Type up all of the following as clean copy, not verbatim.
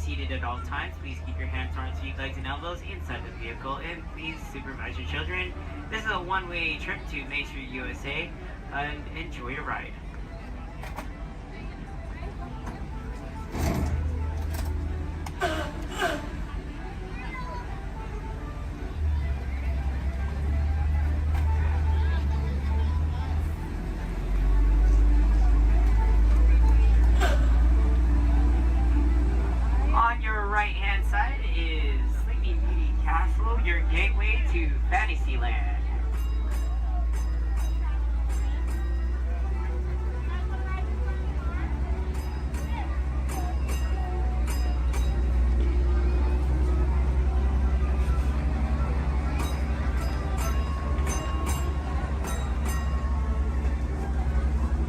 seated at all times. Please keep your hands, arms, feet, legs, and elbows inside the vehicle, and please supervise your children. This is a one-way trip to Main Street, USA, and enjoy your ride. Right-hand side is Sleeping Beauty Castle, your gateway to Fantasyland.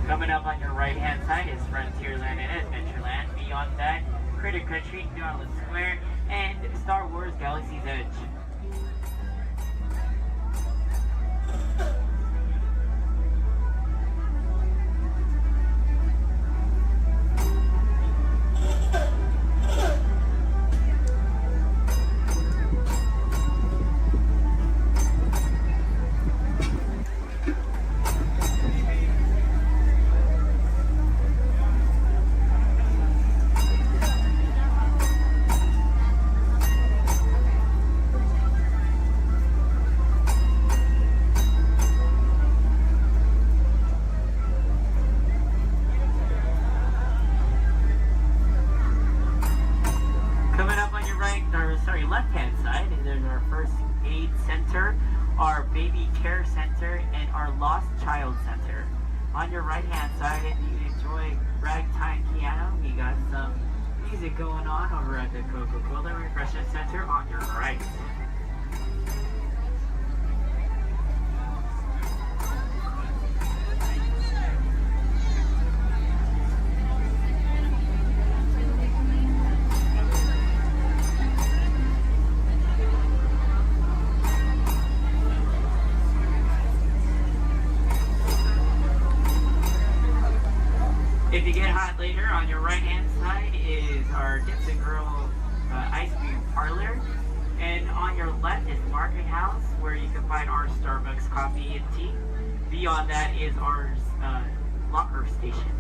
Coming up on your right-hand side is Frontierland and Adventureland. Beyond that, Critter Country, Garland Square, and Star Wars Galaxy's Edge. Left-hand side, there's our first aid center, our baby care center, and our lost child center. On your right-hand side, if you enjoy ragtime piano, we got some music going on over at the Coca-Cola Refreshment Center on your right. If you get hot later, on your right-hand side is our Dips and Grill ice cream parlor. And on your left is Market House, where you can find our Starbucks coffee and tea. Beyond that is our locker station.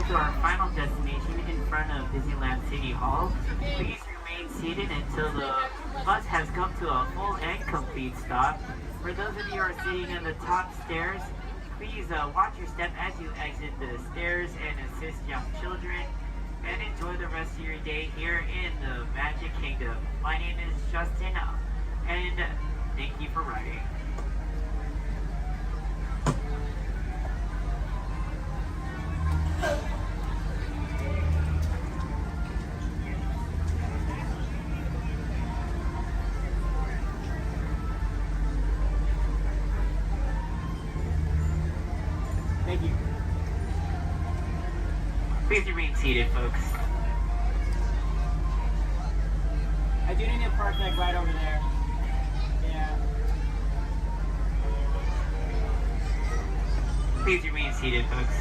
To our final destination in front of Disneyland City Hall. Please remain seated until the bus has come to a full and complete stop. For those of you who are sitting in the top stairs, please watch your step as you exit the stairs and assist young children, and enjoy the rest of your day here in the Magic Kingdom. My name is Justin, and thank you for riding. Thank you. Please remain seated, folks. I do need a park deck right over there. Yeah. Please remain seated, folks.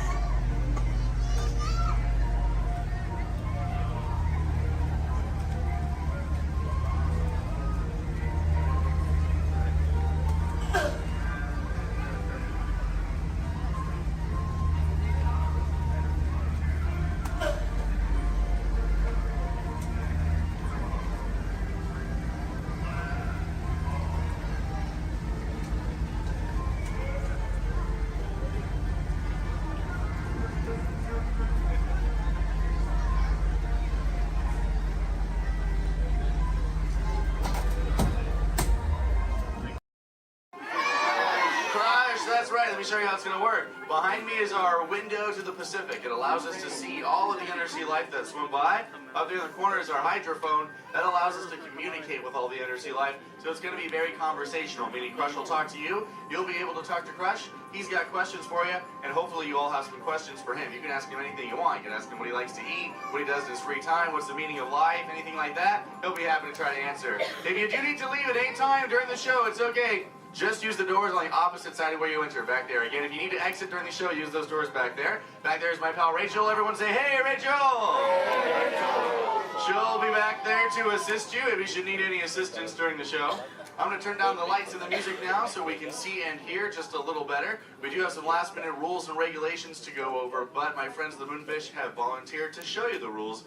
That's right. Let me show you how it's going to work. Behind me is our window to the Pacific. It allows us to see all of the undersea life that swim by. Up there in the corner is our hydrophone. That allows us to communicate with all the undersea life. So it's going to be very conversational, meaning Crush will talk to you. You'll be able to talk to Crush. He's got questions for you, and hopefully you all have some questions for him. You can ask him anything you want. You can ask him what he likes to eat, what he does in his free time, what's the meaning of life, anything like that. He'll be happy to try to answer. If you do need to leave at any time during the show, it's okay. Just use the doors on the opposite side of where you enter, back there. Again, if you need to exit during the show, use those doors back there. Back there is my pal Rachel. Everyone say, hey, Rachel! Hey, Rachel! She'll be back there to assist you if you should need any assistance during the show. I'm going to turn down the lights and the music now so we can see and hear just a little better. We do have some last-minute rules and regulations to go over, but my friends the Moonfish have volunteered to show you the rules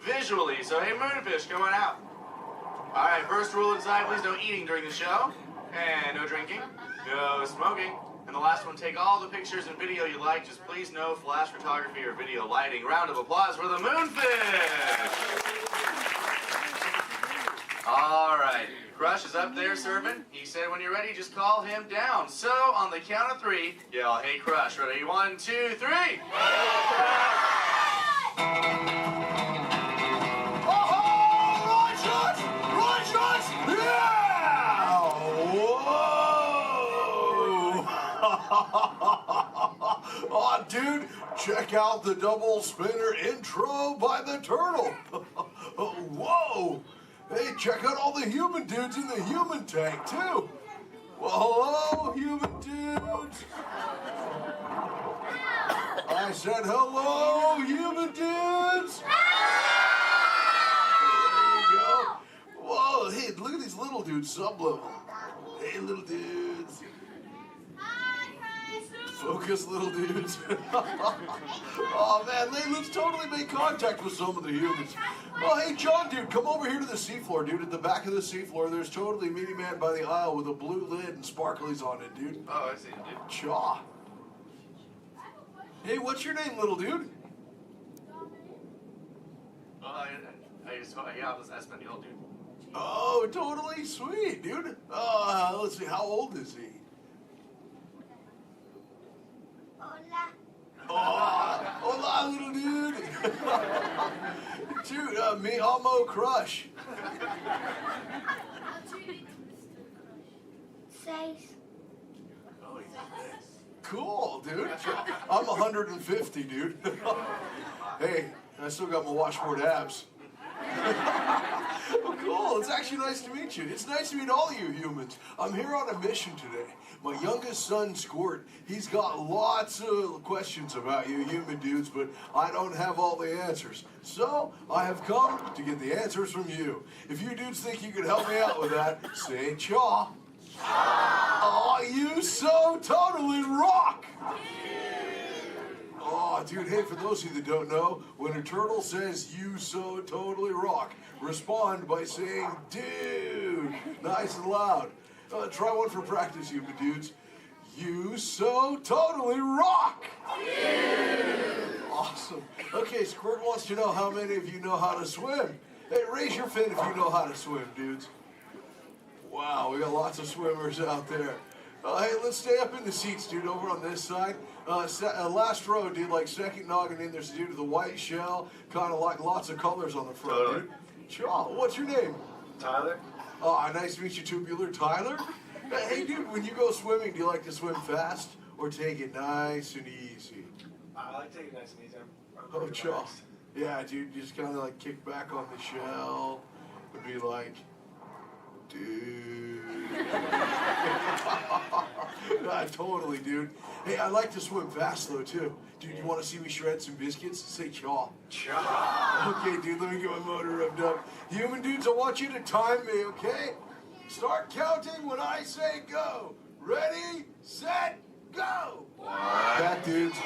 visually. So, hey, Moonfish, come on out. All right, first rule inside, please no eating during the show. And no drinking, no smoking. And the last one, take all the pictures and video you like, just please no flash photography or video lighting. Round of applause for the Moonfish! All right, Crush is up there serving. He said when you're ready, just call him down. So on the count of 3, yell, hey Crush. Ready, 1, 2, 3. Hey, Oh, dude, check out the double spinner intro by the turtle. Whoa! Hey, check out all the human dudes in the human tank, too. Well, hello, human dudes. I said hello, human dudes. There you go. Whoa, hey, look at these little dudes, sublevel. Hey, little dudes. Focus, little dudes. Oh, man, let's totally make contact with some of the humans. Oh, hey, John, dude, come over here to the seafloor, dude. At the back of the seafloor, there's totally Mini Man by the aisle with a blue lid and sparklies on it, dude. Oh, I see, dude. Chaw. Hey, what's your name, little dude? Well, yeah, I was Espanol, dude. Oh, totally sweet, dude. Let's see, how old is he? Hola, little dude. Dude, me amo Crush. Cool, dude. I'm 150, dude. Hey, I still got my washboard abs. Well, cool. It's actually nice to meet you. It's nice to meet all you humans. I'm here on a mission today. My youngest son, Squirt, he's got lots of questions about you human dudes, but I don't have all the answers. So, I have come to get the answers from you. If you dudes think you could help me out with that, say chaw. Oh, you so totally rock! Oh, dude, hey, for those of you that don't know, when a turtle says, you so totally rock, respond by saying, dude, nice and loud. Try one for practice, you dudes. You so totally rock! Awesome. Okay, Squirt wants to know how many of you know how to swim. Hey, raise your fin if you know how to swim, dudes. Wow, we got lots of swimmers out there. Hey, let's stay up in the seats, dude, over on this side. Last row, dude, like second noggin in, there's a dude with a white shell, kind of like lots of colors on the front, totally. Dude. Chaw, what's your name? Tyler. Oh, nice to meet you, Tubular Tyler. Hey, dude, when you go swimming, do you like to swim fast or take it nice and easy? I like taking it nice and easy. Oh, chaw. Yeah, dude, you just kind of like kick back on the shell and be like, dude. Totally, dude. Hey, I like to swim fast, though, too. Dude, you want to see me shred some biscuits? Say chaw. Chaw. Okay, dude, let me get my motor revved up. Human dudes, I want you to time me, okay? Start counting when I say go. Ready, set, go. That dudes.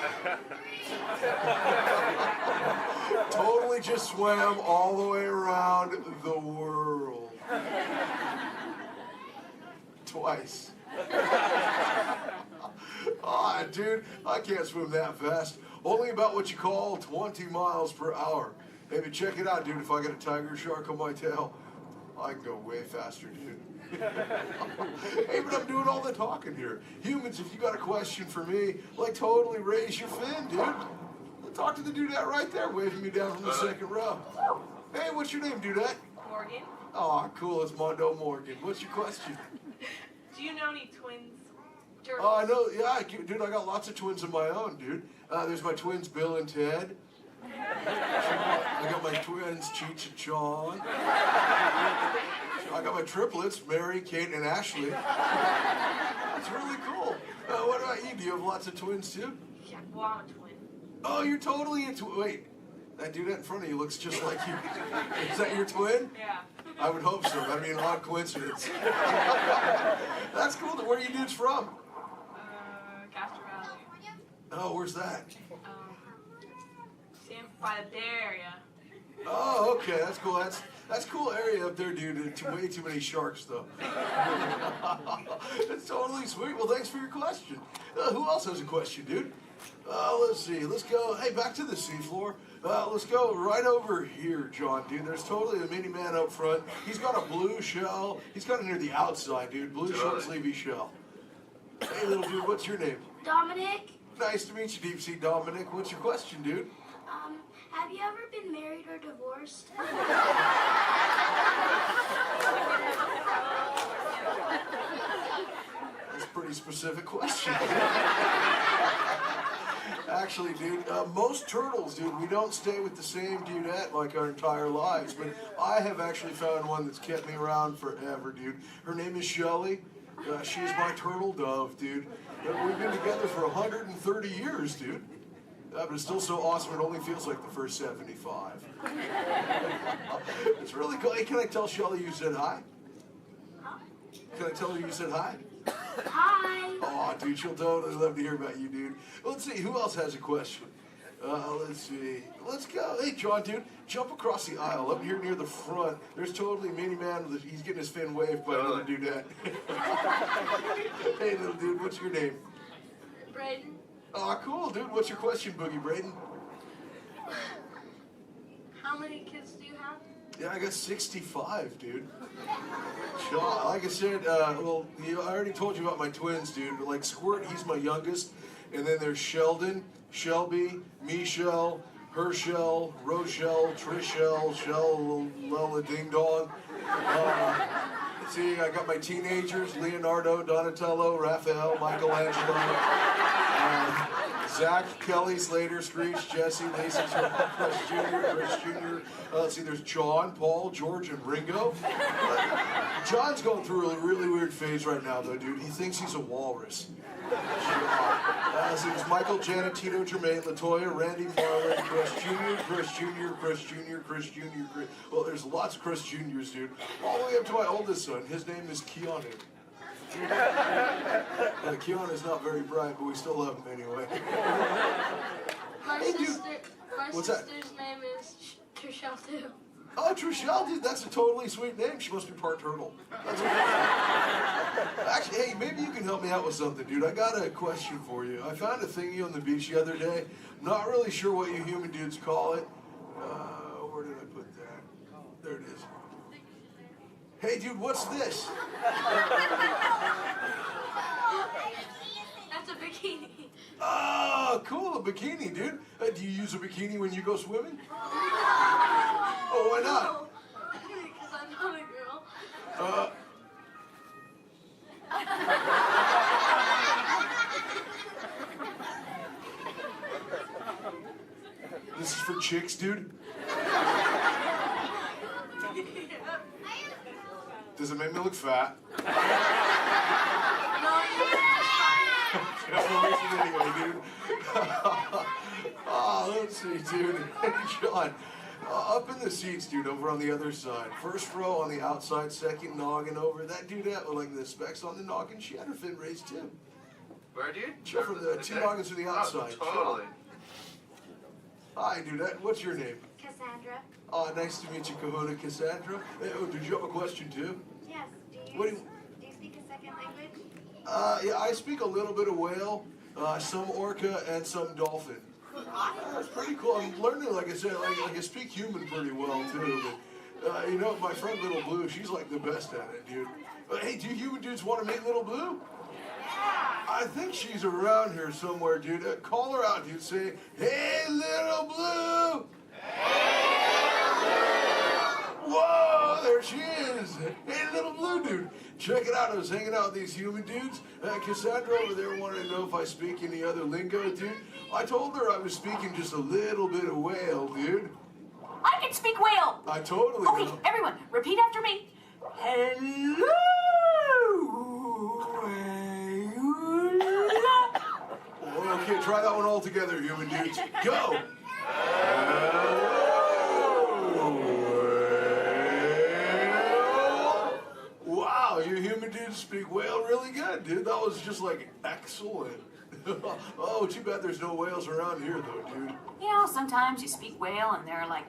Totally just swam all the way around the world. Twice. Ah, dude, I can't swim that fast. Only about what you call 20 miles per hour. Hey, but check it out, dude, if I got a tiger shark on my tail. I can go way faster, dude. Hey, but I'm doing all the talking here. Humans, if you got a question for me, like totally raise your fin, dude. Talk to the dudette right there, waving me down from the second row. Hey, what's your name, dudette? Morgan. Oh, cool, it's Mondo Morgan. What's your question? Do you know any twins? Oh, I know, yeah, dude, I got lots of twins of my own, dude. There's my twins, Bill and Ted. I got my twins, Cheech and Chong. I got my triplets, Mary, Kate, and Ashley. That's really cool. What about you? Do you have lots of twins, too? Yeah, well, I'm a twin. Oh, you're totally into. Wait, that dude in front of you looks just like you. Is that your twin? Yeah. I would hope so. That'd be an odd coincidence. That's cool. Where are you dudes from? Castro Valley. Oh, where's that? By the Bay Area. Oh, okay. That's cool. That's a cool area up there, dude. Way too many sharks, though. It's totally sweet. Well, thanks for your question. Who else has a question, dude? Let's see. Let's go. Hey, back to the seafloor. Let's go right over here, John, dude. There's totally a mini man up front. He's got a blue shell. He's got it near the outside, dude. Blue short sleevey shell. Hey, little dude, what's your name? Dominic, Nice to meet you, Deep Sea Dominic. What's your question, dude? have you ever been married or divorced? That's a pretty specific question. Actually, dude, most turtles, dude, we don't stay with the same dudette like our entire lives, but I have actually found one that's kept me around forever, dude. Her name is Shelly. She's my turtle dove, dude. We've been together for 130 years, dude. But it's still so awesome, it only feels like the first 75. It's really cool. Hey, can I tell Shelly you said hi? Can I tell her you said hi? Hi. Oh, dude, she'll totally love to hear about you, dude. Let's see, who else has a question? Let's see. Let's go. Hey, John, dude, jump across the aisle up here near the front. There's totally a mini man. He's getting his fin waved by another dudette. Hey, little dude, what's your name? Braden. Oh, cool, dude. What's your question, Boogie Braden? How many kids do you have? Yeah, I got 65, dude. John, like I said, well, I already told you about my twins, dude. Like Squirt, he's my youngest. And then there's Sheldon, Shelby, Michelle, Herschel, Rochelle, Trishelle, Shell, Lella Ding Dong. See, I got my teenagers, Leonardo, Donatello, Raphael, Michelangelo, Zach, Kelly, Slater, Screech, Jesse, Lacey, Chris Jr., Chris Jr. Let's see, there's John, Paul, George, and Ringo. John's going through a really weird phase right now, though, dude. He thinks he's a walrus. So there's Michael, Janet, Tito, Jermaine, LaToya, Randy, Marlon, Chris Jr., Chris Jr., Chris Jr., Chris Jr., Chris... Well, there's lots of Chris Jr.'s, dude. All the way up to my oldest son. His name is Keanu. Keanu's not very bright, but we still love him anyway. My Hey, dude. What's that? sister's name is Trishelle too. Oh, Trishelle, dude, that's a totally sweet name. She must be part turtle. That's Actually, hey, maybe you can help me out with something, dude. I got a question for you. I found a thingy on the beach the other day. Not really sure what you human dudes call it. Where did I put that? There it is. Hey, dude, what's this? That's a bikini. Oh, cool, a bikini, dude. Do you use a bikini when you go swimming? Oh, why not? Because I'm not a girl. This is for chicks, dude? Does it make me look fat? Anyway, dude. Oh, let's see, dude. Hey, John. Up in the seats, dude, over on the other side. First row on the outside, second noggin over. That dude with like the specs on the noggin, she had her fin raised too. Where, dude? Chill from the two noggins to the outside. Oh, totally. Hi, dude. What's your name? Cassandra. Oh, nice to meet you, Kahuna Cassandra. Hey, oh, did you have a question too? Yes. What do you... Do you speak a second language? Yeah, I speak a little bit of whale, some orca, and some dolphin. That's pretty cool. I'm learning, like I said, like I speak human pretty well too. You know, my friend Little Blue, she's like the best at it, dude. Hey, do you human dudes want to meet Little Blue? I think she's around here somewhere, dude. Call her out, dude. Say, hey, Little Blue! Whoa, there she is. Hey, Little Blue, dude. Check it out. I was hanging out with these human dudes. Cassandra over there wanted to know if I speak any other lingo, dude. I told her I was speaking just a little bit of whale, dude. I can speak whale. I totally Okay, know. everyone, repeat after me. Hello. Okay, try that one all together, human dudes. Go! Wow, you human dudes speak whale really good, dude. That was just like excellent. Oh, too bad there's no whales around here, though, dude. You know, sometimes you speak whale and there are like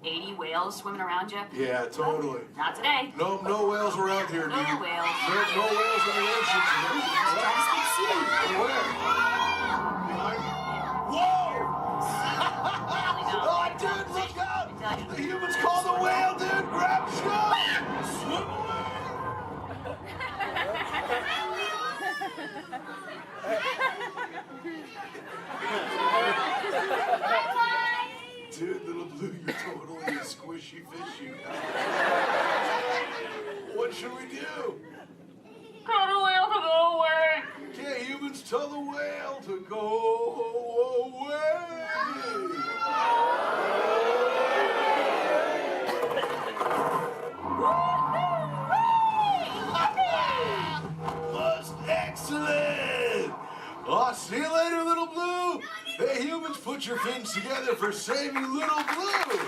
80 whales swimming around you. Yeah, totally. Not today. No whales around here, dude. No whales. No whales in the ocean today. Just trying to speak sea. Where? Whoa! Oh, dude, look out! The humans call the whale, dude! Grab the scope! Swim away! Dude, Little Blue, you're totally a squishy fishy. What should we do? Tell the whale to go away. Okay, humans, tell the whale to go away. That's excellent. I'll see you later, Little Blue. Hey, humans, put your fins together for saving Little Blue.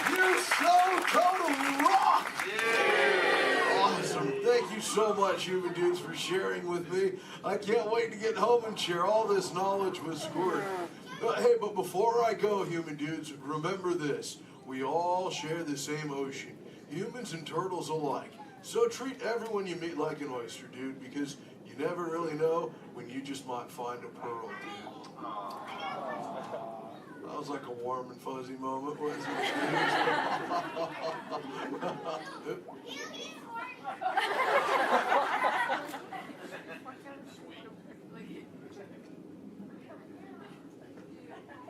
You're so total rock. Awesome. Thank you so much, human dudes, for sharing with me. I can't wait to get home and share all this knowledge with Squirt. Hey, but before I go, human dudes, remember this. We all share the same ocean, humans and turtles alike. So treat everyone you meet like an oyster, dude, because you never really know when you just might find a pearl, dude. That was like a warm and fuzzy moment, wasn't it?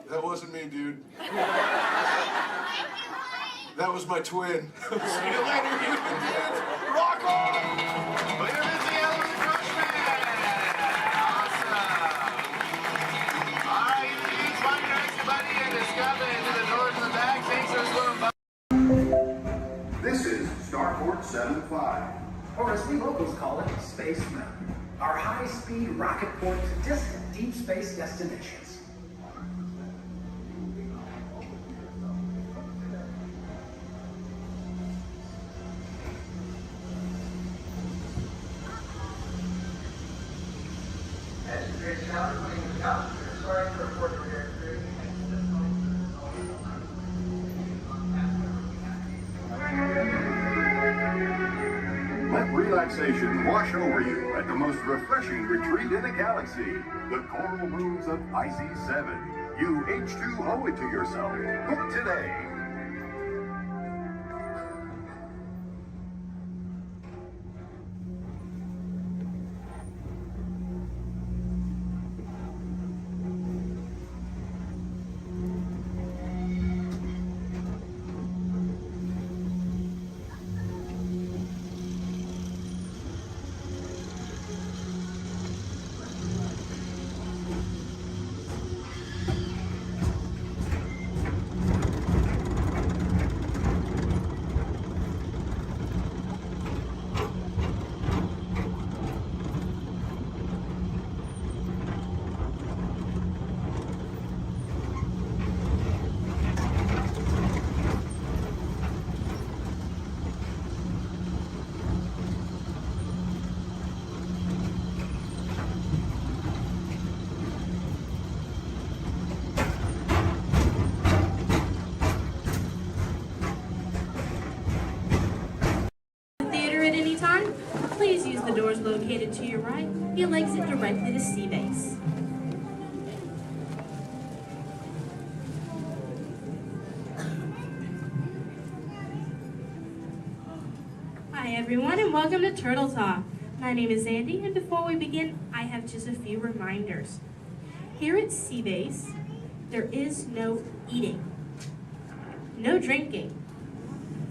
That wasn't me, dude. That was my twin. See you later, human dudes. Rock on! Later, Missy Ellen and Freshman! Awesome! Alright, you dudes, find your extra buddy and discover into the doors in the back. Thanks for swimming by. This is Starport 75. Or as we locals call it, Space Mountain. Our high-speed rocket port to distant deep space destinations. Let relaxation wash over you at the most refreshing retreat in the galaxy, the coral moons of Pisces 7. You H2O it to yourself. Book today. Please use the doors located to your right. You'll exit directly to Sea Base. Hi everyone and welcome to Turtle Talk. My name is Andy and before we begin, I have just a few reminders. Here at Seabase, there is no eating, no drinking,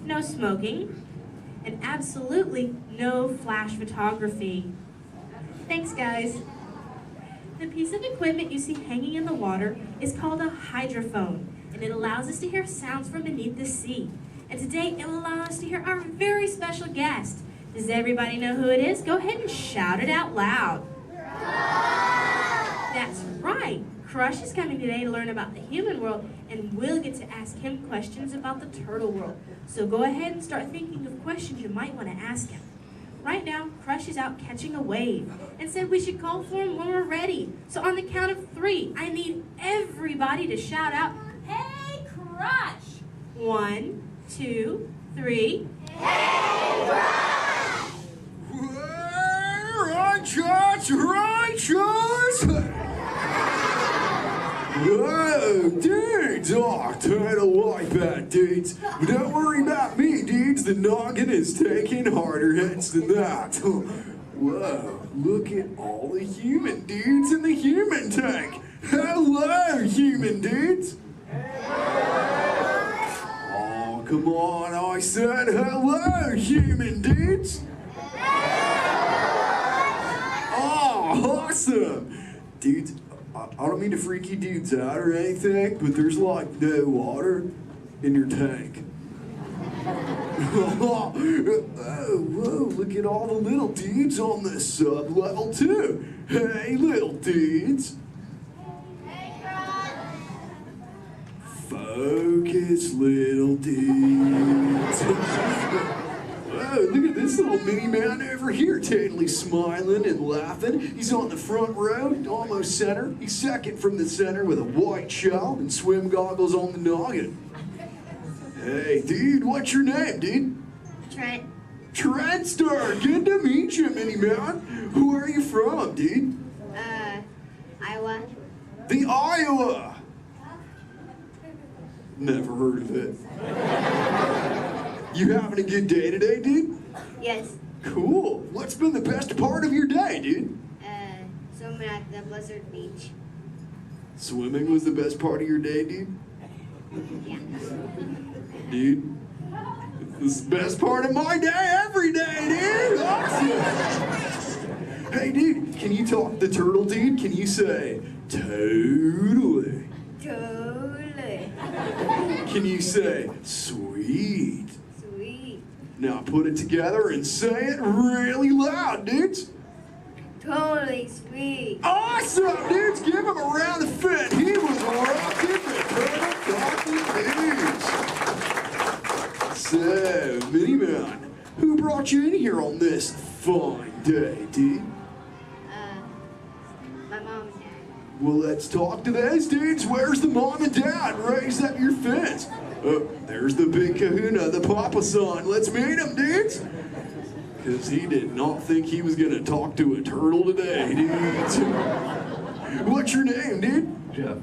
no smoking, and absolutely no flash photography. Thanks guys. The piece of equipment you see hanging in the water is called a hydrophone, and it allows us to hear sounds from beneath the sea. And today it will allow us to hear our very special guest. Does everybody know who it is? Go ahead and shout it out loud. That's right. Crush is coming today to learn about the human world, and we'll get to ask him questions about the turtle world. So go ahead and start thinking of questions you might want to ask him. Right now, Crush is out catching a wave and said we should call for him when we're ready. So on the count of 3, I need everybody to shout out, "Hey, Crush!" 1, 2, 3. Hey, Crush! Righteous! Whoa, dudes! Oh, turtle like that, dudes. But don't worry about me, dudes. The noggin is taking harder hits than that. Whoa, look at all the human dudes in the human tank. Hello, human dudes. Oh, come on, I said hello, human dudes. Oh, awesome. Dudes, I don't mean to freak you dudes out or anything, but there's like no water in your tank. Oh, whoa, look at all the little dudes on this sub-level too. Hey, little dudes. Focus, little dudes. Whoa, look at this little mini man over here, totally smiling and laughing. He's on the front row, almost center. He's second from the center with a white shell and swim goggles on the noggin. Hey, dude, what's your name, dude? Trent. Trentster, good to meet you, mini man. Who are you from, dude? Iowa. The Iowa. Never heard of it. You having a good day today, dude? Yes. Cool. What's been the best part of your day, dude? Swimming at the Blizzard Beach. Swimming was the best part of your day, dude? Yeah. Dude, this is the best part of my day every day, dude! Awesome! Hey, dude, can you talk the turtle, dude? Can you say, totally? Totally. Can you say, sweet? Sweet. Now put it together and say it really loud, dudes. Totally sweet. Awesome, dudes! Give him a round of fit. He was rocking the Turtle Talking News. So, Mini Man, who brought you in here on this fine day, dude? My mom and dad. Well, let's talk to those dudes. Where's the mom and dad? Raise up your fist. Oh, there's the big kahuna, the papa son. Let's meet him, dudes. Because he did not think he was going to talk to a turtle today, dudes. What's your name, dude? Jeff.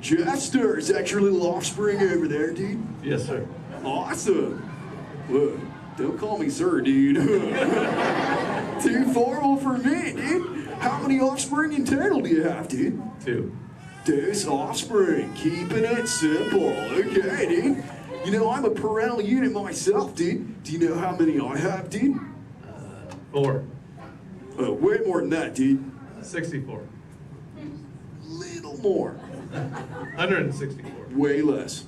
Jester. Is that your little offspring over there, dude? Yes, sir. Awesome. Whoa, don't call me sir, dude. Too formal for me, dude. How many offspring in total do you have, dude? 2. Deuce offspring, keeping it simple. Okay, dude. You know, I'm a parental unit myself, dude. Do you know how many I have, dude? 4. Oh, way more than that, dude. 64. Little more. 164. Way less.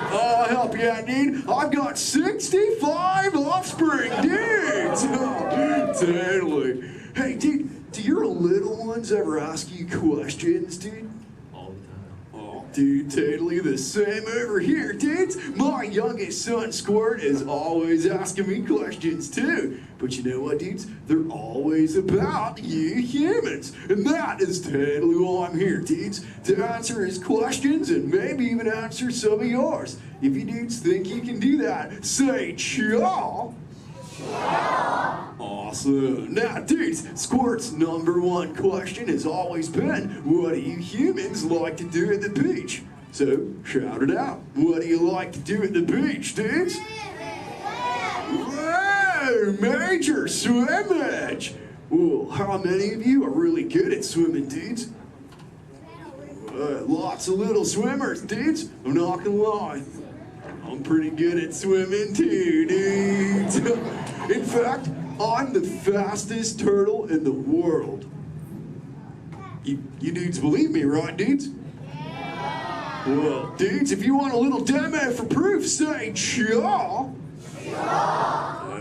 I'll help you out, dude. I've got 65 offspring, dudes. Totally. Hey, dude, do your little ones ever ask you questions, dude? All the time. Oh, dude, totally the same over here, dudes. My youngest son, Squirt, is always asking me questions, too. But you know what, dudes? They're always about you humans. And that is totally why I'm here, dudes. To answer his questions and maybe even answer some of yours. If you dudes think you can do that, say chaw. Awesome. Now, dudes, Squirt's #1 question has always been, what do you humans like to do at the beach? So, shout it out. What do you like to do at the beach, dudes? swimmage. Well, how many of you are really good at swimming, dudes? Lots of little swimmers, dudes. I'm not gonna lie. I'm pretty good at swimming too, dudes. In fact, I'm the fastest turtle in the world. You dudes believe me, right, dudes? Well, dudes, if you want a little demo for proof, say chaw.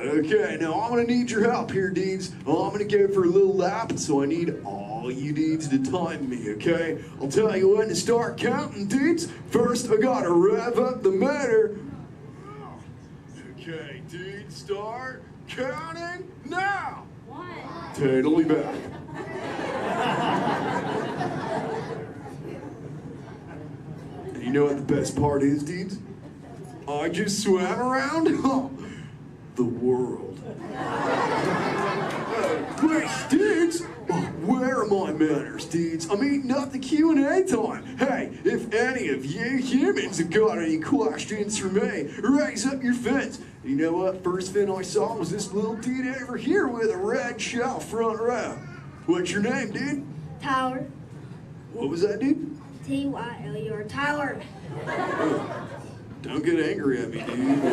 Okay, now I'm gonna need your help here, dudes. I'm gonna go for a little lap, so I need all you dudes to time me, okay? I'll tell you when to start counting, dudes. First, I gotta rev up the motor. Okay, dudes, start counting now. 1. Totally back. And you know what the best part is, dudes? I just swam around the world. Wait, dudes! Where are my manners, dudes? I'm eating up the Q&A time. Hey, if any of you humans have got any questions for me, raise up your fins. You know what? First fin I saw was this little dude over here with a red shell front row. What's your name, dude? Tyler. What was that, dude? Tyler. Tyler. Don't get angry at me, dude.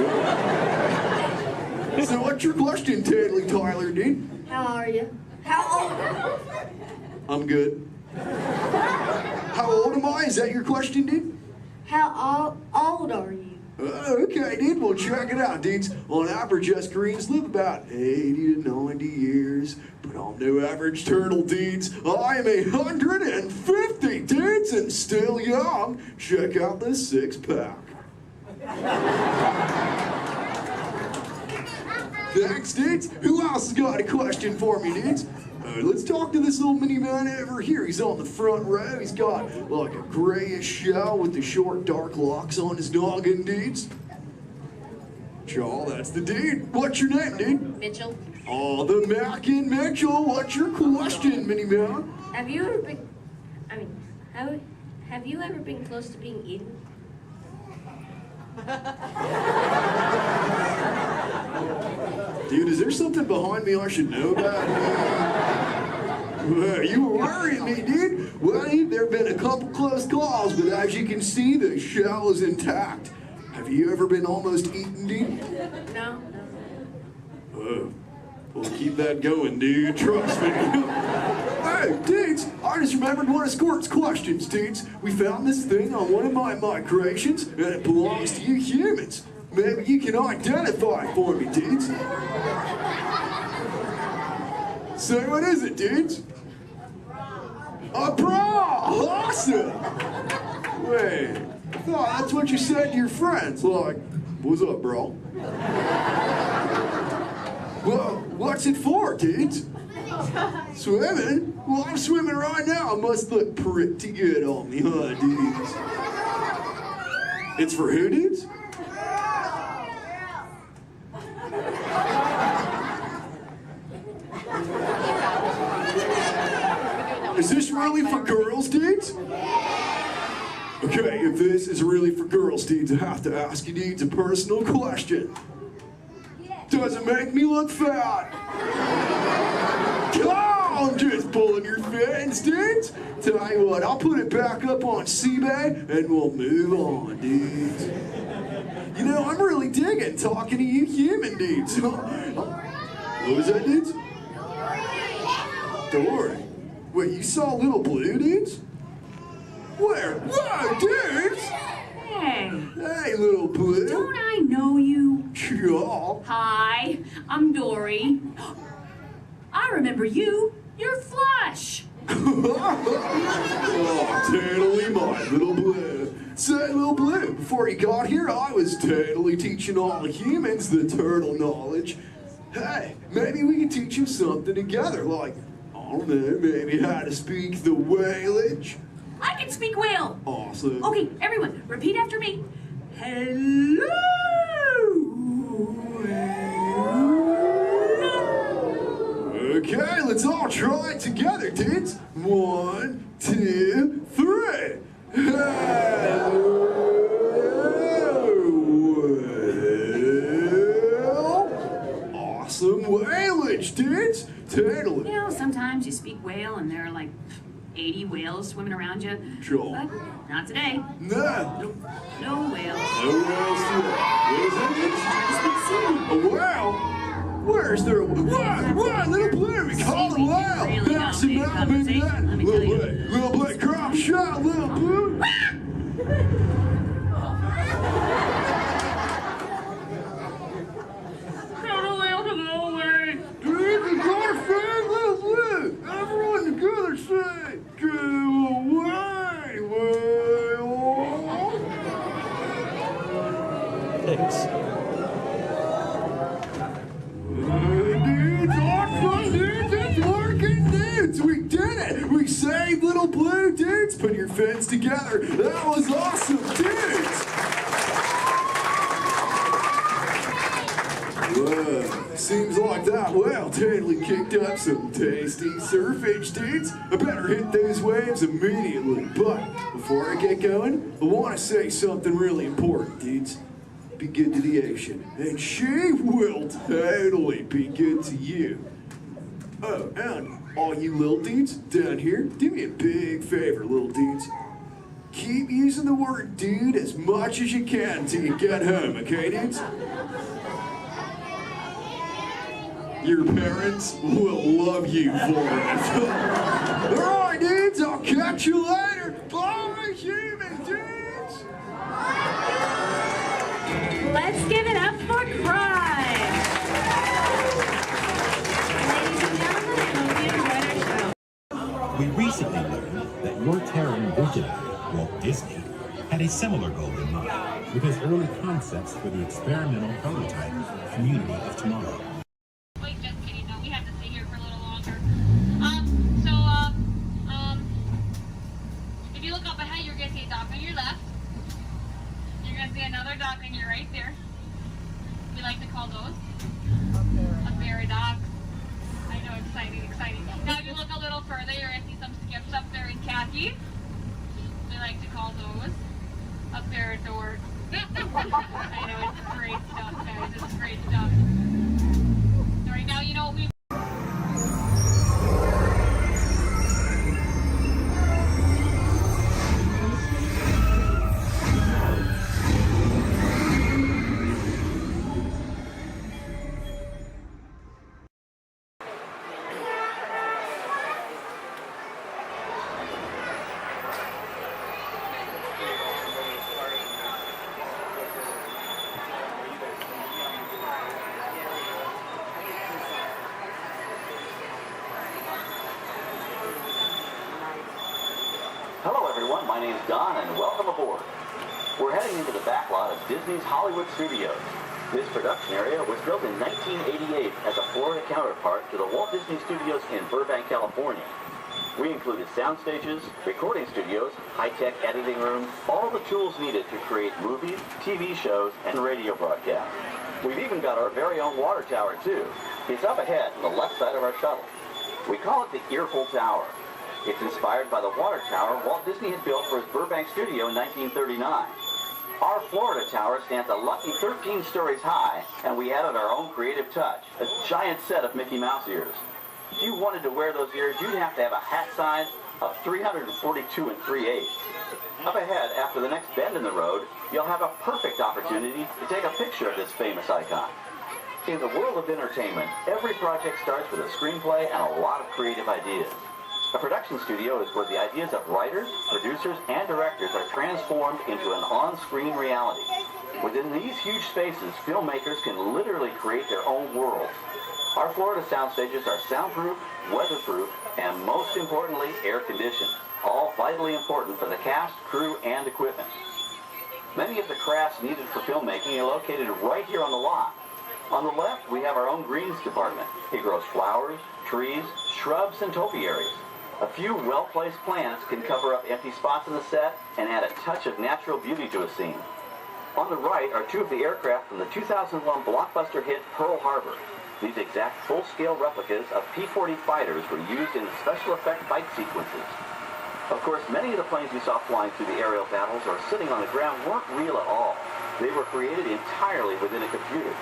So what's your question, Tadley Tyler, dude? How are you? How old? I'm good. How old am I? Is that your question, dude? How old are you? Okay, dude. Well, check it out, dudes. On average, us Koreans live about 80 to 90 years. But I'm no average turtle, dudes. I am 150, dudes, and still young. Check out this six-pack. Thanks, dudes. Who else has got a question for me, dudes? Let's talk to this little mini man over here. He's on the front row. He's got like a grayish shell with the short, dark locks on his noggin, dudes. Chaw, that's the dude. What's your name, dude? Mitchell. Oh, the Mac and Mitchell. What's your question, mini man? Have you ever been? Have you ever been close to being eaten? Dude, is there something behind me I should know about? Well, you were worrying me, dude. Well, there have been a couple close calls, but as you can see, the shell is intact. Have you ever been almost eaten, dude? No. Well, keep that going, dude. Trust me. Hey, dudes, I just remembered one of Squirt's questions, dudes. We found this thing on one of my migrations, and it belongs to you humans. Maybe you can identify it for me, dudes. So what is it, dudes? A bra! Awesome! Wait, I thought that's what you said to your friends. Like, what's up, bro? Well, what's it for, dudes? Swimming? Well, I'm swimming right now. I must look pretty good on me, huh, dudes? It's for who, dudes? Is this really for girls, dudes? Okay, if this is really for girls, dudes, I have to ask you, dudes, a personal question. Does it make me look fat? Come on, just pulling your fins, dudes. Tell you what, I'll put it back up on CBay and we'll move on, dudes. You know, I'm really digging talking to you human dudes. What was that, dudes? Dory. Wait, you saw Little Blue, dudes? Where? Whoa, dudes! Hey. Hey, Little Blue. Don't I know you? Yeah. Hi, I'm Dory. I remember you. You're Flush. Oh, totally my Little Blue. Say, Little Blue, before you got here, I was totally teaching all the humans the turtle knowledge. Hey, maybe we can teach them something together, like, I don't know, maybe how to speak the whalage. I can speak whale. Awesome. Okay, everyone, repeat after me. Hello. Okay, let's all try it together, dudes. 1, 2, 3. Hello. Awesome whalage, surfage, dudes. Totally. You know, sometimes you speak whale and there are like 80 whales swimming around you. Sure. But not today. Nah. Nope. No whales. No whales today. A whale? Where's there a whale? Why, little blue, we call it a whale. Really That's the don't mountain, baby, that. Let me tell you. Little black crop shot, little blue. Dude, we got a fan, little blue. Everyone together say, go away, whale. Thanks. Dudes, awesome, dudes, it's working, dudes. We did it. We saved little blue, dudes. Put your fins together. That was awesome, dudes. Seems like that whale totally kicked up some tasty surfage, dudes. I better hit those waves immediately. But before I get going, I want to say something really important, dudes. Be good to the ocean, and she will totally be good to you. Oh, and all you little dudes down here, do me a big favor, little dudes. Keep using the word dude as much as you can till you get home, okay, dudes? Your parents will love you for it. All right, dudes, I'll catch you later. Bye, human dudes. Let's give it up for Cry. Ladies and gentlemen, I hope you enjoyed our show. We recently learned that your Terran visionary, Walt Disney, had a similar goal in mind with his early concepts for the experimental prototype Community of Tomorrow. Wait, just kidding. No, we have to stay here for a little longer. If you look up ahead, you're going to see a dock on your left. You're going to see another dock on your right there. We like to call those a ferry dock. I know, exciting. Now, if you look a little further, you're going to see some skips up there in khaki. We like to call those a ferry door. I know, it's great stuff, guys. It's great stuff. Right now, you know what we Hello everyone, my name's Don and welcome aboard. We're heading into the backlot of Disney's Hollywood Studios. This production area was built in 1988 as a Florida counterpart to the Walt Disney Studios in Burbank, California. We included sound stages, recording studios, high-tech editing rooms, all the tools needed to create movies, TV shows, and radio broadcasts. We've even got our very own water tower too. It's up ahead on the left side of our shuttle. We call it the Earful Tower. It's inspired by the water tower Walt Disney had built for his Burbank studio in 1939. Our Florida tower stands a lucky 13 stories high, and we added our own creative touch, a giant set of Mickey Mouse ears. If you wanted to wear those ears, you'd have to have a hat size of 342 3/8. Up ahead, after the next bend in the road, you'll have a perfect opportunity to take a picture of this famous icon. In the world of entertainment, every project starts with a screenplay and a lot of creative ideas. A production studio is where the ideas of writers, producers, and directors are transformed into an on-screen reality. Within these huge spaces, filmmakers can literally create their own worlds. Our Florida sound stages are soundproof, weatherproof, and most importantly, air-conditioned. All vitally important for the cast, crew, and equipment. Many of the crafts needed for filmmaking are located right here on the lot. On the left, we have our own greens department. It grows flowers, trees, shrubs, and topiaries. A few well-placed plants can cover up empty spots in the set and add a touch of natural beauty to a scene. On the right are two of the aircraft from the 2001 blockbuster hit Pearl Harbor. These exact full-scale replicas of P-40 fighters were used in the special effect fight sequences. Of course, many of the planes we saw flying through the aerial battles or sitting on the ground weren't real at all. They were created entirely within a computer.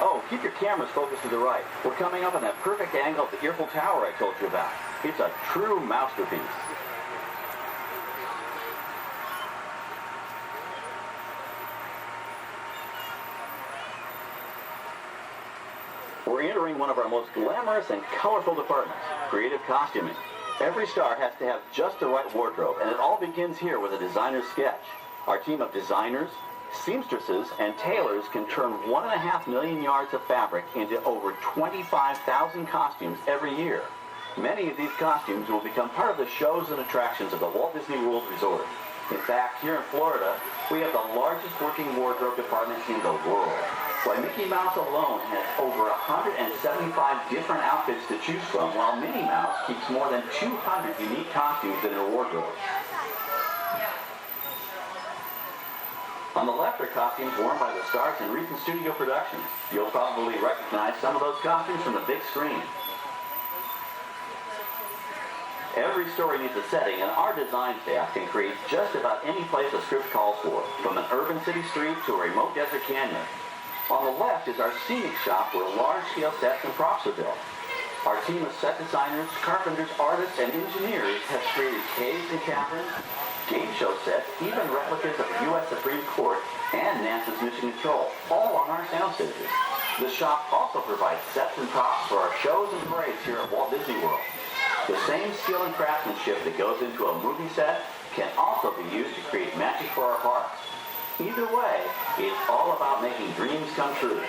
Oh, Keep your cameras focused to the right. We're coming up on that perfect angle of the Eiffel Tower I told you about. It's a true masterpiece. We're entering one of our most glamorous and colorful departments, creative costuming. Every star has to have just the right wardrobe, and it all begins here with a designer's sketch. Our team of designers, seamstresses, and tailors can turn 1.5 million yards of fabric into over 25,000 costumes every year. Many of these costumes will become part of the shows and attractions of the Walt Disney World Resort. In fact, here in Florida, we have the largest working wardrobe department in the world. Why, Mickey Mouse alone has over 175 different outfits to choose from, while Minnie Mouse keeps more than 200 unique costumes in her wardrobe. On the left are costumes worn by the stars in recent studio productions. You'll probably recognize some of those costumes from the big screen. Every story needs a setting, and our design staff can create just about any place a script calls for, from an urban city street to a remote desert canyon. On the left is our scenic shop where large-scale sets and props are built. Our team of set designers, carpenters, artists, and engineers has created caves and caverns, game show sets, even replicas of the U.S. Supreme Court and NASA's Mission Control, all on our sound stages. The shop also provides sets and props for our shows and parades here at Walt Disney World. The same skill and craftsmanship that goes into a movie set can also be used to create magic for our parks. Either way, it's all about making dreams come true.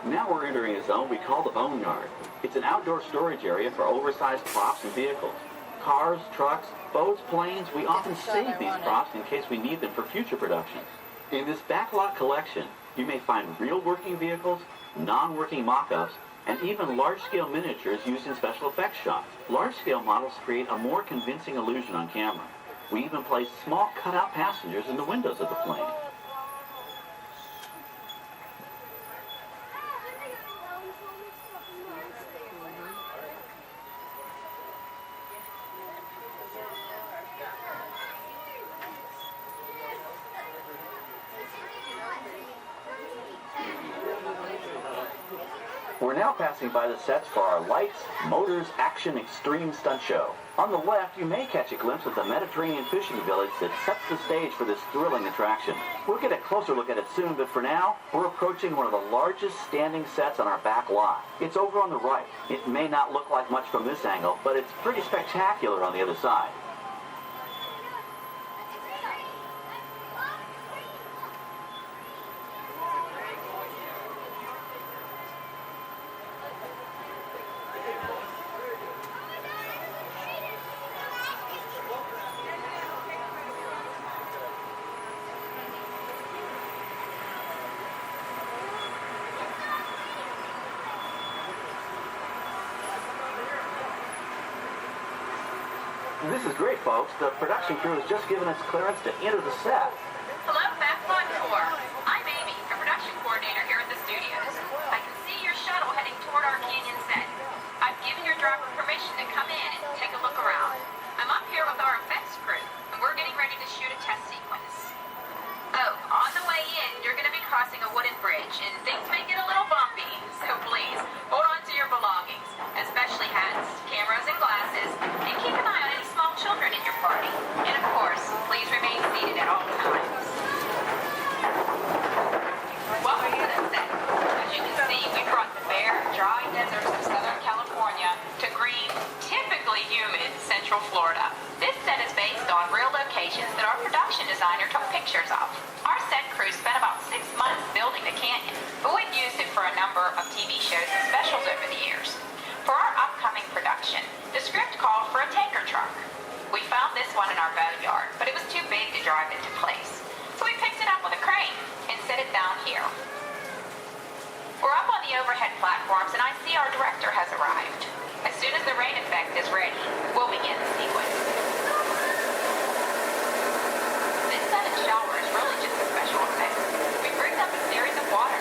Now we're entering a zone we call the Boneyard. It's an outdoor storage area for oversized props and vehicles. Cars, trucks, boats, planes, we often save these props in case we need them for future productions. In this backlot collection, you may find real working vehicles, non-working mock-ups, and even large-scale miniatures used in special effects shots. Large-scale models create a more convincing illusion on camera. We even place small cutout passengers in the windows of the plane. We're now passing by the sets for our Lights, Motors, Action Extreme Stunt Show. On the left, you may catch a glimpse of the Mediterranean fishing village that sets the stage for this thrilling attraction. We'll get a closer look at it soon, but for now, we're approaching one of the largest standing sets on our back lot. It's over on the right. It may not look like much from this angle, but it's pretty spectacular on the other side. This is great, folks. The production crew has just given us clearance to enter the set. Hello, Backlot Tour. I'm Amy, a production coordinator here at the studios. I can see your shuttle heading toward our canyon set. I've given your driver permission to come in and take a look around. I'm up here with our effects crew, and we're getting ready to shoot a test sequence. Oh, on the way in, you're going to be crossing a wooden bridge, and things may get a little bumpy, so please, hold on to your belongings, especially hats, cameras, and glasses, and keep an eye on any small children in your party. And of course, please remain seated at all times. Welcome to the set. As you can see, we brought the bare, dry deserts of Southern California to green, typically humid Central Florida. This set is based on real locations that our production designer took pictures of. Our set crew spent about 6 months building the canyon, but we've used it for a number of TV shows and specials over the years. For our upcoming production, the script called for a tanker truck. We found this one in our boatyard, but it was too big to drive into place. So we picked it up with a crane and set it down here. We're up on the overhead platforms, and I see our director has arrived. As soon as the rain effect is ready, we'll begin the sequence. This sudden shower is really just a special effect. We've rigged up a series of water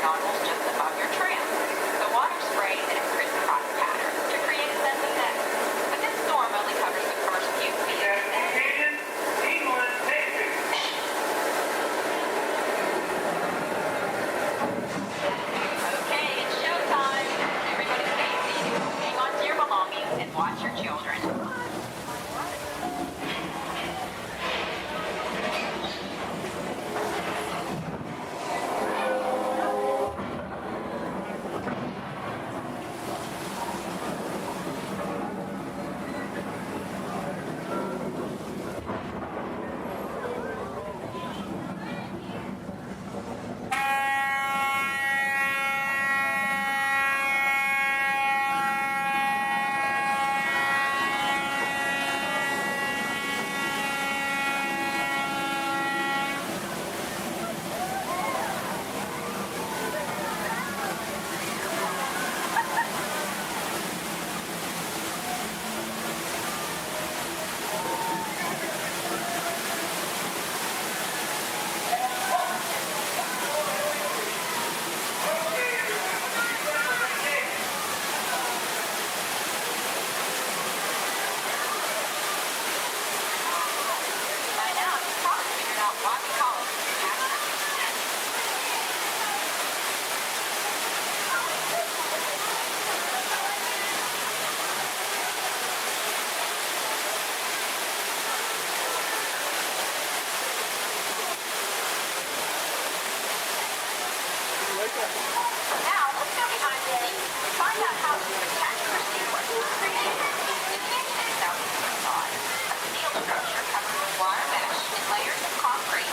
Now, let's go behind the scenes and find out how the spectacular sequence was created. The kitchen is southeast facade, a steel structure covered with wire mesh and layers of concrete,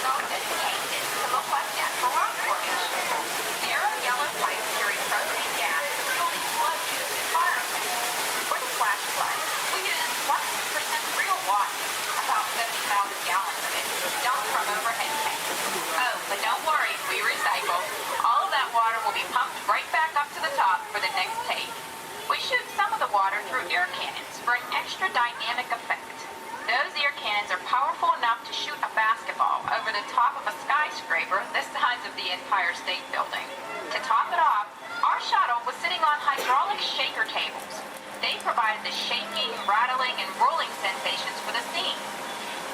sculpted and painted to look like natural rock formation. Narrow yellow pipes carry propane gas to fuel these blood-juiced environments. For the flash flood, we use 100% real water, about 70,000 gallons of it, dumped from overhead tanks. Oh, but don't worry, we recycle. All of that water will be pumped right back up to the top for the next take. We shoot some of the water through air cannons for an extra dynamic effect. Those air cannons are powerful enough to shoot a basketball over the top of a skyscraper the size of the Empire State Building. To top it off, our shuttle was sitting on hydraulic shaker tables. They provided the shaking, rattling, and rolling sensations for the scene.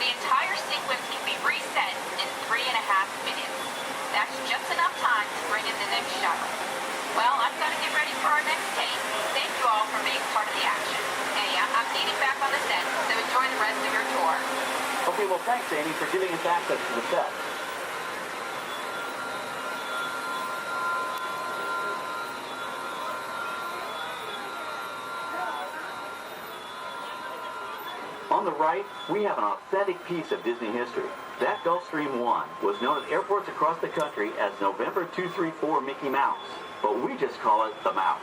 The entire sequence can be reset in 3.5 minutes. That's just enough time to bring in the next shuttle. Well, I've got to get ready for our next take. Thank you all for being part of the action. Hey, I'm needing back on the set, so enjoy the rest of your tour. Okay, well, thanks, Amy, for giving us access to the set. On the right, we have an authentic piece of Disney history. That Gulfstream 1 was known at airports across the country as November 234 Mickey Mouse, but we just call it the Mouse.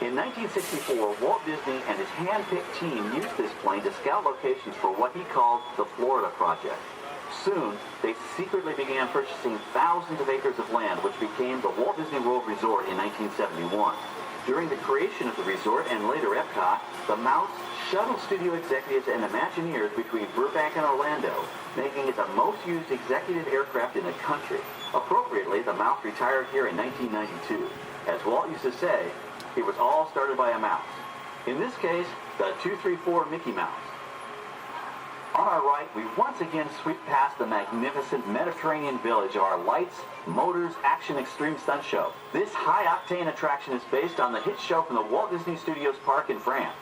In 1964, Walt Disney and his hand-picked team used this plane to scout locations for what he called the Florida Project. Soon, they secretly began purchasing thousands of acres of land, which became the Walt Disney World Resort in 1971. During the creation of the resort and later Epcot, the Mouse shuttled studio executives and Imagineers between Burbank and Orlando, making it the most used executive aircraft in the country. Appropriately, the Mouse retired here in 1992. As Walt used to say, it was all started by a mouse. In this case, the 234 Mickey Mouse. On our right, we once again sweep past the magnificent Mediterranean village of our lights, motors, action extreme stunt show. This high-octane attraction is based on the hit show from the Walt Disney Studios Park in France.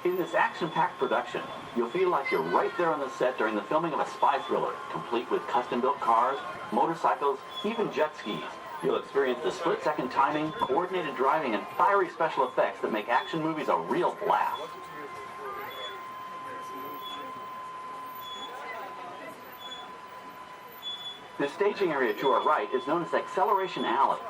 In this action-packed production, you'll feel like you're right there on the set during the filming of a spy thriller, complete with custom-built cars, motorcycles, even jet skis. You'll experience the split-second timing, coordinated driving, and fiery special effects that make action movies a real blast. The staging area to our right is known as Acceleration Alley.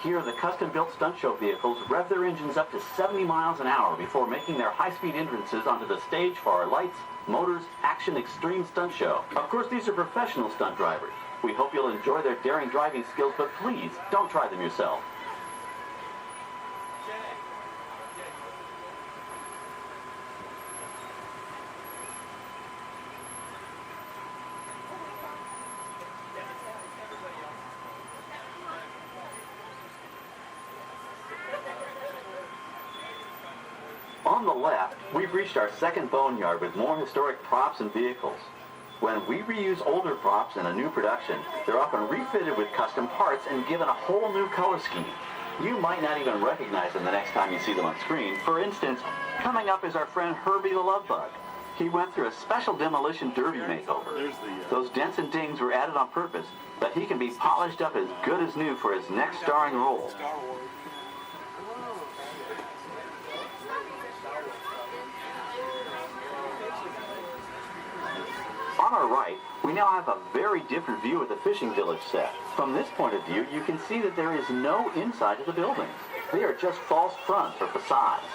Here, the custom-built stunt show vehicles rev their engines up to 70 miles an hour before making their high-speed entrances onto the stage for our lights, motors, action extreme stunt show. Of course, these are professional stunt drivers. We hope you'll enjoy their daring driving skills, but please, don't try them yourself. On the left, we've reached our second boneyard with more historic props and vehicles. When we reuse older props in a new production, they're often refitted with custom parts and given a whole new color scheme. You might not even recognize them the next time you see them on screen. For instance, coming up is our friend Herbie the Love Bug. He went through a special demolition derby makeover. Those dents and dings were added on purpose, but he can be polished up as good as new for his next starring role. On our right, we now have a very different view of the fishing village set. From this point of view, you can see that there is no inside to the buildings. They are just false fronts or facades.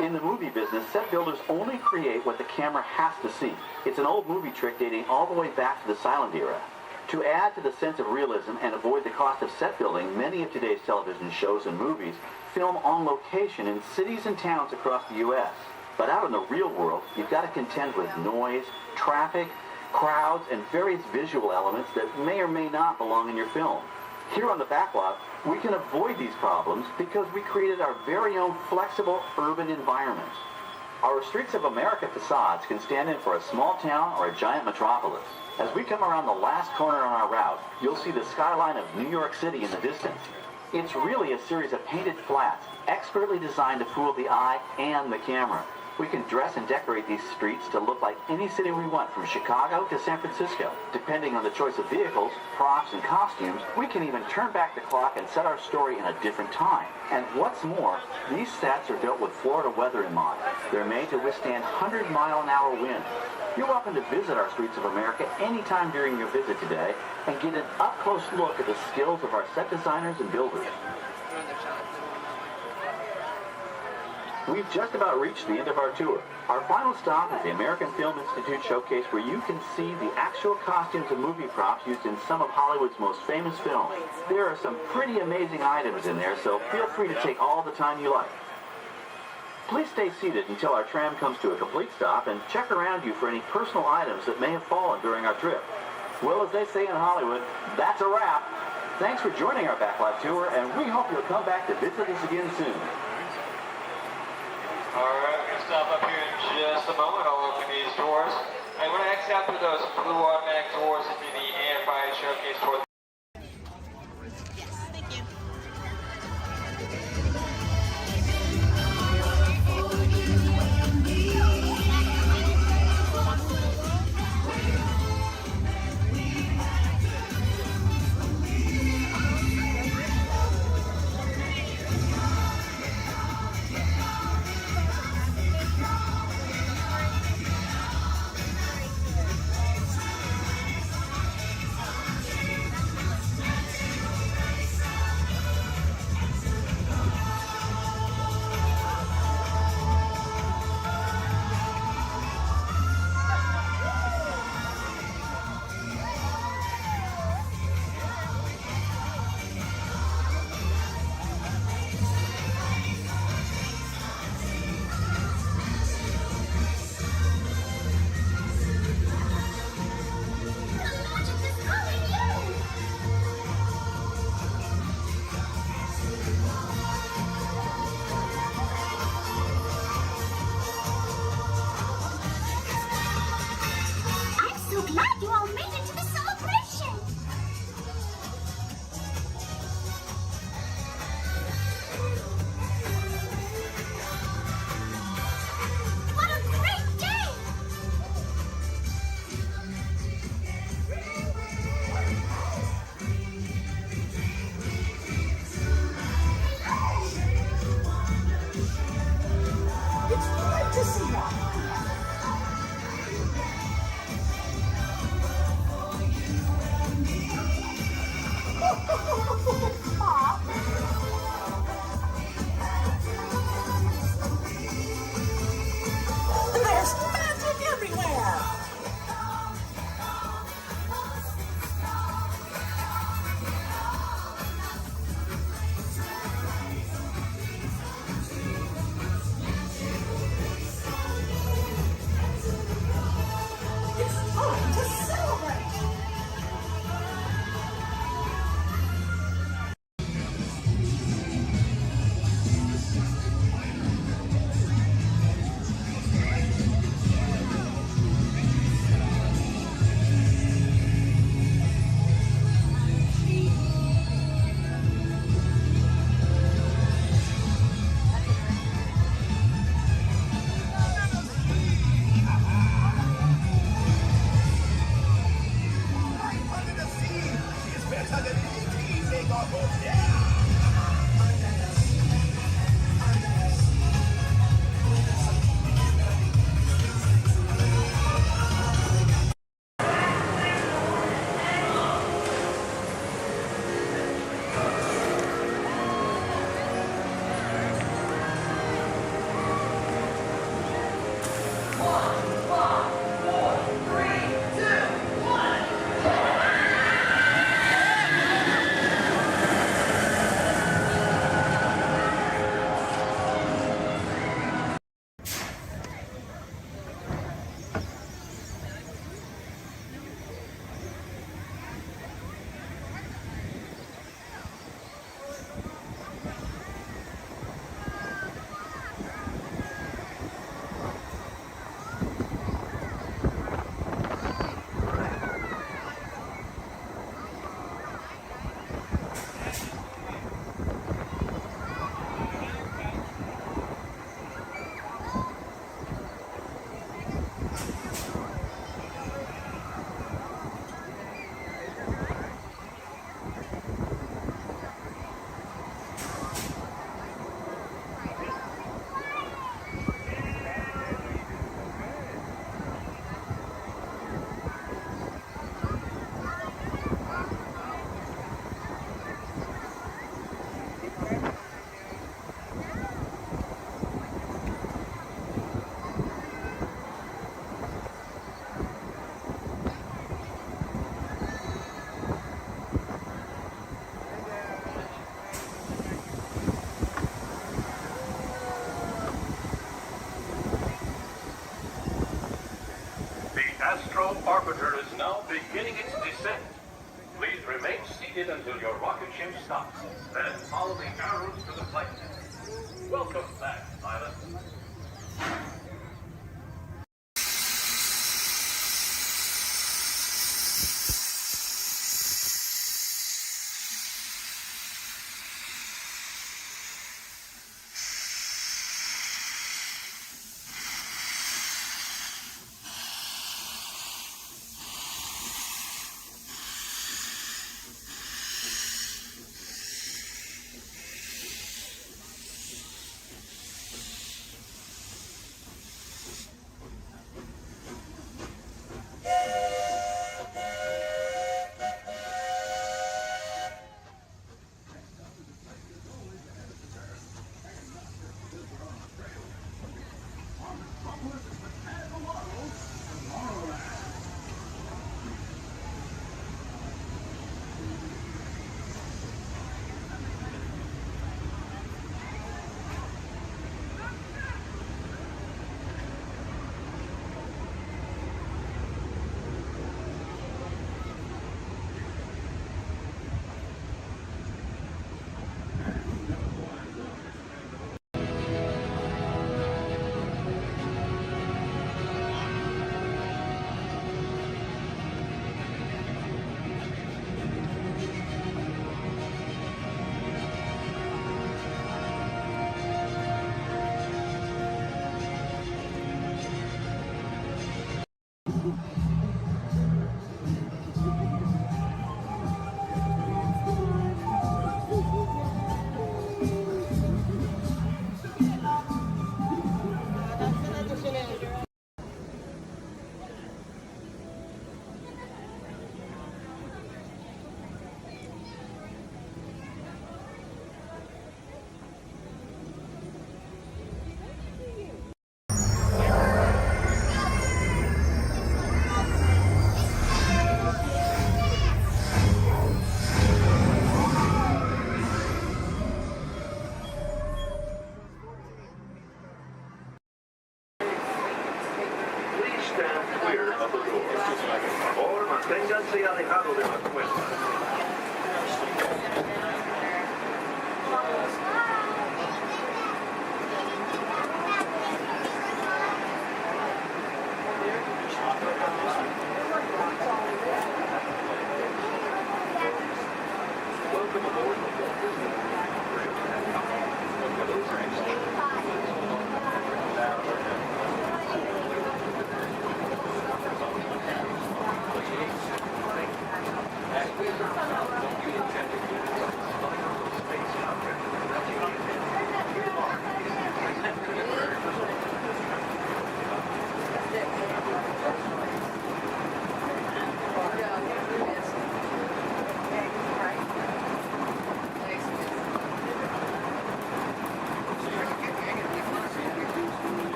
In the movie business, set builders only create what the camera has to see. It's an old movie trick dating all the way back to the silent era. To add to the sense of realism and avoid the cost of set building, many of today's television shows and movies film on location in cities and towns across the U.S. But out in the real world, you've got to contend with noise, traffic, crowds, and various visual elements that may or may not belong in your film. Here on the backlot, we can avoid these problems because we created our very own flexible urban environment. Our Streets of America facades can stand in for a small town or a giant metropolis. As we come around the last corner on our route, you'll see the skyline of New York City in the distance. It's really a series of painted flats, expertly designed to fool the eye and the camera. We can dress and decorate these streets to look like any city we want, from Chicago to San Francisco. Depending on the choice of vehicles, props, and costumes, we can even turn back the clock and set our story in a different time. And what's more, these sets are built with Florida weather in mind. They're made to withstand 100-mile-an-hour winds. You're welcome to visit our streets of America anytime during your visit today and get an up-close look at the skills of our set designers and builders. We've just about reached the end of our tour. Our final stop is the American Film Institute Showcase, where you can see the actual costumes and movie props used in some of Hollywood's most famous films. There are some pretty amazing items in there, so feel free to take all the time you like. Please stay seated until our tram comes to a complete stop and check around you for any personal items that may have fallen during our trip. Well, as they say in Hollywood, that's a wrap. Thanks for joining our backlot tour, and we hope you'll come back to visit us again soon. Alright, we're going to stop up here in just a moment. I'll open these doors. I'm going to exit out through those blue automatic doors into the AFI showcase for beginning its descent. Please remain seated until your rocket ship stops. Then follow the arrows to the flight deck. Welcome back, pilot.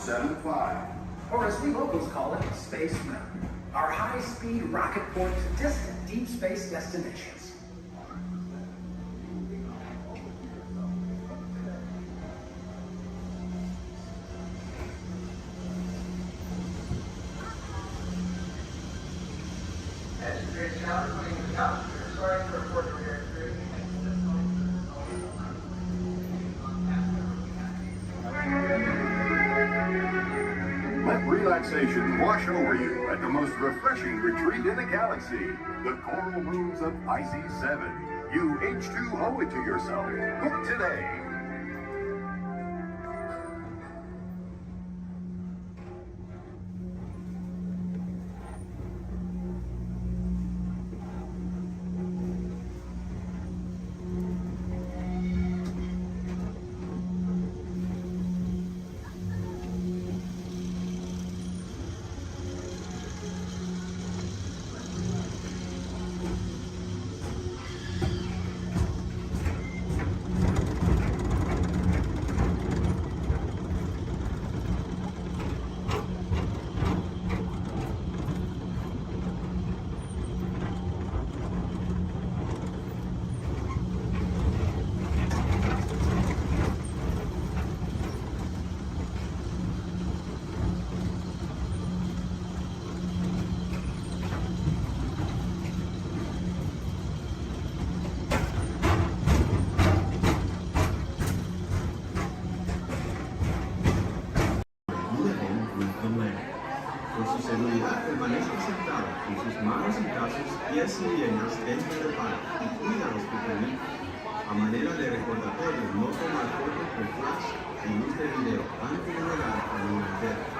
75. Or as we locals call it, Space Mountain. Our high-speed rocket point to distant deep space destinations. Let relaxation wash over you at the most refreshing retreat in the galaxy, the coral rooms of Pisces 7. You H2O it to yourself. Book today. video anche le ragazze in un detto.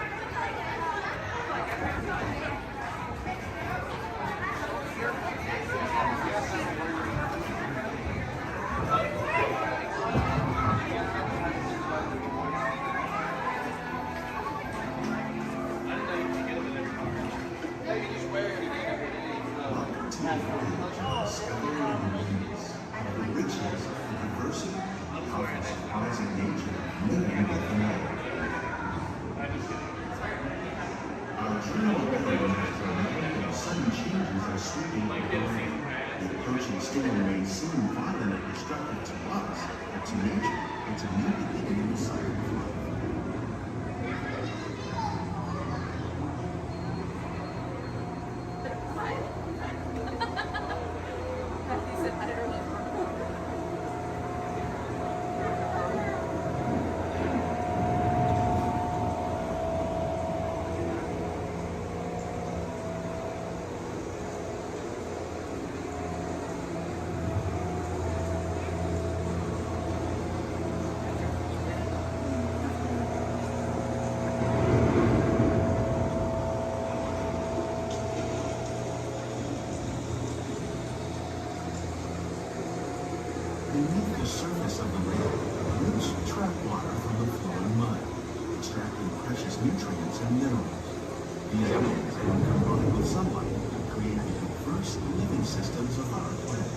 Storm may seem violent and destructive to us, but to nature, it's a new beginning in the cycle of life. Beneath the surface of the lake, roots trap water from the flowing mud, extracting precious nutrients and minerals. These roots, when combined with sunlight, create the diverse living systems of our planet.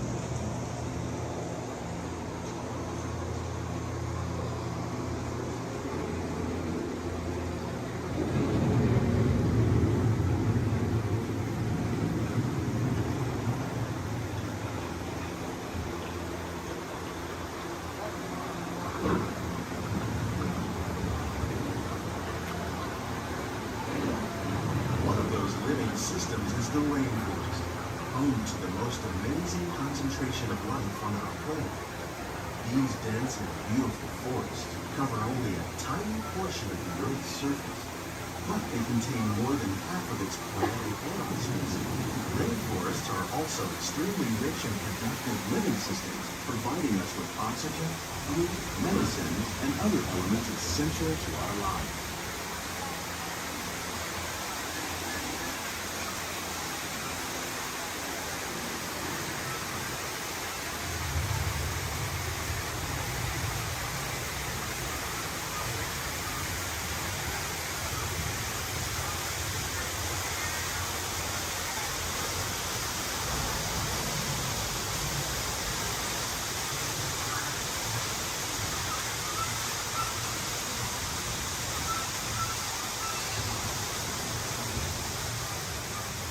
Systems is the rainforest, home to the most amazing concentration of life on our planet. These dense and beautiful forests cover only a tiny portion of the Earth's surface, but they contain more than half of its plant and animal species. Rainforests are also extremely rich in productive living systems, providing us with oxygen, food, medicines, and other elements essential to our lives.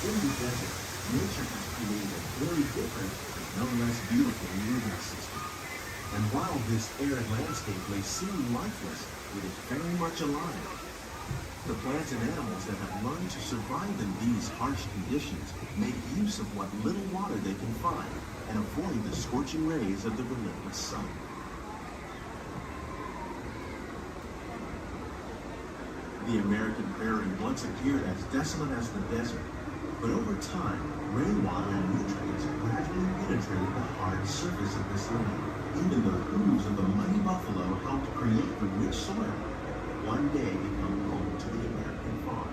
In the desert, nature has created a very different, but no less beautiful living system. And while this arid landscape may seem lifeless, it is very much alive. The plants and animals that have learned to survive in these harsh conditions make use of what little water they can find and avoid the scorching rays of the relentless sun. The American prairie once appeared as desolate as the desert. But over time, rainwater and nutrients gradually penetrated the hard surface of this land. Even the hooves of the mighty buffalo helped create the rich soil that one day become home to the American farm.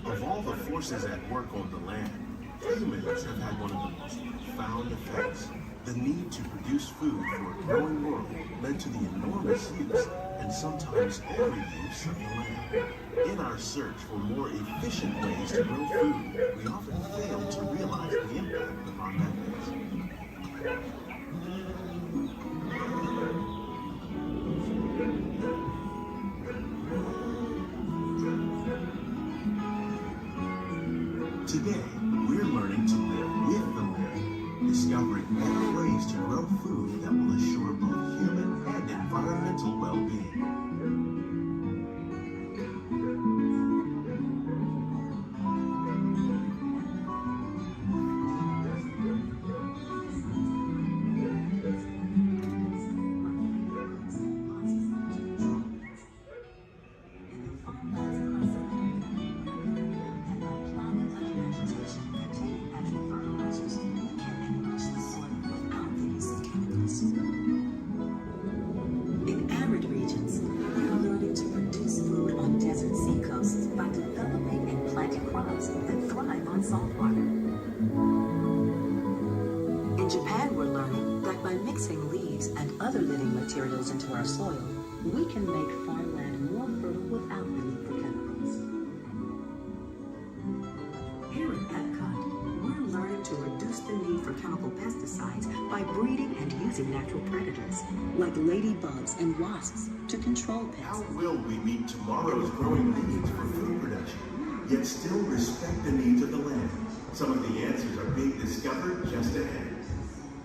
Of all the forces at work on the land, humans have had one of the most profound effects. The need to produce food for a growing world led to the enormous use and sometimes overuse of the land. In our search for more efficient ways to grow food, we often fail to realize the impact of our methods. Today, we're learning to live with the land, discovering better ways to grow food that will assure both human and environmental well-being. mixing leaves and other living materials into our soil, we can make farmland more fertile without the need for chemicals. Here at Epcot, we're learning to reduce the need for chemical pesticides by breeding and using natural predators, like ladybugs and wasps, to control pests. How will we meet tomorrow's growing needs for food production, yet still respect the needs of the land? Some of the answers are being discovered just ahead.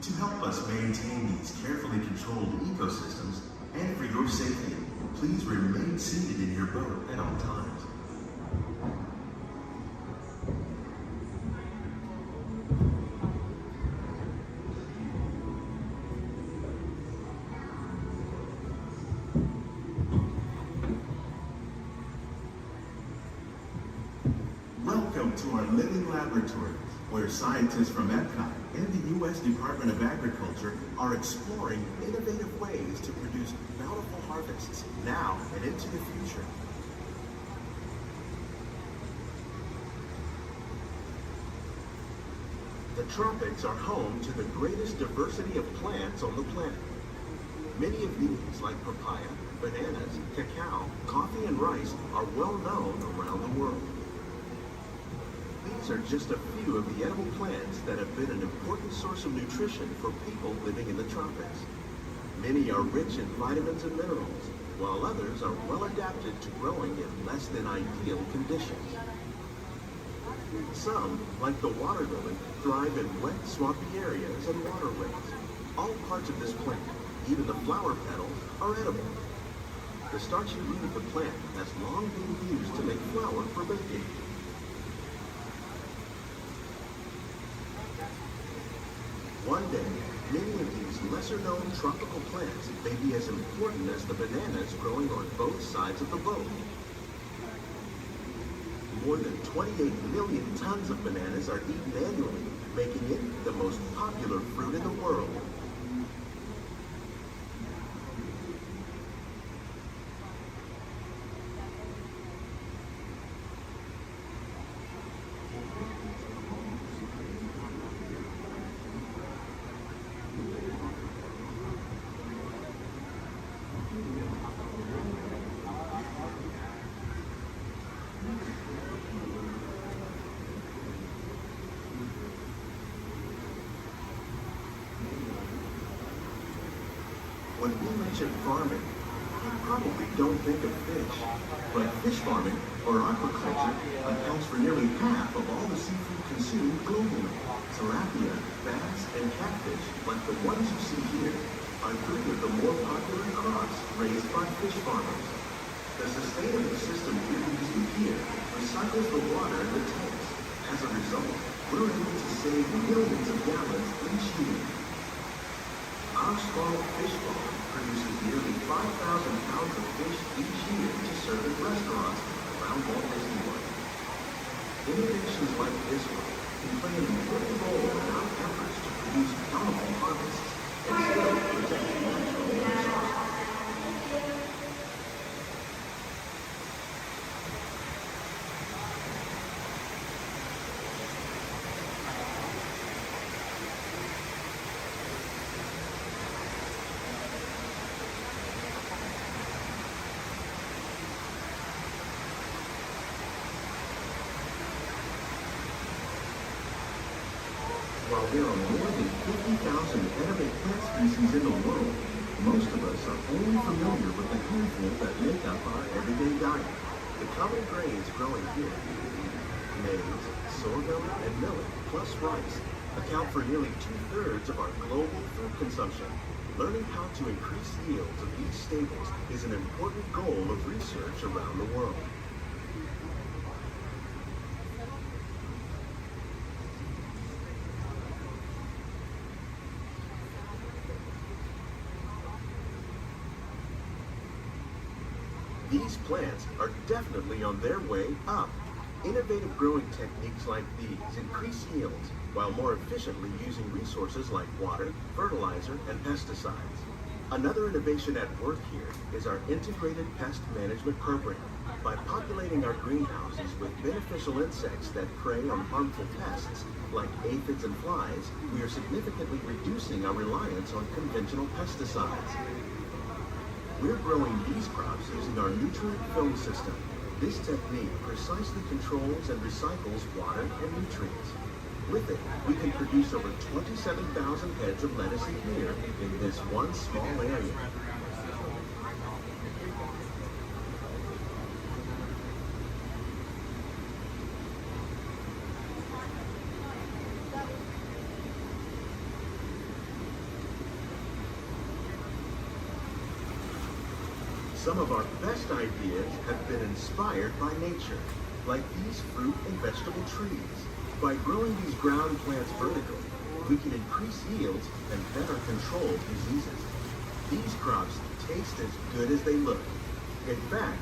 To help us maintain these carefully controlled ecosystems, and for your safety, please remain seated in your boat at all times. Welcome to our living laboratory, where scientists from Epcot and the U.S. Department of Agriculture are exploring innovative ways to produce bountiful harvests now and into the future. The tropics are home to the greatest diversity of plants on the planet. Many of these, like papaya, bananas, cacao, coffee, and rice, are well known around the world. These are just a few of the edible plants that have been an important source of nutrition for people living in the tropics. Many are rich in vitamins and minerals, while others are well adapted to growing in less than ideal conditions. Some, like the water lily, thrive in wet, swampy areas and waterways. All parts of this plant, even the flower petals, are edible. The starchy root of the plant has long been used to make flour for baking. One day, many of these lesser-known tropical plants may be as important as the bananas growing on both sides of the boat. More than 28 million tons of bananas are eaten annually, making it the most popular fruit in the world. When we mention farming, you probably don't think of fish. But fish farming, or aquaculture, accounts for nearly half of all the seafood consumed globally. Tilapia, bass, and catfish, like the ones you see here, are three of the more popular crops raised by fish farmers. The sustainable system we're using here recycles the water in the tanks. As a result, we're able to save millions of gallons each year. Our small fish farm produces nearly 5,000 pounds of fish each year to serve in restaurants around Walt Disney World. Innovations like this one can play an important role in our efforts to produce bountiful harvests and still protect natural resources. While there are more than 50,000 edible plant species in the world, most of us are only familiar with the handful that make up our everyday diet. The common grains growing here, maize, sorghum, and millet, plus rice, account for nearly 2/3 of our global food consumption. Learning how to increase yields of these staples is an important goal of research around the world. These plants are definitely on their way up. Innovative growing techniques like these increase yields while more efficiently using resources like water, fertilizer, and pesticides. Another innovation at work here is our integrated pest management program. By populating our greenhouses with beneficial insects that prey on harmful pests, like aphids and flies, we are significantly reducing our reliance on conventional pesticides. We're growing these crops using our nutrient film system. This technique precisely controls and recycles water and nutrients. With it, we can produce over 27,000 heads of lettuce a year in this one small area. Some of our best ideas have been inspired by nature, like these fruit and vegetable trees. By growing these ground plants vertically, we can increase yields and better control diseases. These crops taste as good as they look. In fact,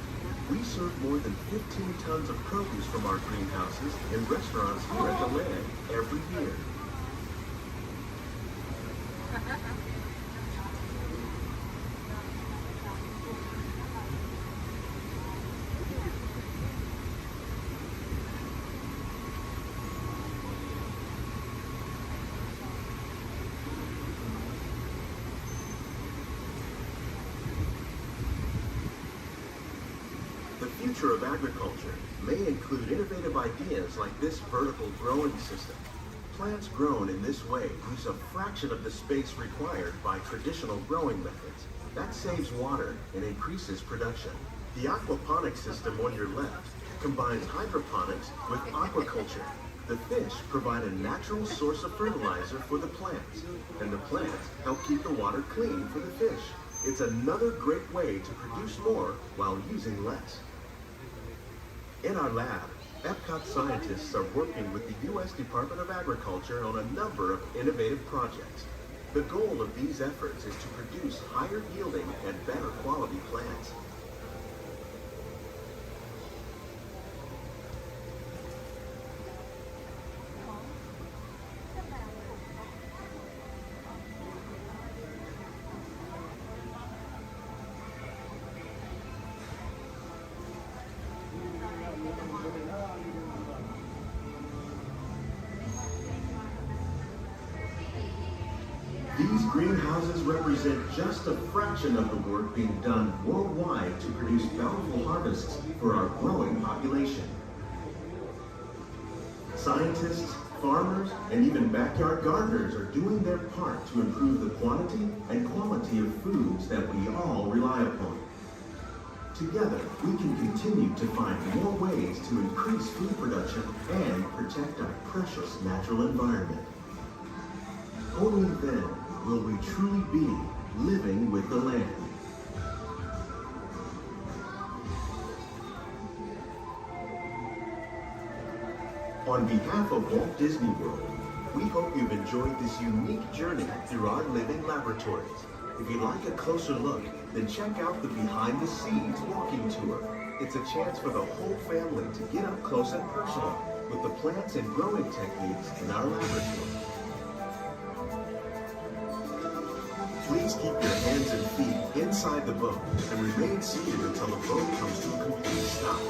we serve more than 15 tons of produce from our greenhouses in restaurants here at the Land every year. The future of agriculture may include innovative ideas like this vertical growing system. Plants grown in this way use a fraction of the space required by traditional growing methods. That saves water and increases production. The aquaponics system on your left combines hydroponics with aquaculture. The fish provide a natural source of fertilizer for the plants, and the plants help keep the water clean for the fish. It's another great way to produce more while using less. In our lab, Epcot scientists are working with the U.S. Department of Agriculture on a number of innovative projects. The goal of these efforts is to produce higher yielding and better quality plants. These greenhouses represent just a fraction of the work being done worldwide to produce bountiful harvests for our growing population. Scientists, farmers, and even backyard gardeners are doing their part to improve the quantity and quality of foods that we all rely upon. Together, we can continue to find more ways to increase food production and protect our precious natural environment. Only then will we truly be living with the land. On behalf of Walt Disney World, we hope you've enjoyed this unique journey through our living laboratories. If you'd like a closer look, then check out the Behind the Scenes walking tour. It's a chance for the whole family to get up close and personal with the plants and growing techniques in our laboratory. Please keep your hands and feet inside the boat and remain seated until the boat comes to a complete stop.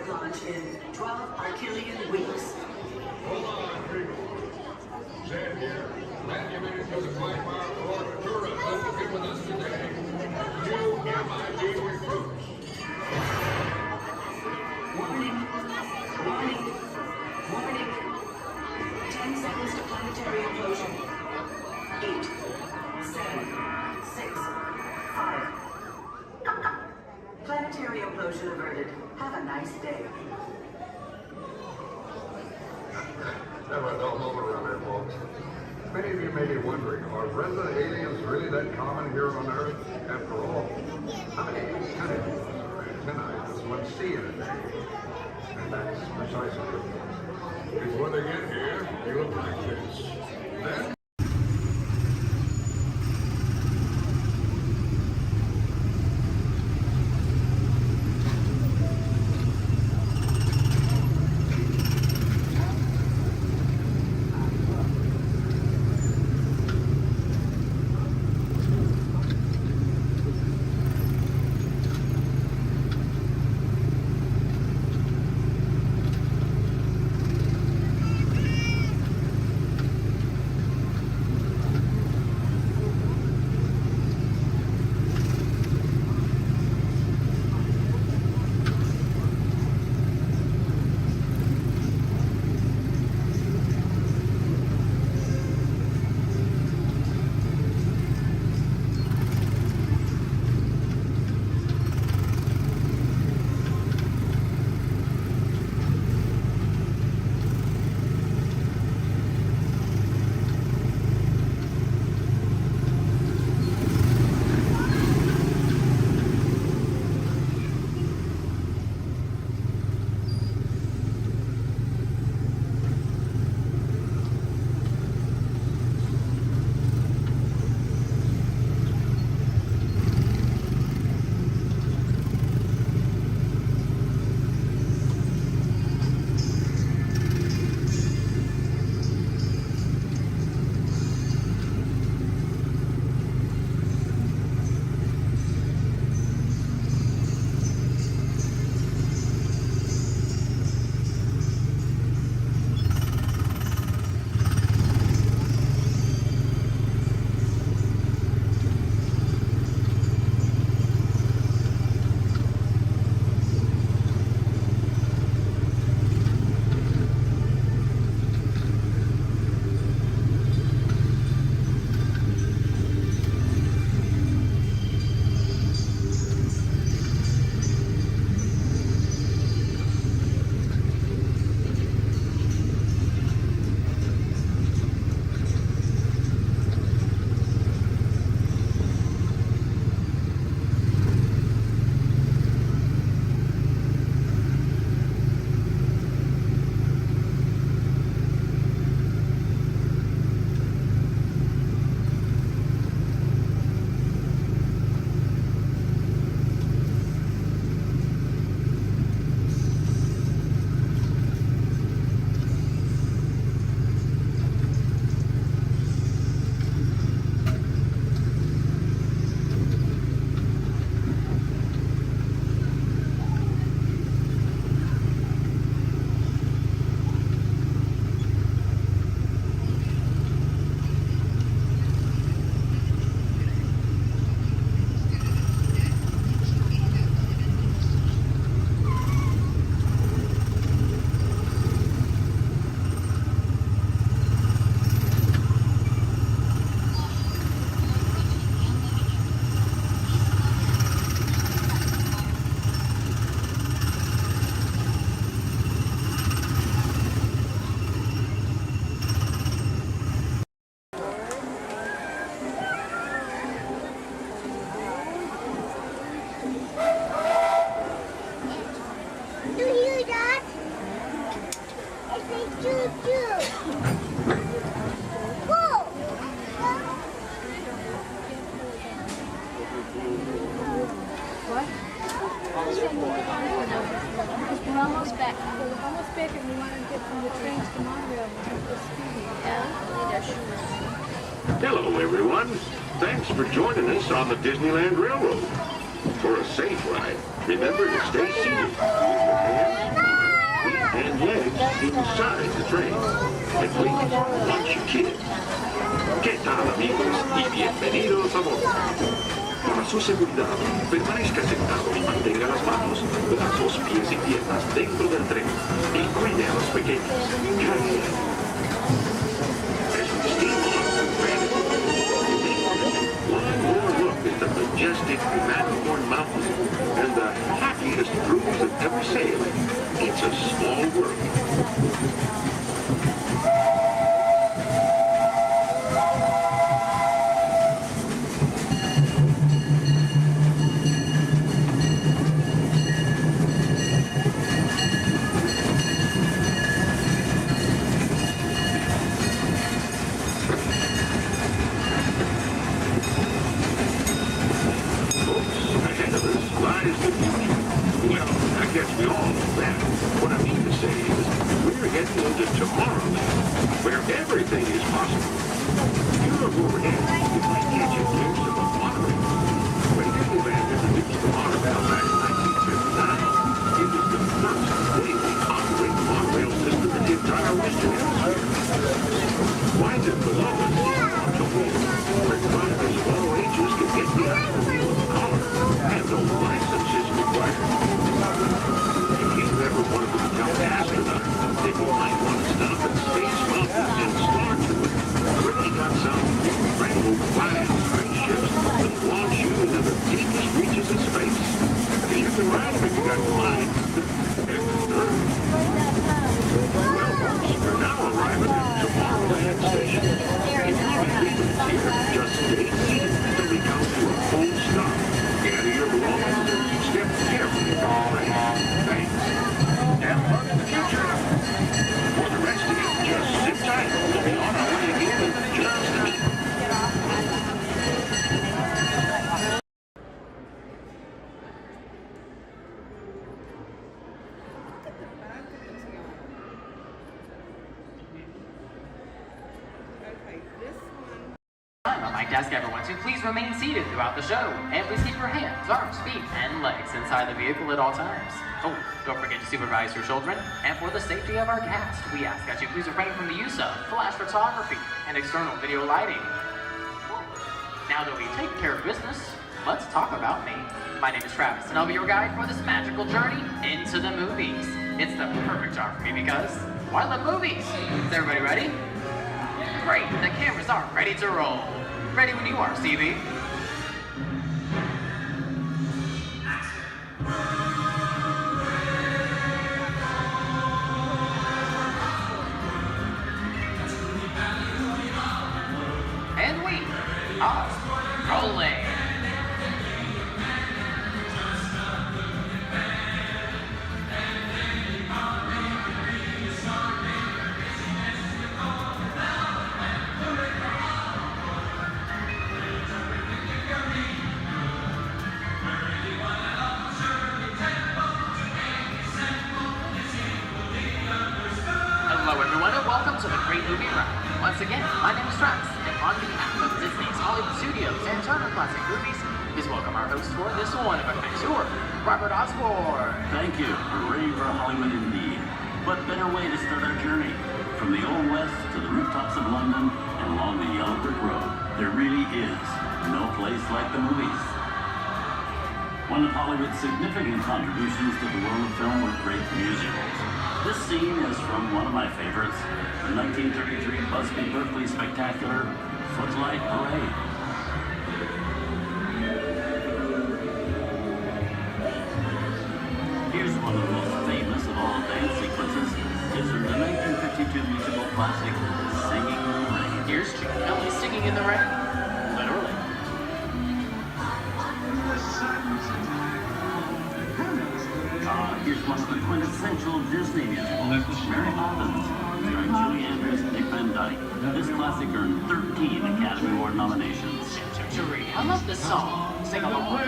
airport launch in 12 Archelian weeks. Hold on, people. Zed here. Glad you made it to the flight bar for the tourism to be with us today. New MIT recruits. Warning. Warning. Warning. 10 seconds to planetary implosion. 8, 7, 6, 5. Planetary implosion averted. Have a nice day. Have a dull moment around here, folks. Many of you may be wondering, are resident aliens really that common here on Earth? After all, how many antennae or antennae does one see in a day? And that's precisely the point. Because when they get here, they look like this. Then We're almost back. We're almost back and we want to get from the trains to Montreal. Hello, everyone. Thanks for joining us on the Disneyland Railroad. For a safe ride, remember to stay seated. Use your hands inside the train. And please, watch your kids. ¿Qué tal, amigos? Y bienvenidos a bordo. Para su seguridad, permanezca sentado y mantenga las manos, brazos, pies y piernas dentro del tren. Y cuide a los pequeños. Gracias. Es un estímulo. One more look at the majestic Matterhorn Mountains and the happiest cruise that ever sailed. It's a small world. Ask everyone to please remain seated throughout the show, and please keep your hands, arms, feet, and legs inside the vehicle at all times. Oh, don't forget to supervise your children, and for the safety of our cast, we ask that you please refrain from the use of flash photography and external video lighting. Now that we've taken care of business, let's talk about me. My name is Travis, and I'll be your guide for this magical journey into the movies. It's the perfect job for me because, well, I love movies. Is everybody ready? Great, the cameras are ready to roll. Ready when you are, Stevie. And we are rolling. Once again, my name is Travis, and on behalf of Disney's Hollywood Studios and Turner Classic Movies, please welcome our host for this one-of-a-kind tour, Robert Osborne. Thank you. Hooray for Hollywood indeed. What better way to start our journey? From the Old West to the rooftops of London and along the yellow brick road, there really is no place like the movies. One of Hollywood's significant contributions to the world of film were great musicals. This scene is from one of my favorites, the 1933 Busby Berkeley spectacular, Footlight Parade. Here's one of the most famous of all dance sequences. It's from the 1952 musical classic, Singing in the Rain. Here's Chick Kelly singing in the rain. Literally. Here's one of the quintessential Disney musicals, Mary Poppins, starring Julie Andrews and Dick Van Dyke. This classic earned 13 Academy Award nominations. I love this song. Sing along.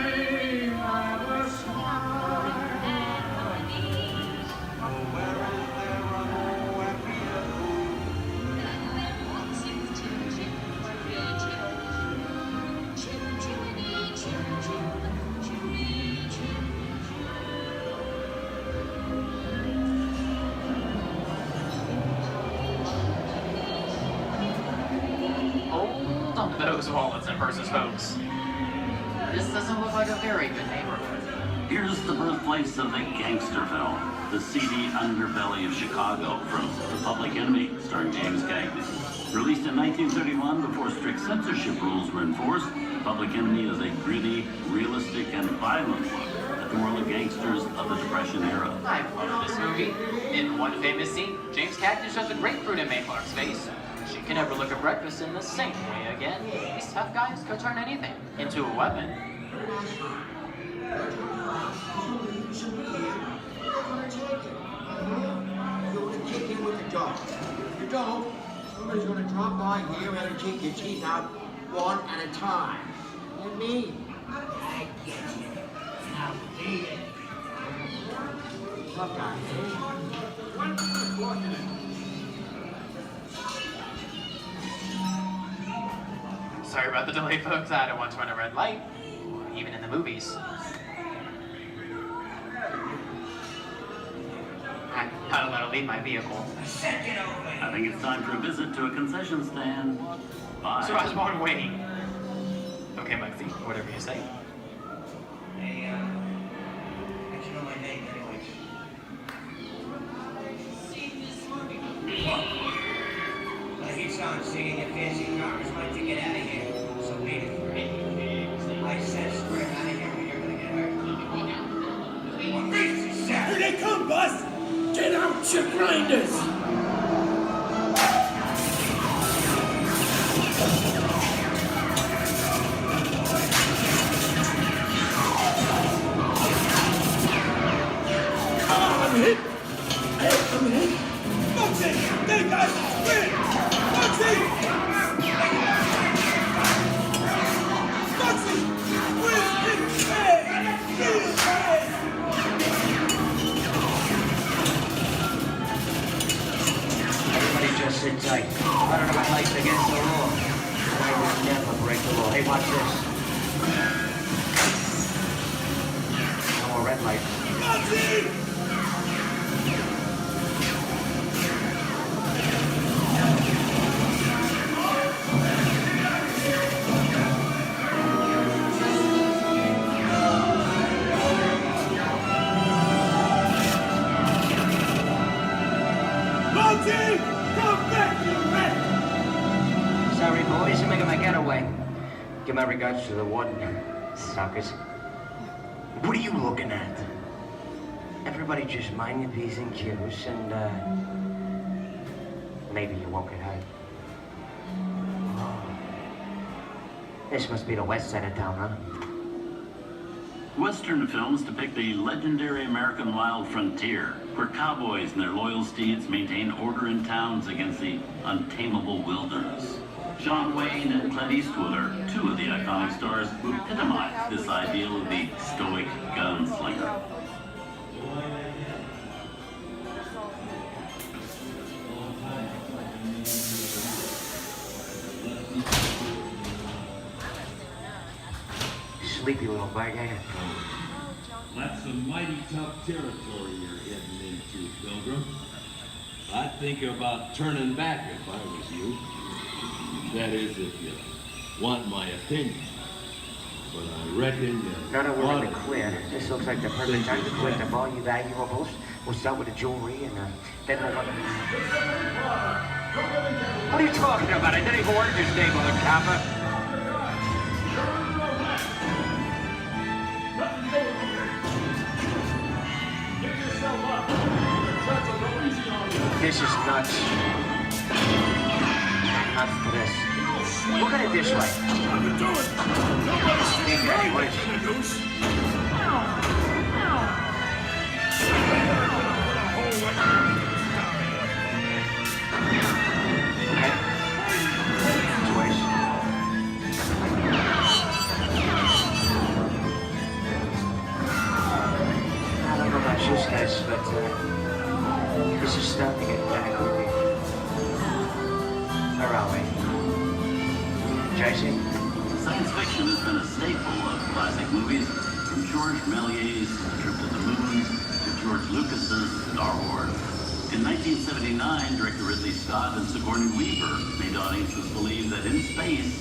those wallets versus folks. This doesn't look like a very good neighborhood. Here's the birthplace of the gangster film, the seedy underbelly of Chicago, from The Public Enemy, starring James Cagney. Released in 1931 before strict censorship rules were enforced, Public Enemy is a gritty, realistic, and violent look at the world of gangsters of the Depression era. I love this movie. In one famous scene, James Cagney shoves a grapefruit in Mae Clark's face. She can never look at breakfast in the same way again. These tough guys could turn anything into a weapon. You're gonna kick in with the dog. If you don't, somebody's gonna drop by here and take your teeth out one at a time. And me, I get you. Now beat it. Tough guy. Sorry about the delay, folks. I don't want to run a red light, even in the movies. I don't let her leave my vehicle. I think it's time for a visit to a concession stand. Bye. So I was born waiting. Okay, Mugsy, whatever you say. Hey, I should know my name anyways. I hear someone singing your fancy cars like to get out of here. So wait for it. I said swear out of here or you're gonna get hurt. What makes you sad? Here they come, Bus! Get out your grinders! I'm hit! Hey, I'm hit! Foxy! They got win! Foxy! Foxy! Win! Hit! Hey! Hey! Everybody just sit tight. Running my lights against the law. I will never break the law. Hey, watch this. No more red light. Foxy! Come back, you rat! Sorry, boys, I'm making my getaway. Give my regards to the warden. Suckers. What are you looking at? Everybody just mind your P's and Q's and, maybe you won't get hurt. Oh. This must be the west side of town, huh? Western films depict the legendary American wild frontier, where cowboys and their loyal steeds maintain order in towns against the untamable wilderness. John Wayne and Clint Eastwood are two of the iconic stars who epitomize this ideal of the stoic gunslinger. Sleepy little bag, eh? That's some mighty tough territory you're heading into, Pilgrim. I'd think about turning back if I was you. That is, if you want my opinion. But I reckon you... No, we're in the clear. This looks like the perfect time to collect the all you valuables. We'll start with the jewelry and then we'll... What are you talking about? I didn't even order this day, Mother Kappa. This is nuts. Nuts to this. Look at it this way. Hey, Daddy, what is it? Okay. Twice. I don't know about you guys, but this is starting to get kind of creepy. Where are we? Jason? Science fiction has been a staple of classic movies, from George Méliès's Trip to the Moon to George Lucas's Star Wars. In 1979, director Ridley Scott and Sigourney Weaver made audiences believe that in space,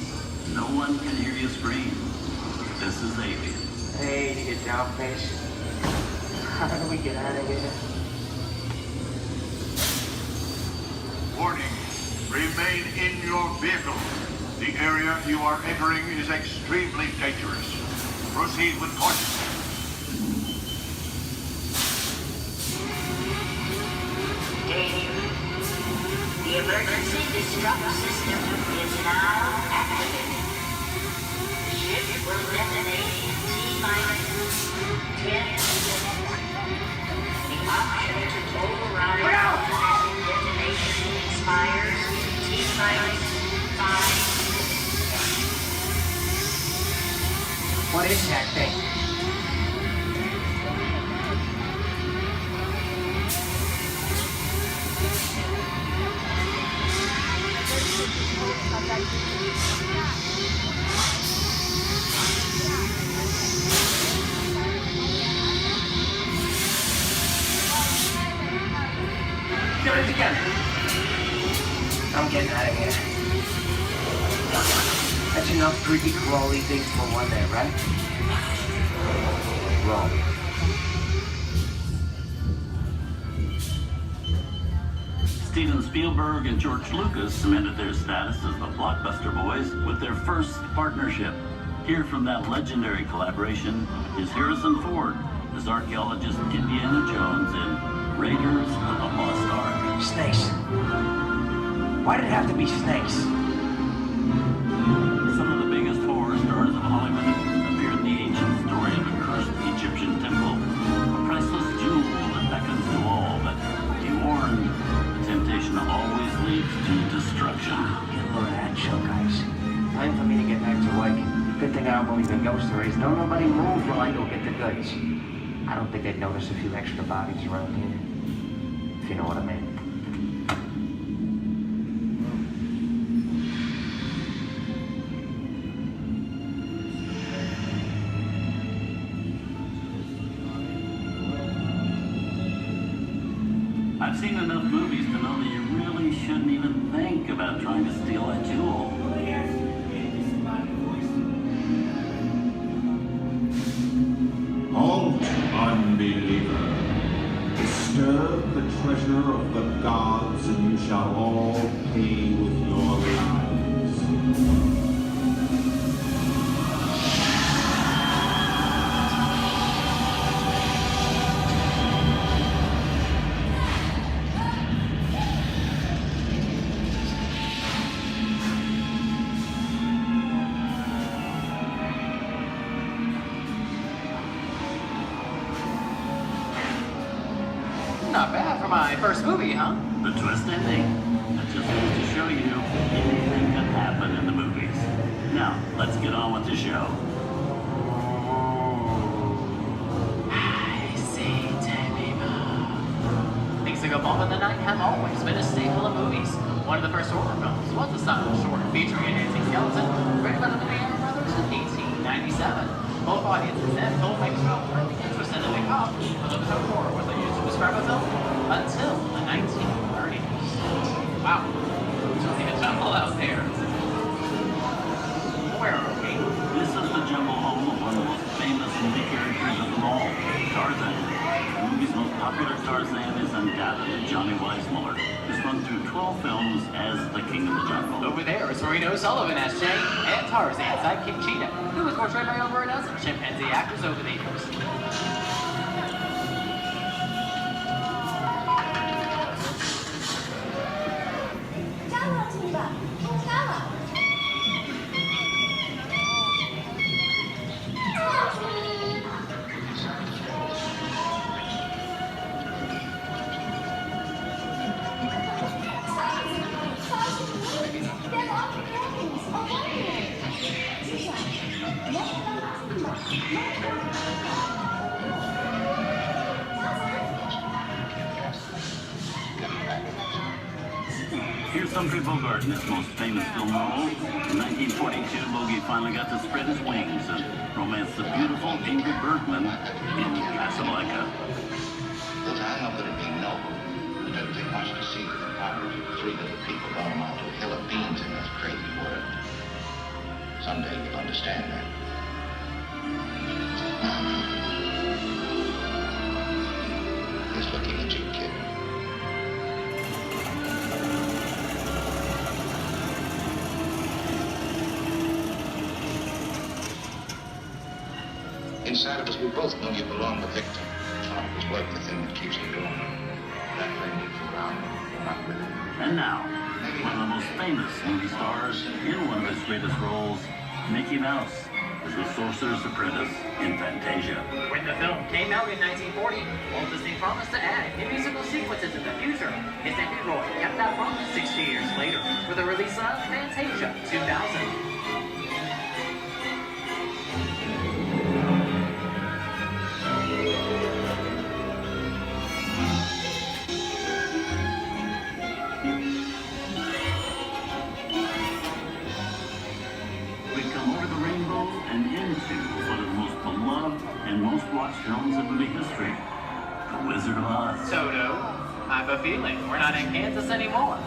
No one can hear you scream. This is Avian. Hey, you down face. How do we get out of here? Warning, remain in your vehicle. The area you are entering is extremely dangerous. Proceed with caution. Danger. The emergency disrupt system is now activated. The ship will detonate in T-minus 10 seconds. The option to override automatic detonation expires T-minus 5 seconds. What is that thing? Get it together. I'm getting out of here. That's enough creepy crawly things for one day, right? Wrong. Steven Spielberg and George Lucas cemented their status as the blockbuster boys with their first partnership. Here from that legendary collaboration is Harrison Ford as archaeologist Indiana Jones in Raiders of the Lost Ark. Snakes. Why did it have to be snakes? Some of the biggest horror stars of Hollywood appear in the ancient story of a cursed Egyptian temple, a priceless jewel that beckons to all, but be warned, temptation always leads to destruction. Look at that show, guys. Time for me to get back to work. Good thing I don't believe in ghost stories. Don't nobody move while I go get the goods. I don't think they'd notice a few extra bodies around here. If you know what I mean. I've seen enough movies to know that you really shouldn't even think about trying to steal a jewel. Halt, unbeliever. Disturb the treasure of the gods, and you shall all pay with your lives. Not bad for my first movie, huh? The twist ending. That just goes to show you anything can happen in the movies. Now, let's get on with the show. I see, things that go bump in the night have always been a staple of movies. One of the first horror films was a silent short featuring a dancing skeleton, written by the Banana Brothers in 1897. Both audiences and filmmakers were interested in the cop, but the term horror was used to describe a film until the 1930s. Wow, really a jungle out there. Where are we? This is the jungle home of one of the most famous movie characters of them all, Tarzan. The movie's most popular Tarzan is undoubtedly Johnny Weissmuller, who's run through 12 films as the King of the Jungle. Over there is Reno Sullivan as Jay, and Tarzan sidekick Cheetah, who was portrayed by over a dozen chimpanzee actors over the years. Here's Humphrey Bogart in his most famous film role. In 1942, Bogey finally got to spread his wings and romance the beautiful Ingrid Bergman in Casablanca. Look, I know that it'd be noble, but everything much to see that the powers of three little people don't amount to a hill of beans in this crazy world. Someday you'll understand that. He's looking at you, kid. Inside of us, we both know you belong to Victor. Heart was like the thing that keeps you going. That thing moves around, not with it. And now, one of the most famous movie stars in one of his greatest roles, Mickey Mouse, as the Sorcerer's Apprentice in Fantasia. When the film came out in 1940, Walt Disney promised to add new musical sequences in the future. His nephew Roy kept that promise 60 years later with the release of Fantasia 2000. Most watched films in movie history, The Wizard of Oz. Toto, I have a feeling we're not in Kansas anymore.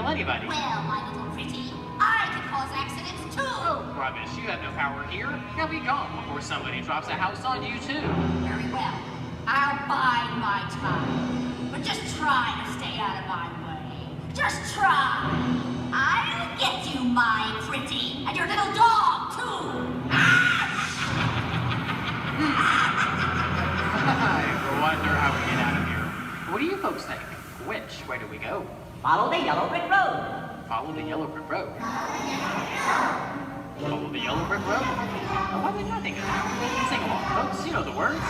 Anybody. Well, my little pretty, I can cause accidents too. Oh, rubbish. You have no power here. You'll be gone before somebody drops a house on you, too. Very well. I'll bide my time. But just try to stay out of my way. Just try. I'll get you, my pretty, and your little dog, too. I wonder how we get out of here. What do you folks think? Which way do we go? Follow the yellow brick road. Follow the yellow brick road. Follow the yellow brick road? Oh, why didn't I think of that? Sing along, folks. You know the words.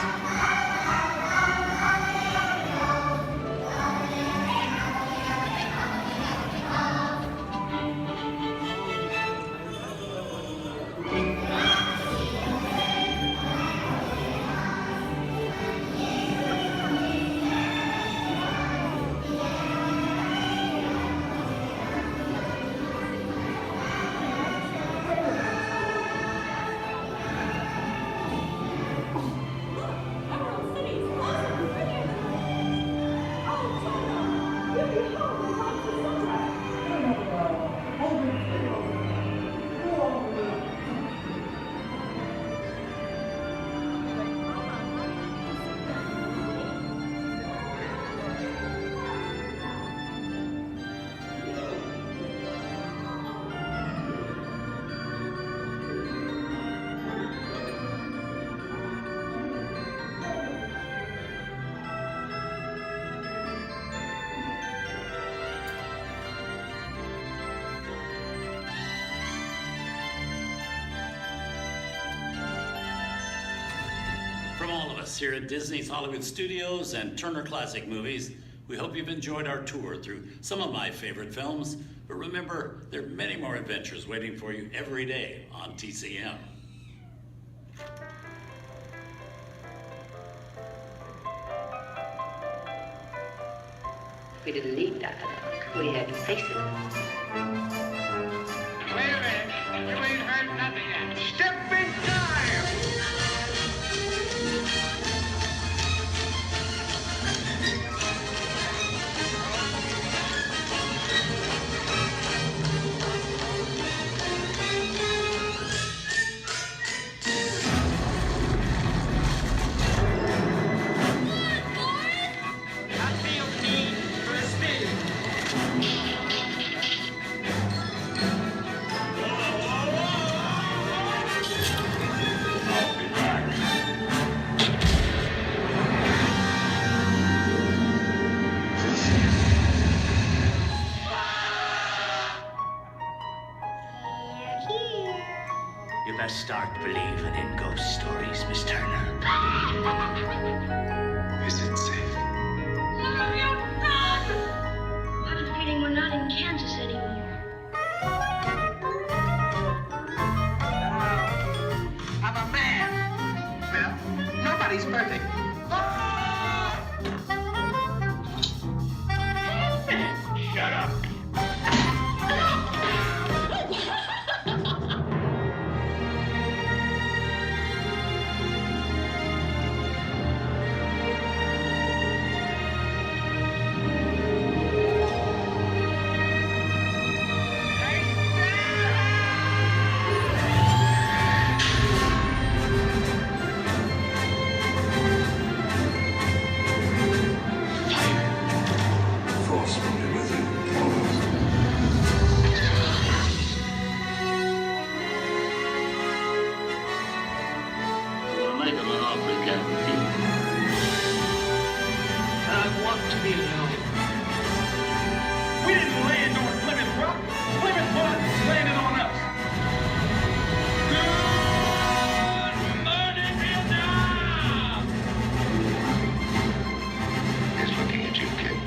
From all of us here at Disney's Hollywood Studios and Turner Classic Movies, we hope you've enjoyed our tour through some of my favorite films. But remember, there are many more adventures waiting for you every day on TCM. We didn't need dialogue. We had faces. Wait a minute. You ain't heard nothing yet. Step in time! Everybody's perfect. Shut up. Force will be with you always. We're making an awfully Captain. I want to be alone. We didn't land on Plymouth Rock. Plymouth Rock landed on us. Good morning, Vietnam! He's looking at you, kid.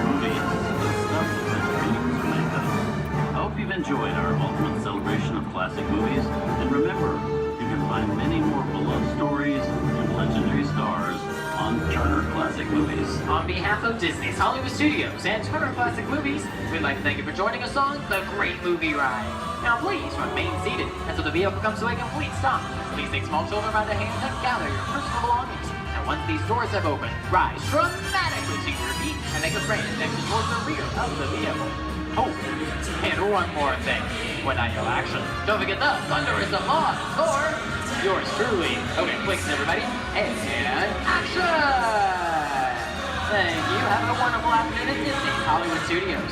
Movies, the stuff that dreams are made of. I hope you've enjoyed our ultimate celebration of classic movies. And remember, you can find many more beloved stories and legendary stars on Turner Classic Movies. On behalf of Disney's Hollywood Studios and Turner Classic Movies, we'd like to thank you for joining us on The Great Movie Ride. Now please remain seated until the vehicle comes to a complete stop. Please take small children by the hand and gather your personal belongings. And once these doors have opened, rise dramatically to your feet and make a frantic exit towards the rear of the vehicle. Oh, and one more thing. When I yell action, don't forget the thunder is the law for yours truly. Okay, clicks everybody, and action! Thank you. Have a wonderful afternoon at Disney's Hollywood Studios.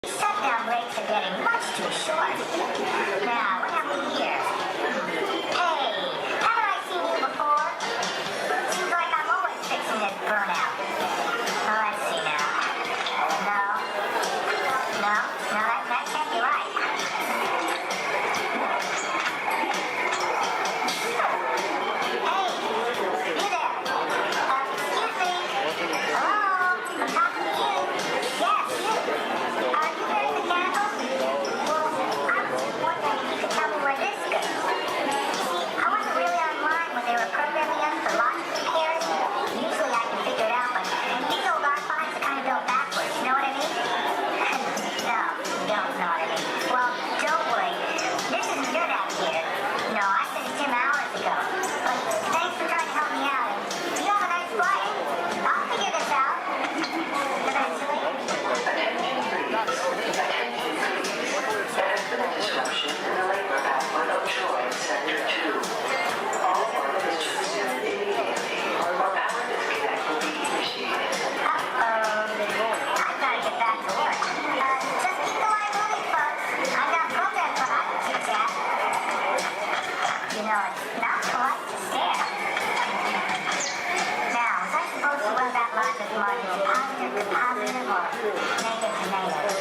Shutdown breaks are getting much too short. Now, what have we here? Hey, haven't I seen you before? Seems like I'm always fixing this burnout. Oh, let's see now. No, that can't be right. Hey, you there. Excuse me. Hello, I'm talking to you. Yes, you. Are you very mechanical? Well, I was wondering if you could tell me where this goes. See, I wasn't really online when they were programming us for logic repairs. Usually I can figure it out, but these old R5s are kind of built backwards, you know what I mean? No, you don't know what I mean. Well, don't worry. This isn't your navigator. No, I finished him hours ago. But thanks for trying to help me out. And you have a nice flight. I'll figure this out. Eventually. Disruption in the labor output of Troy Sector 2. All participants immediately, or power disconnect will be initiated. I've got to get back to work. Just keep the line moving, folks. I've got programs that I can chit chat. You know, it's not polite to stare. Now, was I supposed to run that logic margin positive to positive or negative to negative?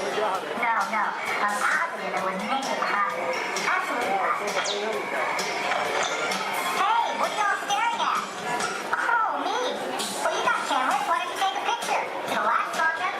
No. Positive, it was negative to positive. Absolutely positive. Hey, what are you all staring at? Oh, me. Well, you got cameras. Why don't you take a picture? It'll last longer.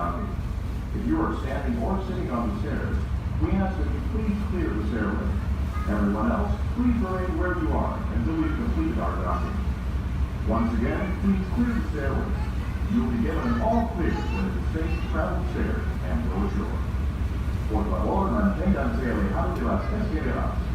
docking. If you are standing or sitting on the stairs, we ask that you please clear the stairway. Everyone else, please remain where you are until we've completed our docking. Once again, please clear the stairway. You will be given an all clear when it is safe to travel stairs and go ashore. Por favor, manténganse alejados de las escaleras.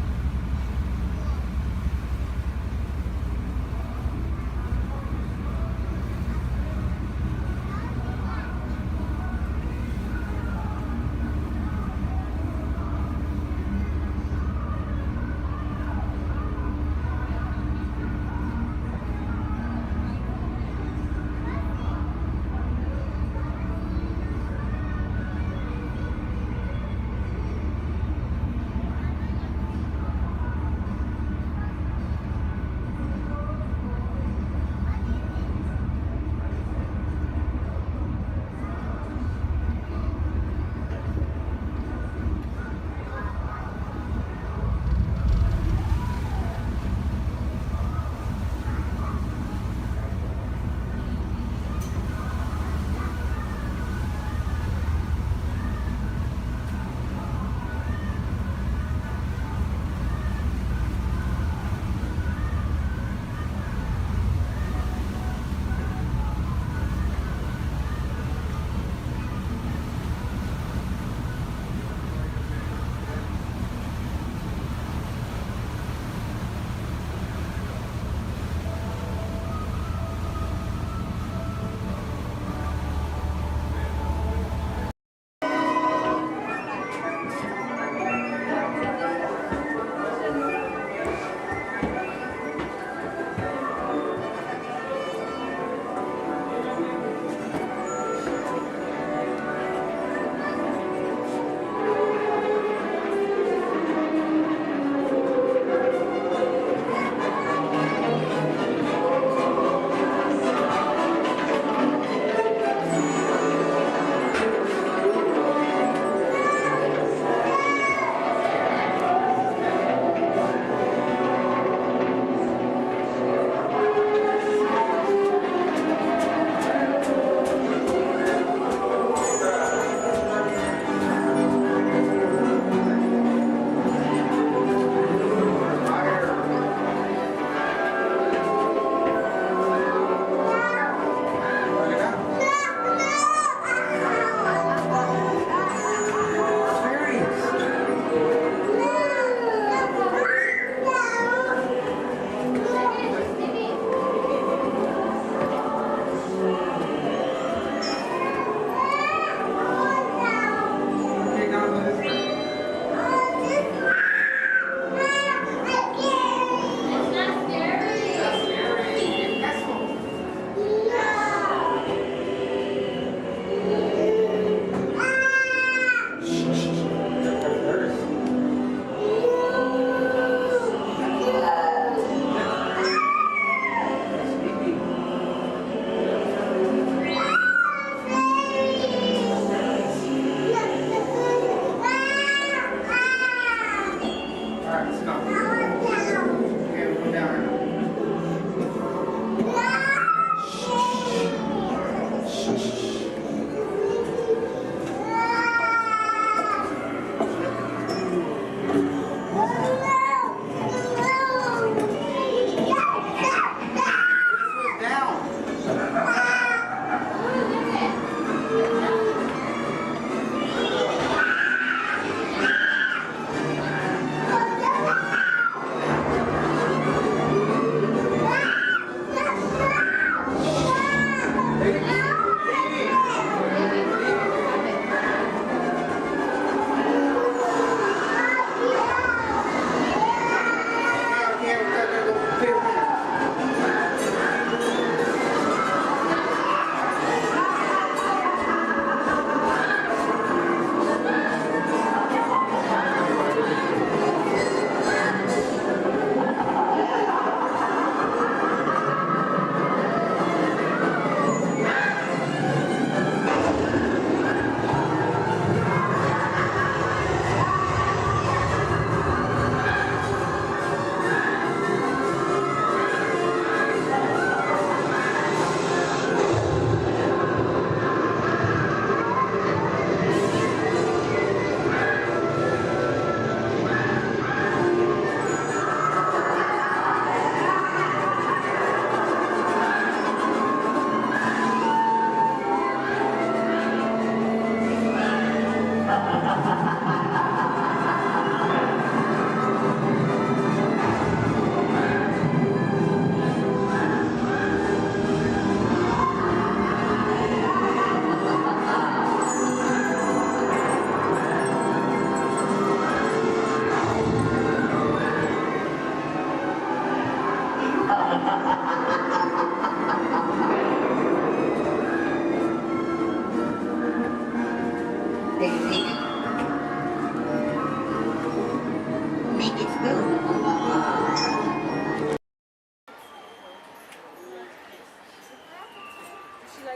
She likes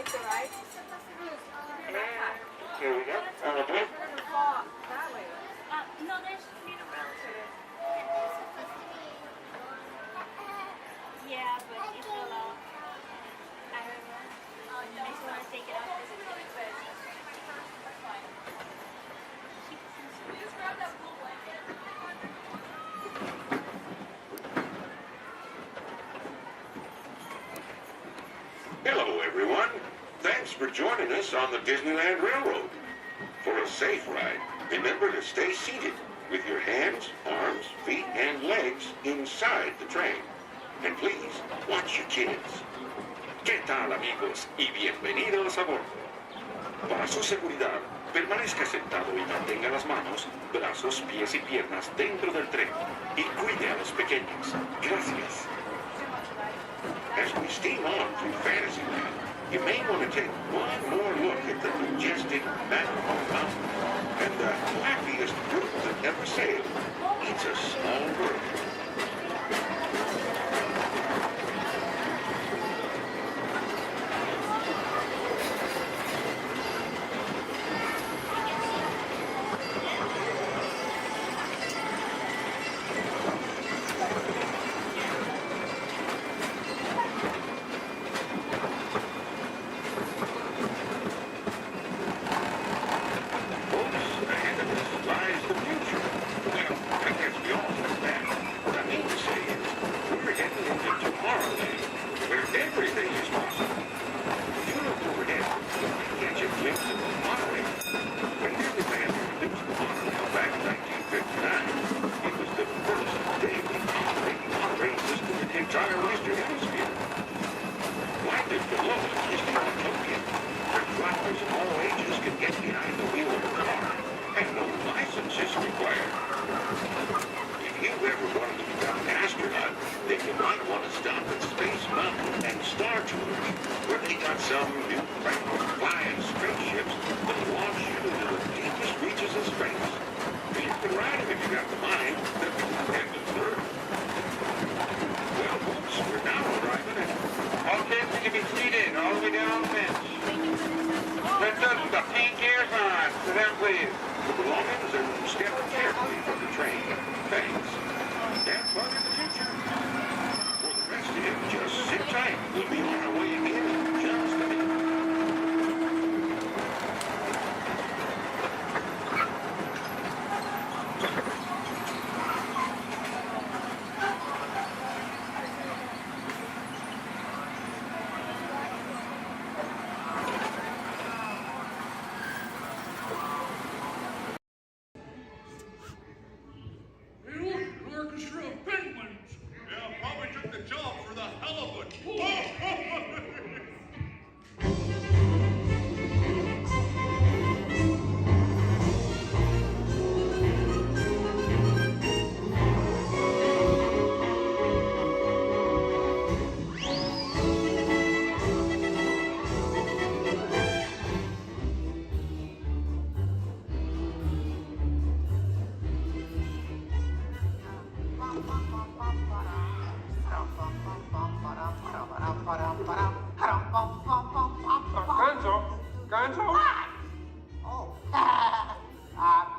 it, right? Here we go. On the blue. That way. No, there's need a relative. Yeah, but it fell off. I don't know. I just want to take it off. Just grab that blue blanket. Hello, everyone. Thanks for joining us on the Disneyland Railroad. For a safe ride, remember to stay seated with your hands, arms, feet, and legs inside the train. And please, watch your kids. ¿Qué tal, amigos? Y bienvenidos a bordo. Para su seguridad, permanezca sentado y mantenga las manos, brazos, pies y piernas dentro del tren. Y cuide a los pequeños. Gracias. As we steam on through Fantasyland, you may want to take one more look at the majestic Matterhorn Mountain and the happiest group that ever sailed. It's a small world.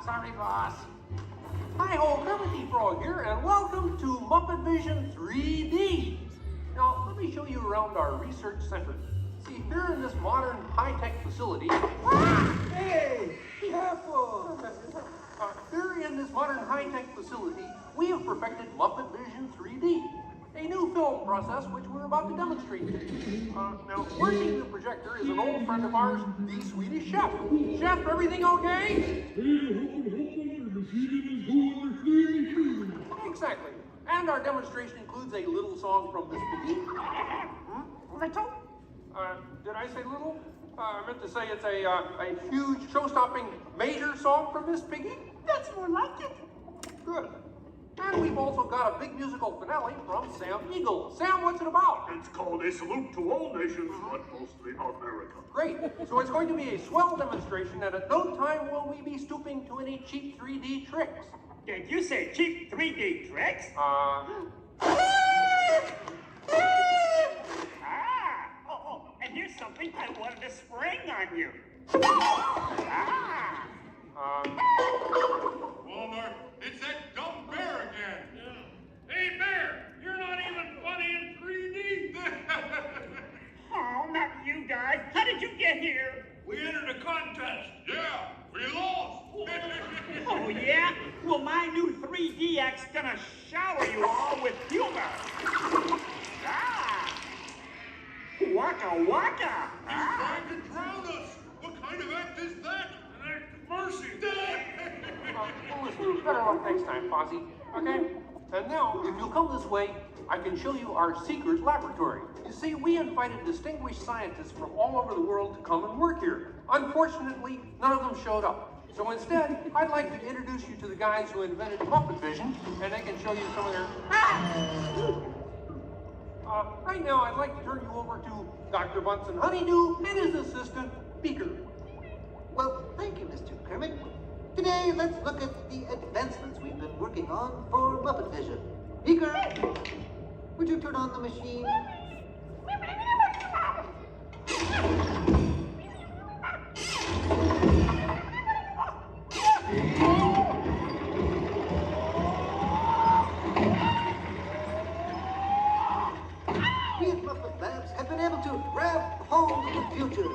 Sorry, boss. Hi-ho, Kermit Frog here, and welcome to Muppet Vision 3D. Now, let me show you around our research center. See, here in this modern high-tech facility... Hey, be careful! Here in this modern high-tech facility, we have perfected Muppet Vision 3D, a new film process which we're about to demonstrate today. Now, working the projector is an old friend of ours, the Swedish chef. Chef, everything okay? Exactly. And our demonstration includes a little song from Miss Piggy. Little? Did I say little? I meant to say it's a huge, show-stopping major song from Miss Piggy. That's more like it. Good. And we've also got a big musical finale from Sam Eagle. Sam, what's it about? It's called A Salute to All Nations, but mostly America. Great. So it's going to be a swell demonstration, and at no time will we be stooping to any cheap 3D tricks. Did you say cheap 3D tricks? And here's something I wanted to spring on you. Walter, it's that dumb bear again. Hey, Bear, you're not even funny in 3D. Oh, not you guys. How did you get here? We entered a contest. Yeah, we lost. Oh, yeah? Well, my new 3DX gonna shower you all with humor. Waka waka. He's trying to drown us. What kind of act is that? An act of mercy. Listen, better luck next time, Fozzie. Okay? And now, if you'll come this way, I can show you our secret laboratory. You see, we invited distinguished scientists from all over the world to come and work here. Unfortunately, none of them showed up. So instead, I'd like to introduce you to the guys who invented Muppet Vision, and they can show you some of their... right now, I'd like to turn you over to Dr. Bunsen Honeydew and his assistant, Beaker. Well, thank you, Mr. Kermit. Today, let's look at the advancements we've been working on for Muppet Vision. Beaker, would you turn on the machine? We at Muppet Labs have been able to grab hold of the future.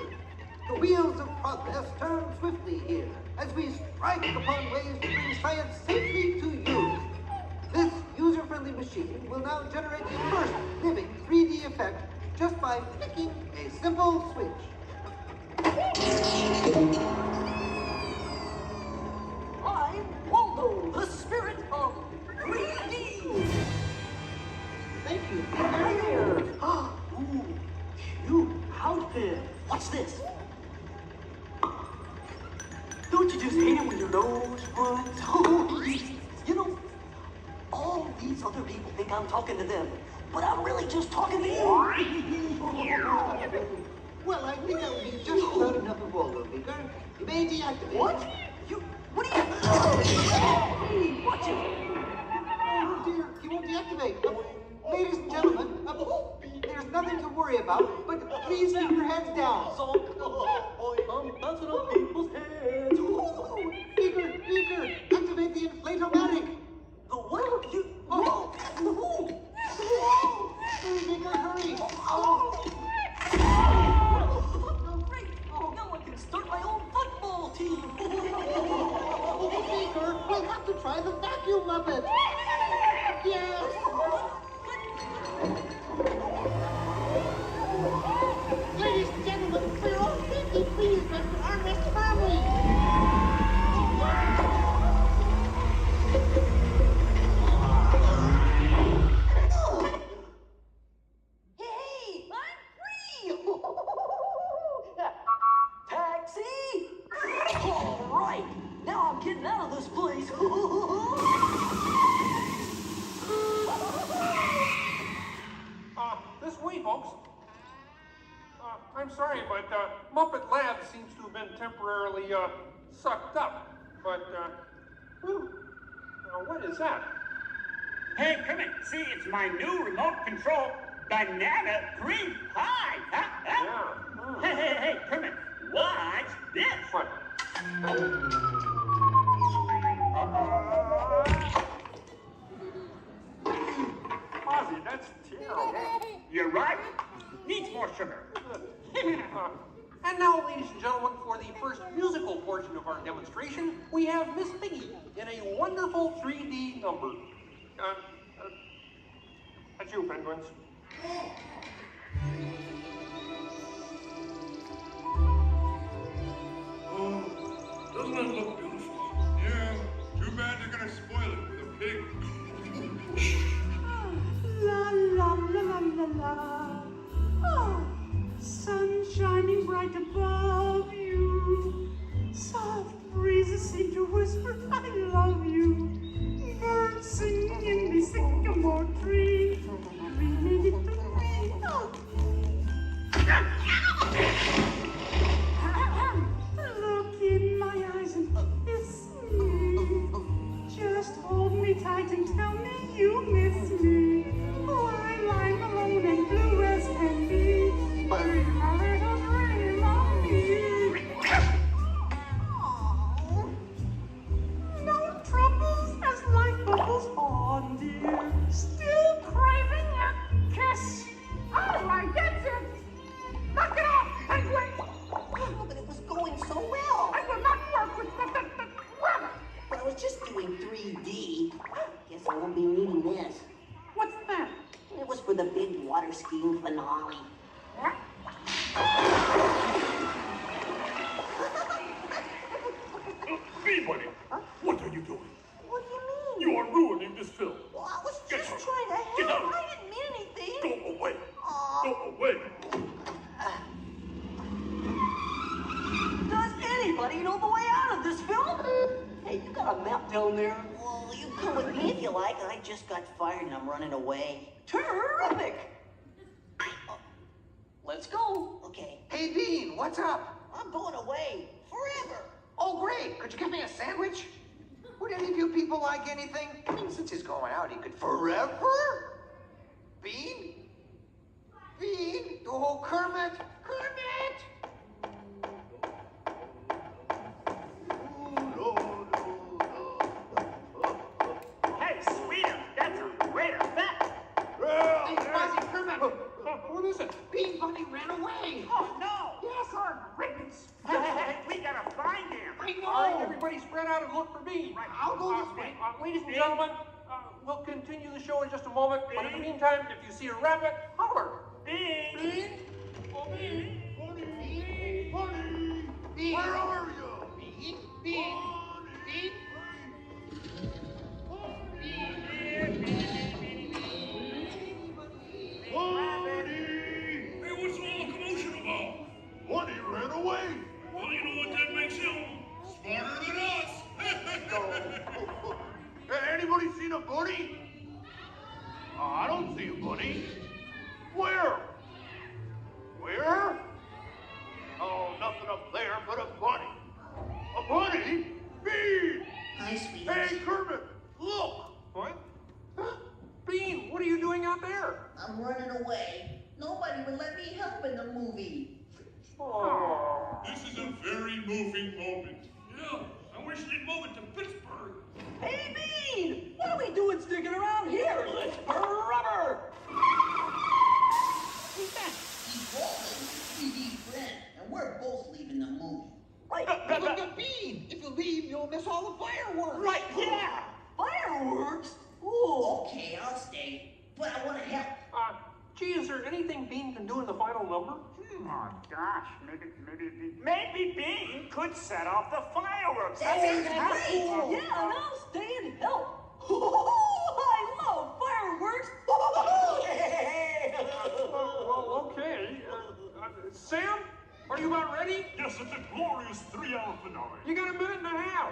The wheels of progress turn swiftly here as we strike upon ways to bring science safely to use. This user-friendly machine will now generate the first living 3D effect just by flicking a simple switch. I'm Waldo, the spirit of 3D. Thank you. Here. Ooh, cute outfit. What's this? Don't you just hate it when your nose runs? You know, all these other people think I'm talking to them, but I'm really just talking to you. Well, I think that would be just about enough of Waldo, Beaker. You may deactivate. What? What are you... Watch it. Oh, dear, he won't deactivate. Ladies and gentlemen, there's nothing to worry about, but please keep your heads down. I'm bouncing on people's heads. Beaker, activate the inflatomatic. The what? You... Beaker, hurry. Great. Now I can start my own football team. Beaker, we'll have to try the vacuum Muppet. Yes. Ladies and gentlemen, for your own safety, please rest your arm rest firmly. Hey, I'm free! Taxi! All right, now I'm getting out of this place. This way, folks. I'm sorry, but Muppet Labs seems to have been temporarily sucked up. But, now what is that? Hey, come in. See, it's my new remote control banana cream pie. Hey, come in. Watch this. What? Ozzy, that's terrible. You're right. Needs more sugar. And now, ladies and gentlemen, for the first musical portion of our demonstration, we have Miss Piggy in a wonderful 3D number. That's you, penguins. Doesn't it look beautiful? Yeah, too bad they're gonna spoil it with a pig. La la la la la la. Oh, sun shining bright above you. Soft breezes seem to whisper, I love you. Birds sing wrestling 3D. Guess I won't be needing this. What's that? It was for the big water skiing finale. Peabody, what are you doing? What do you mean? You are ruining this film. Well, I was Get just out. trying to Get help. out. I didn't mean anything. Go away. Aw. Go away. Does anybody know the way out of this film? Hey, you got a map down there? Well, you come with me if you like. I just got fired and I'm running away. Terrific! Let's go. Okay. Hey, Bean, what's up? I'm going away. Forever. Oh, great. Could you give me a sandwich? Would any of you people like anything? I mean, since he's going out, he could forever? Bean? Bean? Oh, Kermit! Kermit! Hey, sweeter, that's a great effect. Hey, Fuzzy Kermit! What is it? Bean Bunny ran away! Oh, no. Yes, our ribbons. We gotta find him. I know! All right, everybody spread out and look for me. Right. I'll go this way. Ladies and gentlemen, we'll continue the show in just a moment. But in the meantime, if you see a rabbit, holler. Bean. Bean? Oh, Bean. Bean! Where are you? Bean? Bean? Bean? Hey, what's all the commotion about? Bunny ran away. Well, you know what that makes him? Smarter than us. Hey, anybody seen a bunny? I don't see a bunny. Where? Where? Oh, nothing up there but a bunny. A bunny? Bean! Hi, sweetie. Hey, Kermit, look! What? Bean, what are you doing out there? I'm running away. Nobody would let me help in the movie. Oh. This is a very moving moment. Yeah, I wish they'd move it to Pittsburgh. Hey, Bean! What are we doing sticking around here? Let's burn rubber! Who's that? He's Walt, my 3D friend, and we're both leaving the movie. Right. Bean! If you leave, you'll miss all the fireworks. Right, yeah. Fireworks? Ooh. Okay, I'll stay, but I want to help. Gee, is there anything Bean can do in the final number? Oh, gosh. Maybe Bean could set off the fireworks. That's That'd be great. cool. Yeah, and I'll stay and help. I love fireworks. Well, okay. Sam, are you about ready? Yes, it's a glorious 3-hour finale. You got a minute and a half.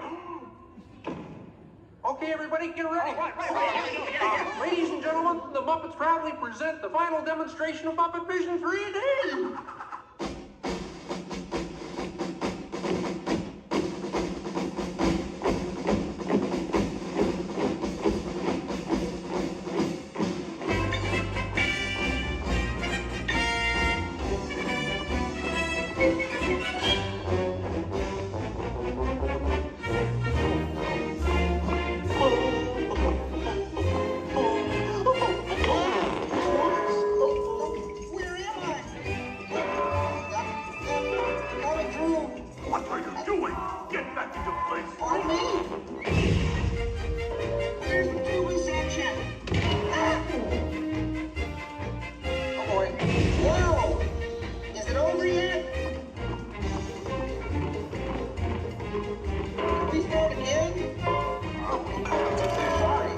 Okay, everybody, get ready. Right. Ladies and gentlemen, the Muppets proudly present the final demonstration of Muppet Vision 3D. What are you doing? Get back into place. On me! Where's the two-way section? Oh boy. Whoa! Is it over yet? Can we start again? Sorry.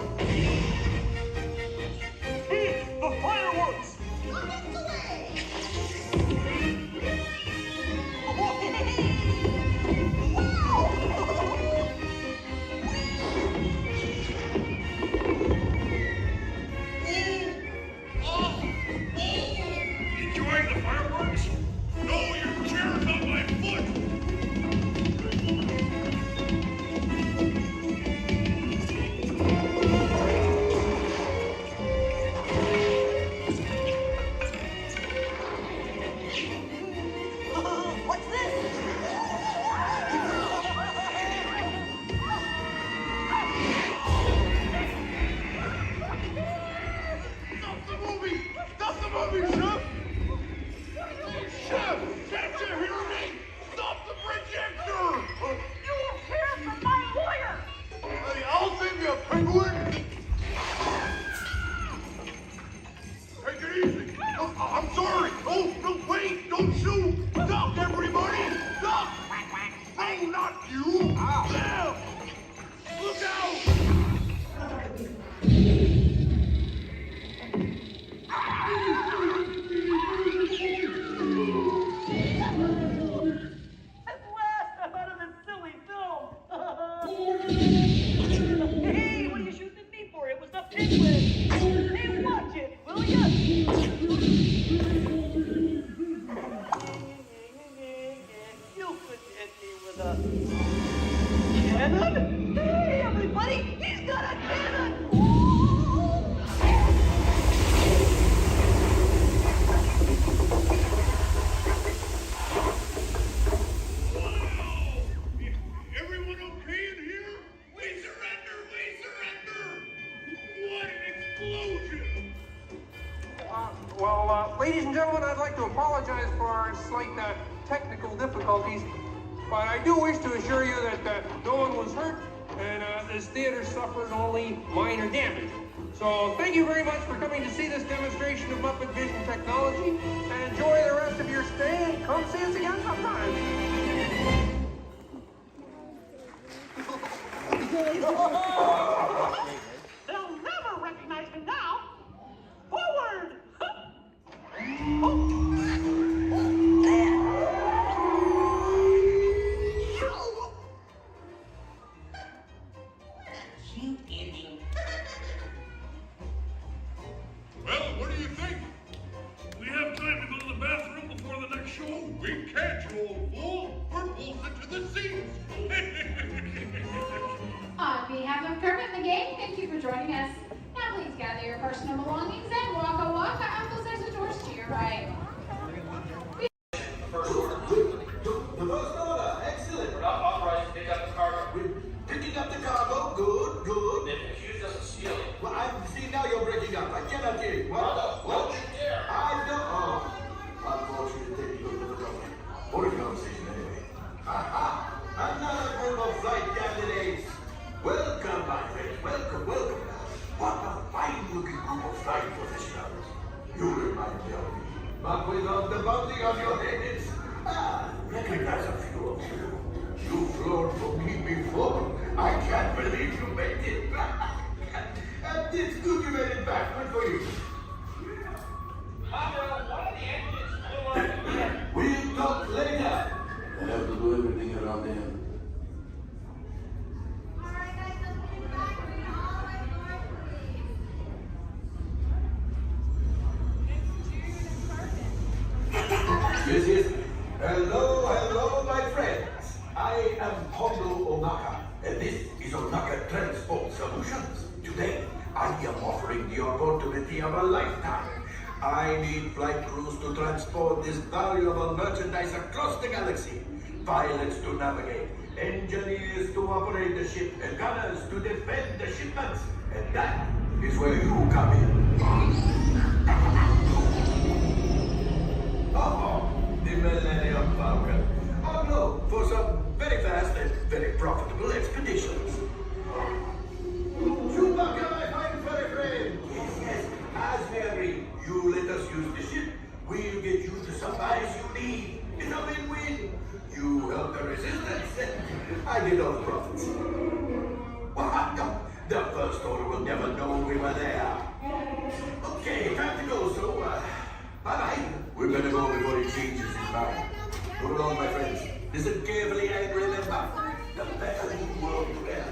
The fireworks! Enjoying the fireworks? No, your chair's on my foot! Hey, what are you shooting at me for? It was the penguin. Hey, watch it, will ya? You could hit me with a cannon? Hey, everybody, he's got a cannon! Everyone okay in here? We surrender! We surrender! What an explosion! Ladies and gentlemen, I'd like to apologize for our slight technical difficulties, but I do wish to assure you that no one was hurt and this theater suffered only minor damage. So thank you very much for coming to see this demonstration of Muppet Vision technology, and enjoy the rest of your stay, and come see us again sometime. They'll never recognize me now. Forward! Cute ending. Well, what do you think? We have time to go to the bathroom before the next show? We can't, you old fool. We're bolted to the seats. On behalf of Kermit and the gang, thank you for joining us. Now please gather your personal belongings and waka waka. Uncles, there's the doors to your right. The first order, excellent. We're not authorized to pick up the cargo. We're picking up the cargo, good, good. They've accused us of stealing. Well, see, now you're breaking up. I cannot hear you. What? Don't you dare. I don't. Oh, unfortunately, they don't look up. What a conversation anyway. Aha! Another group of flight candidates. Welcome, my friends. Welcome, welcome. What a fine-looking group of flight professionals. You remind me of me. But without the bounding of your heads. Recognize a few of you. You've flown for me before. I can't believe you made it back. And it's good you made it back. Good for you. We'll talk later. I have to do everything around him. This is hello, my friends. I am Hondo Onaka, and this is Onaka Transport Solutions. Today, I am offering the opportunity of a lifetime. I need flight crews to transport this valuable merchandise across the galaxy, pilots to navigate, engineers to operate the ship, and gunners to defend the shipments. And that is where you come in. Oh, the Millennium Falcon. Oh no, for some very fast and very profitable expeditions. Chewbacca, my fine furry friend. Yes, as we agreed, you let us use the ship. We'll get you the supplies you need. It's a win-win. You help the resistance. I get all the profits. Well, no, the First Order will never know we were there. Okay, time to go, so, bye-bye. We better go before he changes his mind. Move along, my friends. Listen carefully and remember, the better you world you are.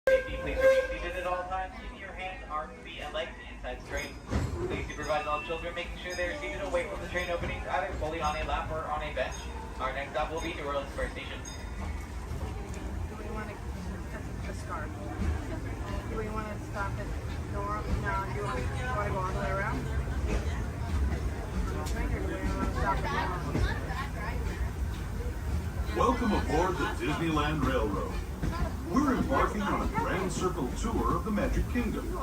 Please remain seated at all times, keeping your hands, arms, feet, and legs inside the train. Please supervise all children, making sure they are seated away from the train openings, either fully on a lap or on a bench. Our next stop will be New Orleans Square Station. Do we want to start? Do we want to stop at Nora? No, do you want to go all the way around? Or do we want to stop at Nora? Welcome aboard the Disneyland Railroad. We're embarking on a grand circle tour of the Magic Kingdom.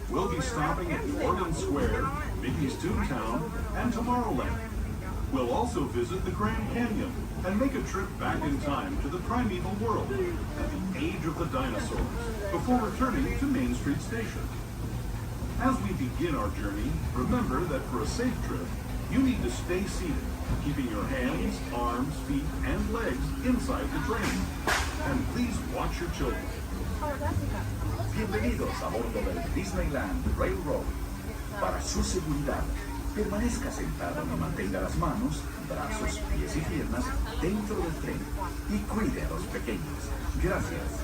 We'll be stopping at New Orleans Square, Mickey's Toontown, and Tomorrowland. We'll also visit the Grand Canyon and make a trip back in time to the primeval world and the age of the dinosaurs before returning to Main Street Station. As we begin our journey, remember that for a safe trip, you need to stay seated, keeping your hands, arms, feet, and legs inside the train. And please watch your children. Bienvenidos a bordo del Disneyland Railroad. Para su seguridad, permanezca sentado y mantenga las manos, brazos, pies y piernas dentro del tren y cuide a los pequeños. Gracias.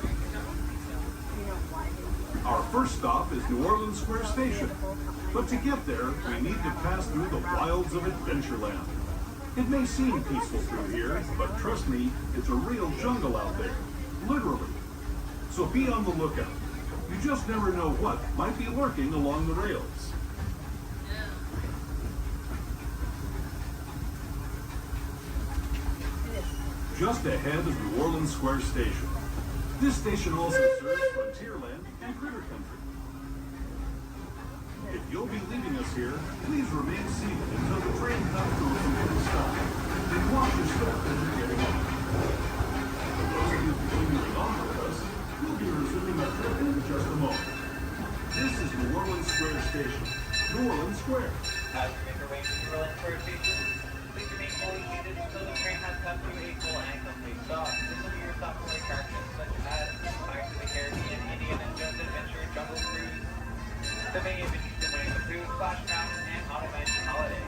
Our first stop is New Orleans Square Station. But to get there, we need to pass through the wilds of Adventureland. It may seem peaceful through here, but trust me, it's a real jungle out there. Literally. So be on the lookout. You just never know what might be lurking along the rails. Just ahead is New Orleans Square Station. This station also serves Frontierland and Critter Country. If you'll be leaving us here, please remain seated until the train comes to a complete stop. And watch your step as you're getting on. For those of you continuing on with us, we'll be resuming our trip in just a moment. This is New Orleans Square Station. New Orleans Square. As you make your way to New Orleans Square Station, please remain fully seated until the train has come to a full and complete stop. This will be your stop for attractions such as Pirates of the Caribbean, Indiana Jones Adventure, Jungle Cruise, the many adventures in Winnie the Pooh, Splash Mountain, and Haunted Mansion Holiday.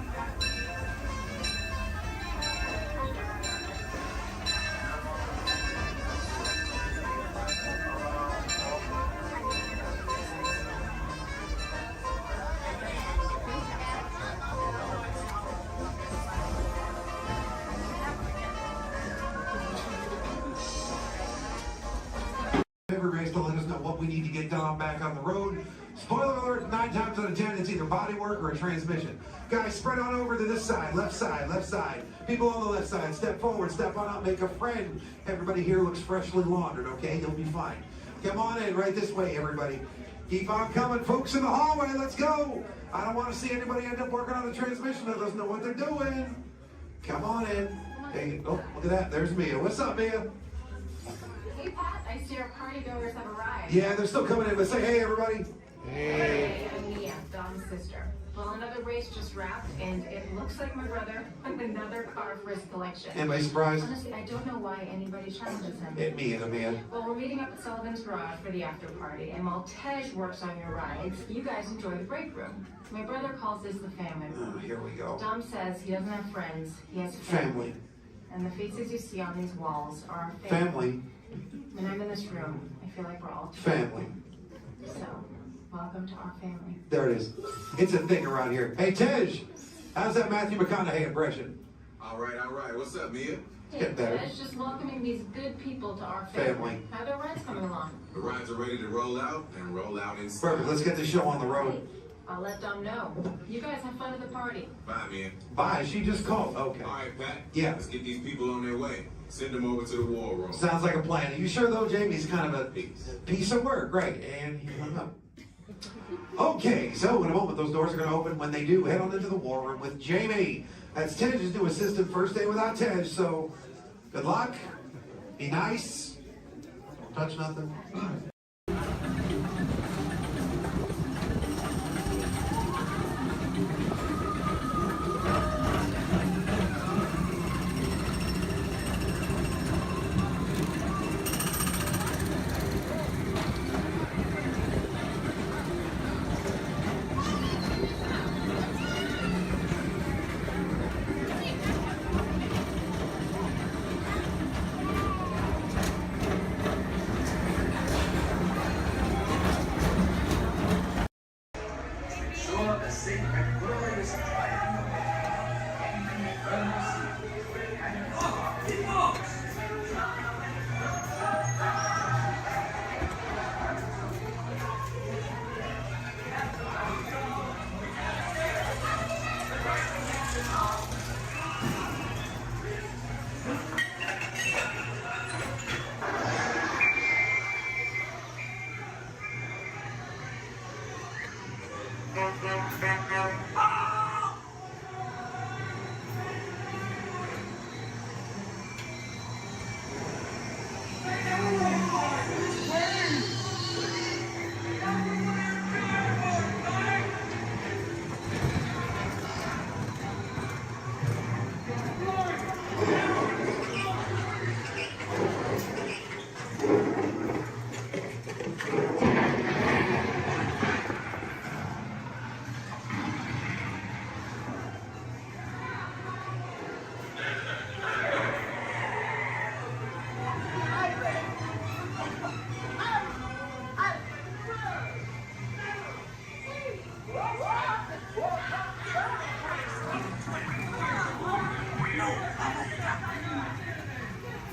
Everybody's to let us know what we need to get done back on the road. Spoiler alert, 9 times out of 10, it's either body work or a transmission. Guys, spread on over to this side, left side, left side. People on the left side, step forward, step on up, make a friend. Everybody here looks freshly laundered, okay? You'll be fine. Come on in, right this way, everybody. Keep on coming, folks in the hallway, let's go. I don't want to see anybody end up working on the transmission that doesn't know what they're doing. Come on in. Hey, oh, look at that, there's Mia. What's up, Mia? Hey, Pat, I see our party goers have arrived. Yeah, they're still coming in, but say hey, everybody. Hey, I'm Mia, Dom's sister. Well, another race just wrapped, and it looks like my brother with another car for his collection. Anybody surprised? Honestly, I don't know why anybody challenges him. Mia. Well, we're meeting up at Sullivan's Garage for the after party, and while Tej works on your rides, you guys enjoy the break room. My brother calls this the family room. Oh, here we go. Dom says he doesn't have friends, he has Family. And the faces you see on these walls are our Family. When I'm in this room, I feel like we're all Family. So, welcome to our family. There it is. It's a thing around here. Hey, Tej, how's that Matthew McConaughey impression? All right. What's up, Mia? Hey, Tej, just welcoming these good people to our family. How are their rides coming along? The rides are ready to roll out and roll out in style. Perfect. Let's get this show on the road. I'll let Dom know. You guys have fun at the party. Bye, Mia. Bye. She just called. Okay. All right, Pat. Yeah. Let's get these people on their way. Send them over to the war room. Sounds like a plan. Are you sure, though, Jamie's kind of a piece of work? Right. And he hung up. Okay, so in a moment, those doors are going to open. When they do, head on into the war room with Jamie. That's Tej's new assistant. First day without Tej, so good luck. Be nice. Don't touch nothing.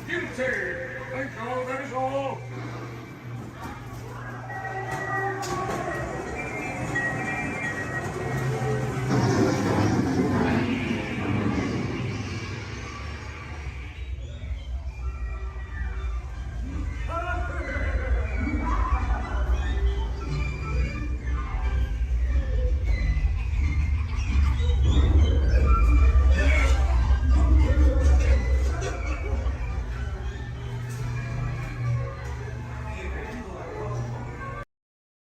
Guilty! Thank you, that is all.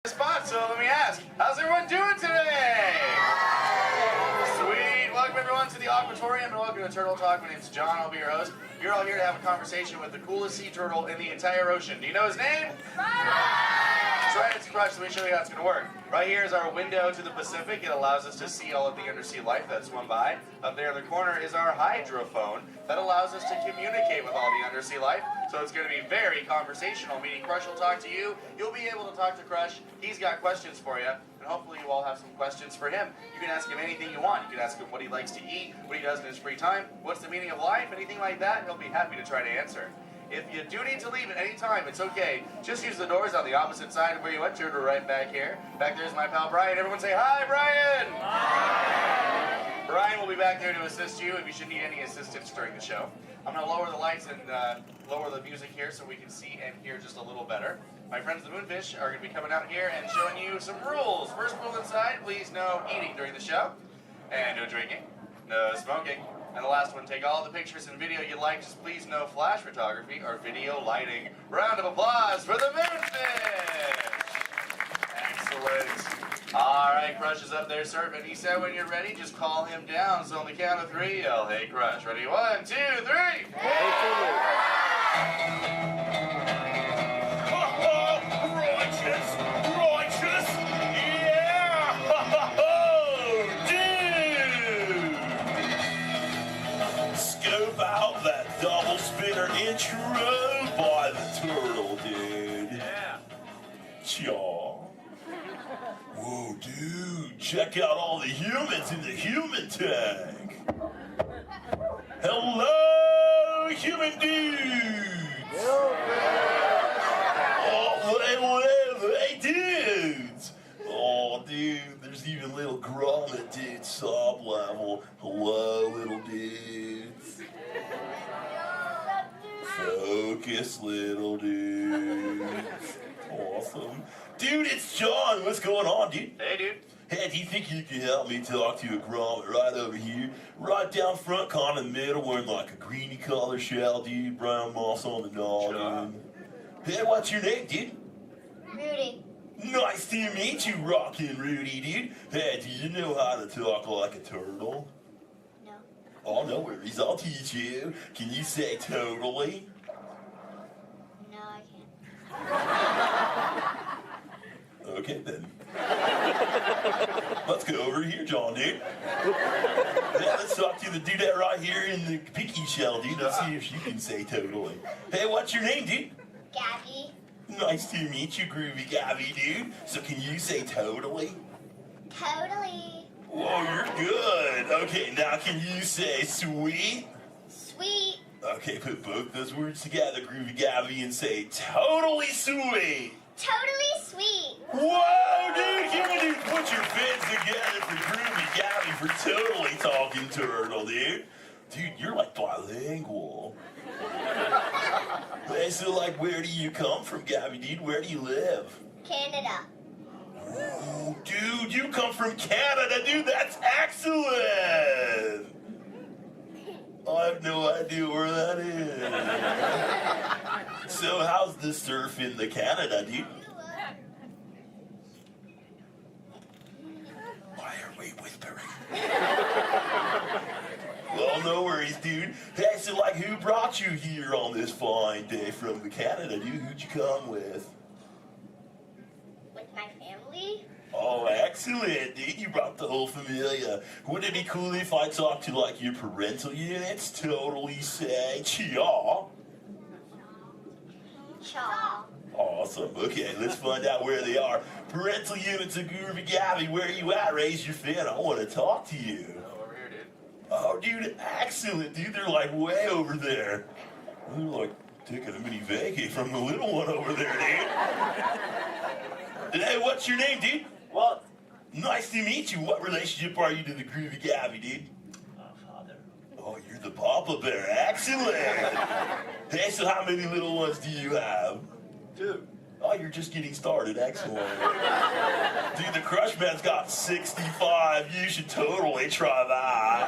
Spot, so let me ask, how's everyone doing today? Sweet. Welcome everyone to the Aquatorium and welcome to Turtle Talk. My name's John, I'll be your host. You're all here to have a conversation with the coolest sea turtle in the entire ocean. Do you know his name? That's right, it's Crush, so let me show you how it's going to work. Right here is our window to the Pacific. It allows us to see all of the undersea life that swim by. Up there in the corner is our hydrophone that allows us to communicate with all the undersea life. So it's going to be very conversational, meaning Crush will talk to you, you'll be able to talk to Crush, he's got questions for you, and hopefully you all have some questions for him. You can ask him anything you want. You can ask him what he likes to eat, what he does in his free time, what's the meaning of life, anything like that, and he'll be happy to try to answer. If you do need to leave at any time, it's okay. Just use the doors on the opposite side of where you entered or right back here. Back there's my pal Brian. Everyone say hi, Brian! Hi! Brian will be back there to assist you if you should need any assistance during the show. I'm going to lower the lights and lower the music here so we can see and hear just a little better. My friends the Moonfish are going to be coming out here and showing you some rules. First rule inside, please no eating during the show. And no drinking. No smoking. And the last one, take all the pictures and video you like, just please no flash photography or video lighting. Round of applause for the Moonfish! Excellent. All right, Crush is up there surfing. He said when you're ready, just call him down. So on the count of 3, yell, hey Crush. Ready? 1, 2, 3! Righteous! Righteous! Yeah! Dude! Scope out that double spinner intro by the turtle, dude. Yeah. Chaw. Whoa, dude, check out all the humans in the human tank. Hello, human dudes. Oh, hey, dudes. Oh, dude, there's even little grommet dudes, sob level. Hello, little dudes. Focus, little dudes. Awesome. Dude, it's John. What's going on, dude? Hey, dude. Hey, do you think you can help me talk to a grommet right over here? Right down front, kind of in the middle, wearing like a greeny color shell, dude. Brown moss on the noggin. Hey, what's your name, dude? Rudy. Nice to meet you, Rockin' Rudy, dude. Hey, do you know how to talk like a turtle? No. Oh, no worries. I'll teach you. Can you say totally? No, I can't. Okay, then. Let's go over here, John, dude. Yeah, let's talk to the dudette right here in the pinky shell, dude. Let's see if she can say totally. Hey, what's your name, dude? Gabby. Nice to meet you, Groovy Gabby, dude. So can you say totally? Totally. Whoa, you're good. Okay, now can you say sweet? Sweet. Okay, put both those words together, Groovy Gabby, and say totally sweet. Totally sweet. Whoa, dude, you dude, put your fins together for Groovy Gabby for totally talking turtle, dude. Dude, you're like bilingual. Hey, so like, where do you come from, Gabby, dude? Where do you live? Canada. Ooh, dude, you come from Canada, dude. That's excellent. I have no idea where that is. So how's the surf in the Canada, dude? Why are we whispering? Well, no worries, dude. Hey, so like, who brought you here on this fine day from the Canada, dude? Who'd you come with? With my family? Oh, excellent, dude. You brought the whole familia. Wouldn't it be cool if I talked to, like, your parental units? Totally say, chaw. Chaw. Awesome. Okay, let's find out where they are. Parental units of Groovy Gabby, where are you at? Raise your fin. I want to talk to you. Over here, dude. Oh, dude, excellent, dude. They're, like, way over there. They're like taking a mini vacay from the little one over there, dude. And hey, what's your name, dude? Walt. Nice to meet you. What relationship are you to the Groovy Gabby, dude? Father. Oh, you're the Papa Bear. Excellent. Hey, so how many little ones do you have? 2. Oh, you're just getting started. Excellent. Dude, the Crush Man's got 65. You should totally try that.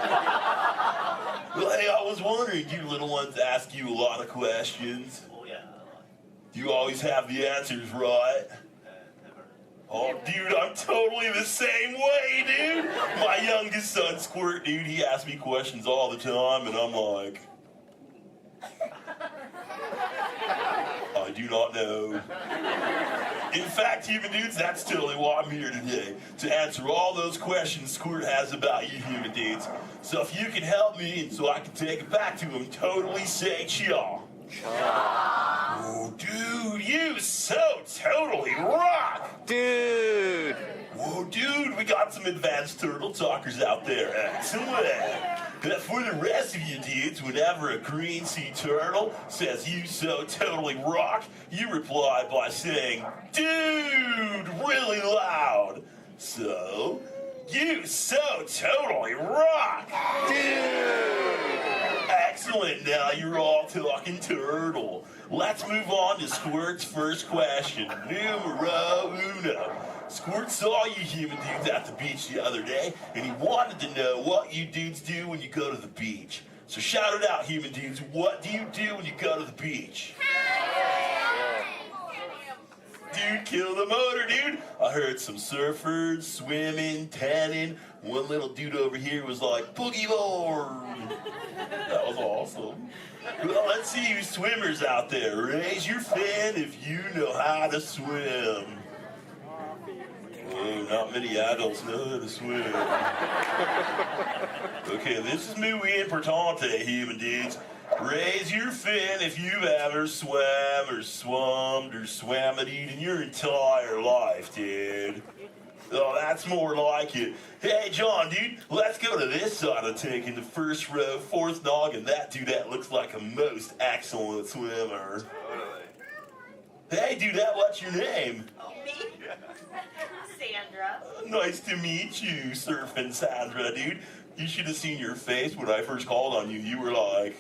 Well, hey, I was wondering, do your little ones ask you a lot of questions? Oh, yeah. Do you always have the answers right? Oh, dude, I'm totally the same way, dude. My youngest son, Squirt, dude, he asks me questions all the time, and I'm like, I do not know. In fact, human dudes, that's totally why I'm here today, to answer all those questions Squirt has about you human dudes. So if you can help me, and so I can take it back to him, totally say cha. Oh, dude, you so totally rock! Dude! Whoa, dude, we got some advanced turtle talkers out there. Excellent. But for the rest of you dudes, whenever a green sea turtle says you so totally rock, you reply by saying, dude, really loud. So, you so totally rock! Dude! Excellent, now you're all talking turtle. Let's move on to Squirt's first question. Numero uno. Squirt saw you human dudes at the beach the other day, and he wanted to know what you dudes do when you go to the beach. So shout it out, human dudes. What do you do when you go to the beach? Dude, kill the motor, dude. I heard some surfers, swimming, tanning. One little dude over here was like, boogie board. That was awesome. Well, let's see you swimmers out there. Raise your fin if you know how to swim. Oh, not many adults know how to swim. Okay, this is muy importante, human dudes. Raise your fin if you've ever swam or swummed or swam-it in your entire life, dude. Oh, that's more like it. Hey, John, dude, let's go to this side of the tank in the first row, fourth noggin. That dudette looks like a most excellent swimmer. Hey, dudette, what's your name? Me? Sandra. Nice to meet you, Surfing Sandra, dude. You should have seen your face when I first called on you. You were like...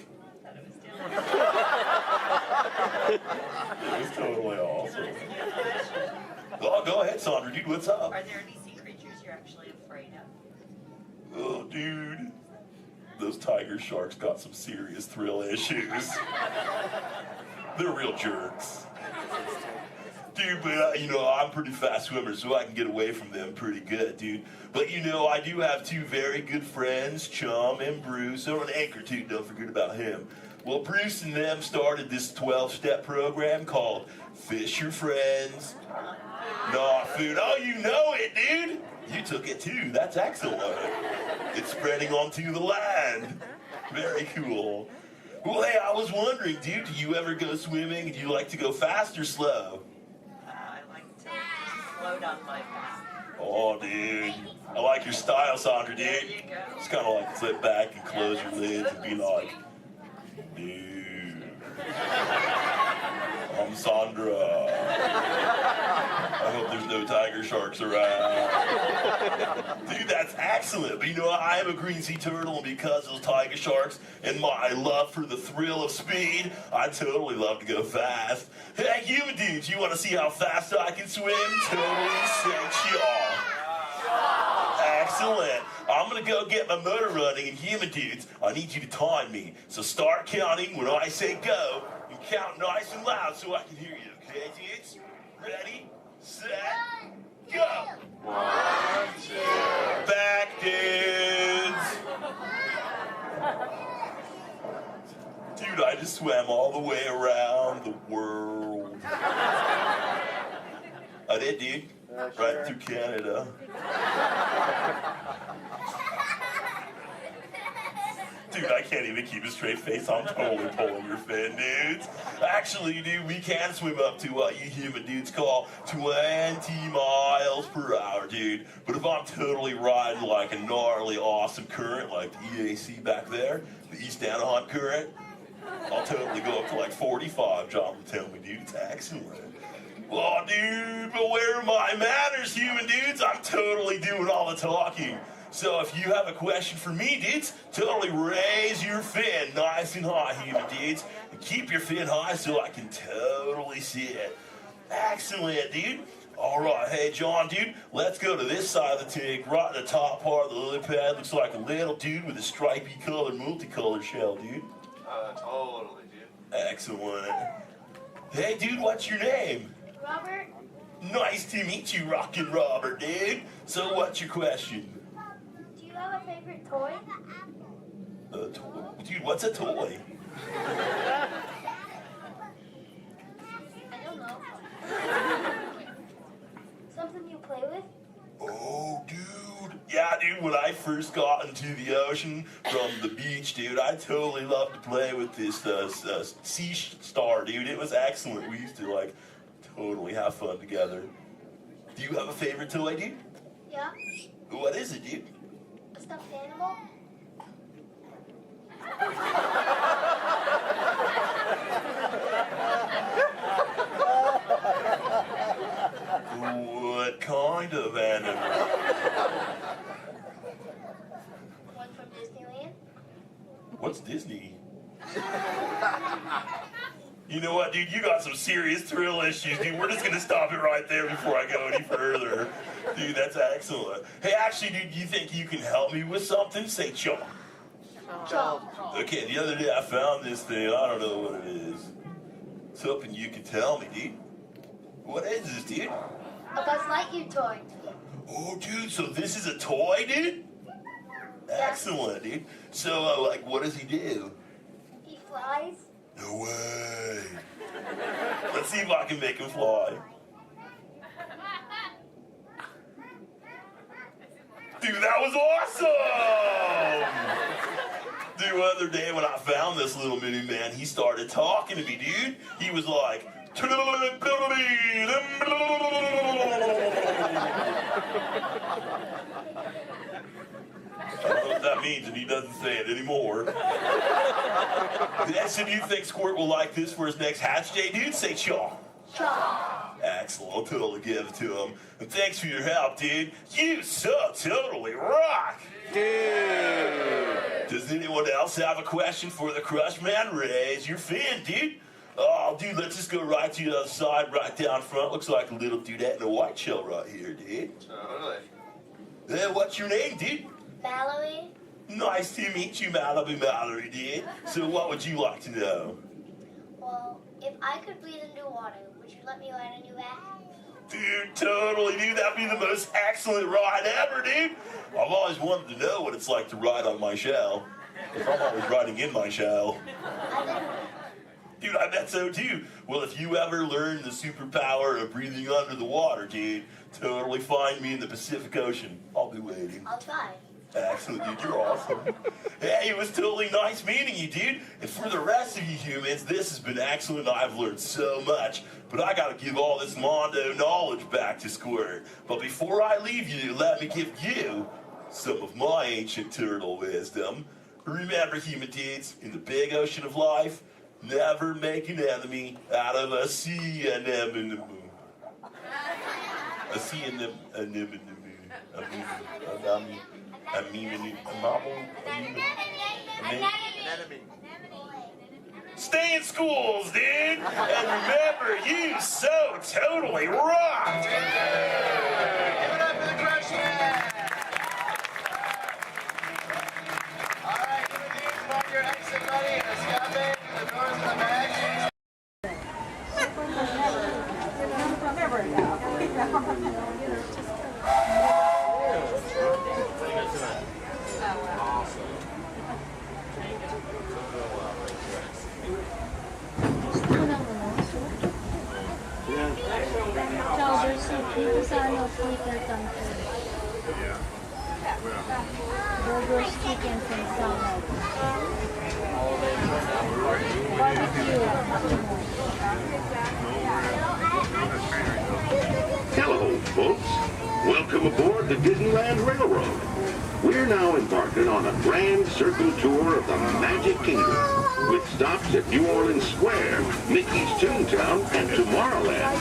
It was totally awesome. Oh, go ahead, Sandra, dude, what's up? Are there any sea creatures you're actually afraid of? Oh, dude. Those tiger sharks got some serious thrill issues. They're real jerks. Dude, but you know, I'm a pretty fast swimmer, so I can get away from them pretty good, dude. But you know, I do have 2 very good friends, Chum and Bruce, or an anchor too, don't forget about him. Well, Bruce and them started this 12-step program called Fish Your Friends, Not Food. Oh, you know it, dude. You took it too. That's excellent. It's spreading onto the land. Very cool. Well, hey, I was wondering, dude, do you ever go swimming? Do you like to go fast or slow? I like to slow down my pace. Oh, dude. I like your style, Sandra, dude. There you go. Just kind of like sit back and close your lids and be like, dude, I'm Sandra. I hope there's no tiger sharks around. Dude, that's excellent. But you know what? I am a green sea turtle, and because of those tiger sharks and my love for the thrill of speed, I totally love to go fast. Hey, human dudes, you want to see how fast I can swim? Totally say y'all. Excellent. I'm going to go get my motor running, and human dudes, I need you to time me. So start counting when I say go, and count nice and loud so I can hear you, okay, dudes? Ready, set, go. 1, 2. Back, dudes. Dude, I just swam all the way around the world. I did, dude. Right through Canada. Dude, I can't even keep a straight face. I'm totally pulling your fin, dudes. Actually, dude, we can swim up to what you human dudes call 20 miles per hour, dude. But if I'm totally riding like a gnarly, awesome current, like the EAC back there, the East Anaheim current, I'll totally go up to like 45. John will tell me, dude, it's excellent. Well, dude, but where are my manners, human dudes? I'm totally doing all the talking. So if you have a question for me, dudes, totally raise your fin nice and high, human dudes. And keep your fin high so I can totally see it. Excellent, dude. All right, hey, John, dude, let's go to this side of the tank, right in the top part of the lily pad. Looks like a little dude with a stripy colored, multicolored shell, dude. Totally, dude. Excellent. Hey, dude, what's your name? Robert? Nice to meet you, Rockin' Robert, dude. So what's your question? Do you have a favorite toy? A toy? Dude, what's a toy? I don't know. Something you play with? Oh, dude. Yeah, dude, when I first got into the ocean from the beach, dude, I totally loved to play with this sea star, dude. It was excellent. We used to, like, totally have fun together. Do you have a favorite toy, dude? Yeah. What is it, dude? A stuffed animal? What kind of animal? One from Disneyland? What's Disney? You know what, dude? You got some serious thrill issues, dude. We're just gonna stop it right there before I go any further. Dude, that's excellent. Hey, actually, dude, you think you can help me with something? Say chomp. Chomp. Okay, the other day I found this thing. I don't know what it is. I was hoping you could tell me, dude. What is this, dude? A Buzz Lightyear toy. Oh, dude, so this is a toy, dude? Excellent, dude. So, like, what does he do? He flies. No way. Let's see if I can make him fly. Dude, that was awesome! Dude, the other day when I found this little mini man, he started talking to me, dude. He was like, I don't know what that means, and he doesn't say it anymore. So do you think Squirt will like this for his next hatch day, dude? Say chaw. Chaw. Excellent. I'll totally give it to him. And thanks for your help, dude. You so totally rock. Dude. Does anyone else have a question for the Crush Man? Raise your fin, dude. Oh, dude, let's just go right to the other side, right down front. Looks like a little dudette in a white shell right here, dude. Totally. Hey, what's your name, dude? Mallory? Nice to meet you, Mallory, dude. So what would you like to know? Well, if I could breathe into water, would you let me ride on your back? Dude, totally, dude. That'd be the most excellent ride ever, dude. I've always wanted to know what it's like to ride on my shell. Because I'm always riding in my shell. Dude, I bet so too. Well, if you ever learn the superpower of breathing under the water, dude, totally find me in the Pacific Ocean. I'll be waiting. I'll try. Excellent, dude. You're awesome. Hey, it was totally nice meeting you, dude. And for the rest of you humans, this has been excellent. I've learned so much. But I gotta give all this Mondo knowledge back to Squirt. But before I leave you, let me give you some of my ancient turtle wisdom. Remember, human dudes, in the big ocean of life, never make an enemy out of a sea anemone. A sea anemone. Stay in schools, dude! And remember, you so totally rock! Give it up for the Crush Man! Alright, human dudes, mark your exit ready. The scout bay, the doors in the back. Dito sa Twitter country. Burgers, chicken, and salad. Barbecue. Hello, folks. Welcome aboard the Disneyland Railroad. We're now embarking on a grand circle tour of the Magic Kingdom, with stops at New Orleans Square, Mickey's Toontown, and Tomorrowland,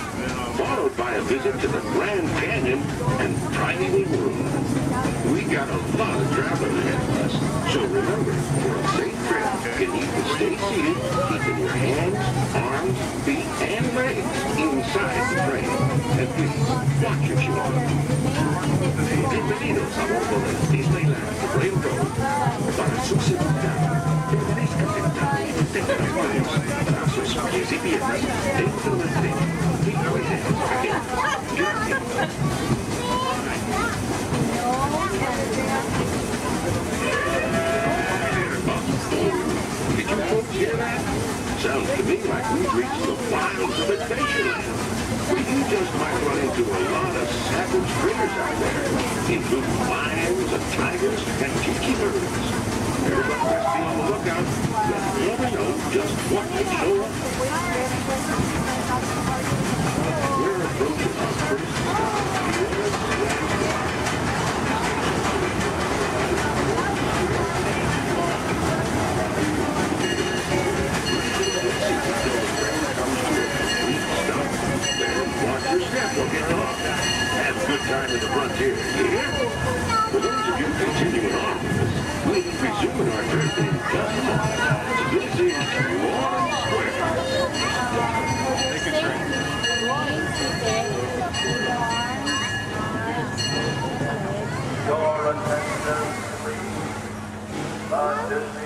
followed by a visit to the Grand Canyon and Primeval Room. We got a lot of traveling ahead of us, so remember, for a safe trip, you need to stay seated, keeping your hands, arms, feet, and legs inside the train. And please, watch your shoulder. Bienvenidos a bordo del Disneyland Railroad. Para su seguridad, permanezca sentado y tenga las manos, brazos, pies y piernas dentro del tren. Y ruede again. Gracias. Did you folks hear that? Sounds to me like we've reached the wilds of Adventureland. We just might run into a lot of savage critters out there, including lions and tigers and tiki birds. Everybody best be on the lookout. You'll never know just what may show up. We're approaching our first stop. Watch your step, we'll get off. Have a good time at the frontier, you hear? For those of you continuing on, we'll be resuming our trip in just a moment. This is New Orleans Square. Take a train. Your attention, please. Disney.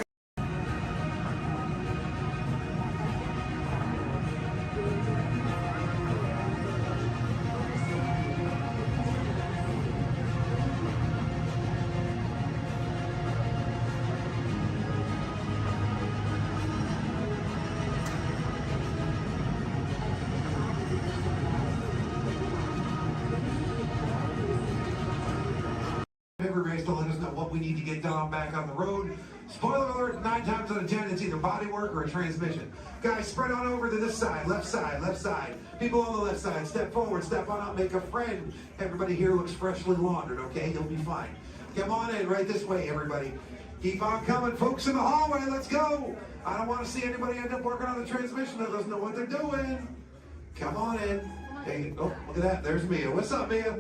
Everybody's to let us know what we need to get done back on the road. Spoiler alert, 9 times out of 10, it's either bodywork or a transmission. Guys, spread on over to this side, left side, left side. People on the left side, step forward, step on up, make a friend. Everybody here looks freshly laundered, okay? You'll be fine. Come on in, right this way, everybody. Keep on coming, folks in the hallway, let's go. I don't want to see anybody end up working on the transmission that doesn't know what they're doing. Come on in. Hey, oh, look at that, there's Mia. What's up, Mia?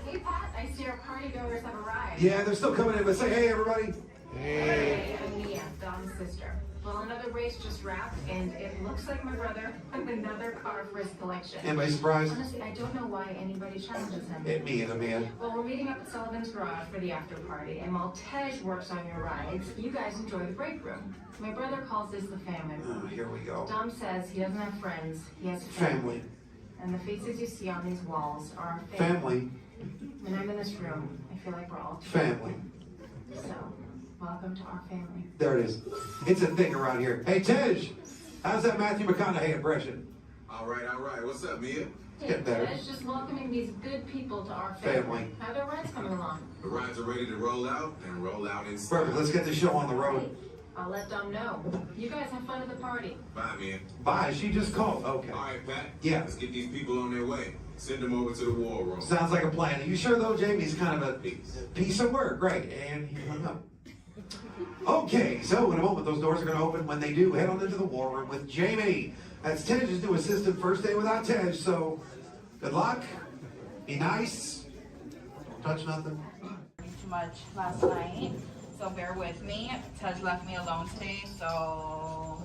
Hey Pat, I see our party goers have arrived. Yeah, they're still coming in, but say hey, everybody. Hey, I'm Mia, Dom's sister. Well, another race just wrapped, and it looks like my brother with another car for his collection. Anybody surprised? Honestly, I don't know why anybody challenges him. Me and the man. Well, we're meeting up at Sullivan's Garage for the after party, and while Tej works on your rides, you guys enjoy the break room. My brother calls this the family room. Oh, here we go. Dom says he doesn't have friends, he has Family. And the faces you see on these walls are our Family. When I'm in this room, I feel like we're all Family. So, welcome to our family. There it is. It's a thing around here. Hey, Tej, how's that Matthew McConaughey impression? All right. What's up, Mia? Get better. Tej, just welcoming these good people to our family. How are their rides coming along? The rides are ready to roll out and roll out in style. Perfect. Let's get the show on the road. I'll let Dom know. You guys have fun at the party. Bye, Mia. Bye. She just called. Okay. All right, Pat. Yeah. Let's get these people on their way. Send them over to the war room. Sounds like a plan. Are you sure, though, Jamie's kind of a piece of work? Right. And he hung up. Okay, so in a moment, those doors are going to open. When they do, head on into the war room with Jamie. That's Tej's new assistant. First day without Tej, so good luck. Be nice. Don't touch nothing. Too much last night, so bear with me. Tej left me alone today, so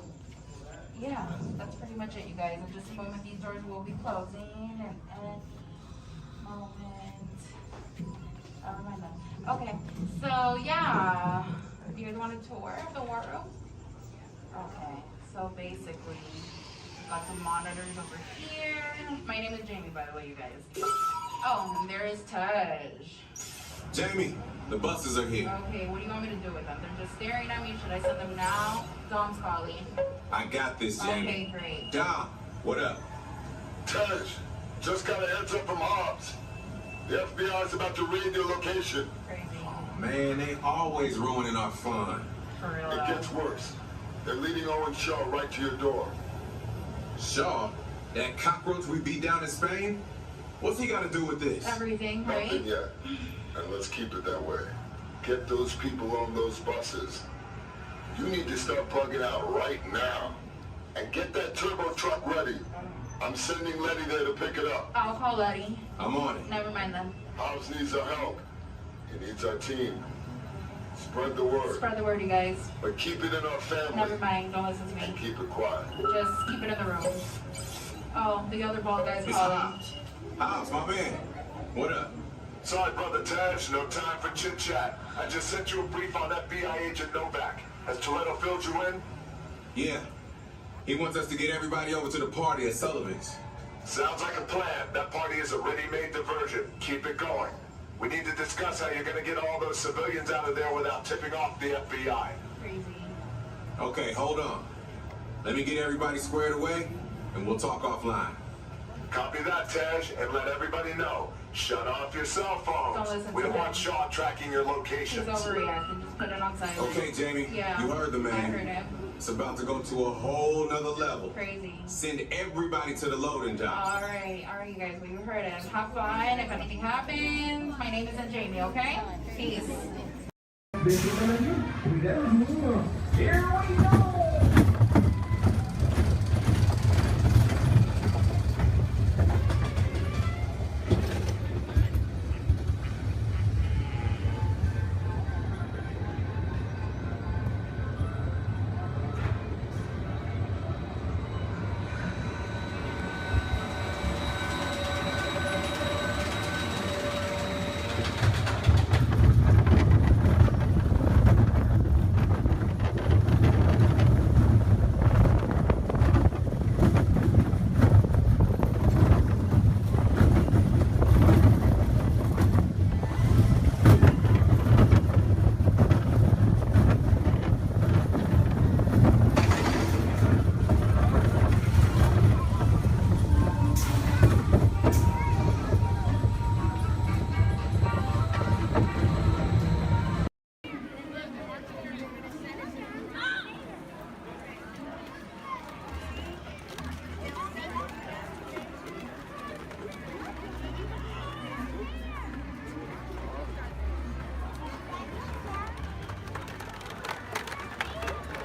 yeah, that's pretty much it, you guys. In just a moment, these doors will be closing, and okay, so yeah, you guys want a tour of the war room? Okay, so basically, we've got some monitors over here. My name is Jamie, by the way, you guys. Oh, and there is Tej. Jamie, the buses are here. Okay, what do you want me to do with them? They're just staring at me. Should I send them now? Dom's calling. I got this, Jamie. Okay, great. Dom, what up? Tej, just got a heads up from Hobbs. The FBI's about to raid your location. Crazy. Man, they always ruining our fun. For real. It gets worse. They're leading Owen Shaw right to your door. Shaw? That cockroach we beat down in Spain? What's he got to do with this? Everything, right? Nothing yet. And let's keep it that way. Get those people on those buses. You need to start plugging out right now. And get that turbo truck ready. I'm sending Letty there to pick it up. I'll call Letty. I'm on it. Never mind then. Hobbs needs our help. He needs our team. Spread the word. Spread the word, you guys. But keep it in our family. Never mind. Don't listen to me. And keep it quiet. Just keep it in the room. Oh, the other bald guy's It's calling. Hobbs. Hobbs, my man. What up? Sorry, Brother Taj, no time for chit-chat. I just sent you a brief on FBI agent Novak. Has Toretto filled you in? Yeah. He wants us to get everybody over to the party at Sullivan's. Sounds like a plan. That party is a ready-made diversion. Keep it going. We need to discuss how you're going to get all those civilians out of there without tipping off the FBI. Crazy. Okay, hold on. Let me get everybody squared away, and we'll talk offline. Copy that, Tej, and let everybody know. Shut off your cell phones. Don't listen We to don't him. want Shaw tracking your He's locations. overreacting. Just put it on silent. Okay, Jamie, Yeah. you heard the man. I heard him. It's about to go to a whole nother level. Crazy. Send everybody to the loading dock. All right, you guys. We heard him. Have fun. If anything happens, my name isn't Jamie. Okay? Peace. Here we go!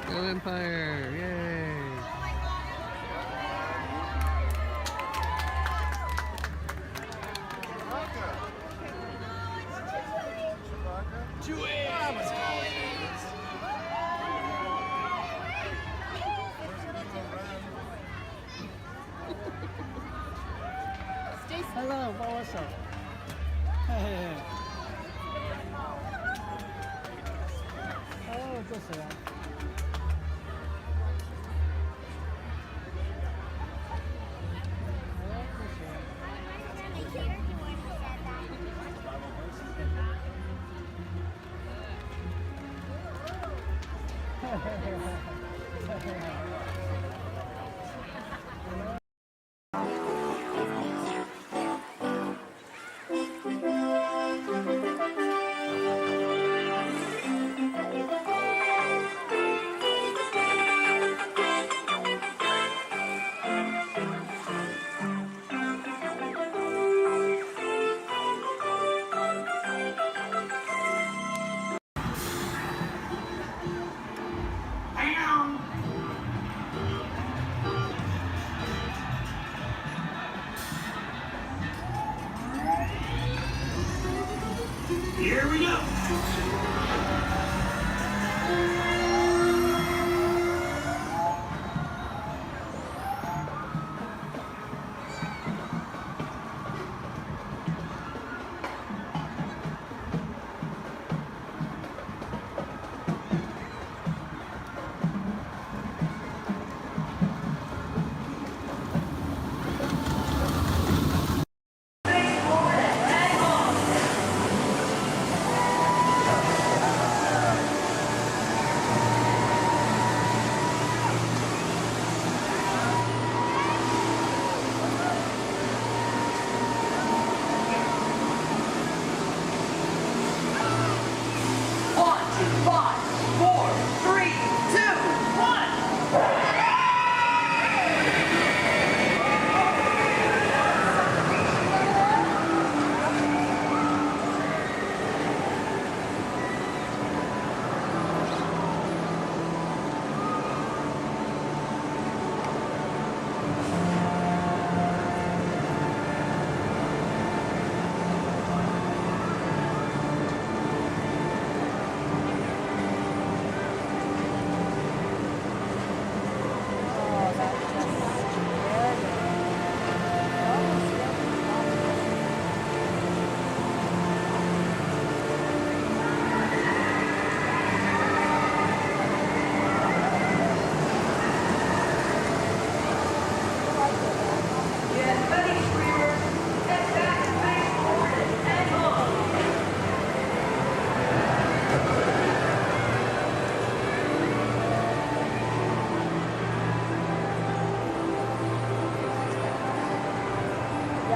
Go Empire! Yay! Hello, what's up? Hey. Oh, just that.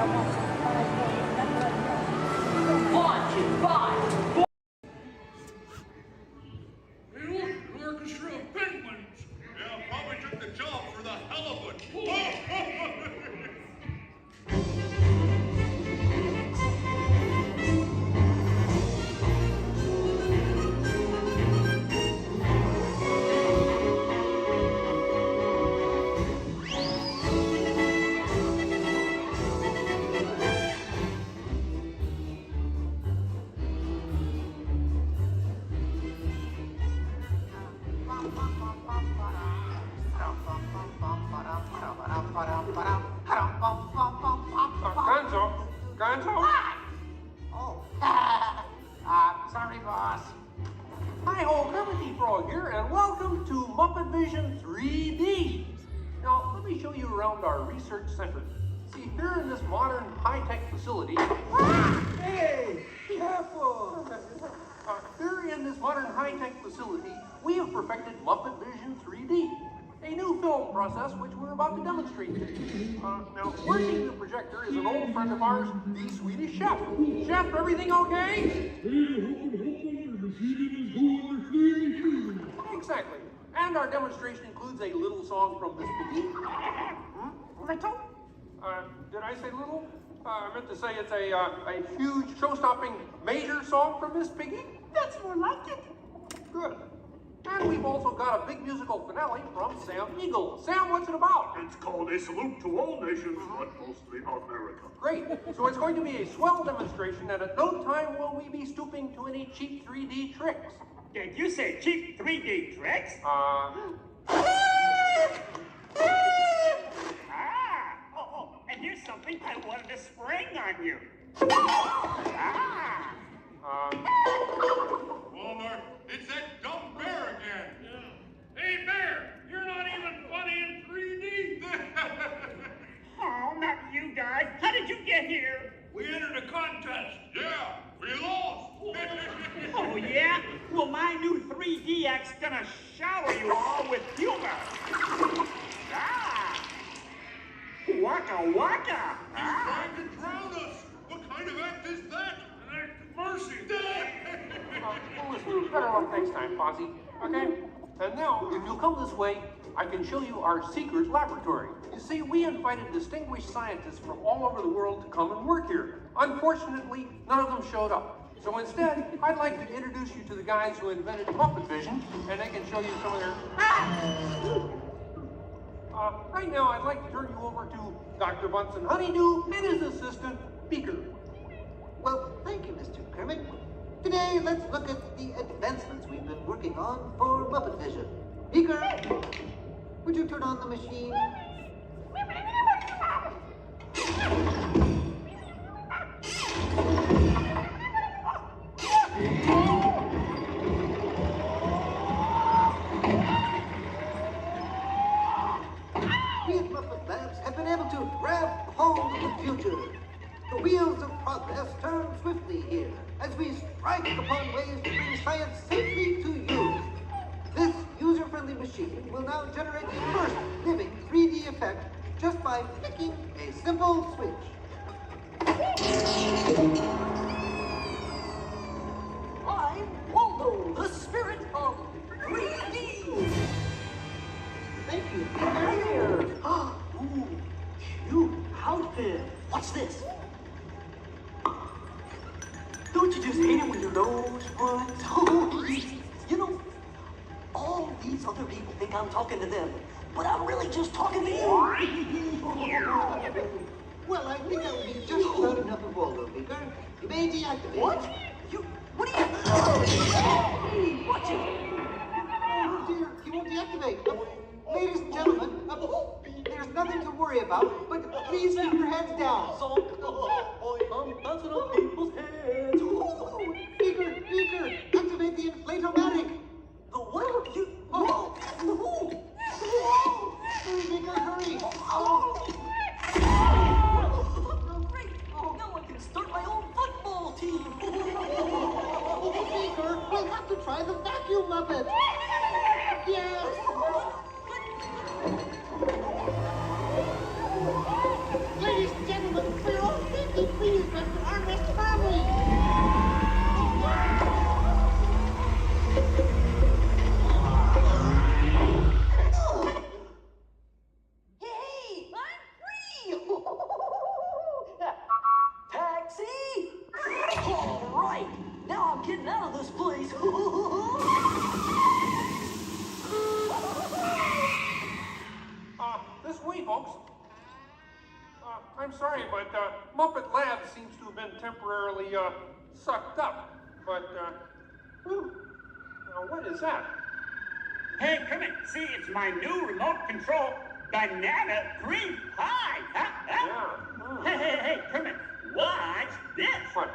An orchestra of penguins. Yeah, probably took the job for the hell of it. Gonzo? Oh. Sorry, boss. Hi-ho, Kermit Frog here, and welcome to Muppet Vision 3D. Now, let me show you around our research center. See, here in this modern high-tech facility... Hey, careful! Here in this modern high-tech facility, we have perfected Muppet Vision 3D, a new film process which we're about to demonstrate today. Now, working the projector is an old friend of ours, the Swedish chef. Chef, everything okay? Exactly. And our demonstration includes a little song from Miss Piggy. Little? Did I say little? I meant to say it's a huge, show-stopping, major song from Miss Piggy. That's more like it. Good. And we've also got a big musical finale from Sam Eagle. Sam, what's it about? It's called A Salute to All Nations, but mostly America. Great. So it's going to be a swell demonstration, and at no time will we be stooping to any cheap 3D tricks. Did you say cheap 3D tricks? And here's something I wanted to spring on you. Walmart, it's that dumb bear again. Yeah. Hey, Bear, you're not even funny in 3D. Oh, not you guys. How did you get here? We entered a contest. Yeah, we lost. Oh, yeah? Well, my new 3D act's gonna shower you all with humor. Waka waka. He's trying to drown us. What kind of act is that? An act of mercy. Listen, better luck next time, Fozzie. Okay? And now, if you'll come this way, I can show you our secret laboratory. You see, we invited distinguished scientists from all over the world to come and work here. Unfortunately, none of them showed up. So instead, I'd like to introduce you to the guys who invented Muppet Vision, and they can show you some of their... right now, I'd like to turn you over to Dr. Bunsen Honeydew and his assistant, Beaker. Well, thank you, Mr. Kermit. Today, let's look at the advancements we've been working on for Muppet Vision. Beaker, would you turn on the machine? We at Muppet Labs have been able to grab hold of the future. The wheels of progress turn swiftly here as we strike upon ways to bring science safely to you. This user-friendly machine will now generate the first living 3D effect just by flicking a simple switch. I'm Waldo, the spirit of 3D. Thank you. Here. Ooh, cute outfit. What's this? Don't you just hate it when your nose runs? You know, all these other people think I'm talking to them, but I'm really just talking to you. Well, I think that would be just about enough of Waldo, Beaker. You may deactivate. What? What are you... Hey, watch it. Oh dear, he won't deactivate. Ladies and gentlemen, there's nothing to worry about, but please keep your heads down. I'm bouncing on people's heads. Beaker, activate the inflatomatic. The what? You... Oh. Hurry, Beaker, hurry. Great. Oh, now I can start my own football team. Beaker, we'll have to try the vacuum Muppet. Yes. Ladies and gentlemen, we're all me, folks. I'm sorry, but Muppet Lab seems to have been temporarily sucked up. But, now what is that? Hey, Kermit, see, it's my new remote control banana green pie. Huh? Hey, Kermit, watch this. What?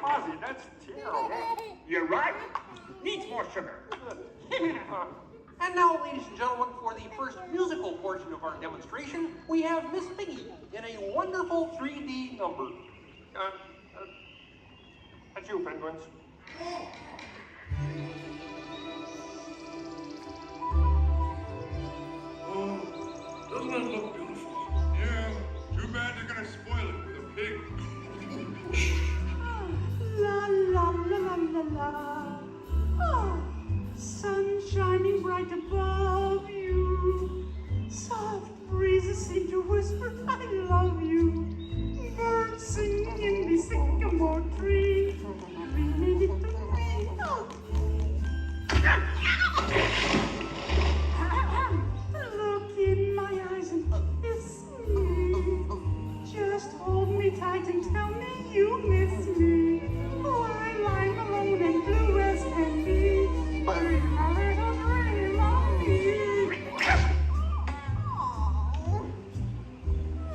Ozzy, that's terrible. You're right. Needs more sugar. And now, ladies and gentlemen, for the first musical portion of our demonstration, we have Miss Piggy in a wonderful 3D number. That's you, penguins. Doesn't it look beautiful? Yeah, too bad they're gonna spoil it with a pig. La la la la la la. Oh, sun shining bright above you. Soft breezes seem to whisper, I love you. Birds singing in the sycamore tree. Look in my eyes and kiss me. Just hold me tight and tell me you miss me. While I'm alone and blue as can be. A little dream of me.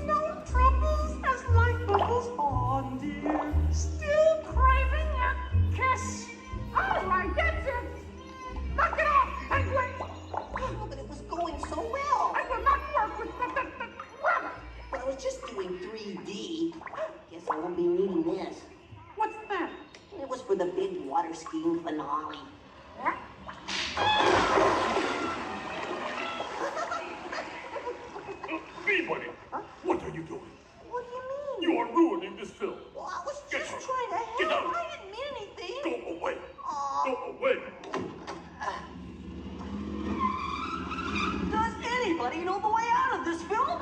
No troubles as life bubbles on, dear. Still craving a kiss. All right, that's it. Knock it off, penguin. Oh, but it was going so well. I will not work with the rabbit. But I was just doing 3D. Guess I won't be needing this. What's that? It was for the big water skiing finale. Hey, buddy, what are you doing? What do you mean? You are ruining this film. Well, I was Get just out. trying to Get help. out. I didn't mean anything. Go away. Go away. Does anybody know the way out of this film?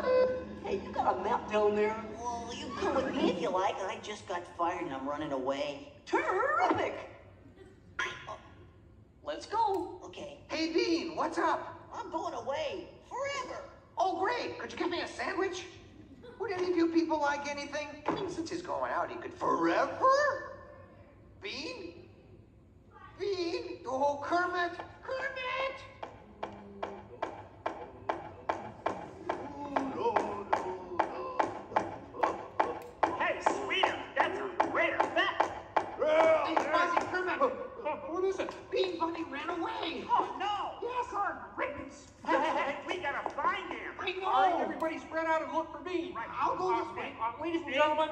Hey, you got a map down there? Well, you come with me if you like. I just got fired and I'm running away. Terrific! Let's go. Okay. Hey, Bean, what's up? I'm going away. Forever. Oh, great. Could you get me a sandwich? Would any of you people like anything? I mean, since he's going out, he could forever? Bean? Bean? Oh, Kermit! Kermit! Hey, sweeter, that's a great effect. Hey, Fuzzy, Kermit! What is it? Bean Bunny ran away! Oh, no! Yes, Good riddance. We gotta find him. I know! All right, everybody spread out and look for Bean. Right, I'll go this way. Ladies and gentlemen,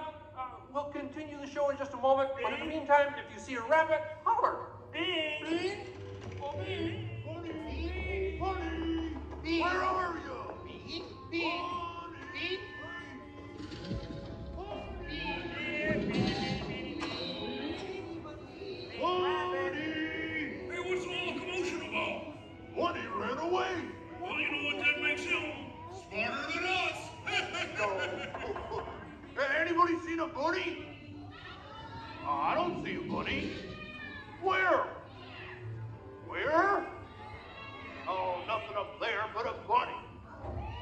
we'll continue the show in just a moment. But in the meantime, if you see a rabbit, holler. Bean! Bean? Oh, Bean! Bunny! Bunny! Bean! Where are you? Bean? Bean? Bean? Hey, what's all the commotion about? Bunny ran away. Well, you know what that makes him? Smarter than us. Anybody seen a bunny? I don't see a bunny. Where? Where? Oh, nothing up there but a bunny.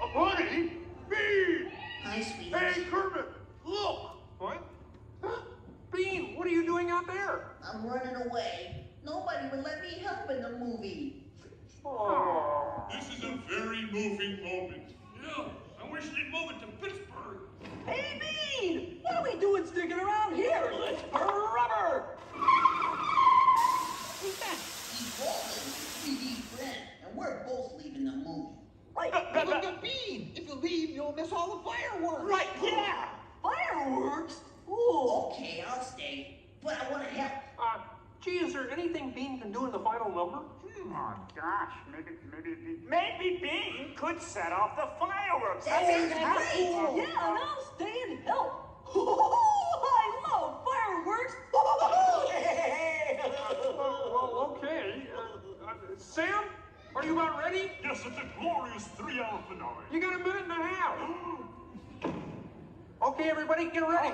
A bunny? Me! Hi, sweetie. Hey, Kermit, look! What? Bean, what are you doing out there? I'm running away. Nobody would let me help in the movie. Oh. This is a very moving moment. Yeah, I wish they'd move it to Pittsburgh. Hey, Bean! What are we doing sticking around here? Let's burn rubber! Who's that? He's Walt and his 3D friend, and we're both leaving the movie. Right. Look at Bean! If you leave, you'll miss all the fireworks. Right, yeah! Fireworks? Ooh. Okay, I'll stay, but I want to help. Gee, is there anything Bean can do in the final number? Oh, gosh, maybe Bean could set off the fireworks. That sounds great. Yeah, and I'll stay and help. I love fireworks. Well, okay. Sam, are you about ready? Yes, it's a glorious 3-hour finale. You got a minute and a half. Okay, everybody, get ready.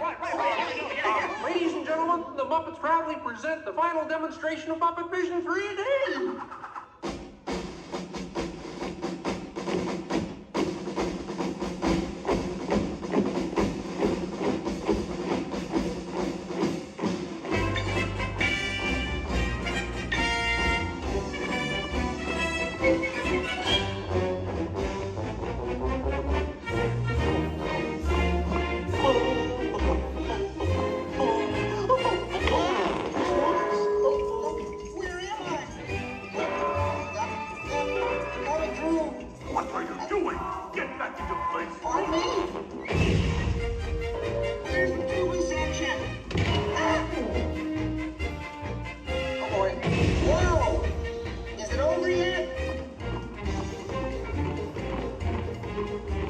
Ladies and gentlemen, the Muppets proudly present the final demonstration of Muppet Vision 3D. What are you doing? Get back into place. On me! Where's the Q section? Oh boy. Whoa! Is it over yet?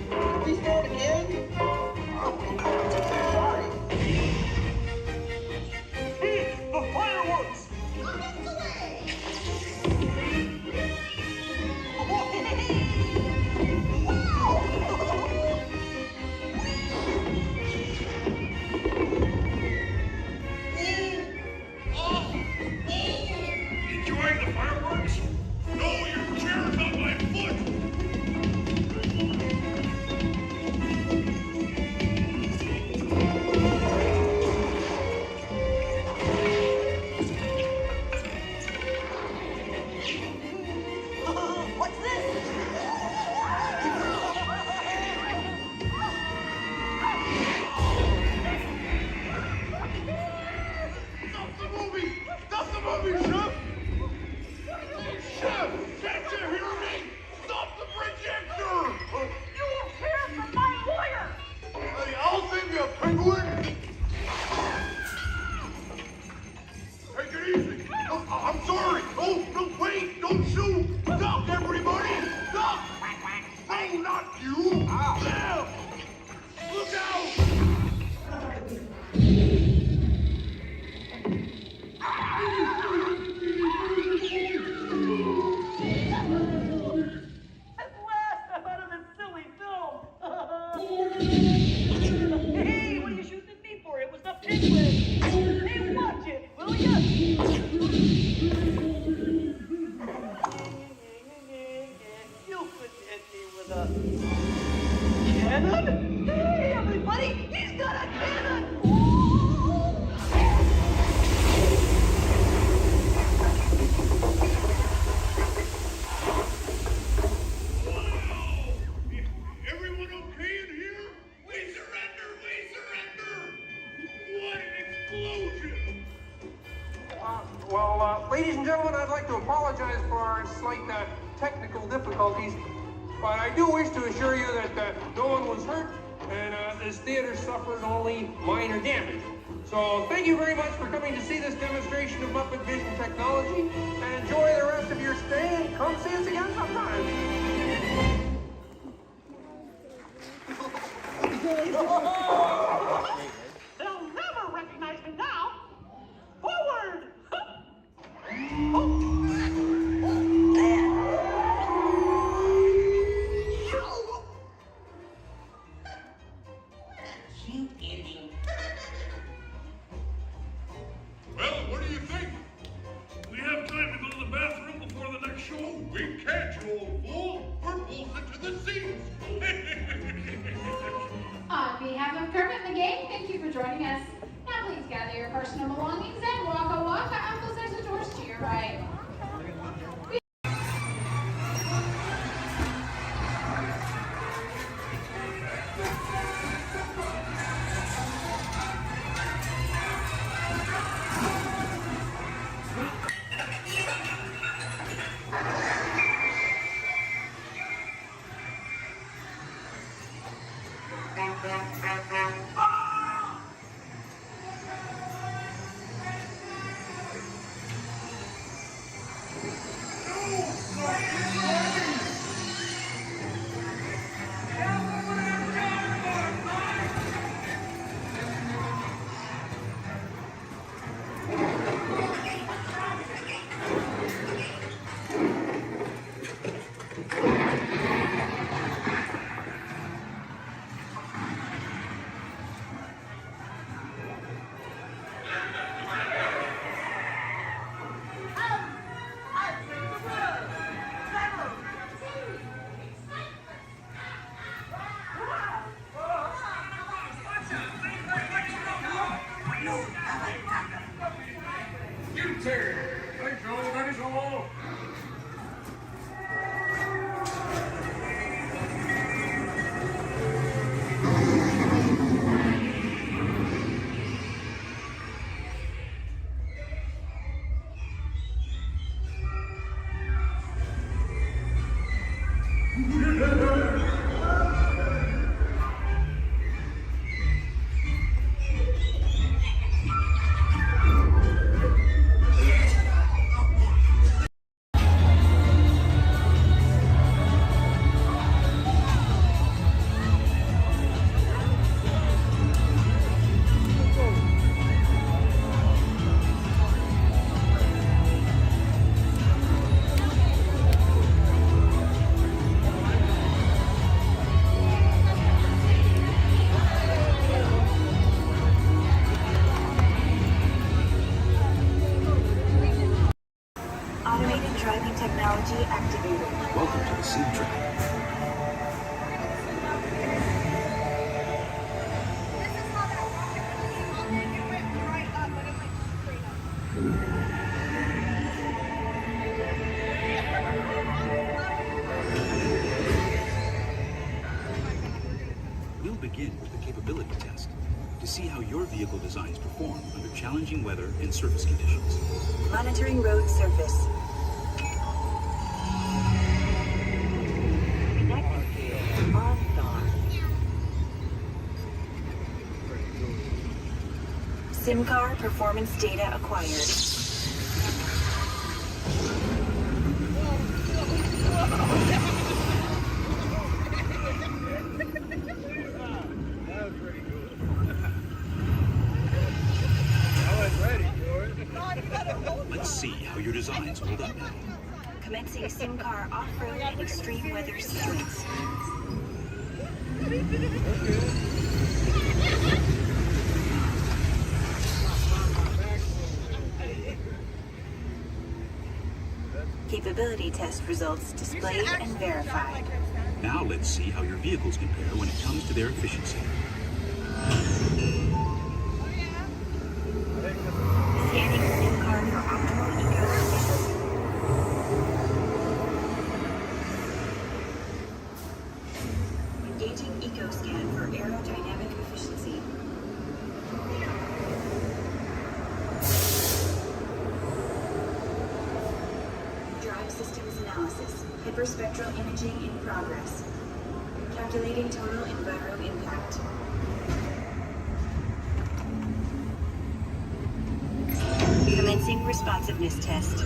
Can we start again? Sorry. The fireworks! Enjoying the fireworks? No, your chair's on my foot! What's this? Stop the movie! Stop the movie, Chef! Chef! Can't you hear me? Stop the projector! You will hear from my lawyer! Hey, I'll save you, penguin! Take it easy! Oh, I'm sorry! Oh, no, wait! Don't shoot! Duck, everybody! Duck! No, not you! Them! Look out! At last, I'm out of this silly film! Hey, what are you shooting at me for? It was the penguin! Hey, watch it, will ya? You couldn't hit me with a cannon? Hey, everybody, he's got a cannon! Everyone okay in here? We surrender! We surrender! What an explosion! Ladies and gentlemen, I'd like to apologize for our slight technical difficulties, but I do wish to assure you that no one was hurt and this theater suffered only minor damage. So thank you very much for coming to see this demonstration of Muppet Vision technology, and enjoy the rest of your stay, and come see us again sometime. They'll never recognize me now! Forward! Well, what do you think? We have time to go to the bathroom before the next show? We can't, you old fool! We're bolted to the seats! On behalf of Kermit and the gang, thank you for joining us. Now please gather your personal belongings and walk a walk. Uncle's there's the doors to your right. control. Automated driving technology activated. Welcome to the sim track. We'll begin with the capability test to see how your vehicle designs perform under challenging weather and surface conditions. Monitoring road surface. SIM car performance data acquired. Let's see how your designs hold up now. Commencing SIM car off-road and extreme weather streets. Capability test results displayed and verified. Now let's see how your vehicles compare when it comes to their efficiency. Scanning SIM card for optimal eco-efficiency. Engaging eco-scan for aerodynamic efficiency. Drive systems analysis. Hyperspectral imaging in progress. Calculating total enviro impact. Commencing responsiveness test.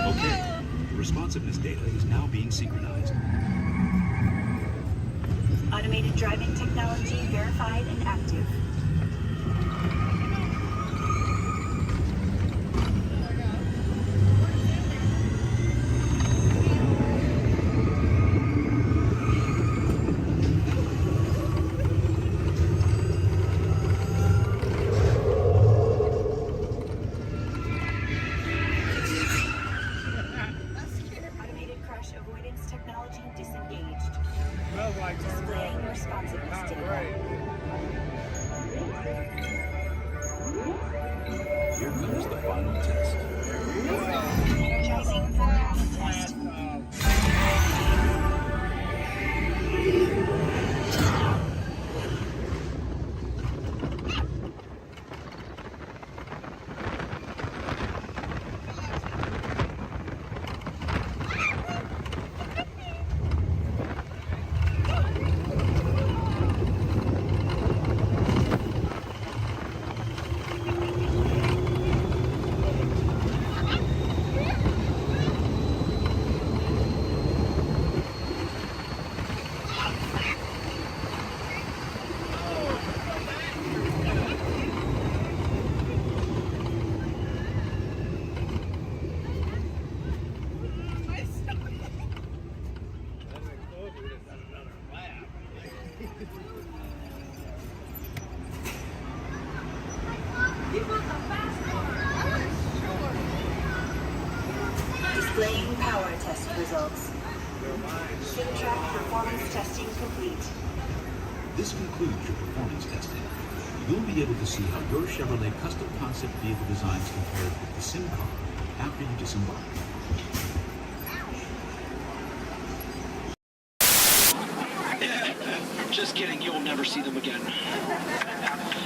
Okay, the responsiveness data is now being synchronized. Automated driving technology verified and active. Automated crash avoidance technology disengaged. Displaying responsiveness data. Here comes the final test. Energizing power test. Displaying power test results. SimTrack performance testing complete. This concludes your performance testing. You'll be able to see how your Chevrolet custom concept vehicle designs compared with the sim car after you disembark. Just kidding, you'll never see them again.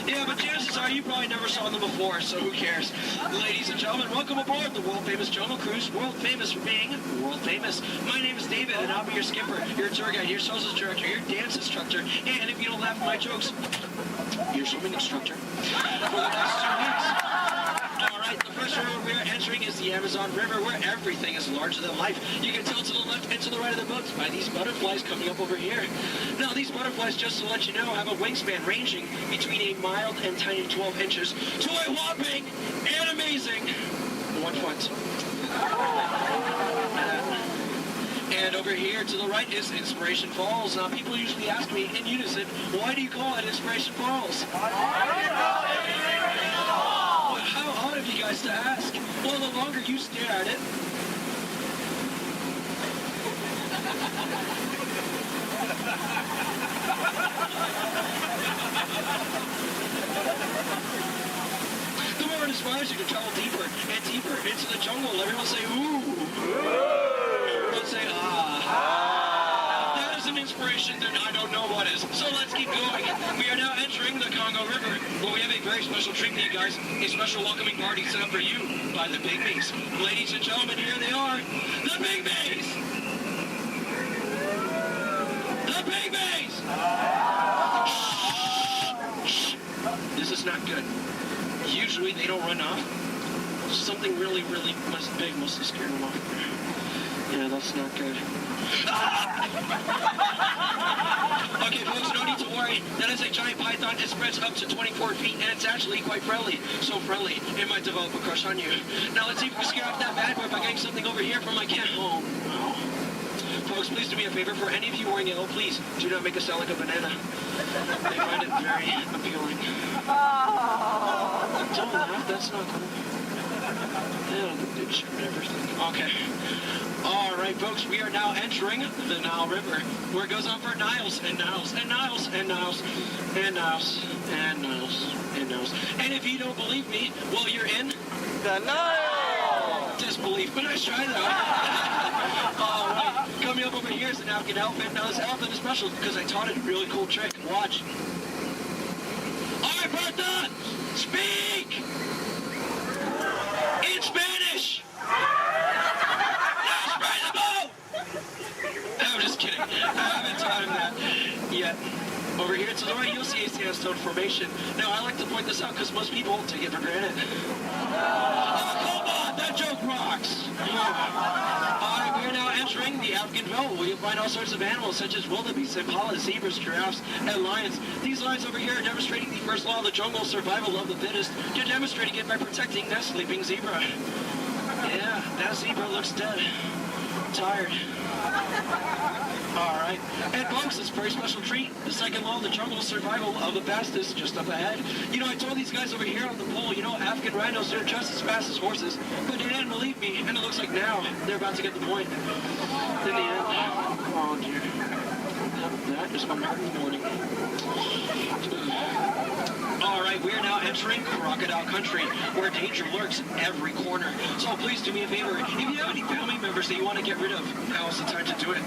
Yeah, but chances are you probably never saw them before, so who cares? Ladies and gentlemen, welcome aboard the world-famous Jungle Cruise. World-famous for being world-famous. My name is David, and I'll be your skipper, your tour guide, your social director, your dance instructor, and if you don't laugh at my jokes, your swimming instructor. For the next 2 weeks. Alright, the first river we are entering is the Amazon River, where everything is larger than life. You can tell to the left and to the right of the boat by these butterflies coming up over here. Now, these butterflies, just to let you know, have a wingspan ranging between a mild and tiny 12 inches to a whopping and amazing 1 foot. And over here to the right is Inspiration Falls. Now, people usually ask me in unison, why do you call it Inspiration Falls? How odd of you guys to ask. Well, the longer you stare at it, the more it inspires you to travel deeper and deeper into the jungle. Everyone say, ooh. Everyone say, ah. That is an inspiration that I don't know what is. So let's keep going. We are now entering the Congo River, where we have a very special treat for you guys. A special welcoming party set up for you by the Pygmies. Ladies and gentlemen, here they are. The Pygmies! The Pygmies! Shh. This is not good. Usually they don't run off. Something really, really big must have scared them off. Yeah, that's not good. Okay, folks, no need to worry. That is a giant python. It spreads up to 24 feet, and it's actually quite friendly. So friendly, it might develop a crush on you. Now, let's see if we can scare off that bad boy by getting something over here from my cat. Oh, no. Folks, please do me a favor. For any of you wearing yellow, please do not make us sound like a banana. I find it very appealing. Don't laugh, that's not cool. Yeah, the bitch and everything. Okay. Alright, folks, we are now entering the Nile River, where it goes on for Niles and Niles and Niles and Niles and Niles and Niles and Niles. And if you don't believe me, well, you're in the Nile! Disbelief, but nice try though. Alright, coming up over here is an African elephant. Now this elephant is special because I taught it a really cool trick. Watch. Alright, Bertha! Speak! In Spanish! I'm just kidding. I haven't taught him that yet. Over here to the right, you'll see a sandstone formation. Now, I like to point this out because most people take it for granted. Oh, come on! That joke rocks! Alright, we're now entering the African Veld, where you'll find all sorts of animals such as wildebeests, impalas, zebras, giraffes, and lions. These lions over here are demonstrating the first law of the jungle, survival of the fittest. You're demonstrating it by protecting that sleeping zebra. Yeah, that zebra looks dead. Tired. Alright. And folks, it's a very special treat. The second law of the jungle, survival of the fastest, just up ahead. You know, I told these guys over here on the pole, you know, African rhinos, they're just as fast as horses. But they didn't believe me, and it looks like now they're about to get the point. In the end. Oh, dear. That is one hard in the morning. Alright, we're now entering crocodile country, where danger lurks every corner. So please do me a favor, if you have any family members that you want to get rid of, now's the time to do it.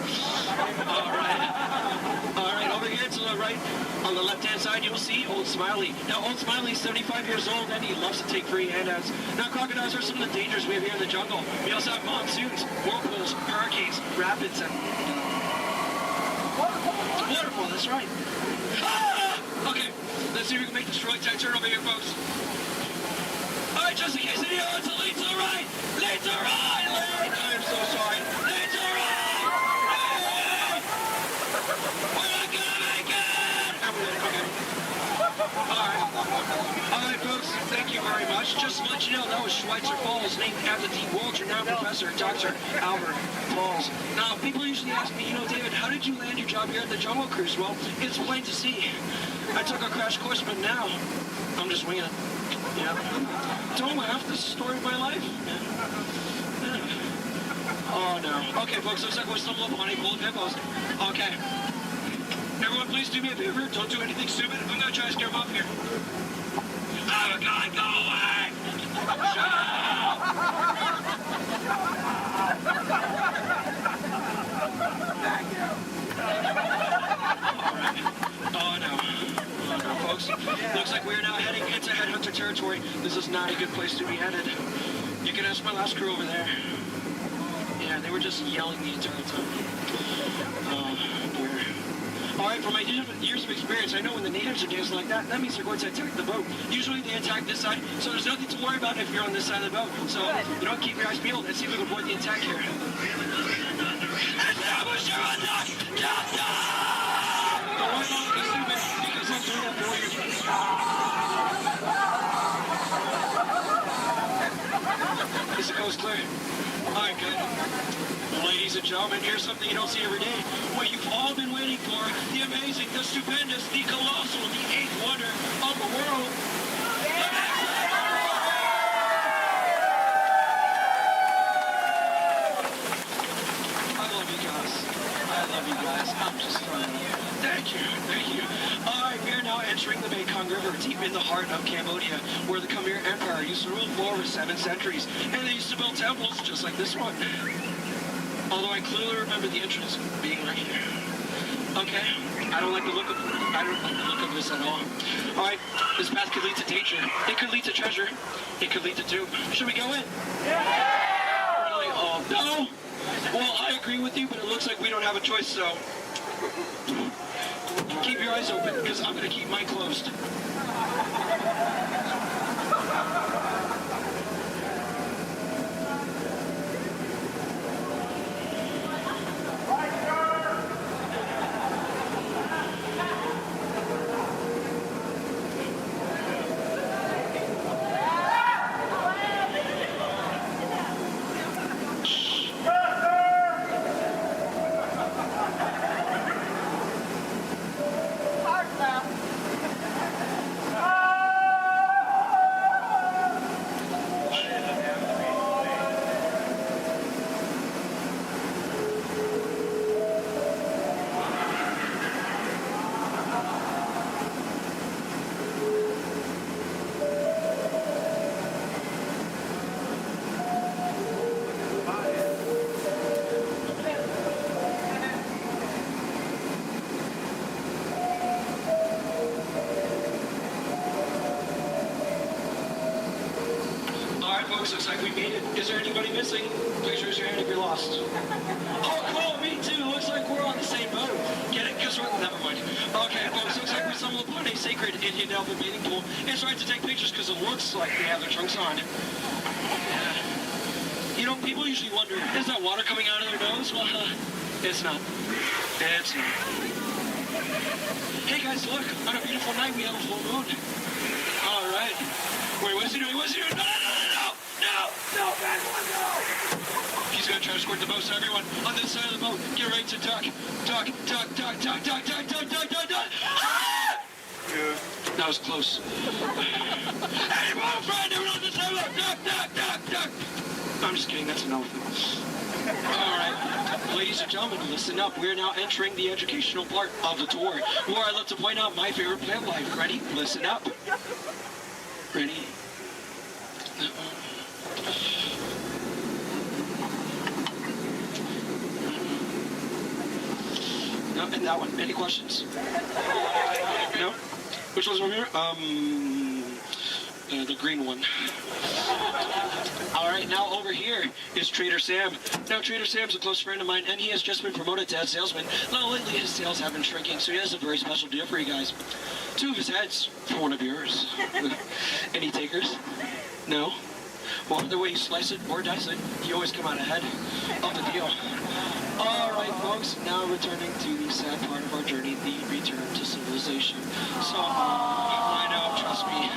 Alright, over here to the right, on the left-hand side, you'll see Old Smiley. Now, Old Smiley's 75 years old, and he loves to take free handouts. Now, crocodiles are some of the dangers we have here in the jungle. We also have monsoons, whirlpools, hurricanes, rapids, and waterfall, that's right. Ah! Okay, let's see if we can make this really tight turn over here, folks. Alright, just in case any of you lean to the right! Lean to the right! Lean! I'm so sorry. Lean to the right! Lean! We're not gonna make it! Okay. Alright, folks, thank you very much. Just to let you know, that was Schweitzer Falls, named after the world-renowned professor, Dr. Albert Falls. Now, people usually ask me, you know, David, how did you land your job here at the Jungle Cruise? Well, it's plain to see. I took a crash course, but now I'm just winging it. Yeah. Don't laugh, this is the story of my life. Yeah. Oh, no. Okay, folks, looks like we're stumbling upon a pool of hippos. Okay. Everyone, please do me a favor. Don't do anything stupid. I'm going to try to scare them off here. Oh, God, go away! Shut up! not a good place to be headed. You can ask my last crew over there. Yeah, they were just yelling the entire time. Dear. Alright, from my years of experience, I know when the natives are dancing like that, that means they're going to attack the boat. Usually they attack this side, so there's nothing to worry about if you're on this side of the boat. So, you know, keep your eyes peeled and see if we can avoid the attack here. Is the coast clear? Alright, good. Ladies and gentlemen, here's something you don't see every day. What you've all been waiting for. The amazing, the stupendous, the colossal, the eighth wonder of the world. I love you guys. I love you guys. I'm just fun. Thank you. Thank you. Alright, we are now entering the Mekong River, deep in the heart of Cambodia, where the Khmer Empire used to rule for over 7 centuries, and they used to build temples just like this one. Although I clearly remember the entrance being right here. Okay, I don't like the look of this at all. Alright, this path could lead to danger. It could lead to treasure. It could lead to doom. Should we go in? Yeah! Really? Oh, no? Well, I agree with you, but it looks like we don't have a choice, so keep your eyes open, because I'm going to keep mine closed. Looks like we made it. Is there anybody missing? Please raise your hand if you're lost. Oh, cool. Me too. Looks like we're on the same boat. Get it? Because we're... Never mind. Okay, folks. Looks like we stumbled upon a sacred Indian Delta bathing pool. It's right to take pictures because it looks like they have their trunks on. Yeah. You know, people usually wonder, is that water coming out of their nose? Well, it's not. It's not. Hey, guys, look. On a beautiful night, we have a full moon. All right. Wait, what's he doing? What's he doing? No! No, man, no! He's gonna try to squirt the most to everyone on this side of the boat. Get ready to duck. Duck, duck, duck, duck, duck, duck, duck, duck, duck, duck. Ah! Yeah. That was close. Hey, move, friend! Everyone on this side of the boat! Duck, duck, duck, duck! I'm just kidding, that's an elephant. Alright, ladies and gentlemen, listen up. We're now entering the educational part of the tour, where I love to point out my favorite plant life. Ready? Listen up. Ready? No, and that one. Any questions? No? Which one's over here? The green one. Alright, now over here is Trader Sam. Now, Trader Sam's a close friend of mine, and he has just been promoted to head salesman. Now, lately his sales have been shrinking, so he has a very special deal for you guys. 2 of his heads for one of yours. Any takers? No? Well, the way you slice it or dice it, you always come out ahead of the deal. Alright, folks, now returning to the sad part of our journey, the return to civilization. So, I know, trust me,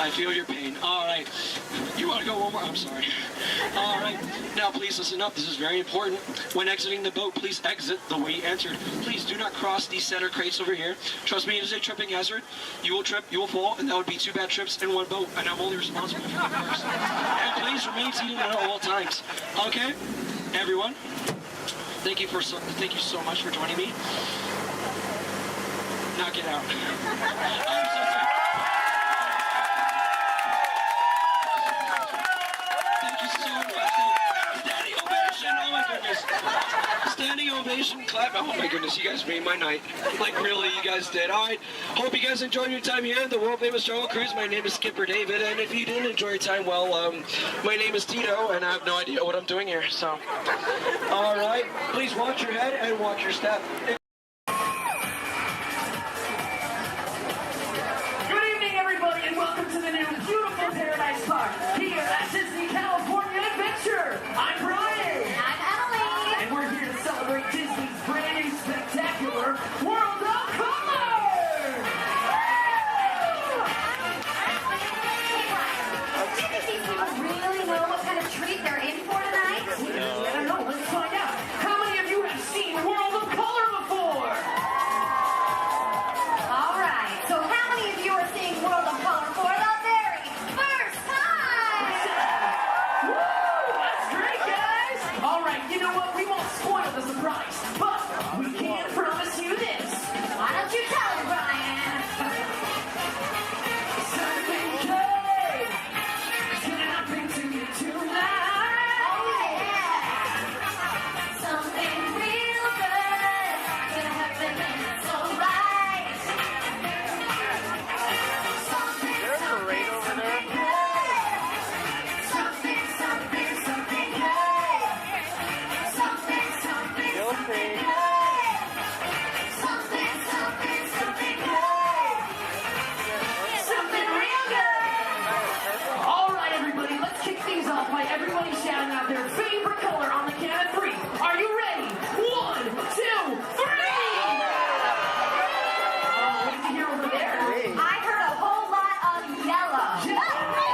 I feel your pain. Alright, you want to go one more? I'm sorry. Alright, now please listen up, this is very important. When exiting the boat, please exit the way you entered. Please do not cross these center crates over here. Trust me, it is a tripping hazard. You will trip, you will fall, and that would be 2 bad trips in one boat, and I'm only responsible for one person. And please remain seated at all times. Okay? Everyone? Thank you so much for joining me. Now get out. I'm so sorry. Thank you so much. Standing ovation. Oh my goodness. standing ovation, clap. Oh my goodness, you guys made my night. Like really, you guys did. All right. Hope you guys enjoyed your time here at the world famous Jungle Cruise. My name is Skipper David, and if you didn't enjoy your time, well, my name is Tito, and I have no idea what I'm doing here. So, all right. Please watch your head and watch your step. Good evening, everybody, and welcome to the new beautiful Paradise Park here at Disney California Adventure. I'm Brian. I'm Emily. And we're here to celebrate Disney's brand new spectacular World of Color. Do you think these people really know what kind of treat they're in for tonight? I don't know. Let's find out. How many of you have seen World of Color before? All right. So how many of you are seeing World of Color for the very first time? Woo! That's great, guys. All right. You know what? We won't spoil the surprise, but we can promise you this. Why don't you tell them, Brian? Something good is gonna happen to you tonight. Oh yeah. Something real good gonna happen and it's alright. Something, something, something good. Something, something, something good. Something, something, something good. Something, something, something good. Something real good. All right, everybody, let's kick things off by everybody shouting out their favorite color on the count of three. Are you ready? 1, 2, 3! Oh, what did you hear over there? I heard a whole lot of yellow.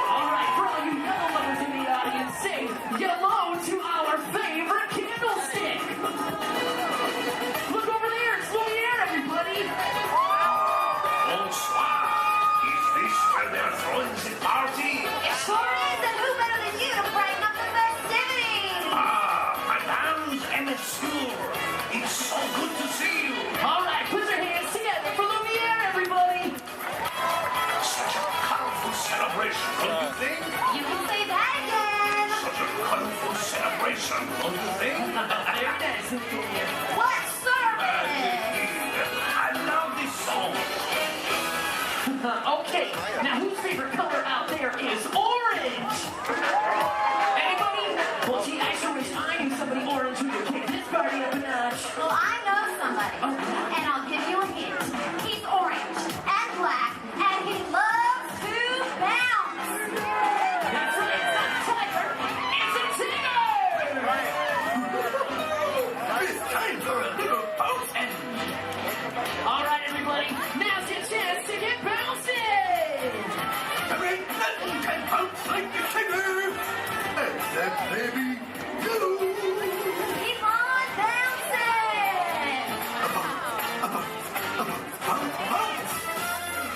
All right, for all you yellow lovers in the audience, say yellow to our favorite candlestick. Look over there, it's in the air, everybody. Bonsoir. Is this where they're throwing the party? It sure is, and who better than you to brighten up the festivities? Madame and Monsieur, it's so good to see you. All right, put your hands together for Lumiere, everybody. Such a colorful celebration, don't you think? You can say that again. Such a colorful celebration, don't you think? Very nice, Lumiere. What service? I love this song. Okay, now whose favorite color out there is orange? Anybody? Well, gee, I sure wish I knew somebody orange who could kick this party up a notch. Well, I know somebody, and I'll give you a hint. He's orange and black, and he loves to bounce. That's right, it's not Tiger, it's a Tigger! It's time for a little bouncing. All right, everybody, now's your chance to get bouncing! There ain't nothing can bounce like the Tigger. Except maybe you. Keep on bouncing.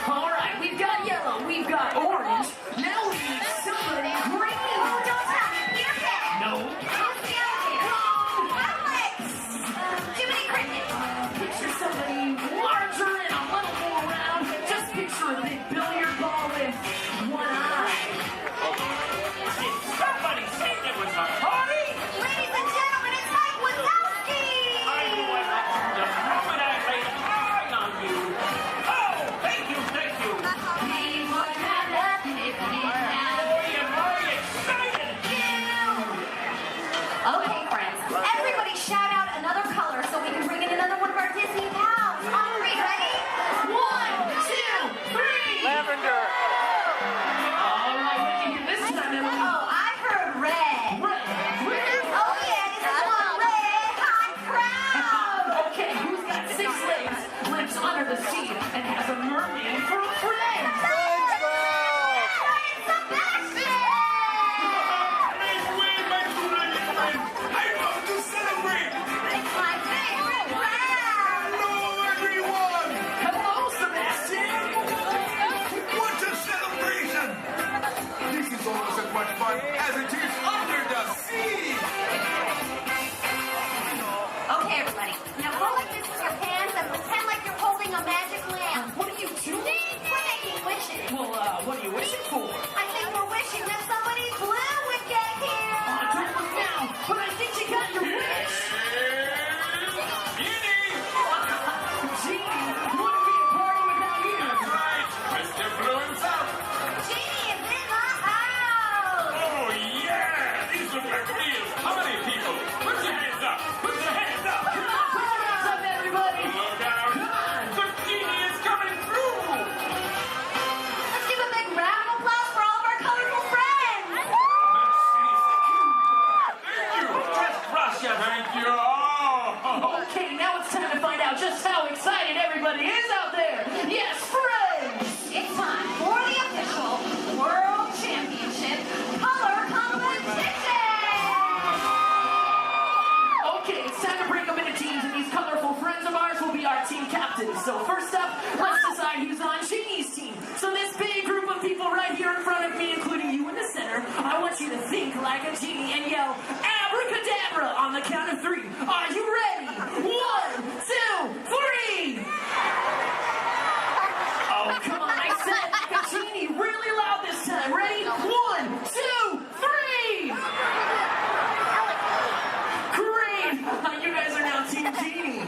All right, we've got yellow, we've got orange, now we need somebody green! Oh, don't tell me. Peter Pan. No. Who's the other kid? Alex. Jiminy Cricket. Picture somebody larger and a little more round. Just picture a big billiard ball with one eye. Did somebody say there was a party? Ladies and gentlemen, it's Mike Wazowski. I knew I had to the moment I laid an eye on you. Oh, thank you, thank you. We would have nothing if we didn't have Boy, am I excited. you. Okay, friends, everybody shout out another color so we can bring in another one of our Disney pals. On three, ready? 1, 2, 3. Lavender. All right, what did you hear this time, Emily? Oh, I heard red. Red. Oh yeah, this is one red hot crowd. Okay, who's got 6 legs, lives under the sea, and has a mermaid for a friend? Sebastian. Wait, want you to think like a genie and yell abracadabra on the count of 3. Are you ready? 1, 2, 3. Oh, come on, I said like a genie really loud this time. Ready? 1, 2, 3. Great. You guys are now Team Genie.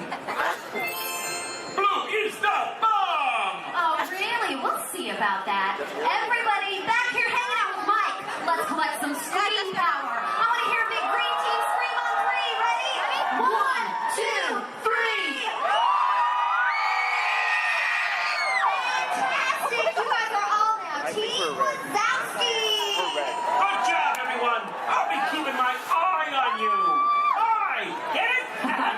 Blue is the bomb! Oh, really? We'll see about that. Everybody back here hanging out with Mike. Let's collect some scream power. I want to hear big green team scream on 3. Ready? 1, 2, 3. Fantastic. You guys are all now Team Wazowski. Good job, everyone! I'll be keeping my eye on you! Eye! Get it?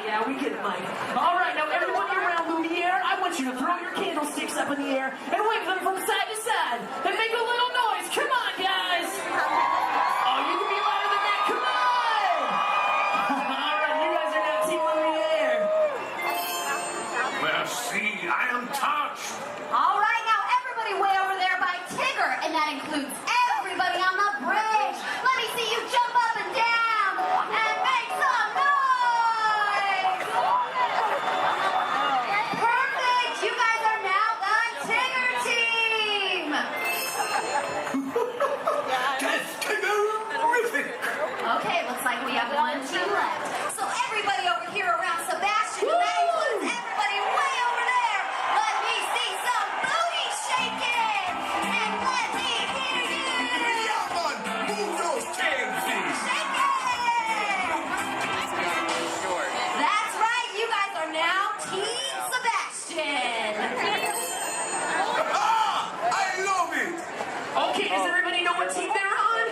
Yeah, we get it, Mike. All right, now everyone around Lumiere, I want you to throw your candlesticks up in the air and wave them from side to side and make a little noise. Come on, guys. Oh, you can be louder than that. Come on. All right, you guys are now Team Lumiere. Merci, I am touched! All right, now everybody way over there by Tigger, and that includes everybody on the bridge. Let me see you jump up and down and make some noise. Perfect. You guys are now the Tigger team. That's terrific! Okay, looks like we have one team left. So everybody over here around Sebastian, and that includes everybody way over there. Let me see some booty shaking, and let me hear you. Yeah, man! Move those tails, please! Shake it. That's right. You guys are now Team Sebastian. Ah! I love it! Okay, does everybody know what team they're on?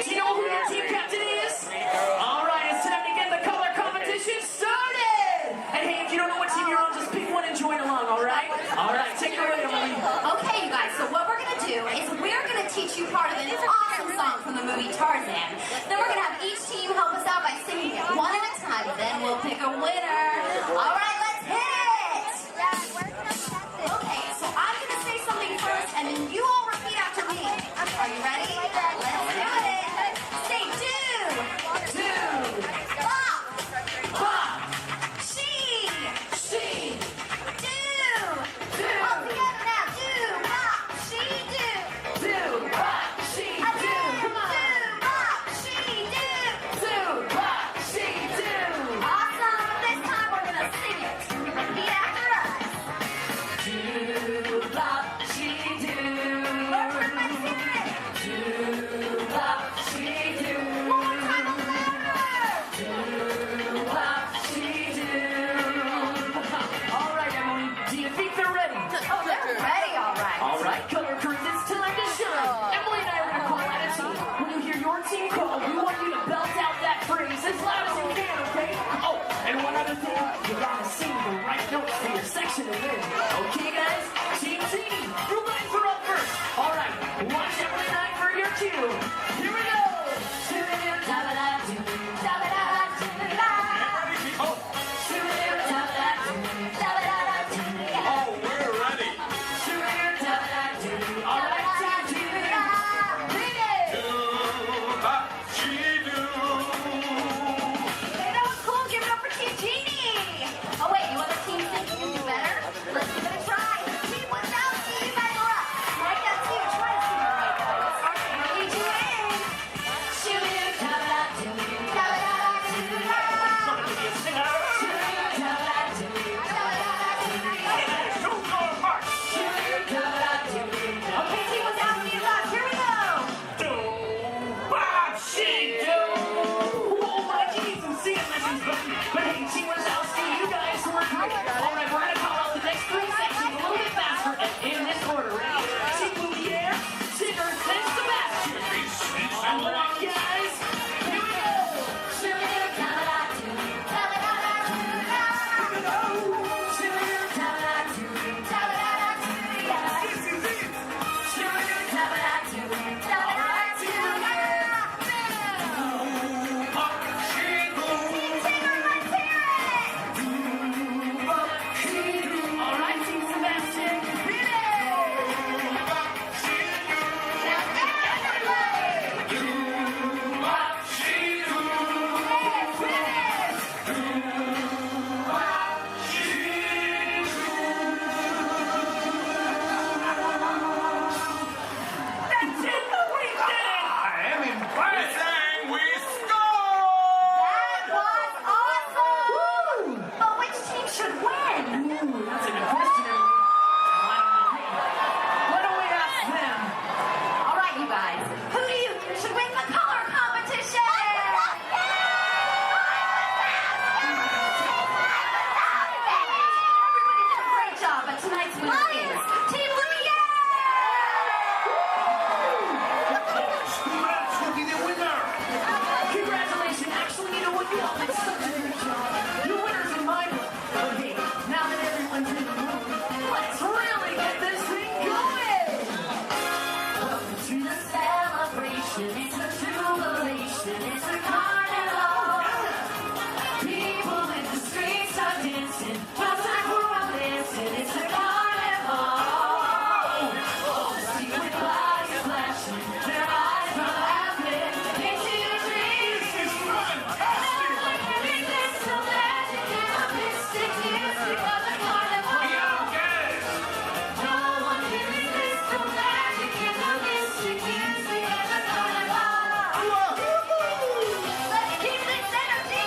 Do you know who your team captain is? All right, it's time to get the color competition started. And hey, if you don't know what team you're on, just pick one and join along, all right? All right, take it away, Emily. Okay, you guys, so what we're going to do is we're going to teach you part of an awesome song from the movie Tarzan. Then we're going to have each team help us out by singing it one at a time. Then we'll pick a winner. All right, let's hit it. Okay, so I'm going to say something first, and then you all repeat after me. Are you ready? Let's do it. Say do. Bop. Bop. She. She. Do. All together now. Do. Bop. She. Do. Do. Bop. She. Do. Come on. Do. Bop. She. Do. Do. Bop. She. Do. Awesome. This time we're going to sing it. Repeat after us. Do. Bop. She. Do. More time, let's sing it. Do. Bop. She. Do. One more time, louder. Do. Bop. She. Do. All right, Emily. Do you think they're ready? Oh, they're ready, all right. All right, color crews, it's time to shine. Emily and I are going to call out a team. When you hear your team call, we want you to belt out that phrase as loud as you can, okay? Oh, and one other thing, you gotta sing the right notes for your section to win. Okay, guys? Team Genie, your lines are up first. All right, watch Emily and I for your cue. Here we go. Oh, we're ready! All right, Team Genie. Do, bop, she do! Hey, that was cool. Give it up for Team Genie. Oh, wait, you other teams think you can do better? Let's give it a try. Team Wazowski, you guys are up. Mike, that's you. Try to sing the right notes. We'll lead you in. Okay, Team Wazowski is up. Here we go. Do, bop, she do! Oh, my geez, and see it, lessons, but hey, Team Wazowski, you guys were great. All right, we're going to call out the next 3 sections a little bit faster and in this order. Ready? Team Lumiere, Tigger, then Sebastian. All right, guys, here we go. Bop, she do! It's such a good job. You winners in my book. Okay, now that everyone's in the room, let's really get this thing going. Welcome to the celebration. It's a jubilation. It's a carnival. People in the streets are dancing. No time for romancing. It's a carnival. All the secret lights flashing. Their eyes are laughing. Into your dreams. This is fantastic! No one can resist the magic and the mystic music of the carnival. No one can resist the magic and the mystic music of the carnival. Let's keep this energy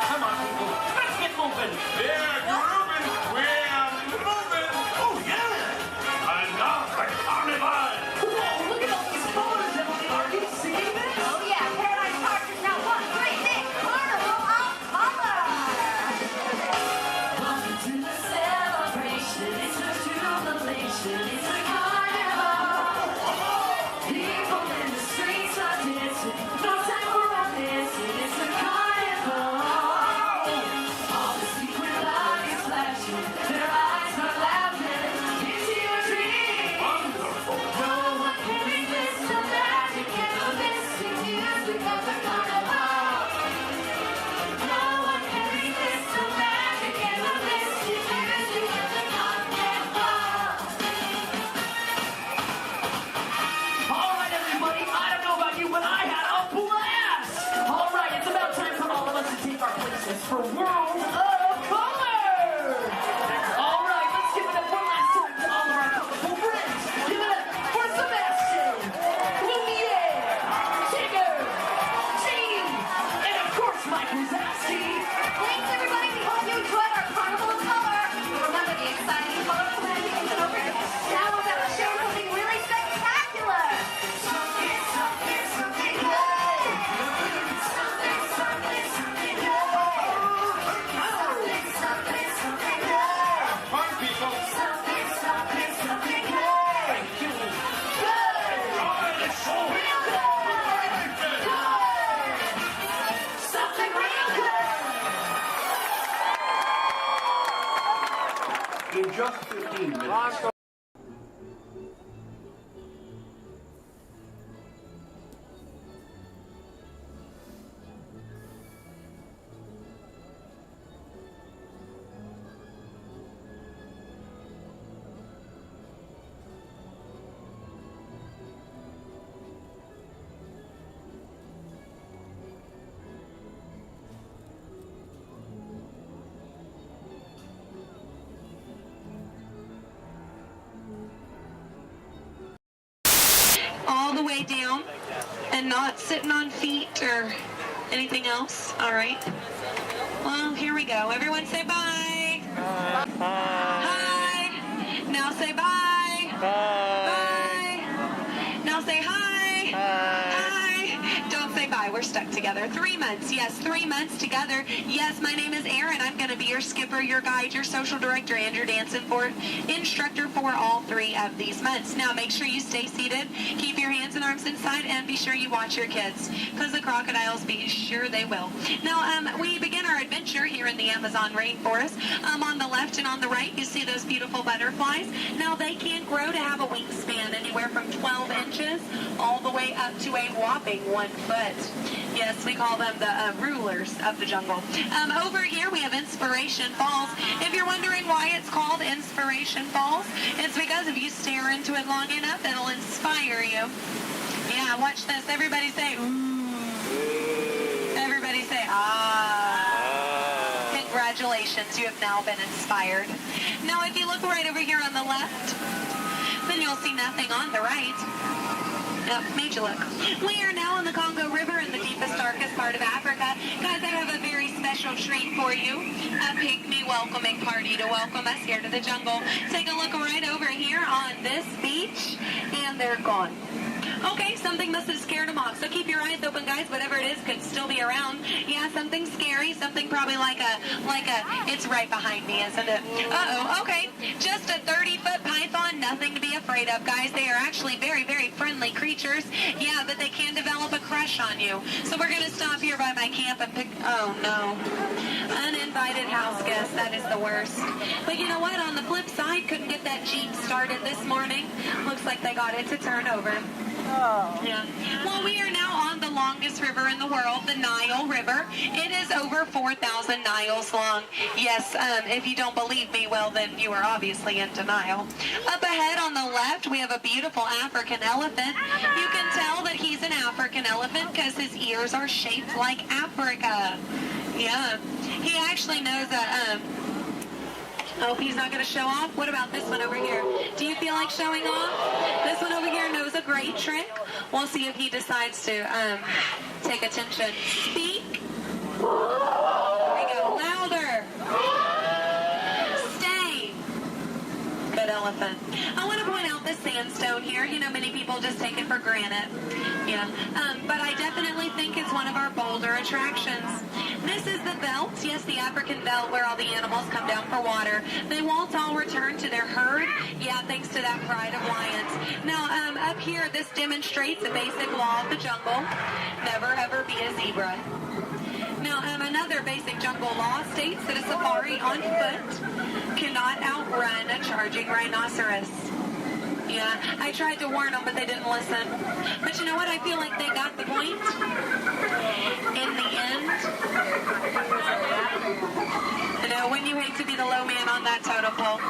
Come on, people. Let's get moving. Yeah, grooving! We're moving! Oh, yeah! And now for Carnival! Whoa, look at all these colors, Emily. Are you seeing this? Oh yeah, Paradise Park is now one great big carnival of color. Welcome to the celebration. It's a jubilation. It's a carnival. People in the streets are dancing. No time for romancing. It's a carnival. All the secret lights flashing. Their eyes are laughing. Into your dreams. Wonderful! No one can resist the magic and the mystic music of the carnival. No one can resist the magic and the mystic music of the carnival. All right, everybody. I don't know about you, but I had a blast. All right, it's about time for all of us to take our places for World of Color. All right, let's give it up one last time to all of our colorful friends. Give it up for Sebastian, Lumiere, Tigger, Gene, and of course Mike Wazowski. Thanks everybody, we hope you enjoyed our carnival of color. Remember the exciting color planning isn't over yet. Now we're gonna show something really spectacular. Something, something, something good. Something, something, something good. Something, something, something good. Fun, people! Something, something, something good. Good. Real good. Good. Something real good. In just 15 minutes. All the way down and not sitting on feet or anything else. All right. Well, here we go. Everyone say bye. Hi. Now say bye. Bye. Now say hi. Hi. Don't say bye. We're stuck together. 3 months. Yes, 3 months together. Yes, my name is Erin. I'm going to be your skipper, your guide, your social director, and your dance instructor for all 3 of these months. Now, make sure you stay seated. Keep your hands and arms inside, and be sure you watch your kids, because the crocodiles, be sure they will. Now, we begin our adventure here in the Amazon rainforest. On the left and on the right, you see those beautiful butterflies. Now, they can grow to have a wingspan anywhere from 12 inches all the way up to a whopping 1 foot. Yes, we call them the rulers of the jungle. Over here, we have Inspiration Falls. If you're wondering why it's called Inspiration Falls, it's because if you stare into it long enough, it'll inspire you. Yeah, watch this. Everybody say, ooh. Everybody say, ah. Congratulations, you have now been inspired. Now, if you look right over here on the left, then you'll see nothing on the right. Yep, made you look. We are now in the Congo River in the deepest, darkest part of Africa. Guys, I have a very special treat for you. A pygmy welcoming party to welcome us here to the jungle. Take a look right over here on this beach, and they're gone. Okay, something must have scared them off. So keep your eyes open, guys. Whatever it is could still be around. Yeah, something scary. Something probably like a, it's right behind me, isn't it? Uh-oh, okay. Just a 30-foot python. Nothing to be afraid afraid of, guys. They are actually very, very friendly creatures. Yeah, but they can develop a crush on you. So we're going to stop here by my camp and pick... Oh, no. Uninvited house guests. That is the worst. But you know what? On the flip side, couldn't get that Jeep started this morning. Looks like they got it to turn over. Oh. Yeah. Well, we are now on the longest river in the world, the Nile River. It is over 4,000 miles long. Yes, if you don't believe me, well, then you are obviously in denial. Up ahead on the left, we have a beautiful African elephant. You can tell that he's an African elephant because his ears are shaped like Africa. Yeah. He actually knows that, oh, he's not going to show off? What about this one over here? Do you feel like showing off? This one over here knows a great trick. We'll see if he decides to take attention. Speak. There we go. Louder. Stay. Good elephant. I want to point out this sandstone here. You know, many people just take it for granted. Yeah. But I definitely think it's one of our bolder attractions. This is the belt, yes, the African belt where all the animals come down for water. They won't all return to their herd, yeah, thanks to that pride of lions. Now, up here, this demonstrates a basic law of the jungle. Never, ever be a zebra. Now, another basic jungle law states that a safari on foot cannot outrun a charging rhinoceros. Yeah, I tried to warn them, but they didn't listen. But you know what? I feel like they got the point. In the end, you know, when you hate to be the low man on that totem pole.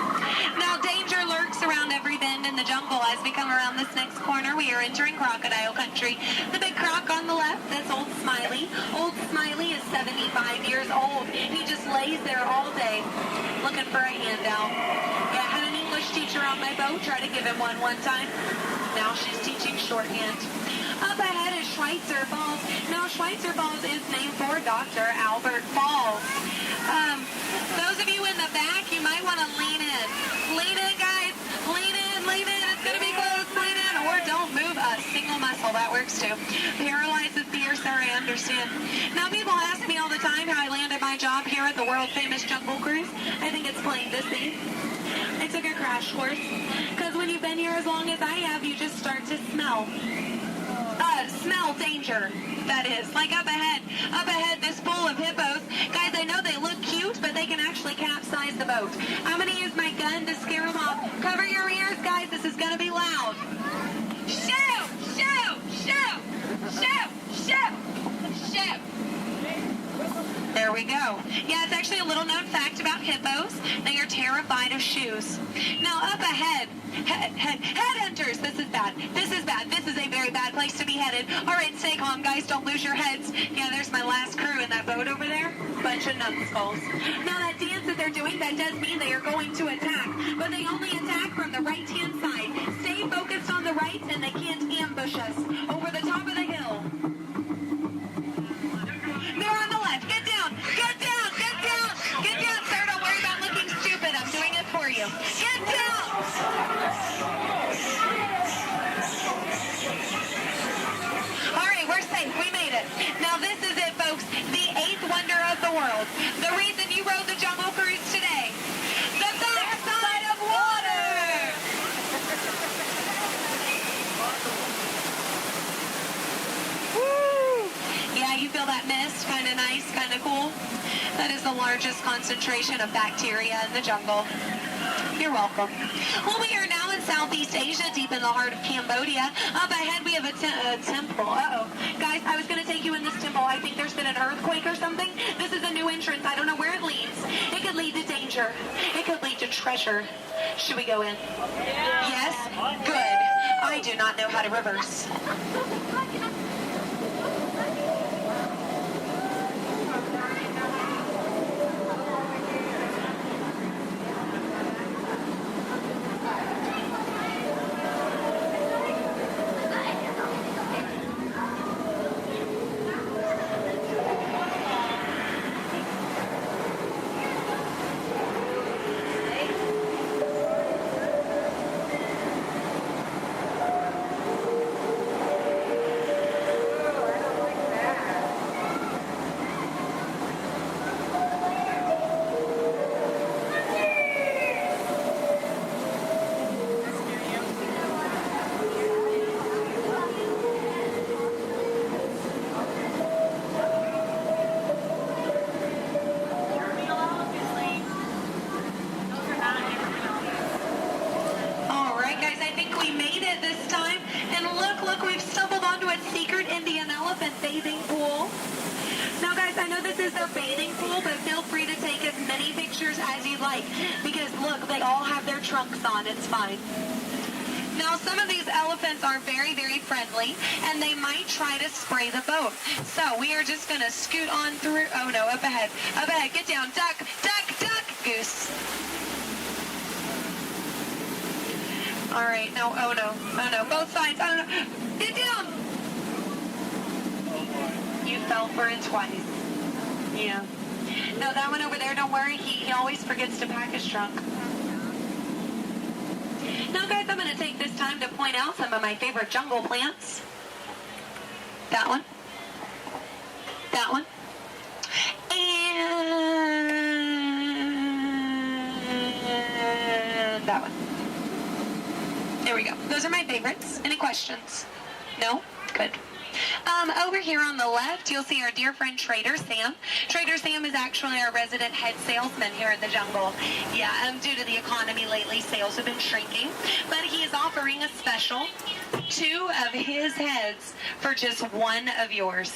Now, danger lurks around every bend in the jungle. As we come around this next corner, we are entering crocodile country. The big croc on the left, that's Old Smiley. Old Smiley is 75 years old. He just lays there all day looking for a handout. Yeah, I had an English teacher on my boat try to give him one time. Now she's teaching shorthand. Up ahead is Schweitzer Falls. Now, Schweitzer Falls is named for Dr. Albert Falls. Those of you in the back, you might want to lean in. Lean in, guys. Lean in, lean in. It's going to be close. Lean in, or don't move a single muscle. That works, too. Paralyzed with fear, sir, I understand. Now, people ask me all the time how I landed my job here at the world-famous Jungle Cruise. I think it's plain to see. I took a crash course. Because when you've been here as long as I have, you just start to smell. Smell danger, that is. Like up ahead, this pool of hippos. Guys, I know they look cute, but they can actually capsize the boat. I'm going to use my gun to scare them off. Cover your ears, guys. This is going to be loud. Shoot! Shoot! Shoot! Shoot! Shoot! Shoot! There we go. Yeah, it's actually a little known fact about hippos. They are terrified of shoes. Now, up ahead, headhunters. This is bad. This is bad. This is a very bad place to be headed. All right, stay calm, guys. Don't lose your heads. Yeah, there's my last crew in that boat over there. Bunch of numbskulls. Now, that dance that they're doing, that does mean they are going to attack. But they only attack from the right-hand side. Stay focused on the right, and they can't ambush us. Over the top of the hill. They're on the left. Get down. Get down. Get down. Get down, sir. Don't worry about looking stupid. I'm doing it for you. Get down. All right, we're safe. We made it. Now, this is it, folks. The 8th wonder of the world. The reason you rode the Jungle Cruise today. The backside of water. Woo! Yeah, you feel that mist? Kind of nice, kind of cool. That is the largest concentration of bacteria in the jungle. You're welcome. Well, we are now in Southeast Asia, deep in the heart of Cambodia. Up ahead, we have a temple. Uh-oh. Guys, I was going to take you in this temple. I think there's been an earthquake or something. This is a new entrance. I don't know where it leads. It could lead to danger. It could lead to treasure. Should we go in? Yes? Good. I do not know how to reverse. to a secret Indian elephant bathing pool. Now guys, I know this is their bathing pool, but feel free to take as many pictures as you'd like, because look, they all have their trunks on, it's fine. Now some of these elephants are very, very friendly, and they might try to spray the boat. So we are just gonna scoot on through, oh no, up ahead, get down, duck, duck, duck, goose. All right, no, oh no, both sides, oh no, get down. You fell for it twice. Yeah. No, that one over there, don't worry, he always forgets to pack his trunk. Now guys, I'm going to take this time to point out some of my favorite jungle plants. That one. That one. And that one. There we go. Those are my favorites. Any questions? No? Good. Over here on the left, you'll see our dear friend Trader Sam. Trader Sam is actually our resident head salesman here at the Jungle. Yeah, due to the economy lately, sales have been shrinking. But he is offering a special, 2 of his heads for just 1 of yours.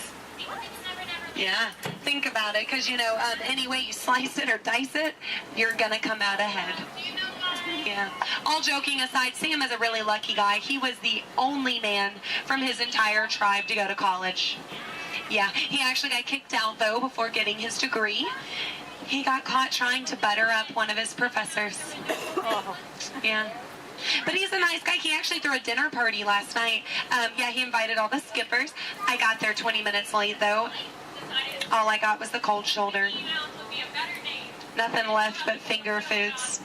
Yeah, think about it, because, you know, any way you slice it or dice it, you're going to come out ahead. Yeah. All joking aside, Sam is a really lucky guy. He was the only man from his entire tribe to go to college. Yeah, he actually got kicked out, though, before getting his degree. He got caught trying to butter up one of his professors. Yeah. But he's a nice guy. He actually threw a dinner party last night. Yeah, he invited all the skippers. I got there 20 minutes late, though. All I got was the cold shoulder. Nothing left but finger foods.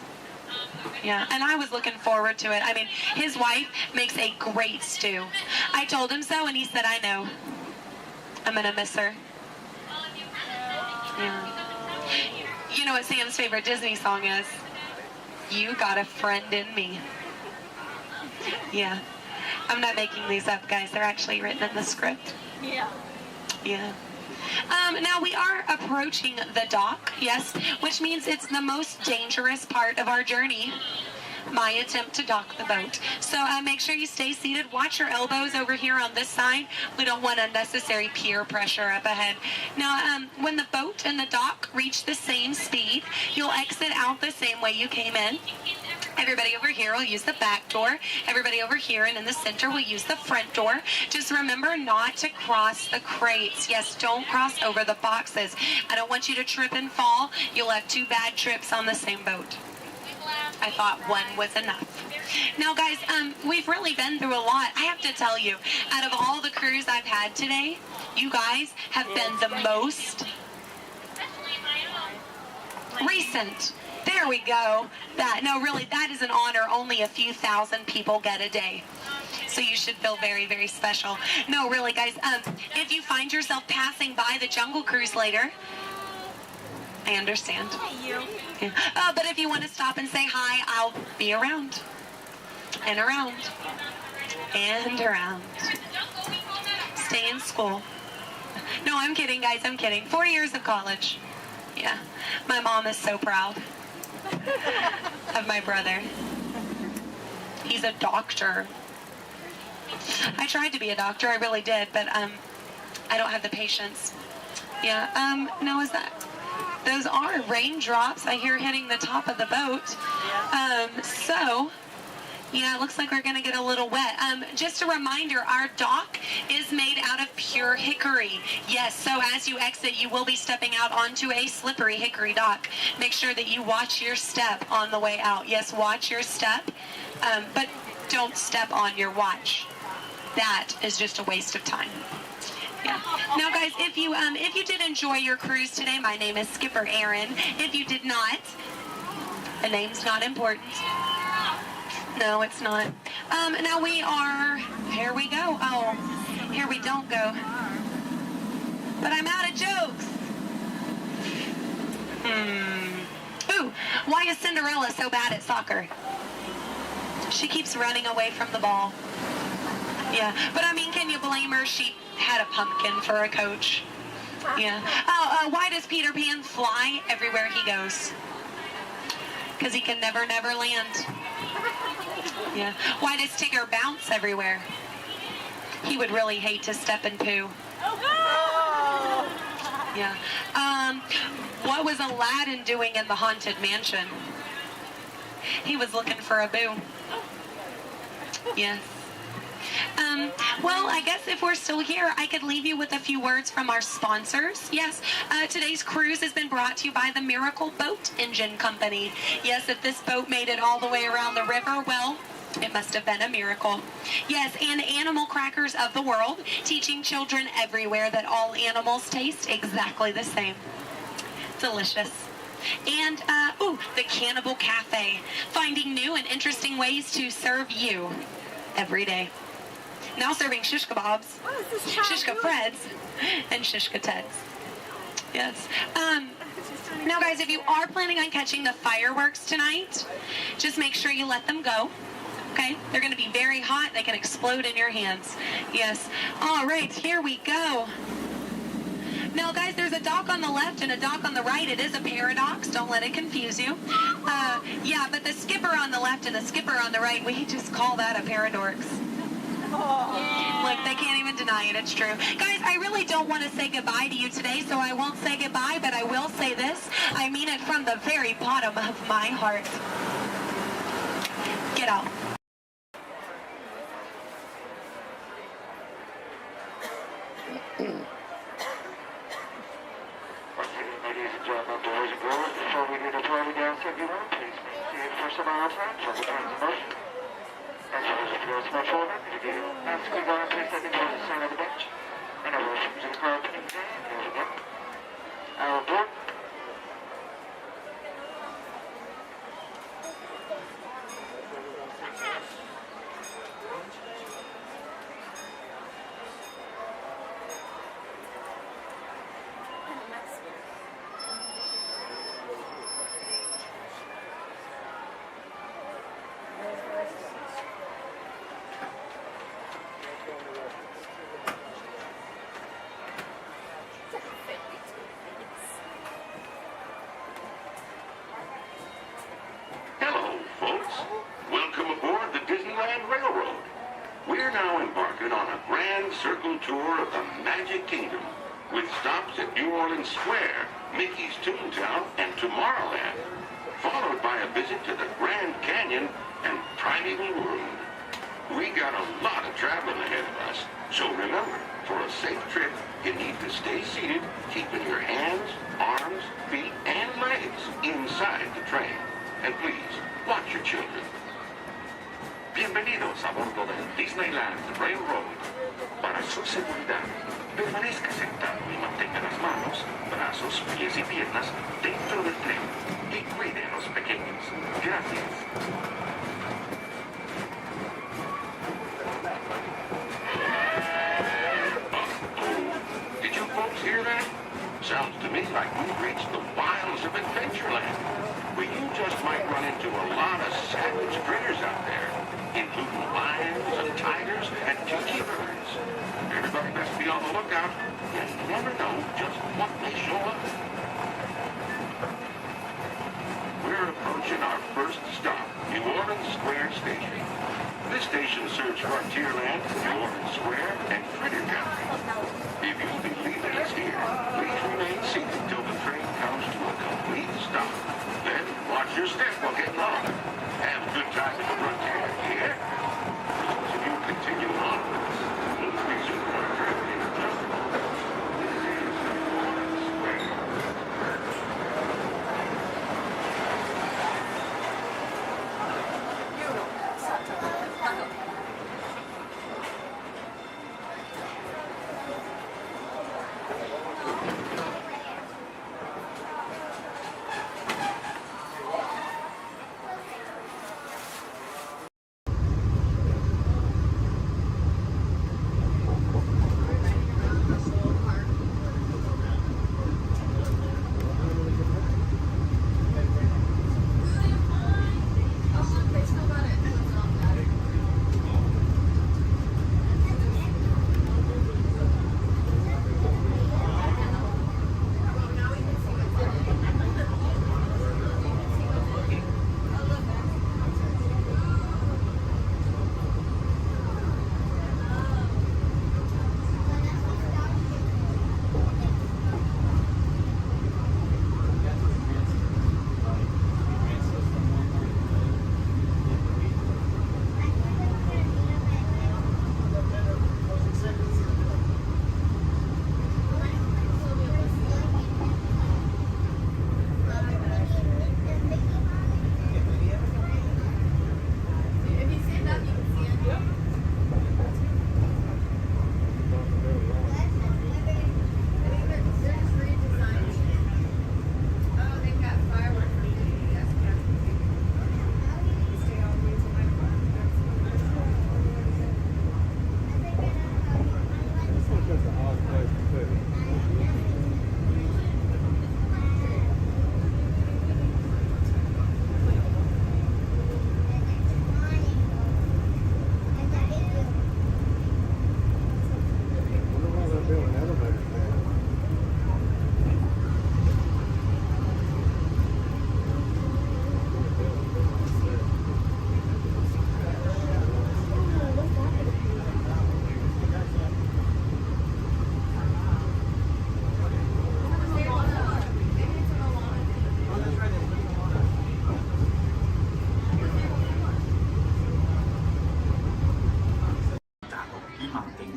Yeah, and I was looking forward to it. I mean, his wife makes a great stew. I told him so, and he said, I know. I'm going to miss her. Yeah. You know what Sam's favorite Disney song is? You Got a Friend in Me. Yeah. I'm not making these up, guys. They're actually written in the script. Yeah. Yeah. Now we are approaching the dock, yes, which means it's the most dangerous part of our journey. My attempt to dock the boat. So make sure you stay seated. Watch your elbows over here on this side. We don't want unnecessary peer pressure up ahead. Now, when the boat and the dock reach the same speed, you'll exit out the same way you came in. Everybody over here will use the back door. Everybody over here and in the center will use the front door. Just remember not to cross the crates. Yes, don't cross over the boxes. I don't want you to trip and fall. You'll have 2 bad trips on the same boat. I thought 1 was enough. Now, guys, we've really been through a lot. I have to tell you, out of all the crews I've had today, you guys have been the most recent. There we go. That is an honor only a few thousand people get a day. So you should feel very, very special. No, really, guys, if you find yourself passing by the Jungle Cruise later, I understand. Yeah. But if you want to stop and say hi, I'll be around. And around. And around. Stay in school. No, I'm kidding, guys, I'm kidding. 4 years of college. Yeah. My mom is so proud of my brother. He's a doctor. I tried to be a doctor, I really did, but I don't have the patience. Yeah, no, is that... Those are raindrops I hear hitting the top of the boat. So, yeah, it looks like we're going to get a little wet. Just a reminder, our dock is made out of pure hickory. Yes, so as you exit, you will be stepping out onto a slippery hickory dock. Make sure that you watch your step on the way out. Yes, watch your step, but don't step on your watch. That is just a waste of time. Yeah. Now, guys, if you did enjoy your cruise today, my name is Skipper Aaron. If you did not, the name's not important. No, it's not. Now we are, here we go. Oh, here we don't go. But I'm out of jokes. Ooh, why is Cinderella so bad at soccer? She keeps running away from the ball. Yeah, but I mean, can you blame her? She had a pumpkin for a coach. Yeah. Oh, why does Peter Pan fly everywhere he goes? Because he can never land. Yeah. Why does Tigger bounce everywhere? He would really hate to step in poo. Yeah. What was Aladdin doing in the Haunted Mansion? He was looking for a boo. Yes. Well, I guess if we're still here, I could leave you with a few words from our sponsors. Yes, today's cruise has been brought to you by the Miracle Boat Engine Company. Yes, if this boat made it all the way around the river, well, it must have been a miracle. Yes, and Animal Crackers of the World, teaching children everywhere that all animals taste exactly the same. Delicious. And, the Cannibal Cafe, finding new and interesting ways to serve you every day. Now serving shish kebabs, shish freds, and shish teds. Yes. Now, guys, if you are planning on catching the fireworks tonight, just make sure you let them go. Okay? They're going to be very hot. They can explode in your hands. Yes. All right, here we go. Now, guys, there's a dock on the left and a dock on the right. It is a paradox. Don't let it confuse you. Yeah, but the skipper on the left and the skipper on the right, we just call that a paradorx. Look, they can't even deny it. It's true. Guys, I really don't want to say goodbye to you today, so I won't say goodbye, but I will say this. I mean it from the very bottom of my heart. Get out. Ladies and gentlemen, boys and girls, before we do the party dance, everyone, please proceed for some honor time for the turns of motion. As far as it goes much older, if you ask me going, please let me go to the center of the bench. And I will to the crowd to the here we go. Our board. Hello, folks. Welcome aboard the Disneyland Railroad. We're now embarking on a grand circle tour of the Magic Kingdom, with stops at New Orleans Square, Mickey's Toontown, and Tomorrowland, followed by a visit to the Grand Canyon and Primeval World. We got a lot of traveling ahead of us, so remember, for a safe trip, you need to stay seated, keeping your hands, arms, feet, and legs inside the train. And please, watch your children. Bienvenidos a bordo del Disneyland Railroad. Para su seguridad, permanezca sentado y mantenga las manos, brazos, pies y piernas dentro del tren. Y cuide a los pequeños. Gracias. Did you folks hear that? Sounds to me like we've reached the wilds of Adventureland, where you just might run into a lot of savage critters out there, including lions and tigers and tiki birds. Everybody best be on the lookout. You never know just what may show up. We're approaching our first stop, New Orleans Square Station. This station serves Frontierland, New Orleans Square, and Critter Country. If you'll be leaving us here, please remain seated till the train comes to a complete stop. Then watch your step while getting on. Have a good time at the frontier, yeah? If you continue on, we'll resume our journey.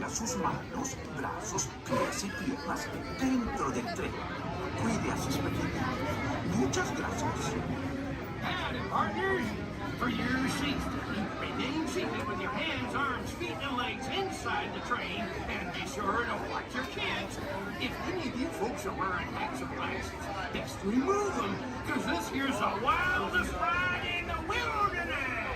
mantenga sus manos, brazos, pies y piernas dentro del tren. Cuide a sus pequeños. Muchas gracias. Howdy, partners. For your safety, remain seated with your hands, arms, feet, and legs inside the train, and be sure to watch your kids. If any of you folks are wearing hats or glasses, best remove them, because this here's the wildest ride in the wilderness.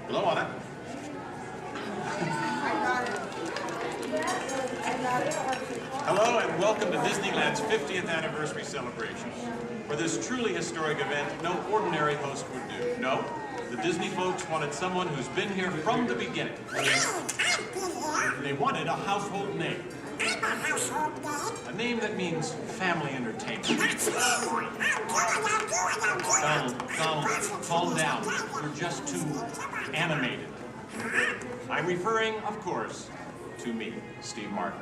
Blow on it. Hello and welcome to Disneyland's 50th anniversary celebration. For this truly historic event, no ordinary host would do. No, the Disney folks wanted someone who's been here from the beginning. They wanted a household name. A name that means family entertainment. Donald, calm down. You're just too animated. I'm referring, of course, to me, Steve Martin.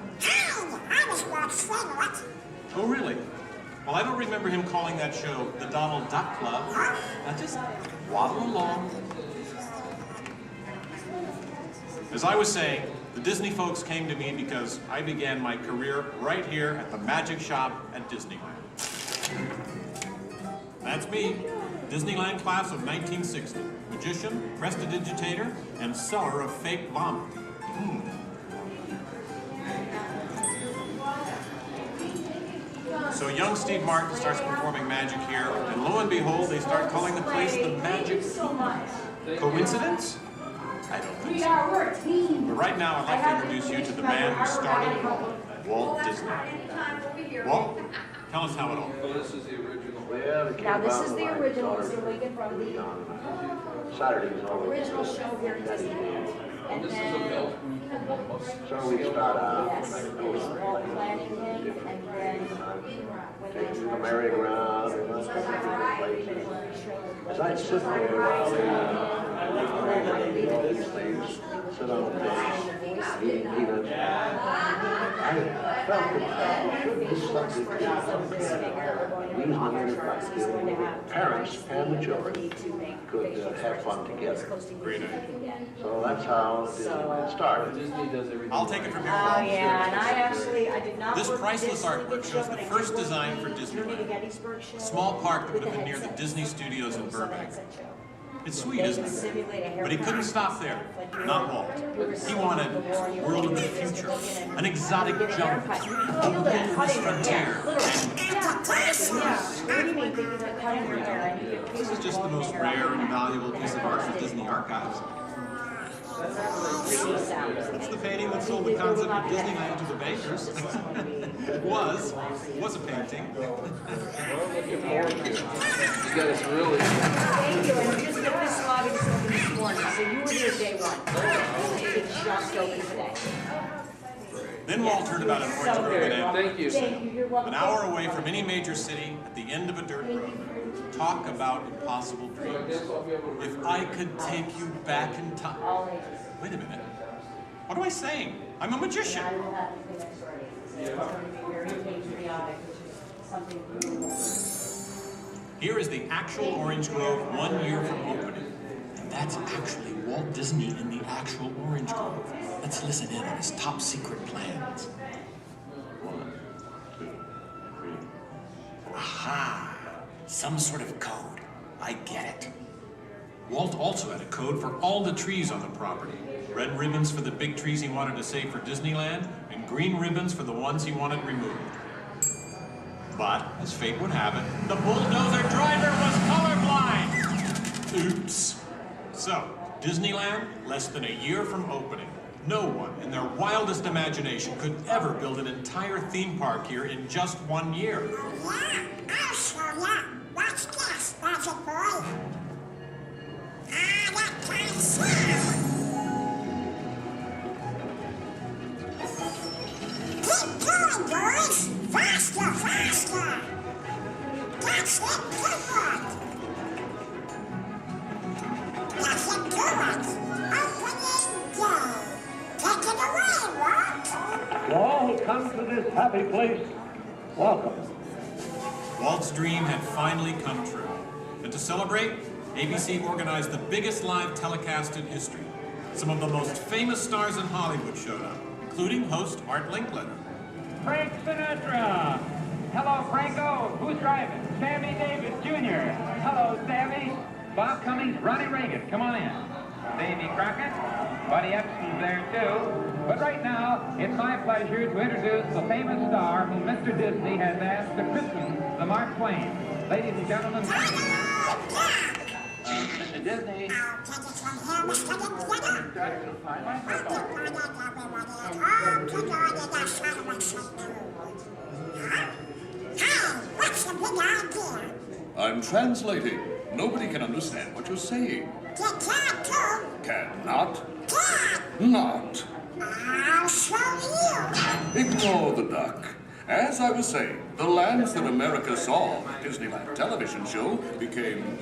Oh, really? Well, I don't remember him calling that show the Donald Duck Club. Now just waddle along. As I was saying, the Disney folks came to me because I began my career right here at the Magic Shop at Disneyland. That's me, Disneyland class of 1960. Magician, prestidigitator, and seller of fake vomit. So young Steve Martin starts performing magic here, and lo and behold, they start calling the place the Magic Kingdom. Coincidence? I don't think so. But right now, I'd like to introduce you to the man who started it all, Walt Disney. Walt, tell us how it all. Well, this is the original. Now, this is the original. It's taken from the original show here at Disneyland. And this then, is a belt. so we start out. Yes, it was Walt planning him, and then Take the merry-go-round, and let's go to different places. As I'd sit there while they all these things, sit on the bench, eat peanuts, I felt that should be something to use my enterprise skills where the parents and the children could have fun together. Great idea. So that's how Disneyland started. I'll take it from here. Oh, yeah, and I did not. This priceless artwork shows the first design for Disneyland. A small park that would have been near the Disney Studios in Burbank. It's sweet, isn't it? But he couldn't stop there. Not Walt. He wanted a world of the future, an exotic jungle, a wilderness frontier, This is just the most rare and valuable piece of art for Disney Archives. It's the painting that sold the concept of Disneyland to the bakers. was a painting. You guys really. Thank you, and just get this lobby open this morning, so you were here day one. It's just open today. Then Walt heard about an orange grove in Anaheim. Thank you. An hour away from any major city, at the end of a dirt road. Talk about impossible dreams. If I could take you back in time. Wait a minute. What am I saying? I'm a magician. Here is the actual orange grove 1 year from opening. And that's actually Walt Disney in the actual orange grove. Let's listen in on his top secret plans. 1, 2, 3. Aha! Some sort of code. I get it. Walt also had a code for all the trees on the property. Red ribbons for the big trees he wanted to save for Disneyland, and green ribbons for the ones he wanted removed. But, as fate would have it, the bulldozer driver was colorblind! Oops. So, Disneyland, less than a year from opening. No one, in their wildest imagination, could ever build an entire theme park here in just 1 year. Yeah, I'll show ya. Watch this, Magic Boy. That kind of sound. Keep going, boys. Faster, faster. That's it, good one. That's it, good one. Opening day. Take it away, Walt. To all who come to this happy place, welcome. Walt's dream had finally come true. And to celebrate, ABC organized the biggest live telecast in history. Some of the most famous stars in Hollywood showed up, including host Art Linkletter. Frank Sinatra. Hello, Franco. Who's driving? Sammy Davis Jr. Hello, Sammy. Bob Cummings, Ronnie Reagan. Come on in. Davy Crockett. Buddy Epson's there, too. But right now, it's my pleasure to introduce the famous star whom Mr. Disney has asked to christen the Mark Twain. Ladies and gentlemen. Disney. I'll take it from here, Mr. Dictator. Hey, what's the big idea? I'm translating. Nobody can understand what you're saying. You can't too. Cannot. Can. Not. I'll show you. Ignore the duck. As I was saying, the lands that America saw on the Disneyland television show became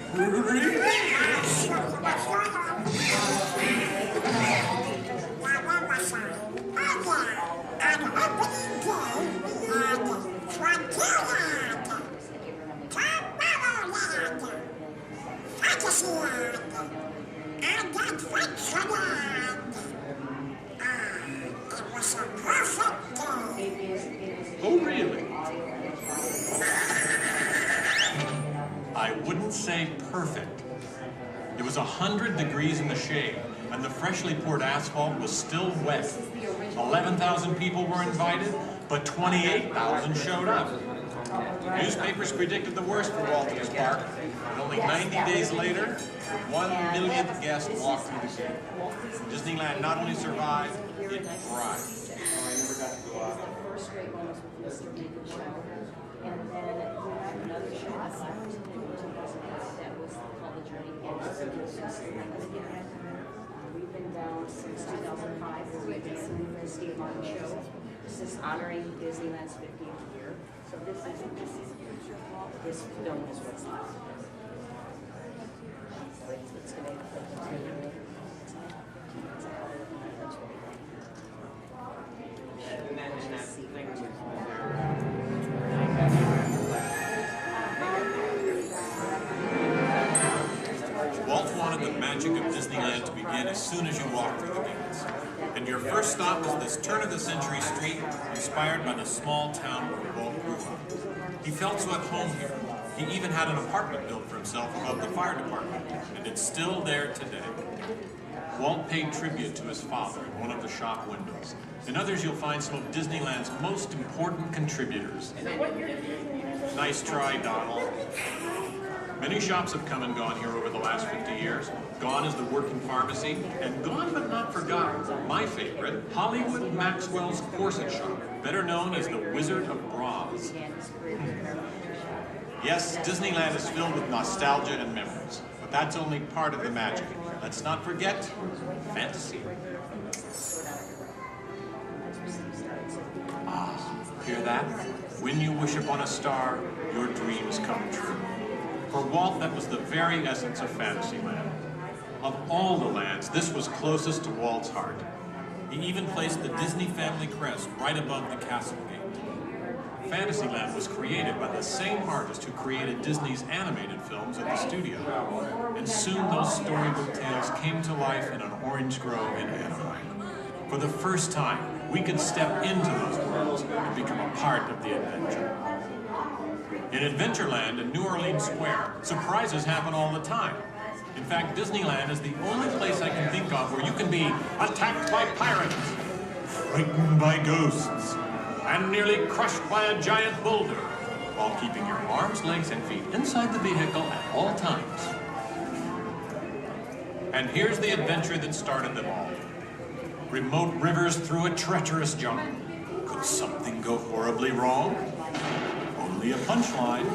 Oh, really? I wouldn't say perfect. It was 100 degrees in the shade, and the freshly poured asphalt was still wet. 11,000 people were invited, but 28,000 showed up. Newspapers predicted the worst for Walt Disney Park, and only 90 days later, 1 millionth guest walked through the gate. Disneyland not only survived, it thrived. First great one was with Mr. Lincoln show, and then we had another show that was called The Journey. We've been down since 2005, where we've been doing the Steve Martin show. This is honoring Disneyland's 50th year. So this film is what's left. It's going to Walt wanted the magic of Disneyland to begin as soon as you walk through the gates. And your first stop was this turn-of-the-century street inspired by the small town where Walt grew up. He felt so at home here. He even had an apartment built for himself above the fire department, and it's still there today. Walt paid tribute to his father in one of the shop windows. In others, you'll find some of Disneyland's most important contributors. Nice try, Donald. Many shops have come and gone here over the last 50 years. Gone is the working pharmacy, and gone but not forgotten, my favorite, Hollywood Maxwell's corset shop, better known as the Wizard of Bronze. Yes, Disneyland is filled with nostalgia and memories, but that's only part of the magic. Let's not forget fantasy. Ah, hear that? When you wish upon a star, your dreams come true. For Walt, that was the very essence of Fantasyland. Of all the lands, this was closest to Walt's heart. He even placed the Disney family crest right above the castle gate. Fantasyland was created by the same artist who created Disney's animated films at the studio. And soon those storybook tales came to life in an orange grove in Anaheim. For the first time, we could step into those worlds and become a part of the adventure. In Adventureland in New Orleans Square, surprises happen all the time. In fact, Disneyland is the only place I can think of where you can be attacked by pirates, frightened by ghosts, and nearly crushed by a giant boulder, while keeping your arms, legs, and feet inside the vehicle at all times. And here's the adventure that started them all. Remote rivers through a treacherous jungle. Could something go horribly wrong? Only a punchline.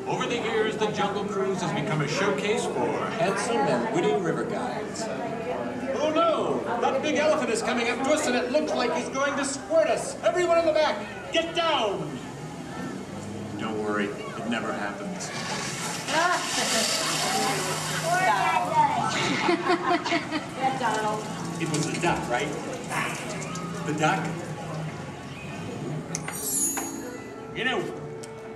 Over the years, the Jungle Cruise has become a showcase for handsome and witty river guides. Oh no! That big elephant is coming up to us and it looks like he's going to squirt us! Everyone in the back, get down! Don't worry, it never happens. Yeah, Donald. It was the duck, right? The duck? You know,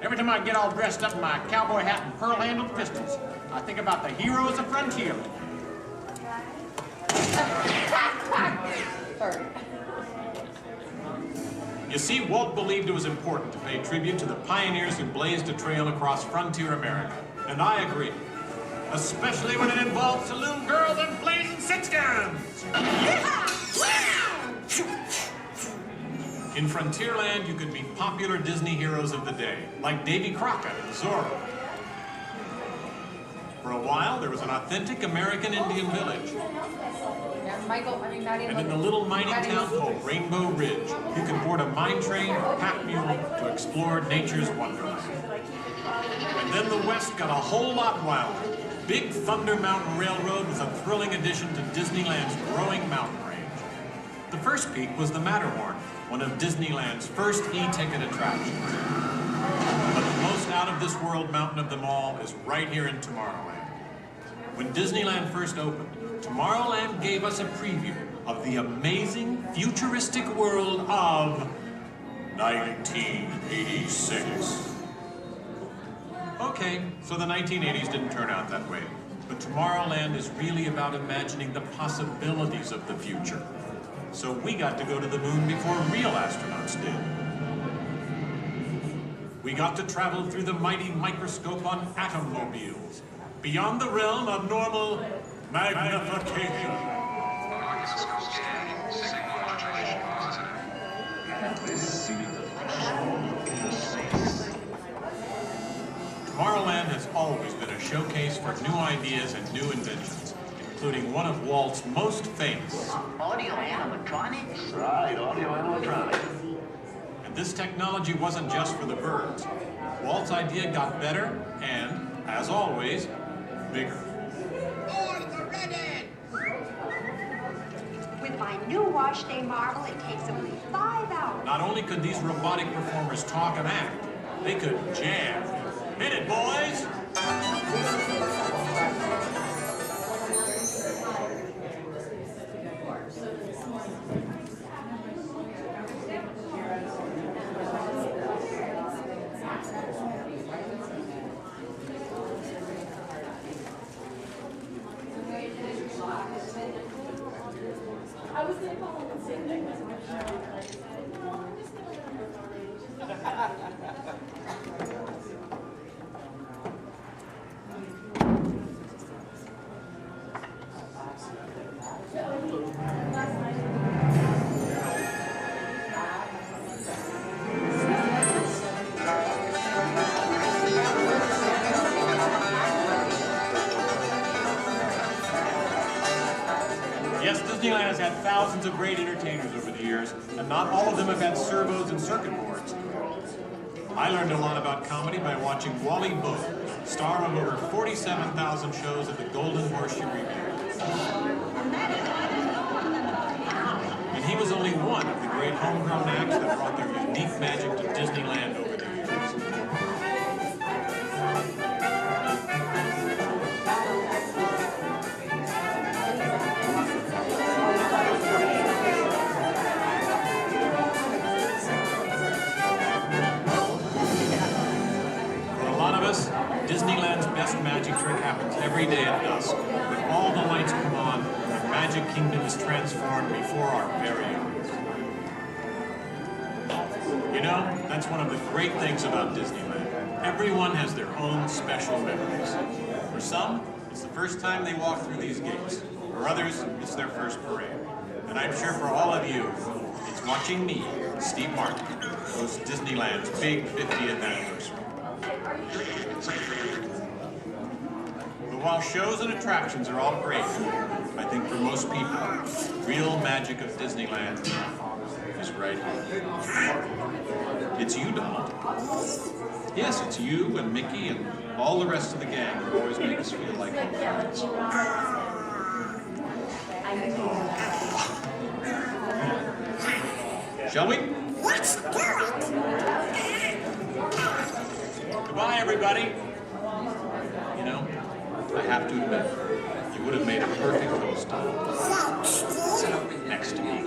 every time I get all dressed up in my cowboy hat and pearl-handled pistols, I think about the heroes of Frontierland. You see, Walt believed it was important to pay tribute to the pioneers who blazed a trail across frontier America. And I agree. Especially when it involved saloon girls and blazing six-guns! In Frontierland, you could meet popular Disney heroes of the day, like Davy Crockett and Zorro. For a while, there was an authentic American Indian village. And in the little mining town called Rainbow Ridge, you can board a mine train or pack mule to explore nature's wonderland. And then the West got a whole lot wilder. Big Thunder Mountain Railroad was a thrilling addition to Disneyland's growing mountain range. The first peak was the Matterhorn, one of Disneyland's first e-ticket attractions. But the most out-of-this-world mountain of them all is right here in Tomorrowland. When Disneyland first opened, Tomorrowland gave us a preview of the amazing, futuristic world of 1986. Okay, so the 1980s didn't turn out that way. But Tomorrowland is really about imagining the possibilities of the future. So we got to go to the moon before real astronauts did. We got to travel through the mighty microscope on atommobiles, beyond the realm of normal magnification. Tomorrowland has always been a showcase for new ideas and new inventions, including one of Walt's most famous. Audio animatronics? Right, audio animatronics. And this technology wasn't just for the birds. Walt's idea got better and, as always, bigger. With my new wash day marvel, it takes only 5 hours. Not only could these robotic performers talk and act, they could jam. Hit it, boys! I was going to call him and say that because I'm sure no, I'm just going to Yes, Disneyland has had thousands of great entertainers over the years, and not all of them have had servos and circuit boards. I learned a lot about comedy by watching Wally Boat, star of over 47,000 shows at the Golden Horseshoe Revue. And he was only one of the great homegrown acts that brought their unique magic to Disneyland over the years. Disneyland's best magic trick happens every day at dusk, when all the lights come on and Magic Kingdom is transformed before our very eyes. You know, that's one of the great things about Disneyland. Everyone has their own special memories. For some, it's the first time they walk through these gates. For others, it's their first parade. And I'm sure for all of you, it's watching me, Steve Martin, host Disneyland's big 50th anniversary. But while shows and attractions are all great, I think for most people, real magic of Disneyland is right here. It's you, Donald. Yes, it's you and Mickey and all the rest of the gang who always make us feel like friends. Shall we? Let's do it! Goodbye, everybody. You know, I have to admit, you would have made a perfect host. Sit up next to me.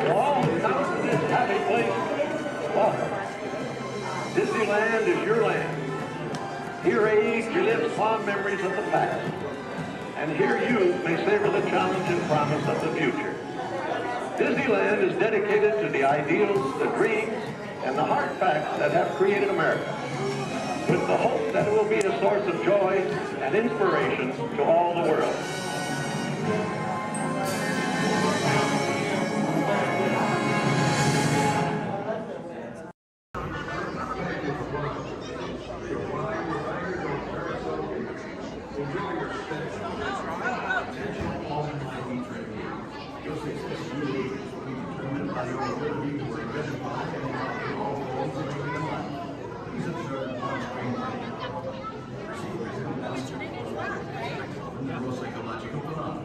All come to this happy place. Welcome. Disneyland is your land. Here age relives fond memories of the past. And here youth may savor the challenge and promise of the future. Disneyland is dedicated to the ideals, the dreams, and the hard facts that have created America, with the hope that it will be a source of joy and inspiration to all the world. Neuropsychological phenomena.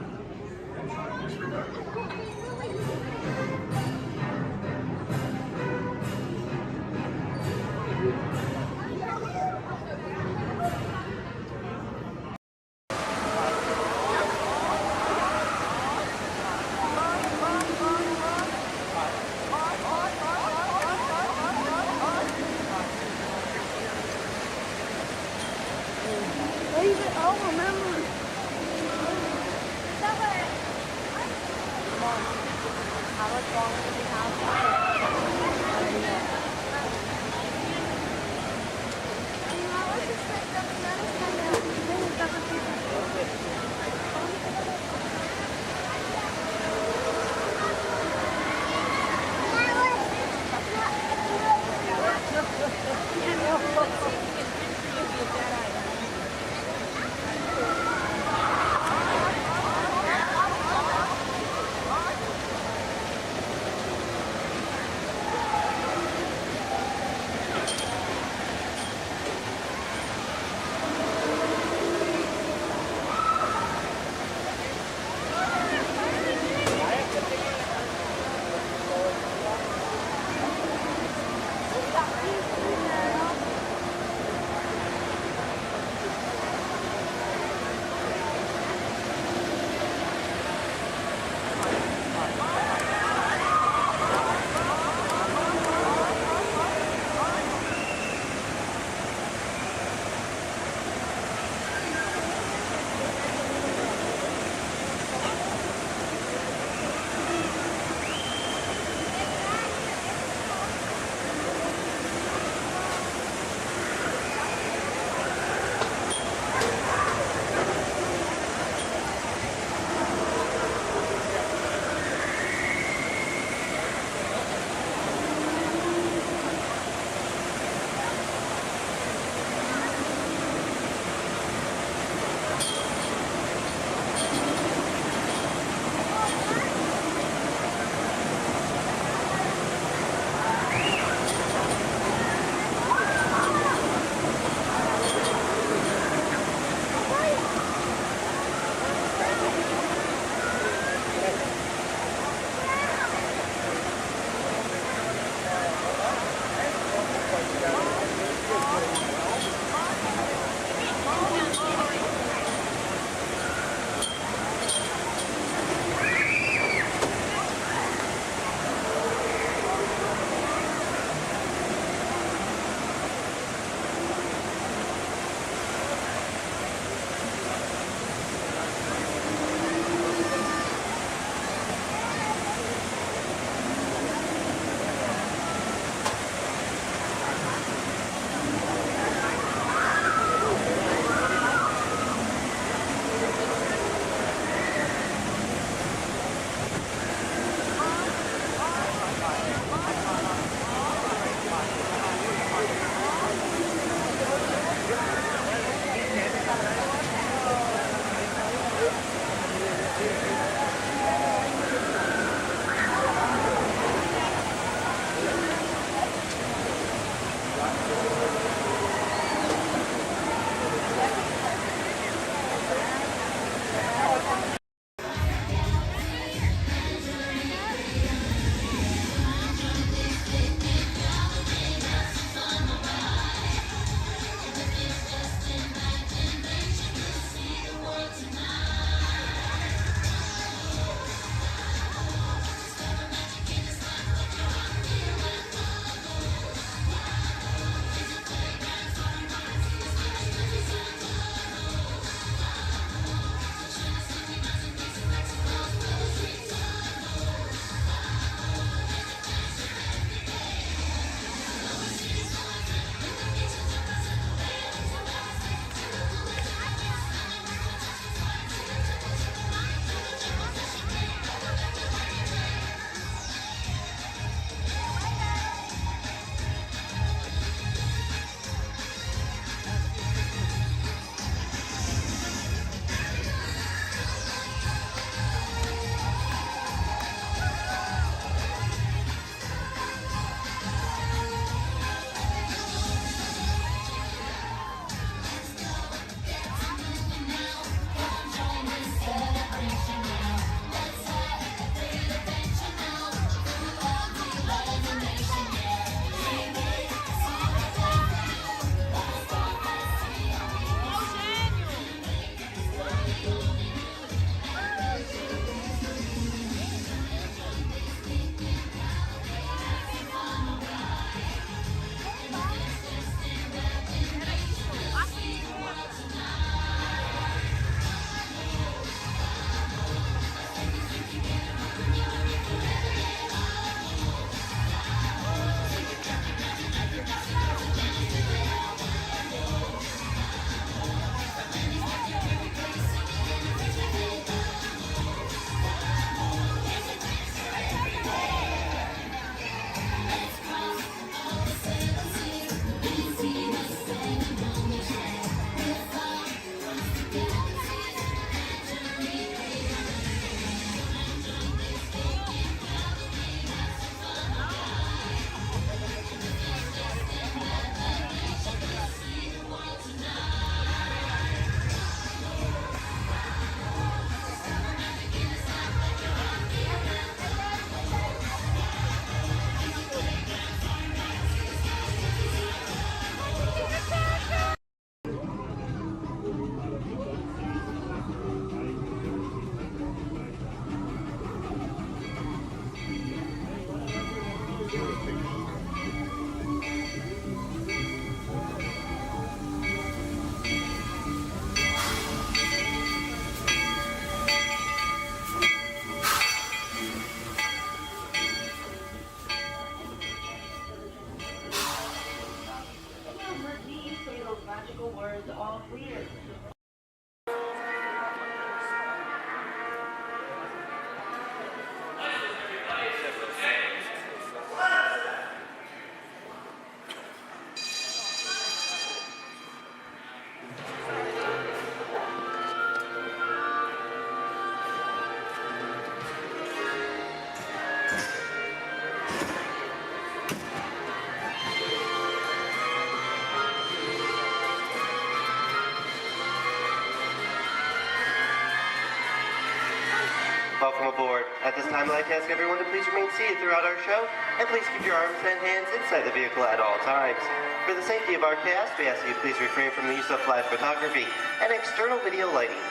Welcome aboard. At this time, I'd like to ask everyone to please remain seated throughout our show, and please keep your arms and hands inside the vehicle at all times. For the safety of our cast, we ask that you please refrain from the use of flash photography and external video lighting.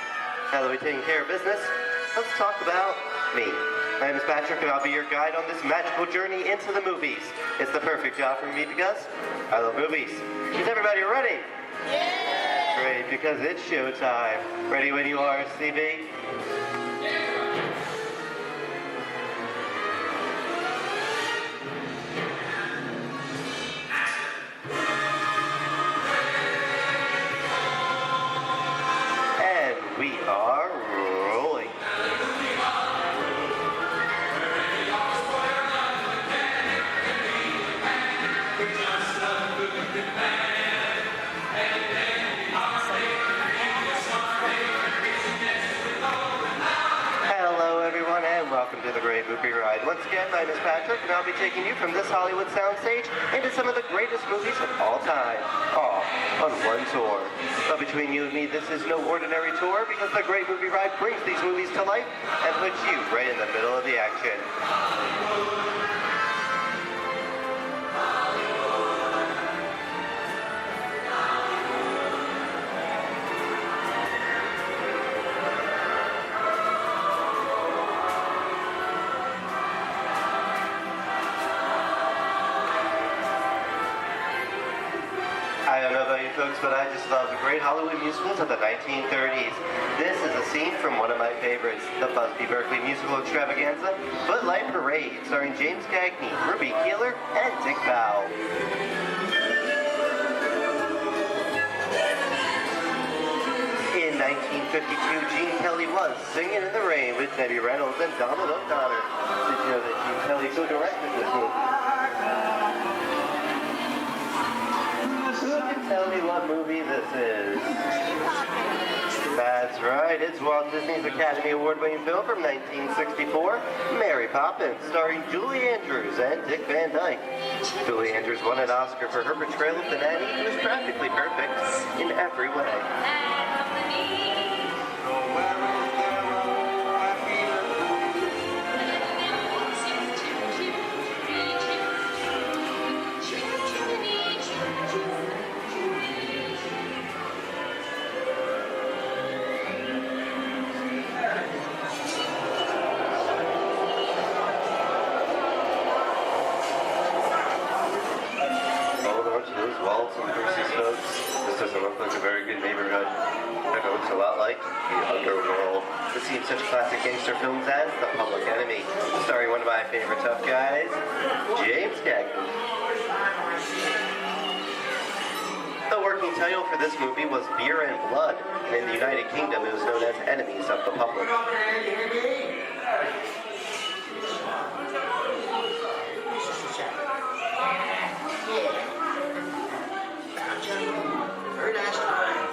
Now that we've taken care of business, let's talk about me. My name is Patrick, and I'll be your guide on this magical journey into the movies. It's the perfect job for me because I love movies. Is everybody ready? Yeah! Great, because it's showtime. Ready when you are, CB? We are rolling. Hello everyone and welcome to the Great Movie Ride. Once again, my name is Patrick and I'll be taking you from this Hollywood soundstage into some of the greatest movies of all time, all on one tour. But between you and me, this is no ordinary tour because the Great Movie Ride brings these movies to life and puts you right in the middle of the action. I don't know about you folks, but I just love the great Hollywood musicals of the 1930s. This is a scene from one of my favorites, the Busby Berkeley musical extravaganza, Footlight Parade, starring James Cagney, Ruby Keeler, and Dick Powell. In 1952, Gene Kelly was Singing in the Rain with Debbie Reynolds and Donald O'Connor. Did you know that Gene Kelly co-directed this movie? Who can tell me what movie this is? That's right, it's Walt Disney's Academy Award-winning film from 1964, Mary Poppins, starring Julie Andrews and Dick Van Dyke. Julie Andrews won an Oscar for her portrayal of the nanny, who is practically perfect in every way. Walt and Bruce's folks. This doesn't look like a very good neighborhood. It looks a lot like the underworld. This seems such classic gangster films as The Public Enemy, starring one of my favorite tough guys, James Cagney. The working title for this movie was Beer and Blood, and in the United Kingdom it was known as Enemies of the Public. Very nice time.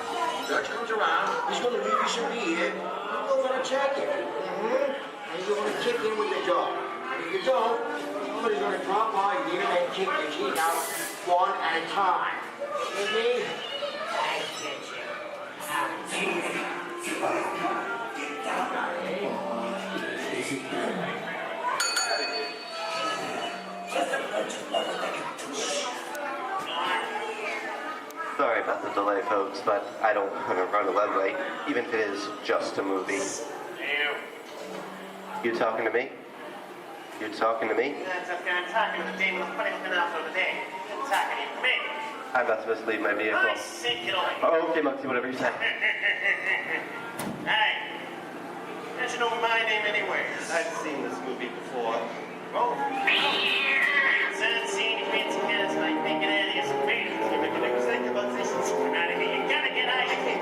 Judge comes around, he's going to leave you some beer. You're going to check it. And you're going to kick in with the dog. If you don't, somebody's going to drop by you and kick your teeth out one at a time. You see? I get Sorry about the delay, folks, but I don't want to run a red light, even if it is just a movie. You talking to me? You talking to me? That's okay, I'm talking to the demon of punishment for the day. I'm talking to me. I'm not supposed to leave my vehicle. I said get away. Oh, okay, Moxie, whatever you say. Hey, you should know my name anyway. I've seen this movie before. Oh, it's that scene you like thinking it is me. You make a mistake about this. I'm out of here. You gotta get out of here.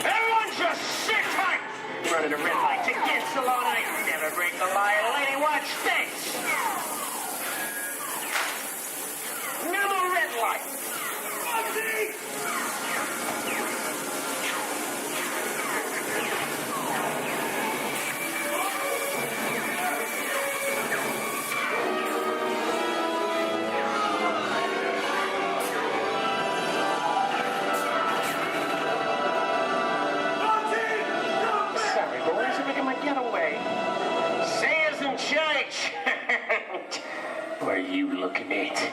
Everyone just sit tight! Running a red light to cancel all night. Never break the lie, lady. Watch this! Another red light! Sorry, boys, I'm making my getaway. Sayers in church. What are you looking at?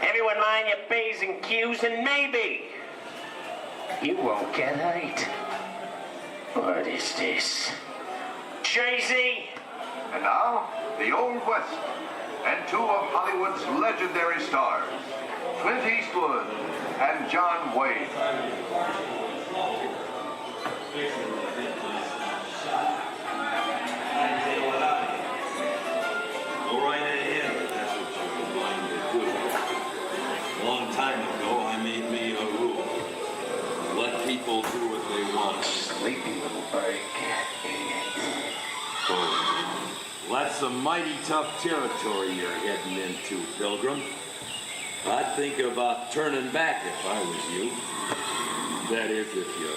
Everyone mind your P's and Q's, and maybe you won't get hurt. What is this? Jay-Z? And now, the Old West, and two of Hollywood's legendary stars, Clint Eastwood and John Wayne. Go right ahead, if that's what you're going to do. A long time ago, I made me a rule. Let people do what they want. Sleepy little bird. That's a mighty tough territory you're heading into, Pilgrim. I'd think about turning back if I was you. That is, if you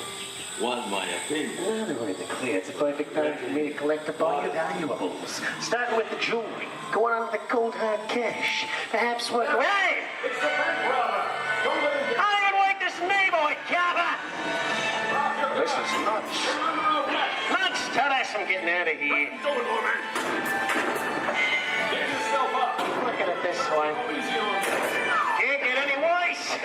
want my opinion. Well, to make it clear, it's a perfect time for me to collect up all your valuables. Starting with the jewelry, going on with the cold hard cash. Perhaps work. Hey! It's the bank robber. Don't let him get... I don't even like this name, boy, Cabba! This is nuts. Nuts! Tell us I'm getting out of here. Do it, woman. Get yourself up. Looking at this one. Can't get any worse.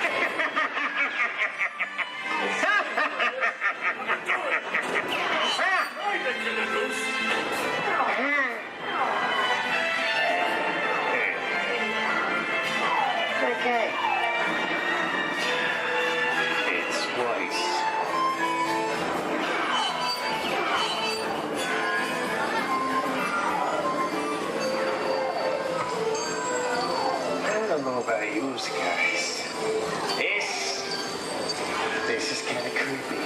Okay. It's twice. I don't know about you guys. This is kind of creepy.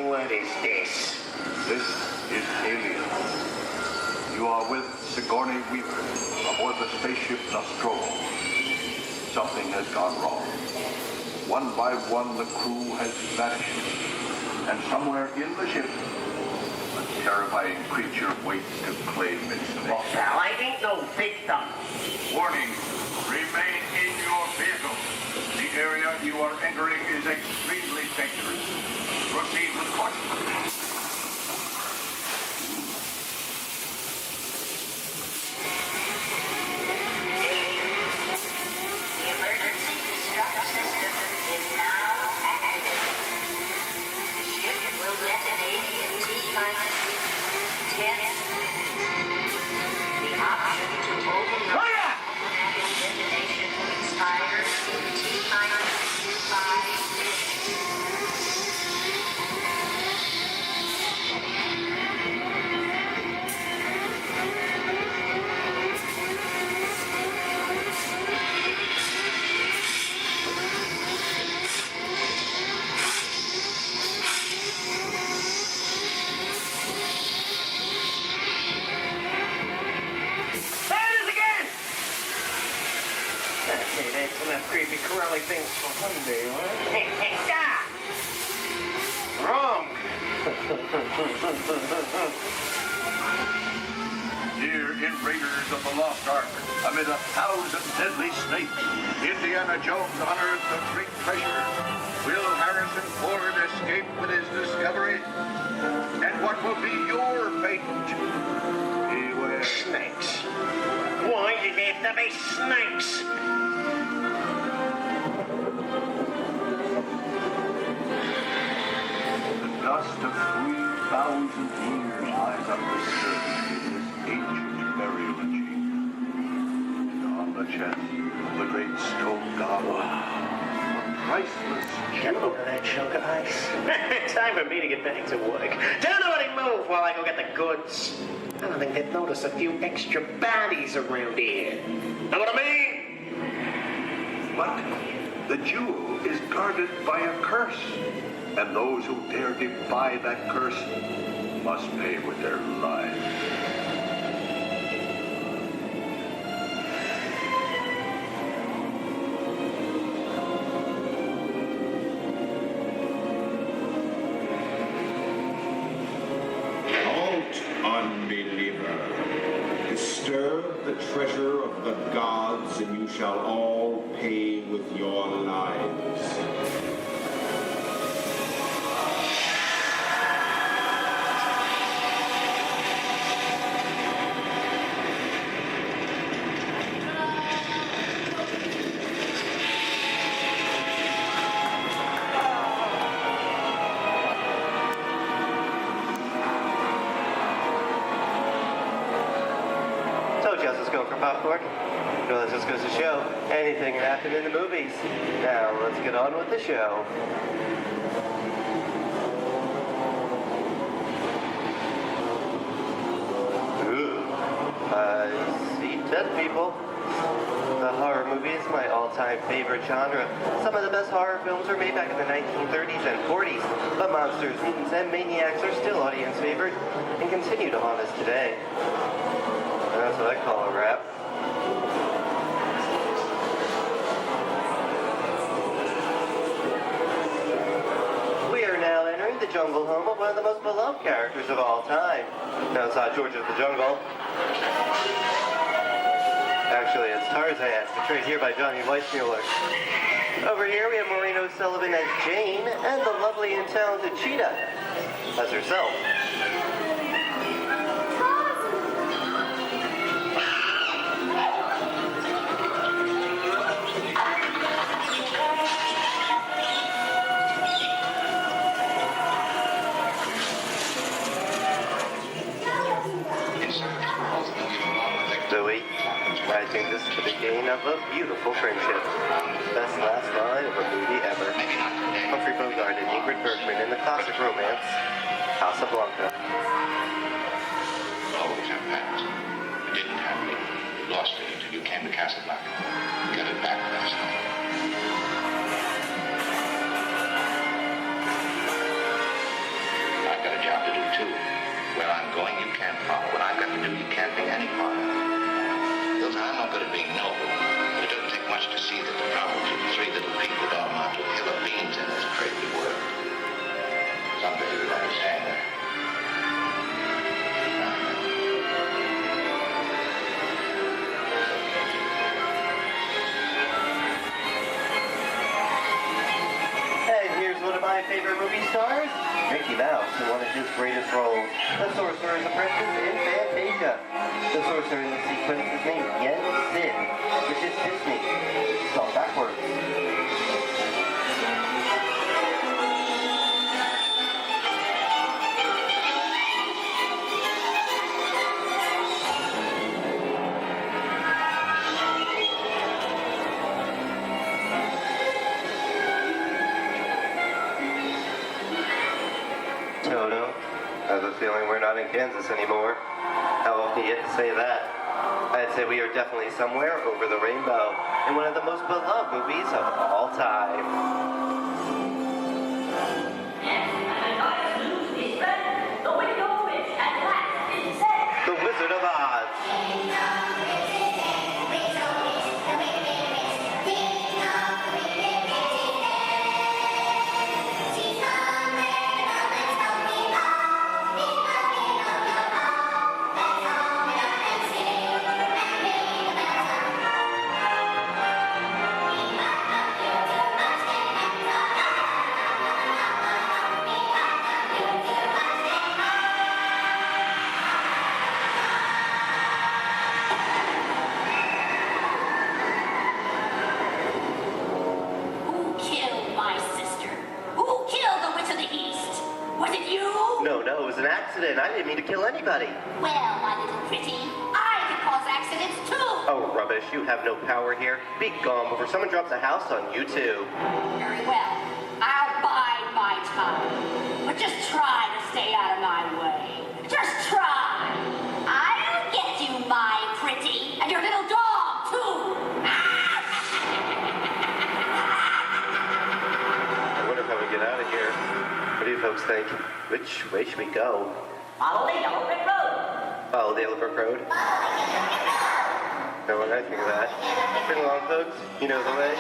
What is this? This is Alien. You are with Sigourney Weaver aboard the spaceship Nostromo. Something has gone wrong. One by one, the crew has vanished. And somewhere in the ship, a terrifying creature waits to claim its name. Well, I ain't no victim. Warning, remain in your vehicle. The area you are entering is extremely dangerous. Proceed with caution. Creepy curly things for Monday, what? Wrong. Dear invaders of the Lost Ark, amid 1,000 deadly snakes, Indiana Jones unearthed a great treasure. Will Harrison Ford escape with his discovery? And what will be your fate? Beware. Snakes. Why did it have to be snakes? dust of 3,000 years lies undisturbed in this ancient burial chamber. On the chest of the great stone goblet, a priceless Get a load of that chunk of ice. Time for me to get back to work. Don't nobody move while I go get the goods. I don't think they've noticed a few extra bodies around here. Know what I mean? But the jewel is guarded by a curse, and those who dare defy that curse must pay with their lives. Unbeliever, disturb the treasure of the gods, and you shall all pay with your lives. Popcorn? Well, this just goes to show anything can happen in the movies. Now, let's get on with the show. Ooh, I see dead people. The horror movie is my all-time favorite genre. Some of the best horror films were made back in the 1930s and 40s, but monsters, mutants, and maniacs are still audience favorite and continue to haunt us today. That's what I call a wrap. We are now entering the jungle home of one of the most beloved characters of all time. No, it's not George of the Jungle. Actually, it's Tarzan, portrayed here by Johnny Weissmuller. Over here we have Maureen O'Sullivan as Jane, and the lovely and talented Cheetah as herself. I think this is the beginning of a beautiful friendship. Best last line of a movie ever. Humphrey Bogart and Ingrid Bergman in the classic romance, Casablanca. All the time passed. You didn't have me. You lost it until you came to Casablanca. You got it back last night. I've got a job to do too. Where I'm going, you can't follow. What I've got to do, you can't be any part of. I'm not good at being noble, but it doesn't take much to see that the problems of three little people don't amount to a hill of beans in this crazy world. Someday you'll understand that. And here's one of my favorite movie stars, Mickey Mouse, in one of his greatest roles, the Sorcerer's Apprentice in Fantasia. The sorcerer in the sequence is named Yen Sid, which is Disney, spelled backwards. Toto, I have a feeling we're not in Kansas anymore. How often do you get to say that? I'd say we are definitely somewhere over the rainbow in one of the most beloved movies of all time. The Wizard of Oz. need to kill anybody. Well, my little pretty, I can cause accidents too. Oh, rubbish. You have no power here. Be gone before someone drops a house on you, too. Very well. I'll bide my time. But just try to stay out of my way. Just try. I'll get you, my pretty. And your little dog, too. I wonder how we get out of here. What do you folks think? Which way should we go? Follow the yellow brick road. Follow the Yellow Brick Road? No, what did I think of that? Bring along, folks. You know the way.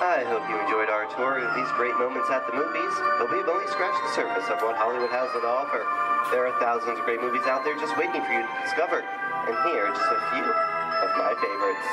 I hope you enjoyed our tour of these great moments at the movies, but we've only scratched the surface of what Hollywood has to offer. There are thousands of great movies out there just waiting for you to discover, and here are just a few of my favorites.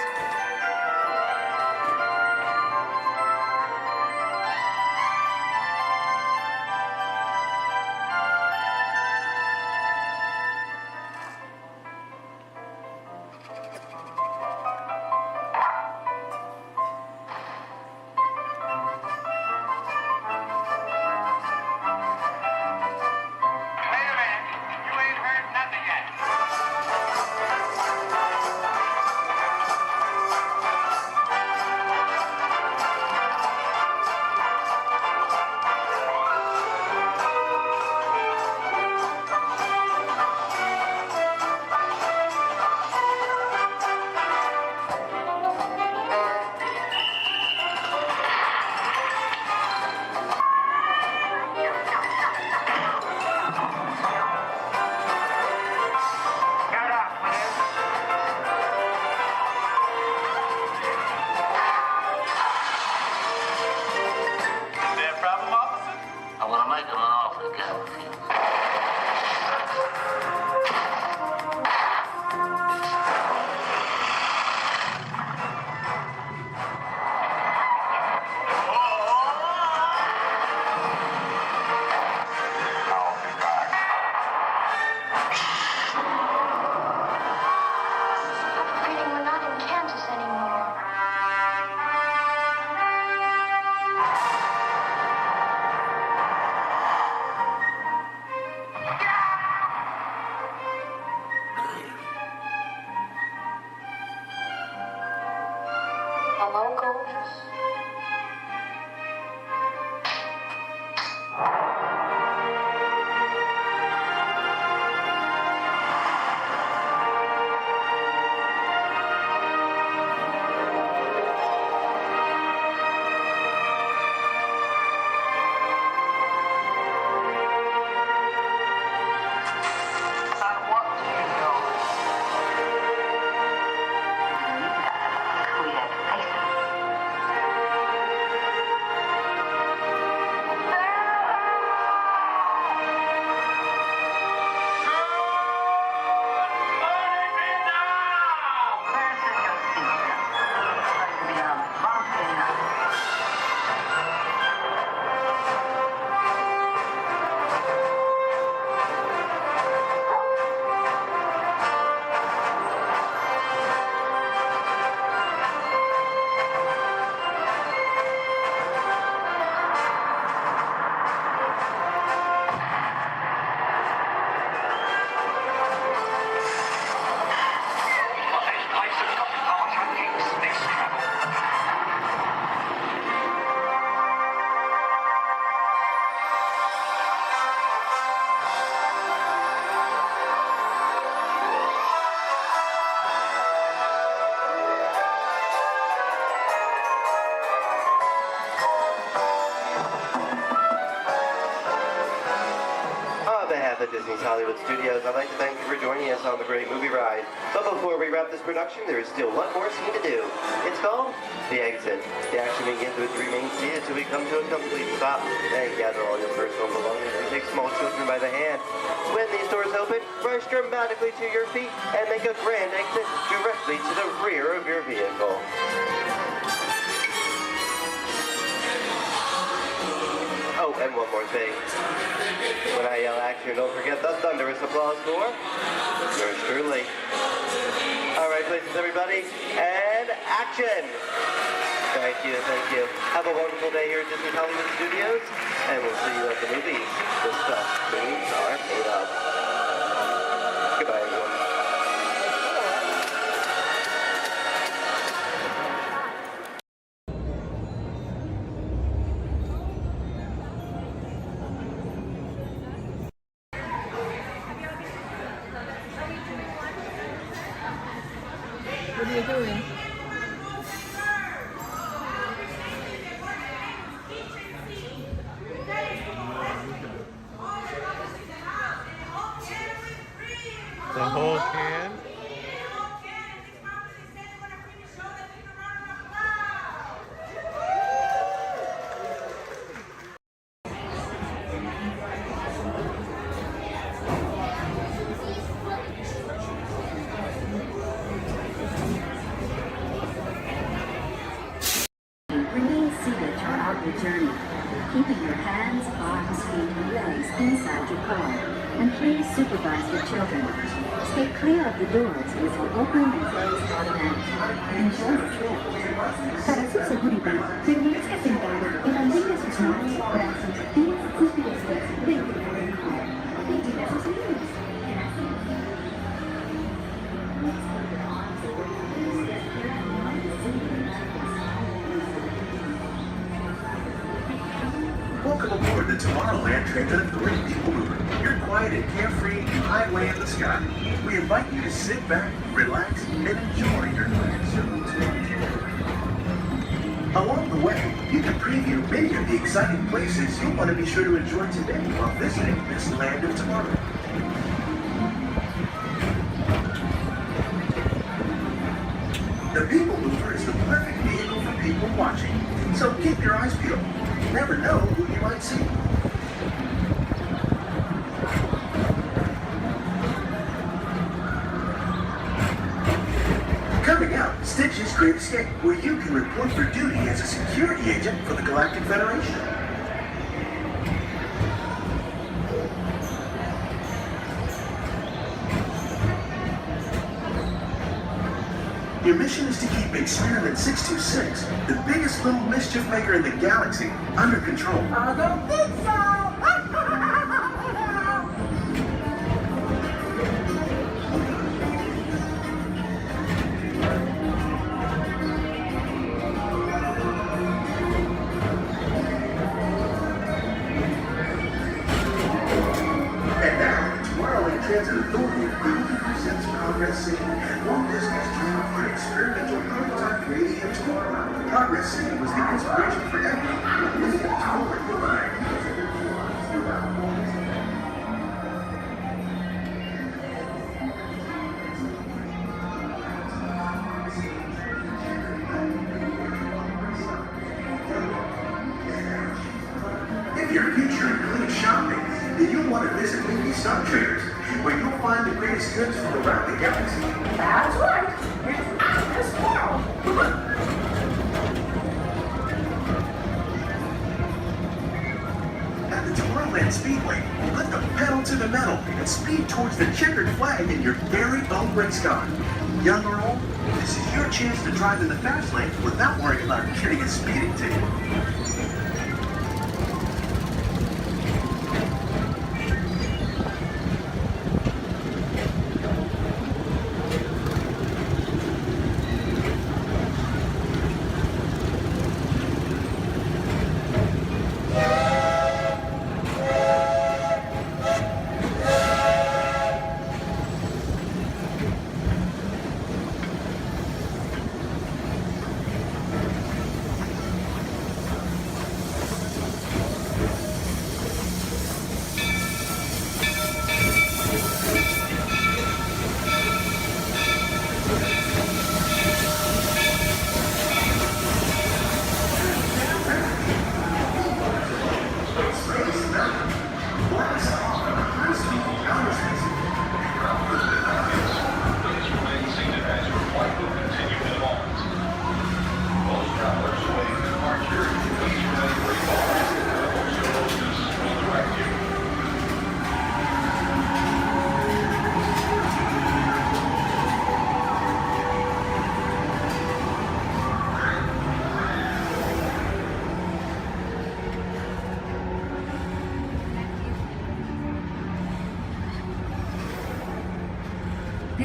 at Disney's Hollywood Studios. I'd like to thank you for joining us on the great movie ride. But before we wrap this production, there is still one more scene to do. It's called The Exit. The action begins with remain seated till we come to a complete stop. Then gather all your personal belongings and take small children by the hand. When these doors open, rush dramatically to your feet and make a grand exit directly to the rear of your vehicle. Oh, and one more thing. When I yell action, don't forget the thunderous applause for yours truly. All right, places, everybody, and action! Thank you, thank you. Have a wonderful day here at Disney Hollywood Studios, and we'll see you at the movies. The stuff movies are made of. Goodbye, everyone. What are you doing? The whole can? Remain seated throughout your journey, keeping your hands, arms, feet, and legs inside your car, and please supervise your children. Stay clear of the doors which will open and close automatically. Enjoy the trip. Para su seguridad, permanezca sentado y mantenga sus manos, brazos, pies y pies dentro del car. Vigila a sus niños. Welcome aboard the Tomorrowland Transit Authority People Mover. Your quiet and carefree highway in the sky. We invite you to sit back, relax, and enjoy your grand circle tour. Along the way, you can preview many of the exciting places you'll want to be sure to enjoy today while visiting this land of tomorrow. The People Mover is the perfect vehicle for people watching, so keep your eyes peeled. You never know who you might see. Coming up, Stitch's Great Escape, where you can report for duty as a security agent for the Galactic Federation. Your mission is to keep Experiment 626, the biggest little mischief maker in the galaxy, under control. I don't think so! And now, the Tomorrowland Transit Authority proudly presents Progress City, Walt Disney's dream for experimental prototype radio tomorrow. Progress City was the inspiration for everything leading forward the line. If your future includes shopping, then you'll want to visit Mickey Star Traders, where you'll find the greatest goods from around the galaxy. That's right! It's after tomorrow! At the Tomorrowland Speedway, put the pedal to the metal and speed towards the checkered flag in your very own race car. Young or old, this is your chance to drive in the fast lane without worrying about getting a speeding ticket.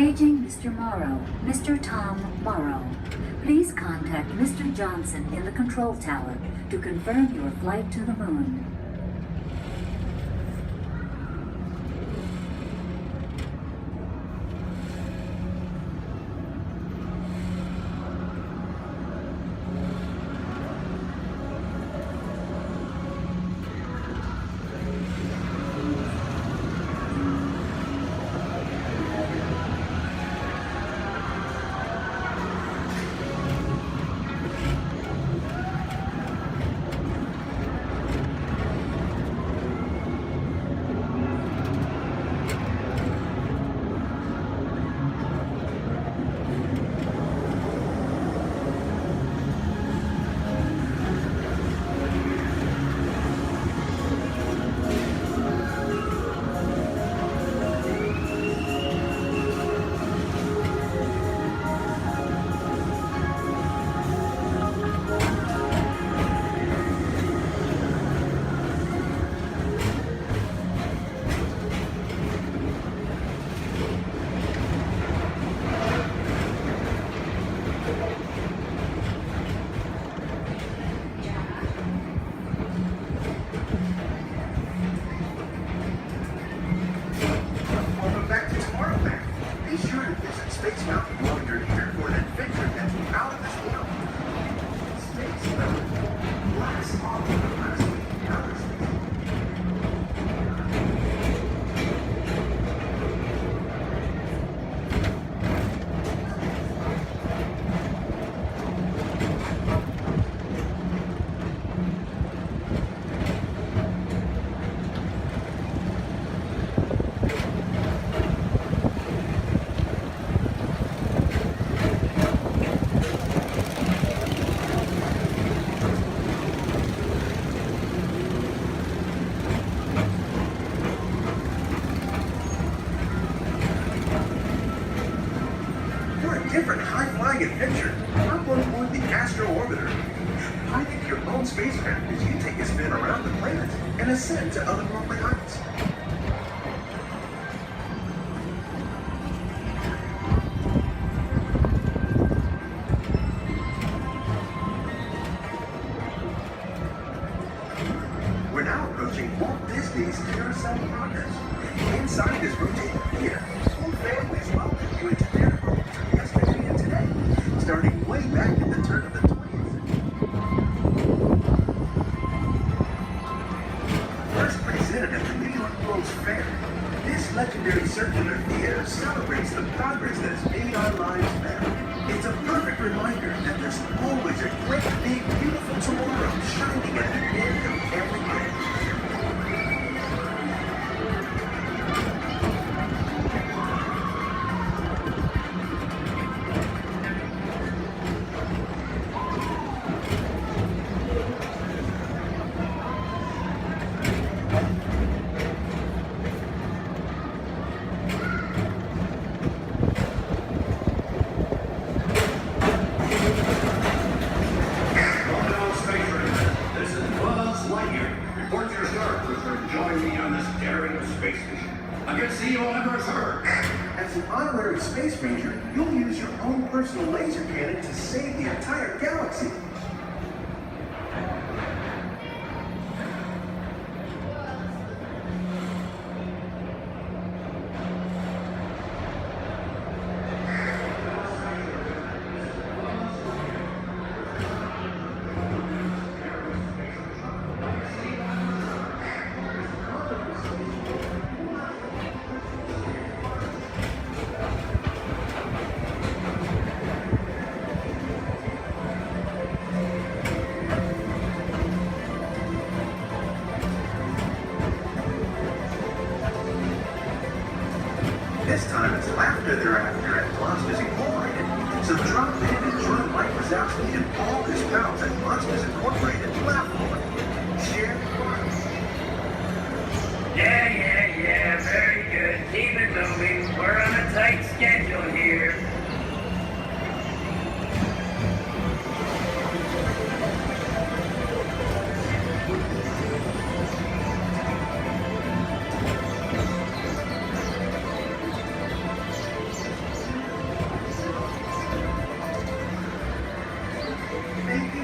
Paging Mr. Morrow, Mr. Tom Morrow. Please contact Mr. Johnson in the control tower to confirm your flight to the moon. Different high-flying adventure. Hop on board the Astro Orbiter. Pilot your own spacecraft as you take a spin around the planet and ascend to otherworldly heights. We're now approaching Walt Disney's Carousel of Progress. Inside this rotating theater, whole families welcome you into their world from yesterday and today, starting way back at the turn of the 20th. First presented at the New York World's Fair, this legendary circular theater celebrates the progress that has made our lives better. It's a perfect reminder that there's always a great, big, beautiful tomorrow shining at the end of every day. As an honorary space ranger, you'll use your own personal laser cannon to save the entire galaxy. This time it's laughter they're after at Monsters Incorporated. So drop in and join Mike Wazowski and all his pals at Monsters Incorporated laugh for it. Share the fun. Yeah, very good. Keep it moving. We're on a tight schedule here.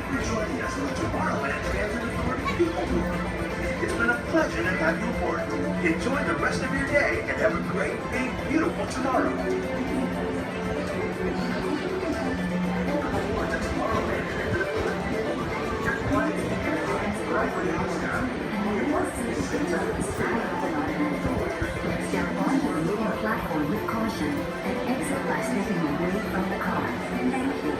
for joining us on the Tomorrowland Transit Authority POV. It's been a pleasure to have you aboard. Enjoy the rest of your day and have a great, big, beautiful tomorrow. Step onto the moving platform with caution and exit by stepping away from the car. Thank you.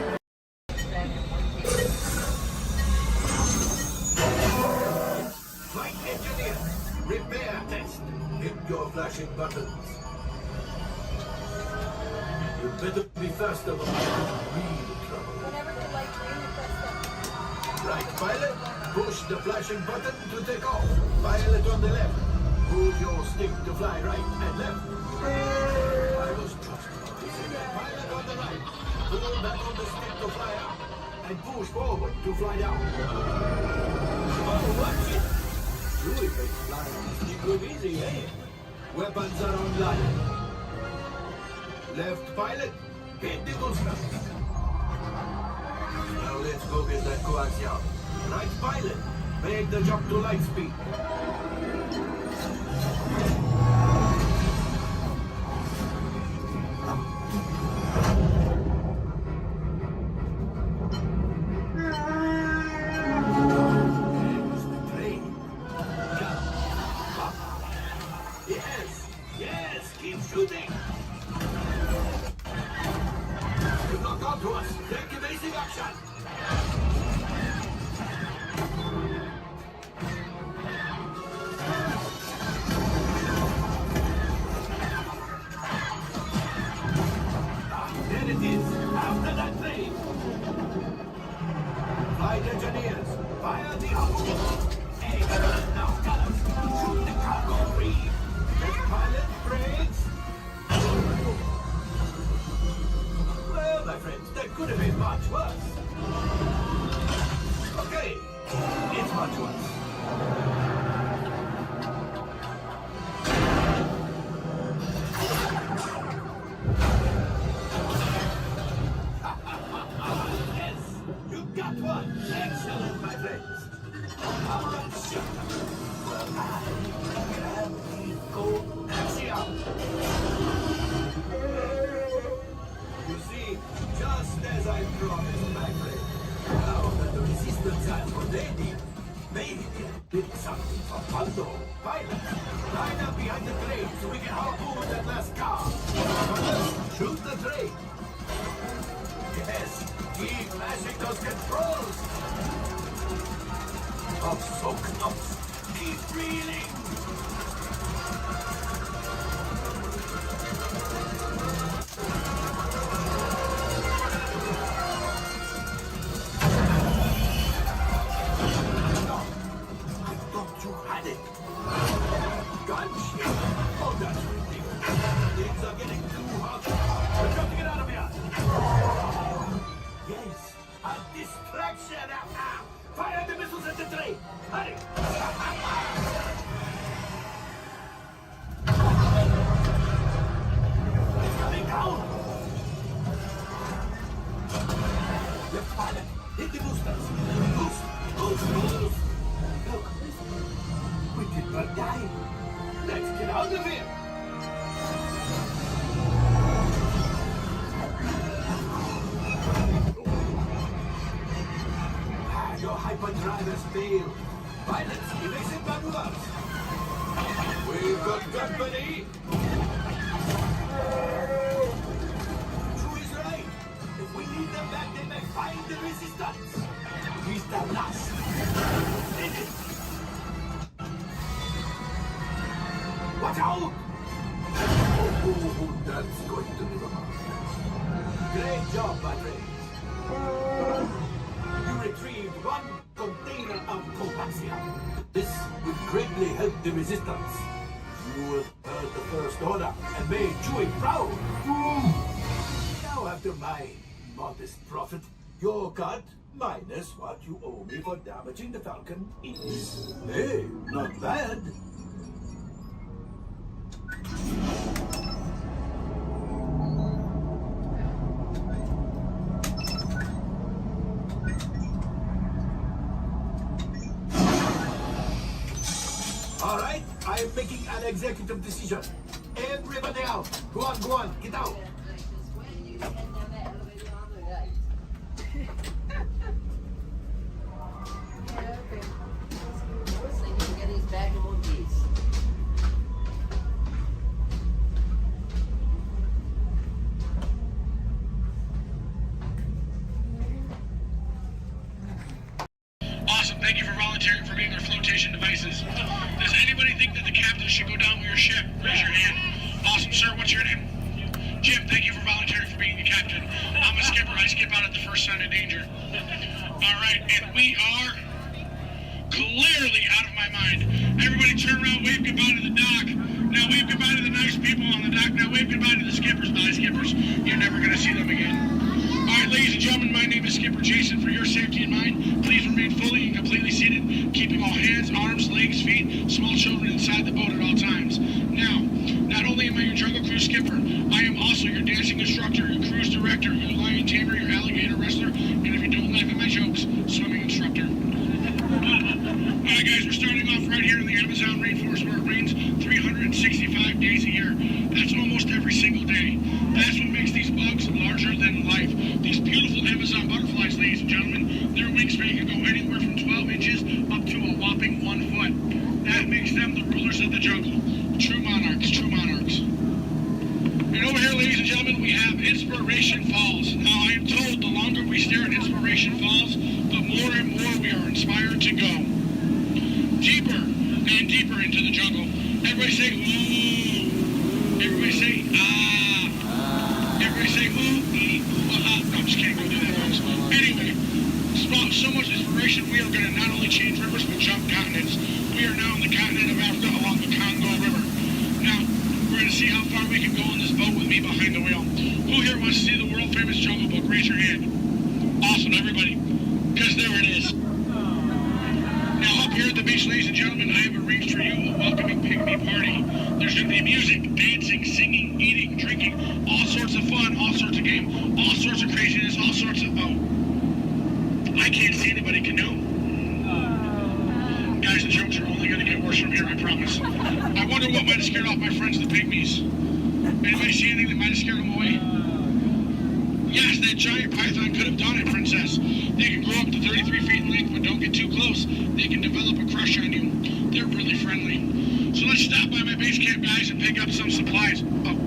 Flight engineer, repair test. Hit your flashing buttons. You better be faster or you're in real trouble. Whenever the light green, you press that. Right, pilot, push the flashing button to take off. Pilot on the left. Move your stick to fly right and left. I was just pilot on the right. Pull back on the stick to fly up. And push forward to fly down. Oh, watch it! Chewie makes flying this thing look easy, eh? Weapons are online. Left pilot, hit the boosters. Now let's go get that coaxium. Right pilot, make the jump to light speed. Yes, keep shooting. You knock out to us. Take evasive action. There it is. After that train. Flight engineers, fire the outpost. Excellent. Now, colors. Shoot the cargo free. Pilot brakes. Well, my friends, that could have been much worse. Okay, it's much worse. Yes, you got one. Excellent, my friends. All right, shut up. You see, just as I promised, my friend, now that the resistance has what they need, maybe we can build something for Paldo. Pilot, line up behind the train so we can harpoon that last car. First, shoot the train. Yes, keep mashing those controls. I'm so close. Keep breathing. Fire the missiles at the train! Hurry! It's coming down! Left pilot, hit the boosters! Boost! Boost! Boost! Look! We did not die! Let's get out of here! Your hyperdrivers failed. Pilots, evasive maneuvers. We've got company. True is right. If we need them back, they may find the resistance. He's the last. Finish. Watch out! Oh, that's going to be remarkable. Great job, my friends. You retrieved one container of coaxium. This will greatly help the resistance. You heard the first order and made Chewie proud. Now, after my modest profit, your cut minus what you owe me for damaging the Falcon is, hey, not bad. I am making an executive decision. Everybody out. Go on, get out. Awesome, thank you for volunteering for being our flotation devices. Does anybody think that the captain should go down with your ship? Raise your hand. Awesome, sir, what's your name? Jim, thank you for volunteering for being the captain. I'm a skipper, I skip out at the first sign of danger. Alright, and we are clearly out of my mind. Everybody turn around, wave goodbye to the dock. Now wave goodbye to the nice people on the dock. Now wave goodbye to the skippers. Bye, skippers. You're never going to see them again. Alright, ladies and gentlemen, my name is Skipper Jason. For your safety and mine, please remain fully and completely seated, keeping all hands, arms, legs, feet, small children inside the boat at all times. Now, not only am I your jungle cruise skipper, I am also your dancing instructor, your cruise director, your lion tamer, your alligator wrestler, and if you don't laugh at my jokes, swimming instructor. Alright guys, we're starting off right here in the Amazon rainforest where it rains 365 days a year. That's almost every single day. That's what makes these bugs larger than life. These beautiful Amazon butterflies, ladies and gentlemen, their wingspan can go anywhere from 12 inches up to a whopping 1 foot. That makes them the rulers of the jungle. True monarchs, true monarchs. And over here, ladies and gentlemen, we have Inspiration Falls. Now, I am told the longer we stare at Inspiration Falls, the more and more we are inspired to go deeper and deeper into the jungle. Everybody say, ooh. Everybody say, ah. Everybody say, ooh, ee, ah. No, I'm just kidding. Go do that, folks. Anyway, so much inspiration, we are going to not only change rivers, but jump continents. We are now on the continent of Africa along the Congo River. Now, we're going to see how far we can go on this boat with me behind the wheel. Who here wants to see the world-famous Jungle Book? Raise your hand. Awesome, everybody. Because there it is. Now, up here at the beach, ladies and gentlemen, I have arranged for you a welcoming pygmy party. There's going to be music, dancing, singing, eating, drinking, all sorts of fun, all sorts of game, all sorts of craziness, all sorts of... Oh, I can't see anybody canoe. Guys, the jokes are only going to get worse from here, I promise. I wonder what might have scared off my friends, the pygmies. Anybody see anything that might have scared them away? Yes, that giant python could have done it, princess. They can grow up to 33 feet in length, but don't get too close. They can develop a crush on you. They're really friendly. So let's stop by my base camp, guys, and pick up some supplies. Oh.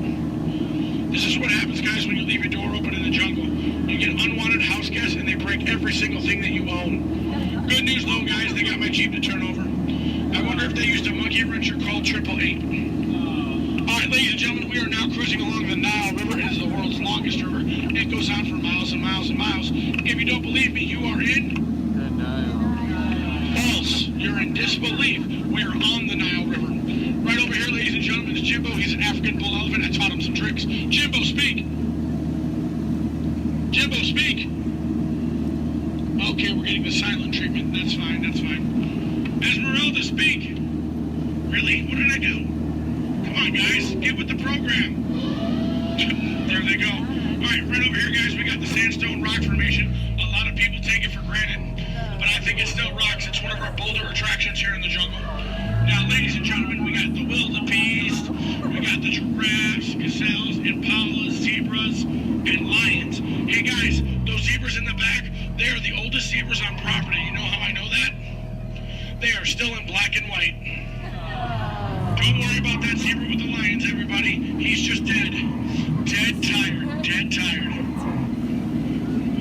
This is what happens, guys, when you leave your door open in the jungle. You get unwanted house guests, and they break every single thing that you own. Good news, though, guys, they got my Jeep to turn over. I wonder if they used a monkey wrencher called 888. All right, ladies and gentlemen, we are now cruising along the Nile River. It is the world's longest river. It goes on for miles and miles and miles. If you don't believe me, you are in... the Nile. False. You're in disbelief. We are on the Nile River. Right over here, ladies and gentlemen, is Jimbo. He's an African bull elephant. I taught him some tricks. Jimbo, speak. Jimbo, speak. Okay, we're getting the silent treatment. That's fine, that's fine. Esmeralda, speak. Really? What did I do? Come on, guys. Get with the program. There they go. All right, right over here, guys, we got the sandstone rock formation. A lot of people take it for granted, but I think it still rocks. It's one of our bolder attractions here in the jungle. Now, ladies and gentlemen, we got the wildebeest, we got the giraffes, gazelles, impalas, zebras, and lions. Hey, guys, those zebras in the back, they are the oldest zebras on property. You know how I know that? They are still in black and white. Don't worry about that zebra with the lions, everybody. He's just dead. Dead tired. Dead tired.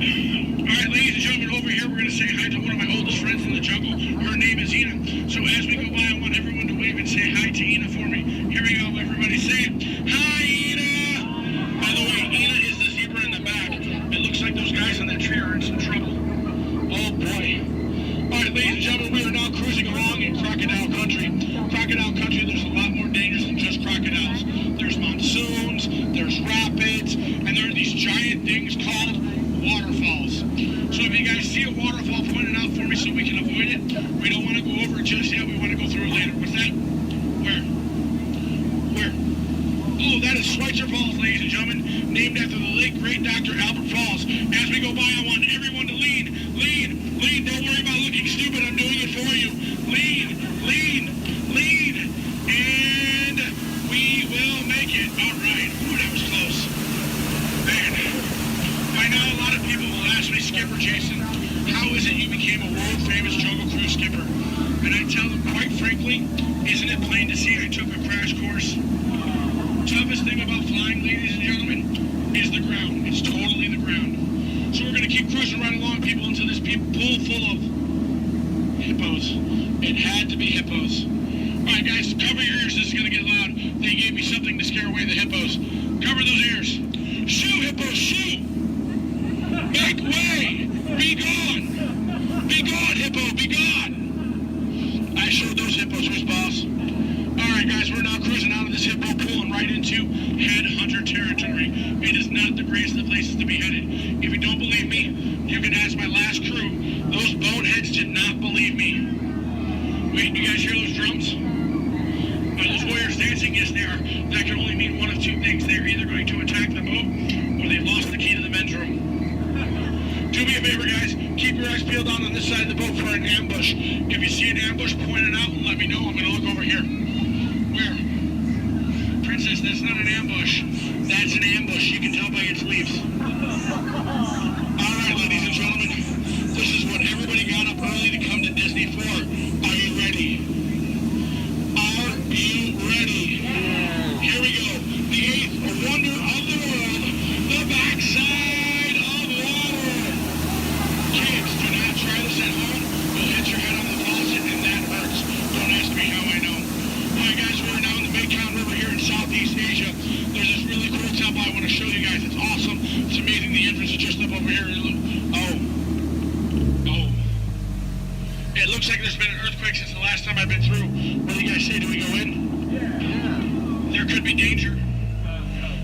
All right, ladies and gentlemen, over here, we're going to say hi to one of my oldest friends in the jungle. Her name is Ina. So as we go by, I want everyone to wave and say hi to Ina for me. Here we go. Everybody say it. Hi, Ina. By the way, Ina is the zebra in the back. It looks like those guys on that tree are in some trouble. Oh, boy. All right, ladies and gentlemen, we are now cruising along in crocodile country. Crocodile country, there's a lot more dangers than just crocodiles. There's monsoons, there's rapids, and there are these giant things called waterfalls. So if you guys see a waterfall, point it out for me so we can avoid it. We don't want to go over it just yet. We want to go through it later. What's that? Where? Where? Oh, that is Schweitzer Falls, ladies and gentlemen, named after the late great Dr. Albert Falls. As we go by, I want everyone to lean. Lean. Lean. Don't worry about looking stupid. I'm doing it for you. Lean. Lean. Lean. he became a world-famous Jungle Cruise skipper. And I tell him, quite frankly, isn't it plain to see I took a crash course? Toughest thing about flying, ladies and gentlemen, is the ground. It's totally the ground. So we're going to keep cruising right along, people, into this pool full of hippos. It had to be hippos. All right, guys, cover your ears. This is going to get loud. They gave me something to scare away the hippos. Cover those ears. Shoo, hippos, shoo! Make way! Be gone! Be gone, hippo, be gone! I showed those hippos who's boss. All right, guys, we're now cruising out of this hippo pool and right into headhunter territory. It is not the greatest of places to be headed. If you don't believe me, you can ask my last crew. Those boneheads did not believe me. Wait, you guys hear those drums? Are those warriors dancing? Yes, they are. That can only mean one of two things. They're either going to attack the boat or they've lost the key to the men's room. Do me a favor, guys. Keep your eyes peeled on this side of the boat for an ambush. If you see an ambush, point it out and let me know. I'm going to look over here. Where? Princess, that's not an ambush. That's an ambush. You can tell by its leaves. All right, ladies and gentlemen. This is what everybody got up early to come to Disney for. Are you ready? Are you ready? Here we go. The eighth wonder of the world. The backside of water. Kids, do not try this at home. You'll hit your head on the faucet and that hurts. Don't ask me how I know. Alright guys, we're now in the Mekong River here in Southeast Asia. There's this really cool temple I want to show you guys. It's awesome. It's amazing. The entrance is just up over here. Oh. It looks like there's been an earthquake since the last time I've been through. What do you guys say? Do we go in? Yeah. There could be danger.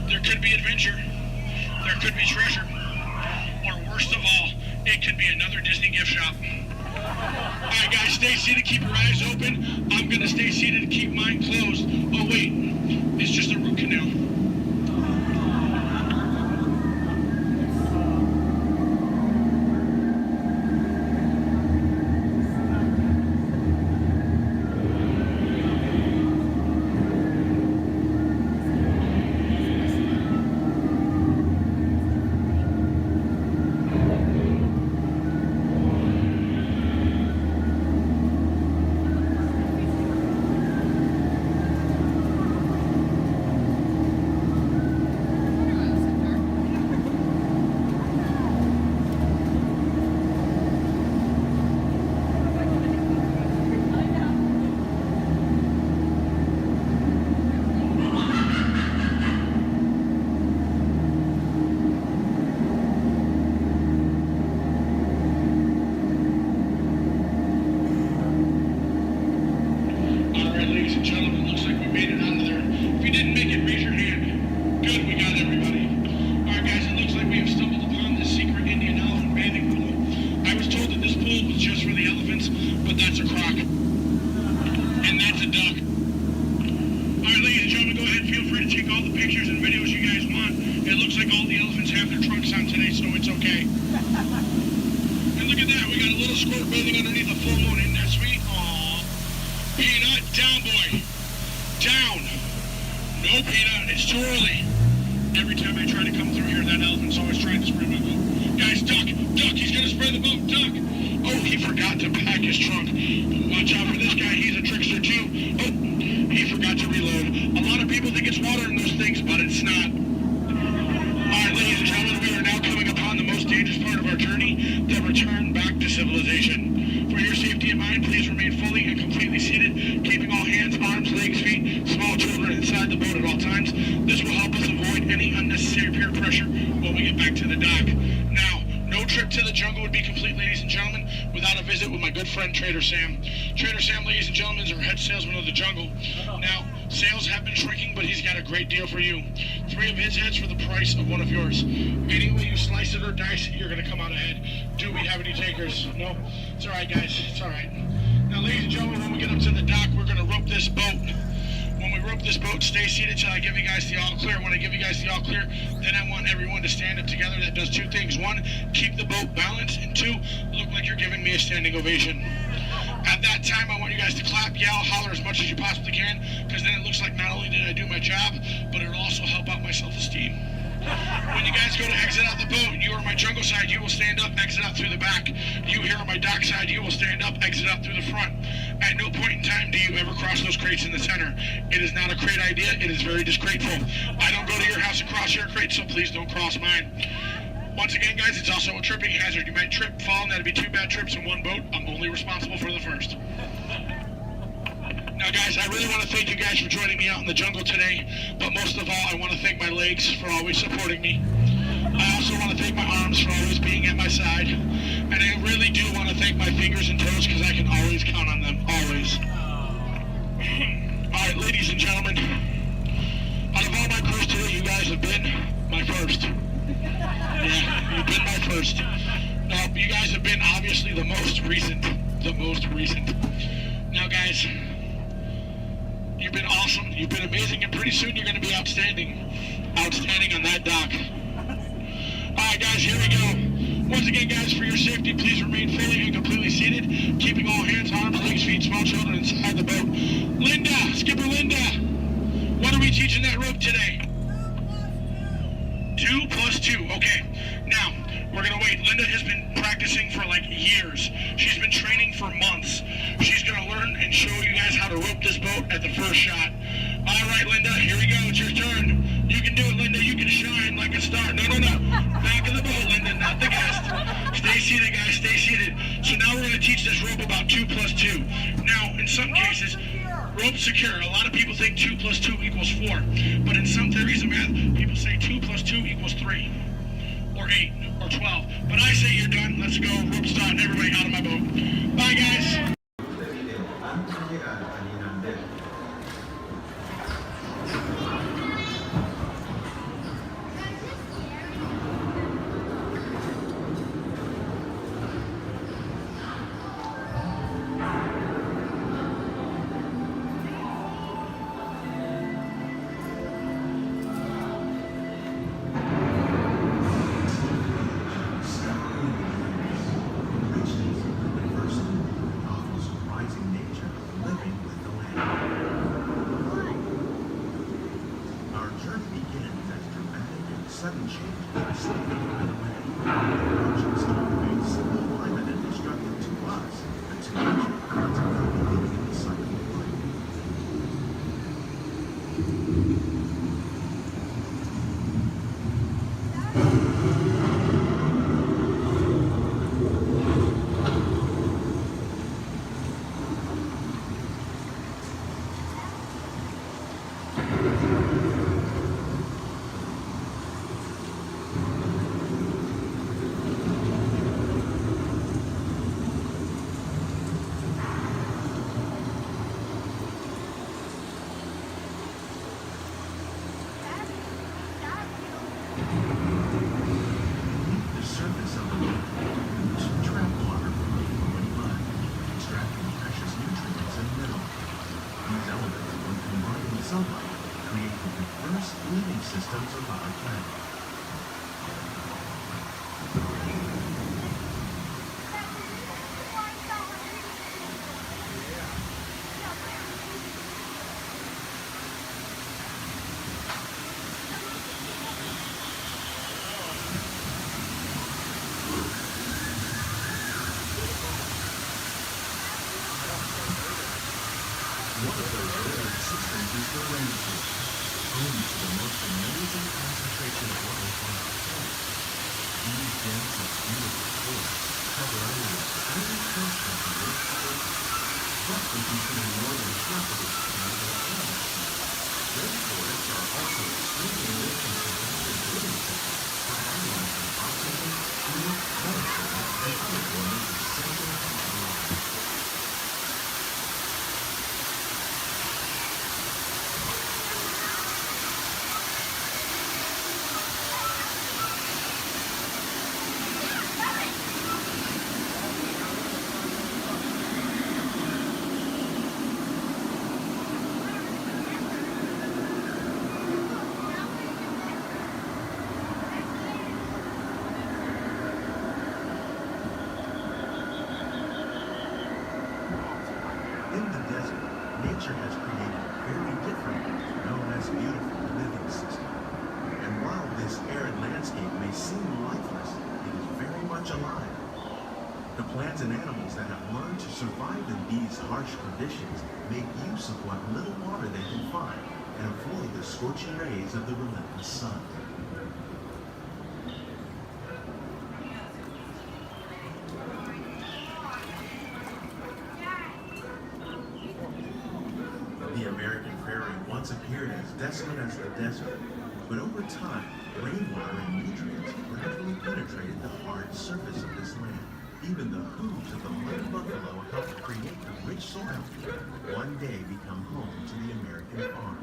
There could be adventure. There could be treasure. Or worst of all, it could be another Disney gift shop. Alright guys, stay seated, keep your eyes open. I'm gonna stay seated and keep mine closed. Oh wait, it's just a root canal. Trader Sam, ladies and gentlemen, is our head salesman of the jungle. Now, sales have been shrinking, but he's got a great deal for you. 3 of his heads for the price of 1 of yours. Any way you slice it or dice it, you're going to come out ahead. Do we have any takers? No? It's all right, guys. It's all right. Now, ladies and gentlemen, when we get up to the dock, we're going to rope this boat. When we rope this boat, stay seated till I give you guys the all clear. When I give you guys the all clear, then I want everyone to stand up together. That does 2 things. 1, keep the boat balanced, and 2, look like you're giving me a standing ovation. At that time, I want you guys to clap, yell, holler as much as you possibly can, because then it looks like not only did I do my job, but it'll also help out my self-esteem. When you guys go to exit out the boat, you are on my jungle side, you will stand up, exit out through the back. You here on my dock side, you will stand up, exit out through the front. At no point in time do you ever cross those crates in the center. It is not a crate idea, it is very disgraceful. I don't go to your house and cross your crate, so please don't cross mine. Once again, guys, it's also a tripping hazard. You might trip, fall, and that'd be 2 bad trips in one boat. I'm only responsible for the first. Now, guys, I really want to thank you guys for joining me out in the jungle today, but most of all, I want to thank my legs for always supporting me. I also want to thank my arms for always being at my side, and I really do want to thank my fingers and toes because I can always count on them, always. All right, ladies and gentlemen, out of all my crews today, you guys have been my first. Yeah, you've been my first. Now, you guys have been obviously the most recent. Now, guys, you've been awesome, you've been amazing, and pretty soon you're going to be outstanding on that dock. Alright guys, here we go. Once again guys, for your safety, please remain fully and completely seated, keeping all hands, arms, legs, feet, small children inside the boat. Linda, Skipper Linda, what are we teaching that rope today? 2 plus 2, okay. Now, we're gonna wait. Linda has been practicing for like years. She's been training for months. She's gonna learn and show you guys how to rope this boat at the first shot. All right, Linda, here we go. It's your turn. You can do it, Linda. You can shine like a star. No. Back of the boat, Linda, not the guest. Stay seated, guys. Stay seated. So now we're gonna teach this rope about 2 plus 2. Now, in some cases, rope secure. A lot of people think 2 plus 2 equals 4. But in some theories of math, people say 2 plus 2 equals 3. Or 8. Or 12. But I say you're done. Let's go. Rope's done. Everybody out of my boat. Bye, guys. Sudden change in slipping away. Approaching storm face, climate and destructive to us, but to nature, consequently living the cycle of life. Sunlight create the diverse living systems of our planet. One of those living systems is the rainforest, home to the most amazing concentration of life on our planet. These dense and beautiful forests cover only a tiny portion of the Earth's surface, but we consider northern tropical species as animal species. Rainforests are also extremely rich in surrounding living systems, providing us with oxygen, food, medicine, and other forms of sentient life. Nature has created a very different, known as beautiful living system. And while this area plants and animals that have learned to survive in these harsh conditions make use of what little water they can find and avoid the scorching rays of the relentless sun. The American prairie once appeared as desolate as the desert, but over time, rainwater and nutrients gradually penetrated the hard surface of this land. Even the hooves of the mud buffalo helped create the rich soil that one day become home to the American farm.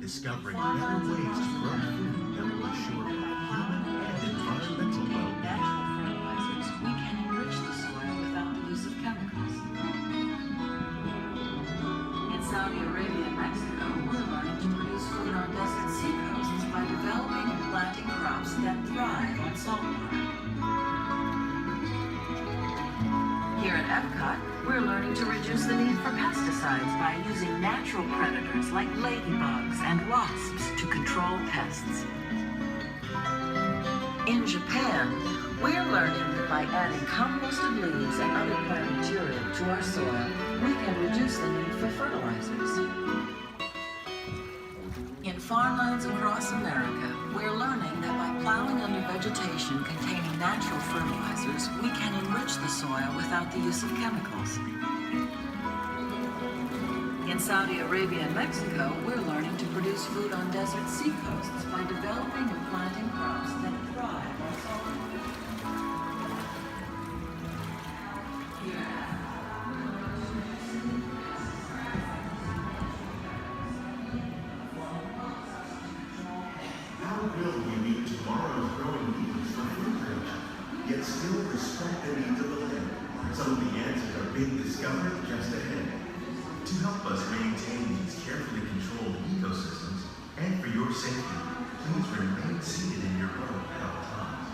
Discovering better ways to grow food that will assure human and environmental well-being. Fertilizers, we can enrich the soil without the use of chemicals. In Saudi Arabia and Mexico, we're learning to produce food on desert seacoasts by developing and planting crops that thrive on saltwater. Here at Epcot, we're learning to reduce the need for pesticides by using natural predators like ladybugs and wasps to control pests. In Japan, we're learning that by adding composted leaves and other plant material to our soil, we can reduce the need for fertilizers. In farmlands across America, we're learning that by plowing under vegetation containing natural fertilizers, we can enrich the soil without the use of chemicals. In Saudi Arabia and Mexico, we're learning to produce food on desert seacoasts by developing and planting crops that thrive on saltwater. How will we meet tomorrow's growing needs for food production, yet still respect the needs of the land? Some of the answers are being discovered just ahead. To help us maintain these carefully controlled ecosystems, and for your safety, please remain seated in your boat at all times.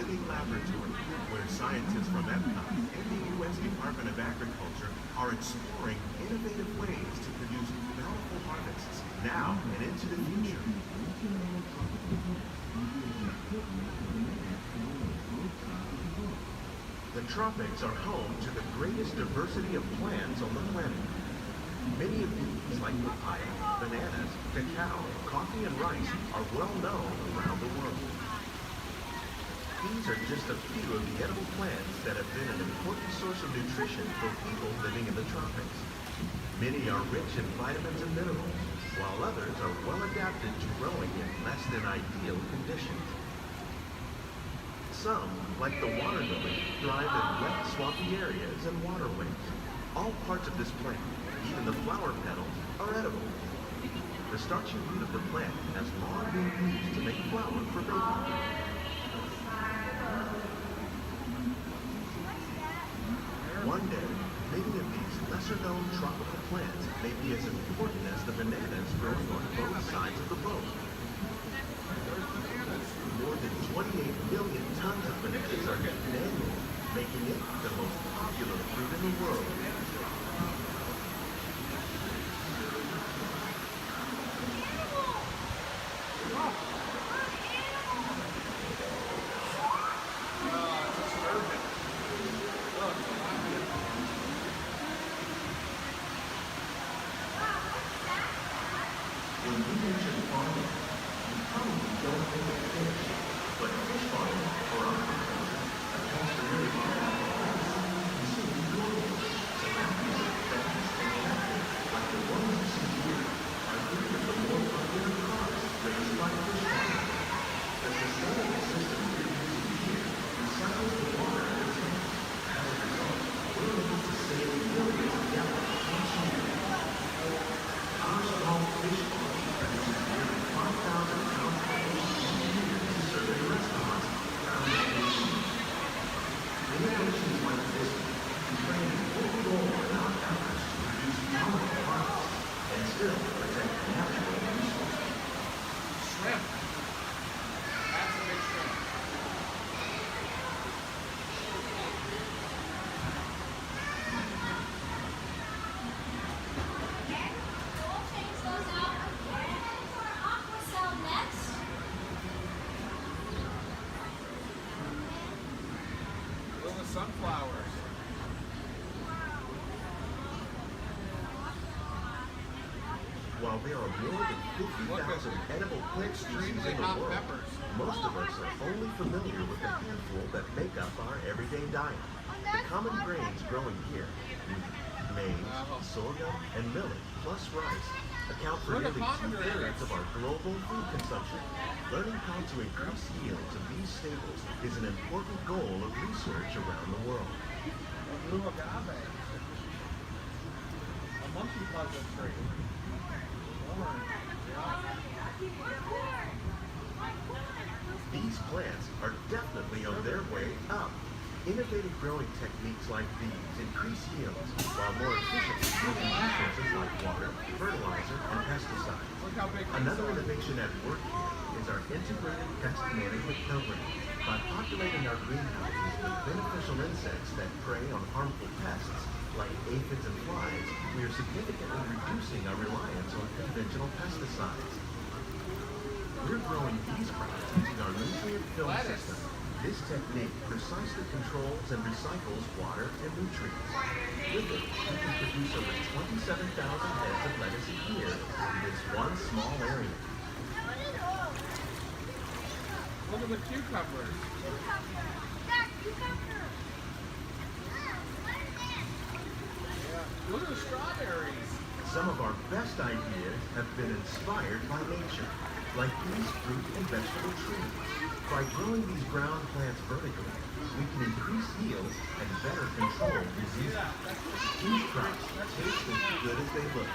Laboratory, where scientists from Epcot and the U.S. Department of Agriculture are exploring innovative ways to produce bountiful harvests now and into the future. The tropics are home to the greatest diversity of plants on the planet. Many of these, like papaya, bananas, cacao, coffee, and rice, are well known around the world. These are just a few of the edible plants that have been an important source of nutrition for people living in the tropics. Many are rich in vitamins and minerals, while others are well adapted to growing in less than ideal conditions. Some, like the water lily, thrive in wet, swampy areas and waterways. All parts of this plant, even the flower petals, are edible. The starchy root of the plant has long been used to make flour for baking. One day, grown tropical plants may be as important as the bananas growing on both sides of the boat. More than 28 million tons of bananas are eaten annually, making it the most popular fruit in the world. When we mention farming, we probably don't think of fish, but fish farming or aquaculture accounts for nearly half of all seafood consumed globally. Tilapia, bass, and catfish, like the ones you see here, are three of the more popular crops raised by fish farming. The sustainable system we're using here recycles the water in the tanks. As a result, we're able to save millions of gallons each year. Our small fish farm produces nearly 5,000 pounds of fish each year to serve in restaurants around the nation. Innovations like this can play an important role in our efforts to produce valuable products and still protect natural resources. Shrimp. That's a big shrimp. Little sunflowers. While there are more than 50,000 edible plant species in the world, most of us are only familiar with the handful that make up our everyday diet. The common grains growing here, maize, sorghum, and millet, plus rice, account for nearly 2/3 of our global food consumption. Learning how to increase yields of these staples is an important goal of research around the world. Blue agave. A monkey puzzle tree. These plants are definitely on their way up. Innovative growing techniques like these increase yields while more efficiently using resources like water, fertilizer, and pesticides. Another innovation at work here is our integrated pest management program. By populating our greenhouses with beneficial insects that prey on harmful pests like aphids and flies, we are significantly reducing our reliance on conventional pesticides. We're growing these crops using our nutrient film system. This technique precisely controls and recycles water and nutrients. With it, we can produce over 27,000 heads of lettuce a year in this one small area. Look at the cucumbers. Look at the strawberries. Some of our best ideas have been inspired by nature, like these fruit and vegetable trees. By growing these ground plants vertically, we can increase yields and better control diseases. These crops taste as good as they look.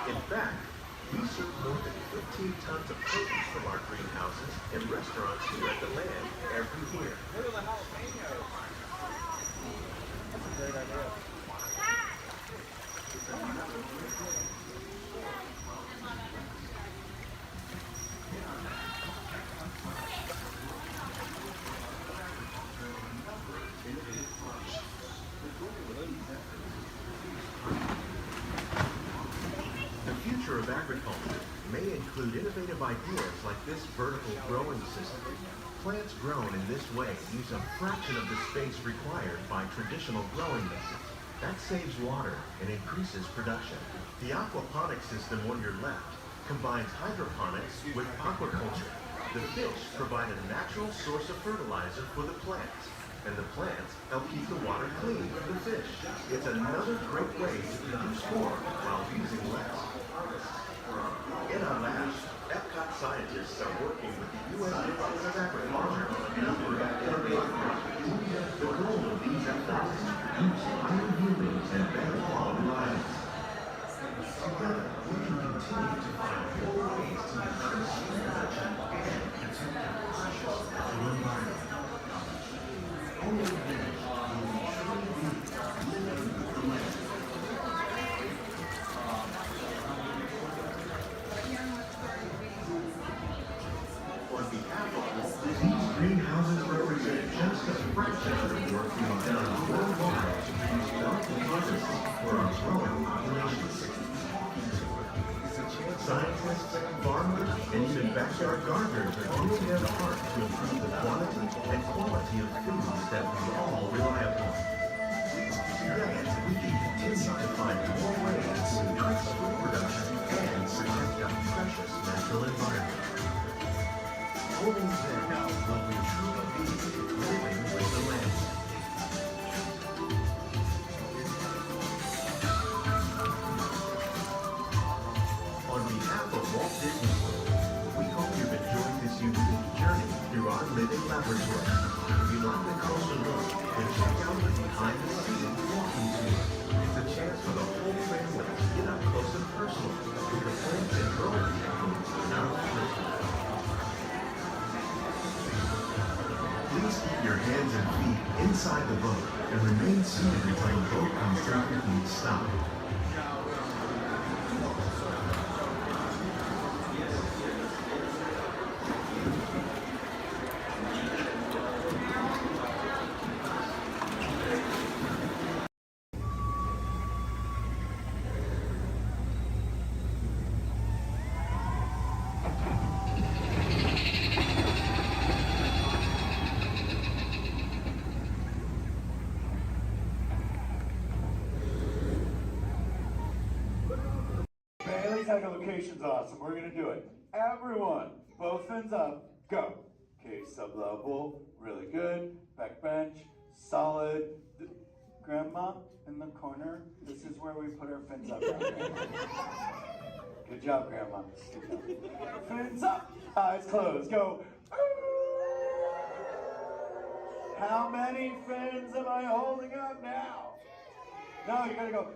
In fact, we serve more than 15 tons of produce from our greenhouses in restaurants here at the land every year. Look at the jalapenos. That's a great idea. The future of agriculture may include innovative ideas like this vertical growing system. Plants grown in this way use a fraction of the space required by traditional growing methods. That saves water and increases production. The aquaponics system on your left combines hydroponics with aquaculture. The fish provide a natural source of fertilizer for the plants, and the plants help keep the water clean for the fish. It's another great way to produce more while using less. In our labs, Epcot scientists are working with the U.S. Department of Agriculture on a number of innovative projects. The goal of these efforts is to produce higher yielding and better quality lives. Together, we can continue to find more ways to increase food production and protect our precious natural environment. Only then will we truly be living with the land. for our growing population. Scientists, farmers, and even backyard gardeners are doing their part to improve the quantity and quality of foods that we all rely upon. Together, we can continue to find more ways to increase food production and protect our precious natural environment. Only then will we truly be living with the land. On behalf of Walt Disney World, we hope you've enjoyed this unique journey through our living laboratory. If you'd like a closer look, then check out the behind-the-scenes walking tour. It's a chance for the whole family to get up close and personal with the plants and growing techniques in our laboratory. Please keep your hands and feet inside the boat and remain seated until the boat comes to a complete stop. Bailey's echolocation's awesome. We're gonna do it. Everyone, both fins up, go. Okay, sub-level, really good. Back bench, solid. Grandma in the corner. This is where we put our fins up. Good job, Grandma. Good job. Fins up, eyes closed, go. How many fins am I holding up now? No, you gotta go.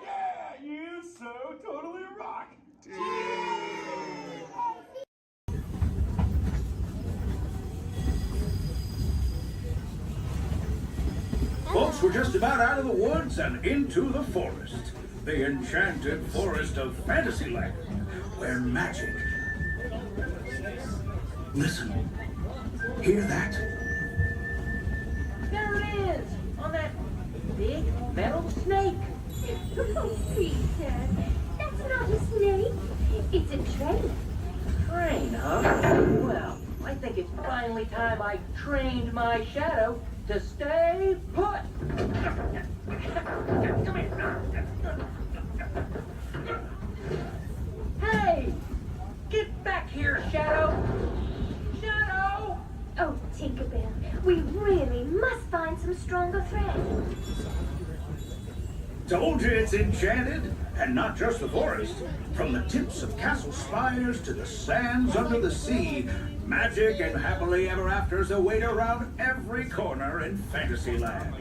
Yeah, you so totally rock. Folks, we're just about out of the woods and into the forest. The enchanted forest of Fantasyland, where magic... Listen. Hear that? There it is! On that big metal snake! Oh, Peter, that's not a snake. It's a train. Train, huh? Well, I think it's finally time I trained my shadow to stay put! Come here! Hey! Get back here, Shadow! Shadow! Oh, Tinkerbell, we really must find some stronger thread. Told you it's enchanted, and not just the forest. From the tips of castle spires to the sands under the sea, magic and happily ever afters await around every corner in Fantasyland.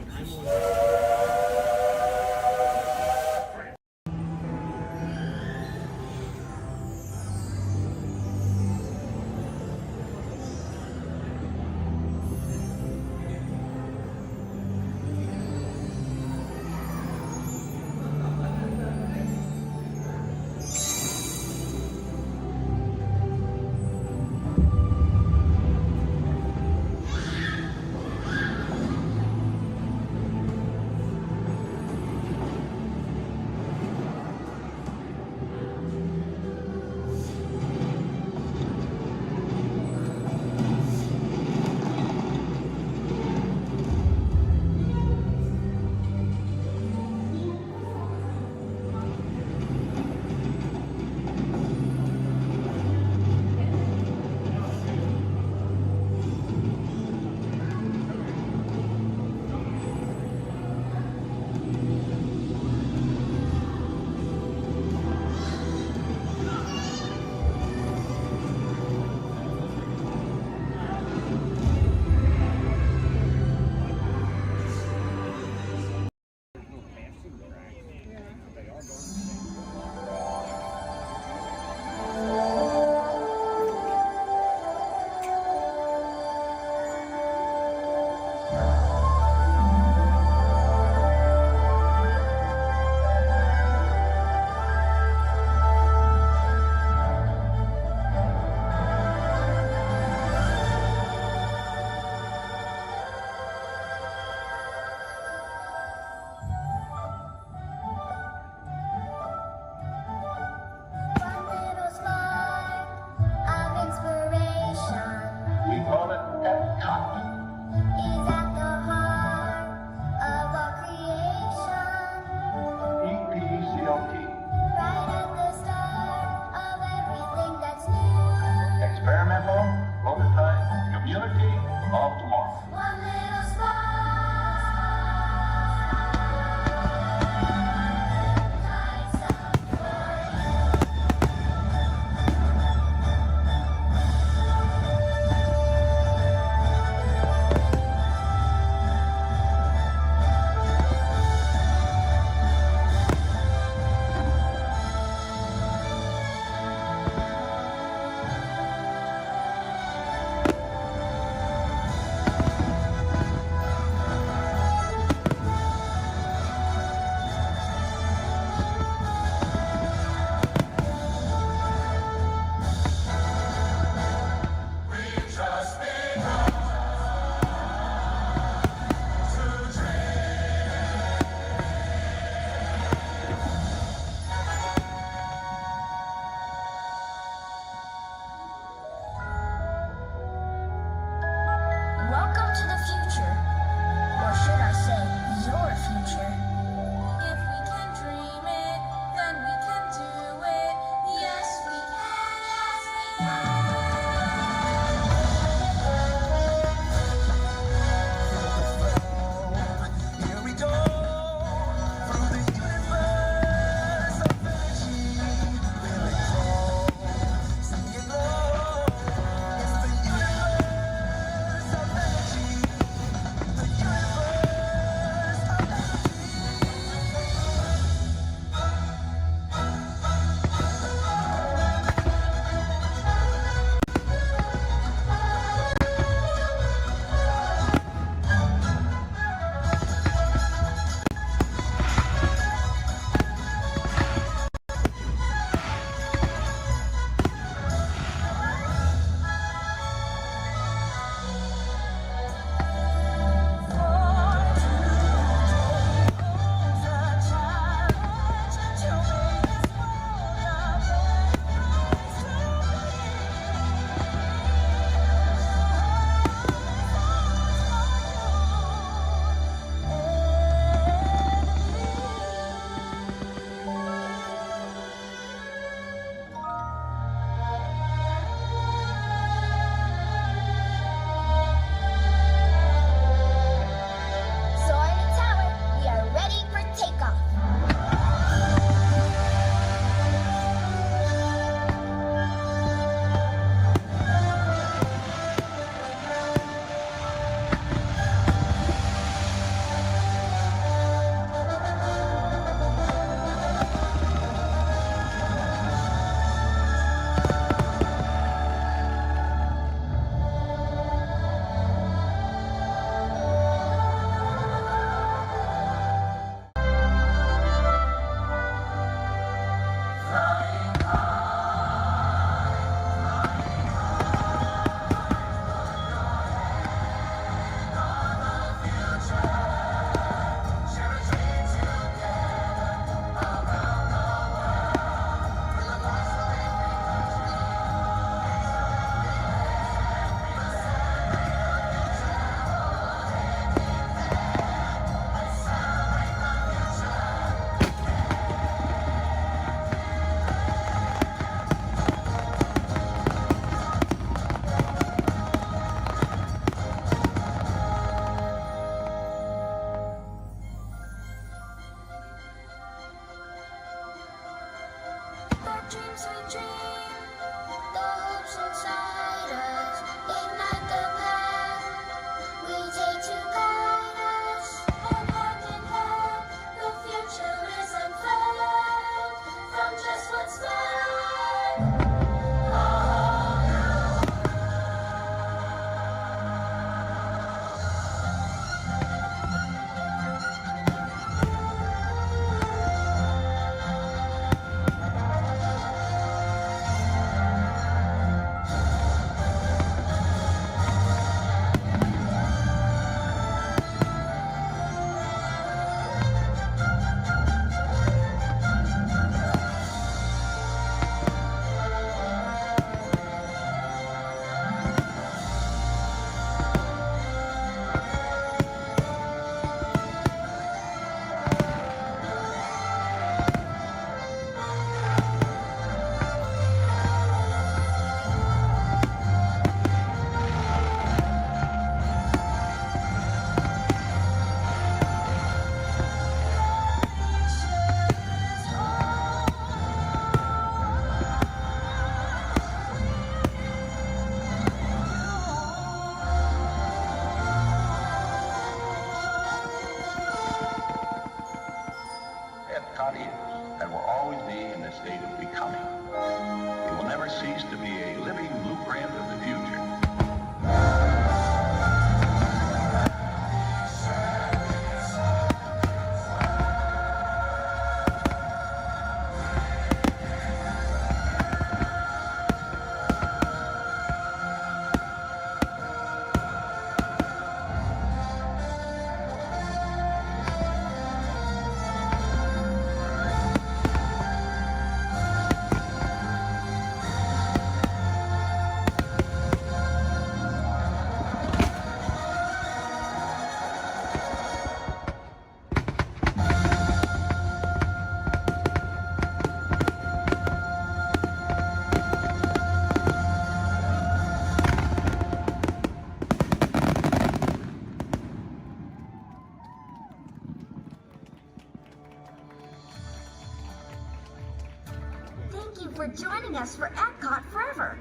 for joining us for Epcot Forever.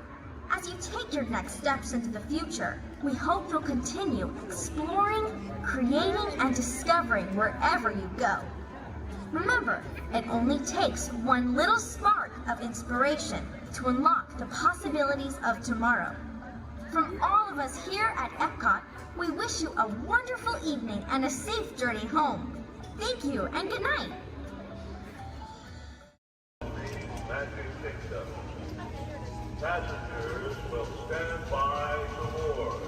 As you take your next steps into the future, we hope you'll continue exploring, creating, and discovering wherever you go. Remember, it only takes one little spark of inspiration to unlock the possibilities of tomorrow. From all of us here at Epcot, we wish you a wonderful evening and a safe journey home. Thank you and good night. Magic Kingdom. Passengers will stand by to board.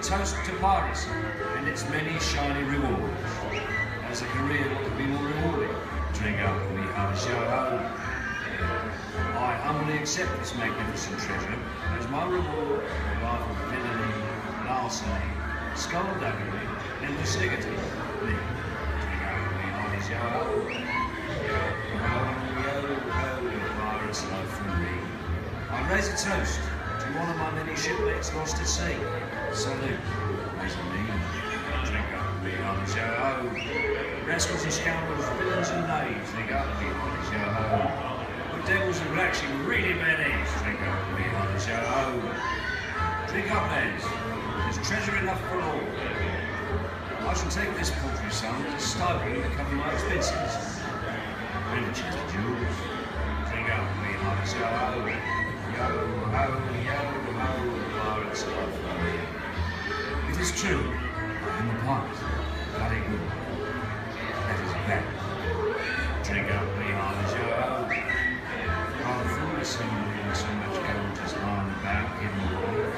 Toast to Paris and its many shiny rewards. As a career that could be more rewarding, drink up and we have a show home. I humbly accept this magnificent treasure as my reward for a life of villainy, larceny, skullduggery, and lucidity. Drink up and we have a show home. Yo, Paris, love from me. I raise a toast to one of my many shipmates lost at sea. Salute, mes amis. Drink up and be on the show. Rascals and scoundrels, villains and knaves, drink up and be on the show. The devils and actually really bad eggs, drink up and be on the show. Drink up, lads. There's treasure enough for all. I shall take this paltry sum as a stipend to cover my expenses. And a chest of jewels. Drink up and be on the show. Yo, ho, Pirates love for me. It is true, I am a pirate, bloody good. That is bad. Drink up behind the show. I'm foolish in so much gold just lying about hidden away.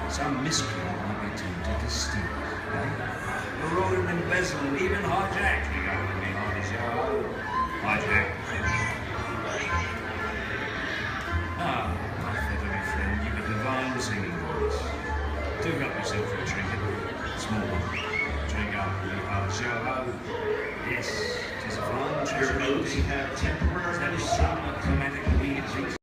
Some miscreant might be tempted to steal it, eh? We're all embezzling, even hijack. Drink up behind the show. Hijack. Ah, my feathery friend, you've a divine singing voice. Do help yourself for a trinket. Small one. Drink up and you have a show. Yes, it is a fine treasure. Your notes have temporarily some chromatic weird.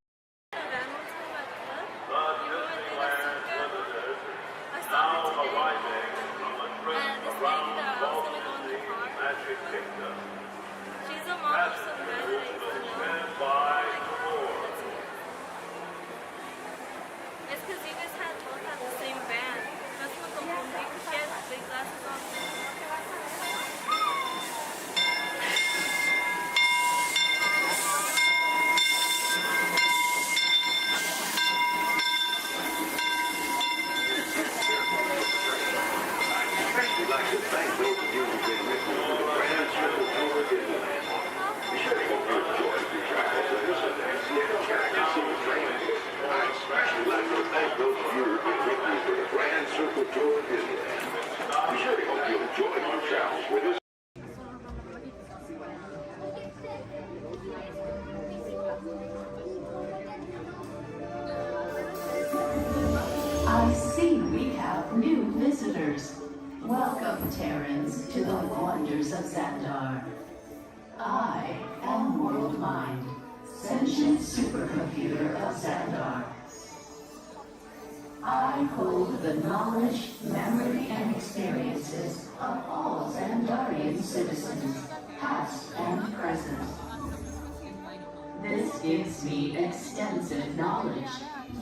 I see we have new visitors. Welcome, Terrans, to the wonders of Xandar. I am World Mind, sentient supercomputer of Xandar. I hold the knowledge, memory, and experiences of all Xandarian citizens, past and present. This gives me extensive knowledge,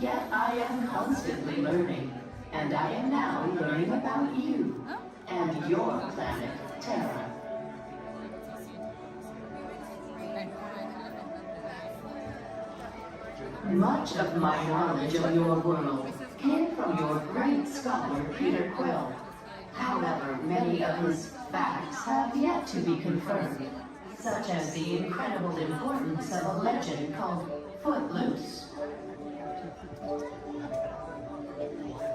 yet I am constantly learning, and I am now learning about you. and your planet, Terra. Much of my knowledge of your world came from your great scholar, Peter Quill. However, many of his facts have yet to be confirmed, such as the incredible importance of a legend called Footloose.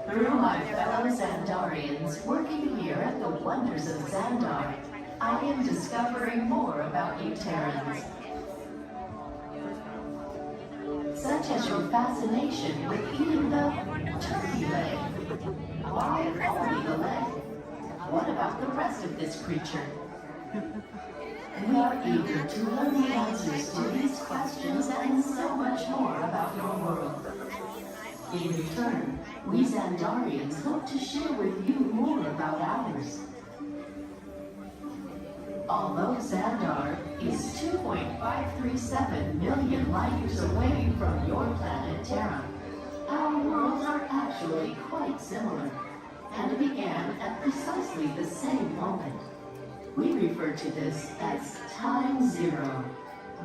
Through my fellow Xandarians working here at the Wonders of Xandar, I am discovering more about you Terrans. Such as your fascination with eating the turkey leg. Why only the leg? What about the rest of this creature? We are eager to learn the answers to these questions and so much more about your world. In return, we Xandarians hope to share with you more about ours. Although Xandar is 2.537 million light years away from your planet Terra, our worlds are actually quite similar and began at precisely the same moment. We refer to this as time zero,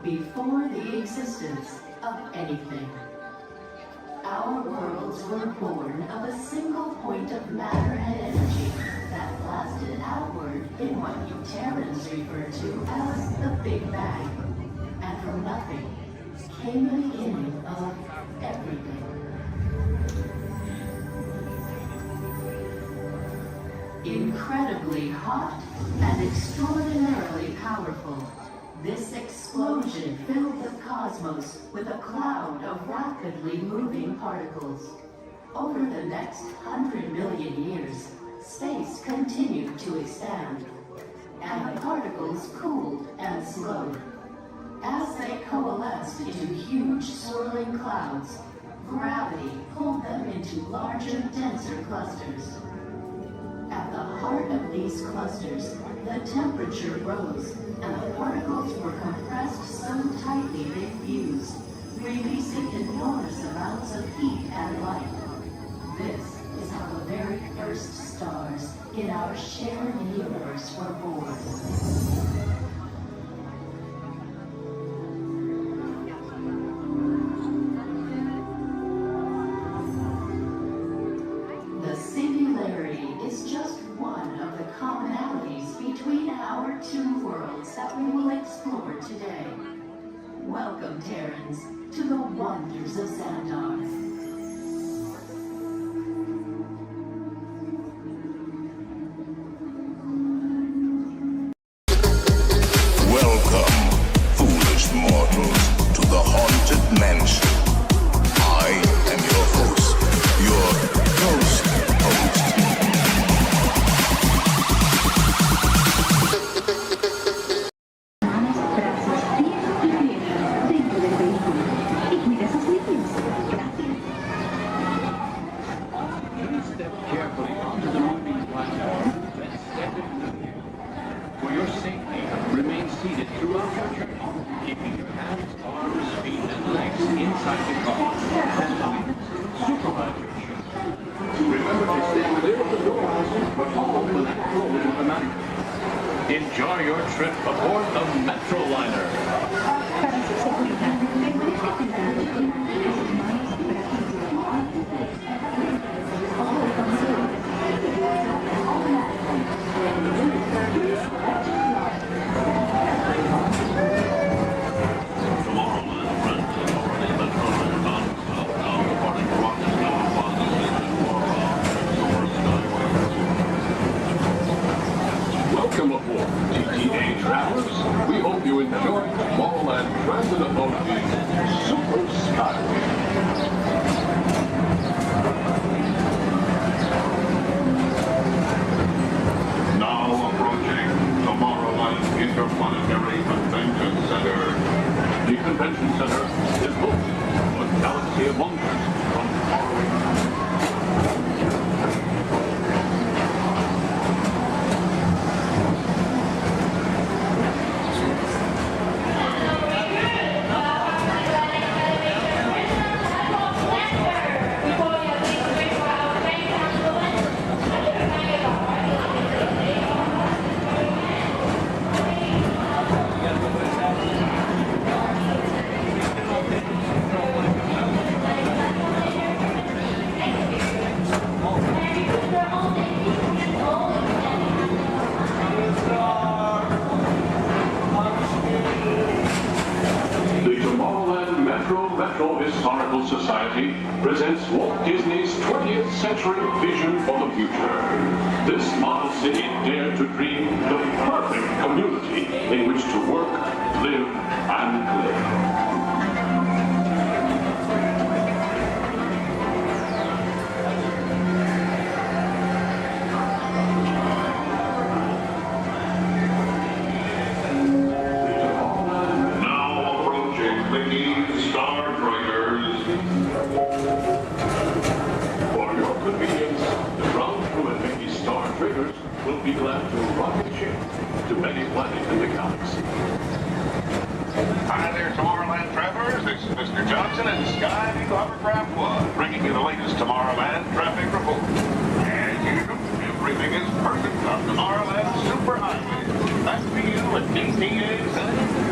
before the existence of anything. Our worlds were born of a single point of matter and energy that blasted outward in what you Terrans refer to as the Big Bang. And from nothing came the beginning of everything. Incredibly hot and extraordinarily powerful, this explosion filled the cosmos with a cloud of rapidly moving particles. Over the next 100 million years, space continued to expand, and the particles cooled and slowed. As they coalesced into huge swirling clouds, gravity pulled them into larger, denser clusters. At the heart of these clusters, the temperature rose, and the particles were compressed so tightly they fused, releasing enormous amounts of heat and light. This is how the very first stars in our shared universe were born. The singularity is just one of the commonalities between our two worlds that we will explore today. Welcome, Terrans, to the Wonders of Xandar. Welcome, foolish mortals, to the haunted mansion. I am your host, your ghost host. Step carefully onto the moving platform, then step into the air. For your safety, remain seated throughout your journey, keeping your hands, arms, feet, and legs inside the car. And supervise your trip. Remember to stay clear of the doors, but open and close automatically. Enjoy your trip aboard the Metroliner. Welcome aboard, TTA travelers. We hope you enjoy Society presents Walt Disney's 20th century vision for the future. This model city dared to dream the perfect community in which to work, live, and play. Will be glad to rocket ship to many planets in the galaxy. Hi there, Tomorrowland travelers. This is Mr. Johnson and Sky Hovercraft One, bringing you the latest Tomorrowland traffic report. As usual, everything is perfect on Tomorrowland Superhighway. Back to you at DTA Center.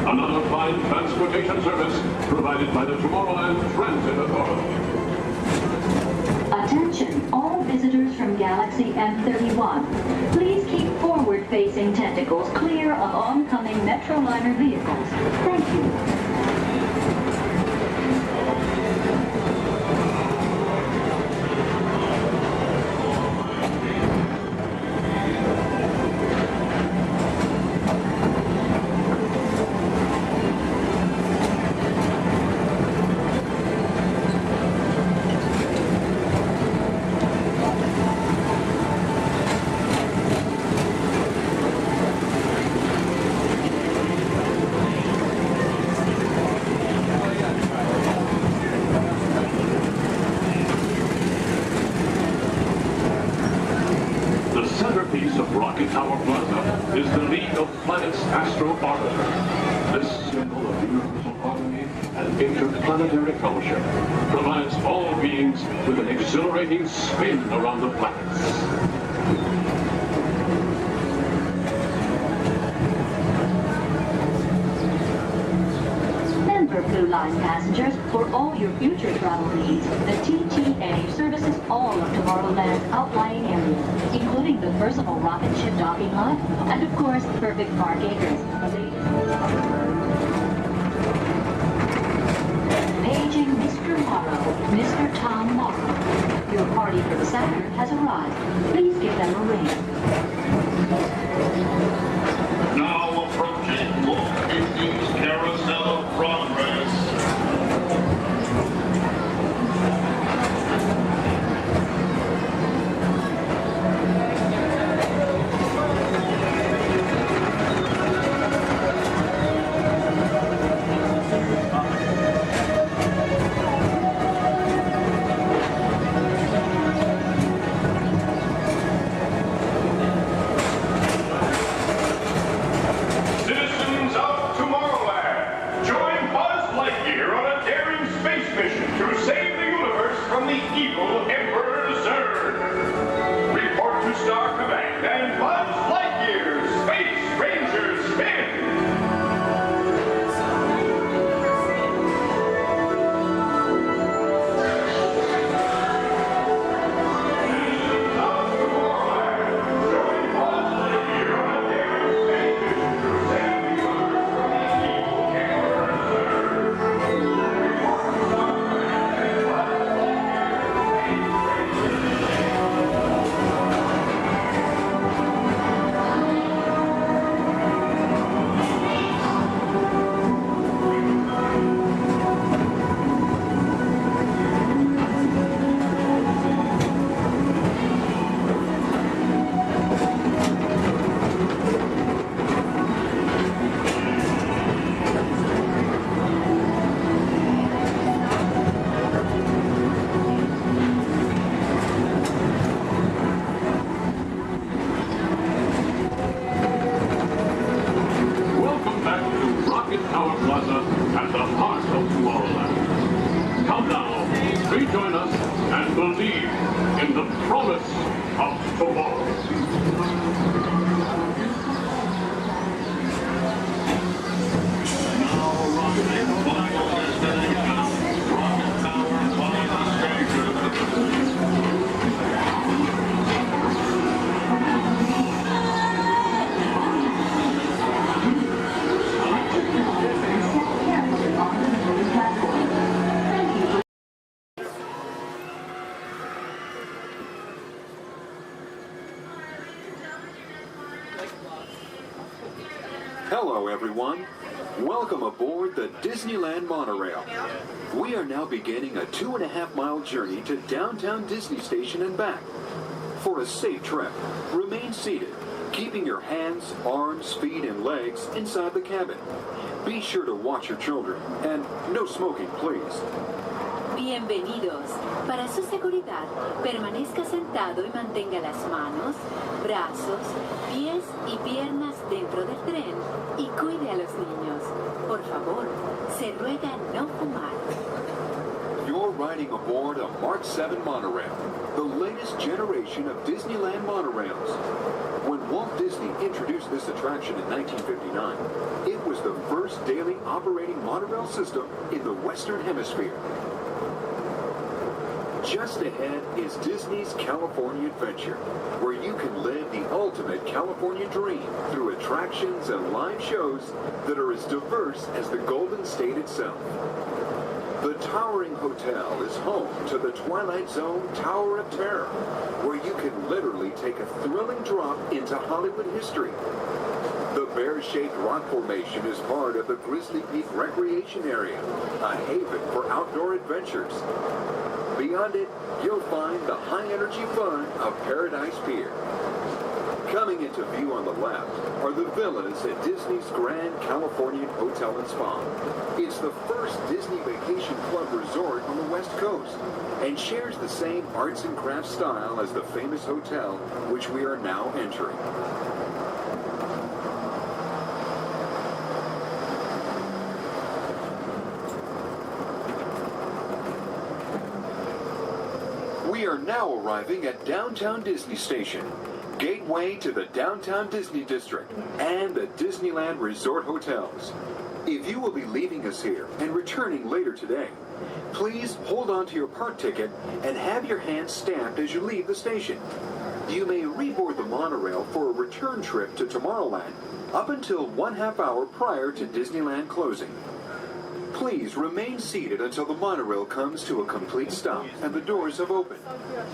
Another fine transportation service provided by the Tomorrowland Transit Authority. Attention, all visitors from Galaxy M31. Please keep forward-facing tentacles clear of oncoming Metroliner vehicles. Thank you. Rocket Tower Plaza is the League of Planets Astro Orbiter. This symbol of universal harmony and interplanetary fellowship provides all beings with an exhilarating spin around the planets. Member Blue Line. Fine passengers, for all your future travel needs, the TTA services all of Tomorrowland's outlying areas, including the personal rocket ship docking lot, and of course, perfect park acres. Paging Mr. Morrow, Mr. Tom Morrow. Your party for Saturn has arrived. Please give them a ring. Now approaching Walt Disney's Carousel of Progress. Citizens of Tomorrowland, join Buzz Lightyear on a daring space mission to save the universe from the evil Emperor Zurg. Report to Star Command and Buzz Lightyear, Space Ranger Spin! Welcome back to Rocket Tower Plaza at the heart of Tomorrowland. Come now, rejoin us and believe in the promise of tomorrow. Hello, everyone. Welcome aboard the Disneyland monorail. We are now beginning a 2.5-mile journey to downtown Disney Station and back. For a safe trip, remain seated, keeping your hands, arms, feet, and legs inside the cabin. Be sure to watch your children, and no smoking, please. Bienvenidos. Para su seguridad, permanezca sentado y mantenga las manos, brazos, pies y piernas dentro del tren y cuide a los niños. Por favor, se ruega no fumar. You're riding aboard a Mark 7 monorail, the latest generation of Disneyland monorails. When Walt Disney introduced this attraction in 1959, it was the first daily operating monorail system in the Western Hemisphere. Just ahead is Disney's California Adventure, where you can live the ultimate California dream through attractions and live shows that are as diverse as the Golden State itself. The towering hotel is home to the Twilight Zone Tower of Terror, where you can literally take a thrilling drop into Hollywood history. The bear-shaped rock formation is part of the Grizzly Peak Recreation Area, a haven for outdoor adventures. Beyond it, you'll find the high-energy fun of Paradise Pier. Coming into view on the left are the villas at Disney's Grand Californian Hotel and Spa. It's the first Disney Vacation Club resort on the West Coast and shares the same arts and crafts style as the famous hotel which we are now entering. We are now arriving at Downtown Disney Station, gateway to the Downtown Disney District and the Disneyland Resort Hotels. If you will be leaving us here and returning later today, please hold on to your park ticket and have your hand stamped as you leave the station. You may reboard the monorail for a return trip to Tomorrowland up until 1/2 hour prior to Disneyland closing. Please remain seated until the monorail comes to a complete stop and the doors have opened.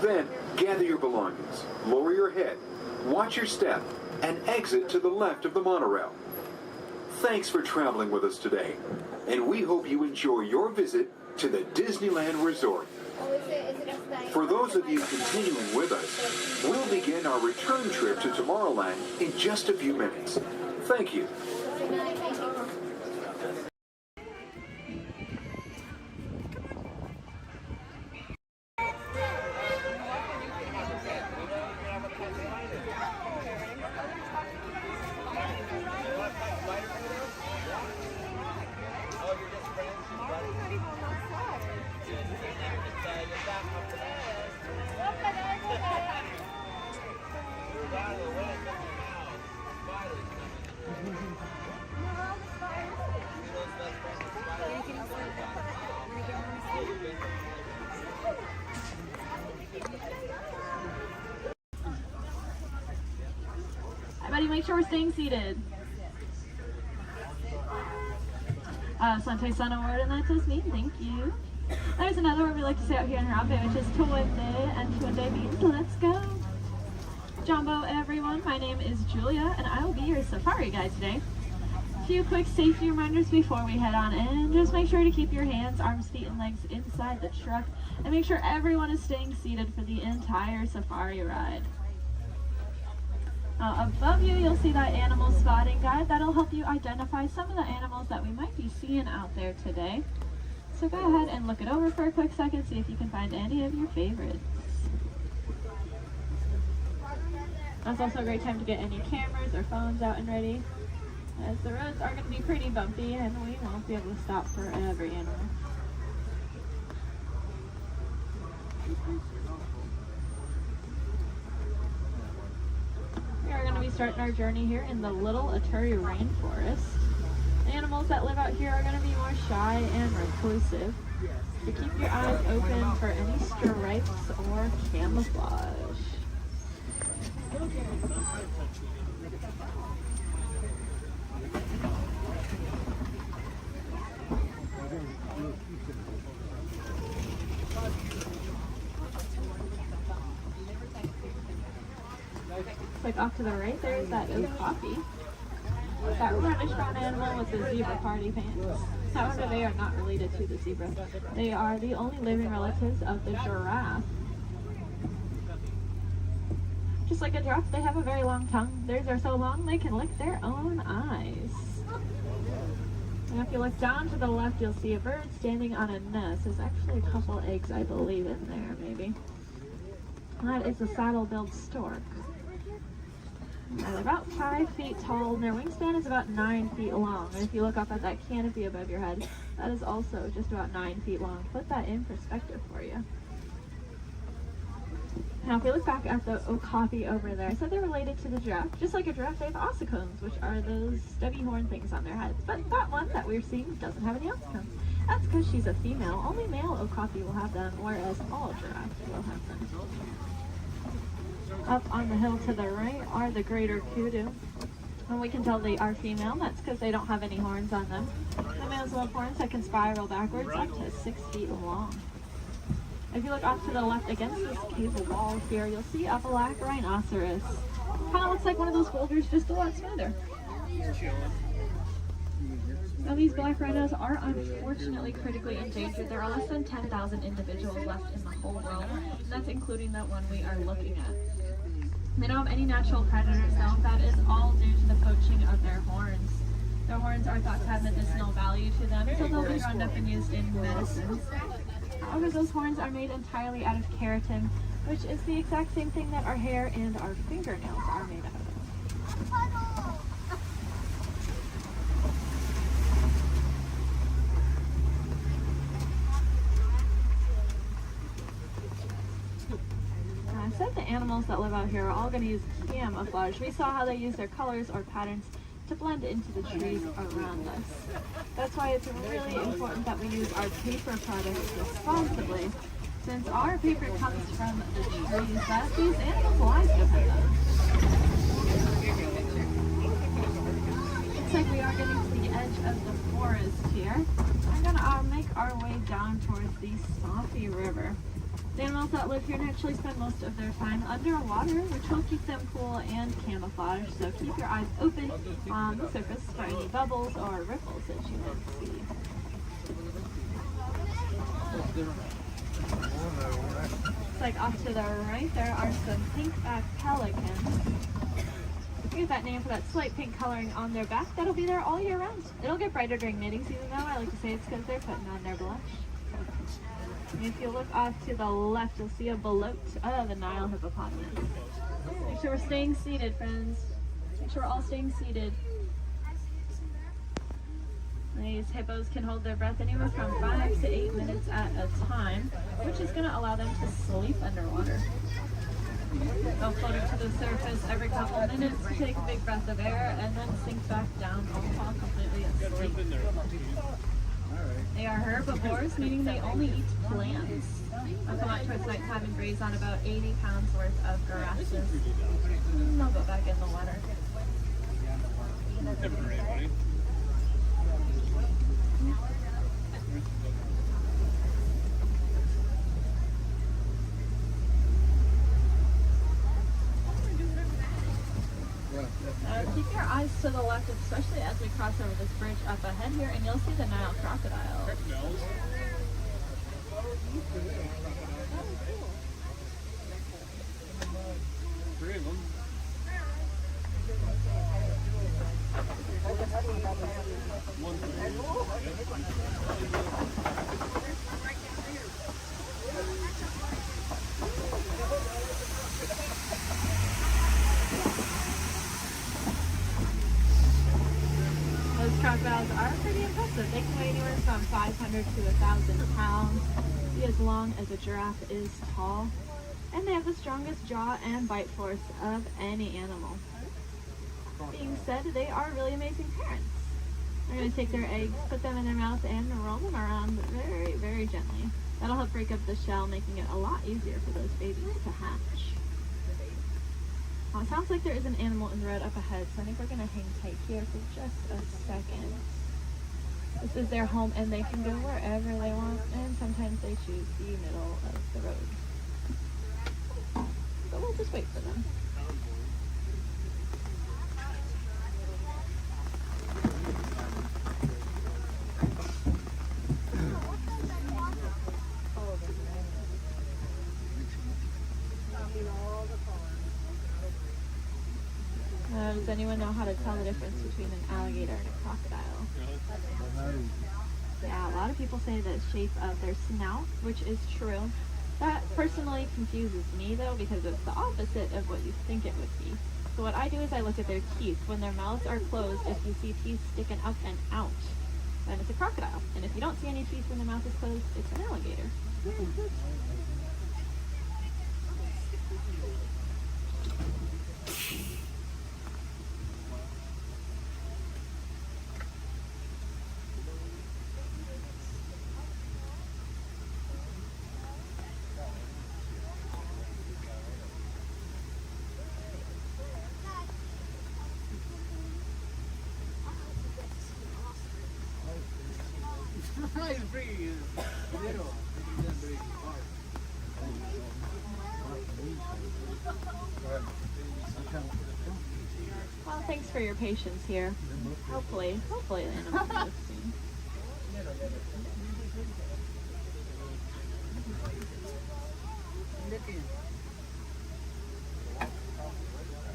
Then gather your belongings, lower your head, watch your step, and exit to the left of the monorail. Thanks for traveling with us today, and we hope you enjoy your visit to the Disneyland Resort. For those of you continuing with us, we'll begin our return trip to Tomorrowland in just a few minutes. Thank you. Everybody make sure we're staying seated. Sante Sun Award, and that says me, thank you. There's another word we like to say out here in Harambe, which is Tuwende, and Tuwende means let's go. Jumbo everyone, my name is Julia, and I will be your safari guide today. A few quick safety reminders before we head on in. Just make sure to keep your hands, arms, feet, and legs inside the truck, and make sure everyone is staying seated for the entire safari ride. Above you, you'll see that animal spotting guide. That'll help you identify some of the animals that we might be seeing out there today. So go ahead and look it over for a quick second, see if you can find any of your favorites. That's also a great time to get any cameras or phones out and ready, as the roads are going to be pretty bumpy and we won't be able to stop for every animal. We are going to be starting our journey here in the Little Aturi Rainforest. The animals that live out here are going to be more shy and reclusive, so keep your eyes open for any stripes or camouflage. Like off to the right, there's that okapi. That reddish-brown animal with the zebra party pants. However, they are not related to the zebra. They are the only living relatives of the giraffe. Just like a giraffe, they have a very long tongue. Theirs are so long they can lick their own eyes. And if you look down to the left, you'll see a bird standing on a nest. There's actually a couple eggs, I believe, in there, maybe. And that is a saddle-billed stork. They're about 5 feet tall, and their wingspan is about 9 feet long. And if you look up at that canopy above your head, that is also just about 9 feet long. Put that in perspective for you. Now, if we look back at the okapi over there, I said they're related to the giraffe. Just like a giraffe, they have ossicones, which are those stubby horn things on their heads. But that one that we're seeing doesn't have any ossicones. That's because she's a female. Only male okapi will have them, whereas all giraffes will have them. Up on the hill to the right are the greater kudu. And we can tell they are female. That's because they don't have any horns on them. The males will have horns that can spiral backwards up to 6 feet long. If you look off to the left against this cable wall here, you'll see a black rhinoceros. Kind of looks like one of those boulders, just a lot smoother. Now these black rhinos are unfortunately critically endangered. There are less than 10,000 individuals left in the whole world, and that's including the one we are looking at. They don't have any natural predators though. That is all due to the poaching of their horns. Their horns are thought to have medicinal value to them, so they'll be rounded up and used in medicines. However, those horns are made entirely out of keratin, which is the exact same thing that our hair and our fingernails are made out of. I said the animals that live out here are all going to use camouflage. We saw how they use their colors or patterns to blend into the trees around us. That's why it's really important that we use our paper products responsibly, since our paper comes from the trees that these animals' lives depend on. Looks like we are getting to the edge of the forest here. We're gonna make our way down towards the Swampy River. The animals that live here naturally spend most of their time underwater, which will keep them cool and camouflaged, so keep your eyes open on the surface for any bubbles or ripples that you might see. Looks like off to the right there are some pink-backed pelicans. We get that name for that slight pink coloring on their back. That'll be there all year round. It'll get brighter during mating season though. I like to say it's because they're putting on their blush. And if you look off to the left, you'll see a bloat of a Nile hippopotamus. Make sure we're staying seated, friends. Make sure we're all staying seated. These hippos can hold their breath anywhere from 5 to 8 minutes at a time, which is going to allow them to sleep underwater. They'll float up to the surface every couple minutes to take a big breath of air and then sink back down, all fall completely asleep. They are herbivores, meaning they only eat plants. They'll come out towards nighttime and graze on about 80 pounds worth of grasses. And they'll go back in the water. Keep your eyes to the left, especially as we cross over this bridge up ahead here, and you'll see the Nile crocodile. Three of them. Those crocodiles are pretty impressive. They can weigh anywhere from 500 to 1,000 pounds, be as long as a giraffe is tall, and they have the strongest jaw and bite force of any animal. Being said, they are really amazing parents. They're going to take their eggs, put them in their mouth, and roll them around very, very gently. That'll help break up the shell, making it a lot easier for those babies to hatch. It sounds like there is an animal in the road up ahead, so I think we're going to hang tight here for just a second. This is their home, and they can go wherever they want, and sometimes they choose the middle of the road. So we'll just wait for them. Does anyone know how to tell the difference between an alligator and a crocodile? Yeah, a lot of people say the shape of their snout, which is true. That personally confuses me though, because it's the opposite of what you think it would be. So what I do is I look at their teeth. When their mouths are closed, if you see teeth sticking up and out, then it's a crocodile. And if you don't see any teeth when the mouth is closed, it's an alligator. Well, thanks for your patience here. Hopefully the animal will live soon.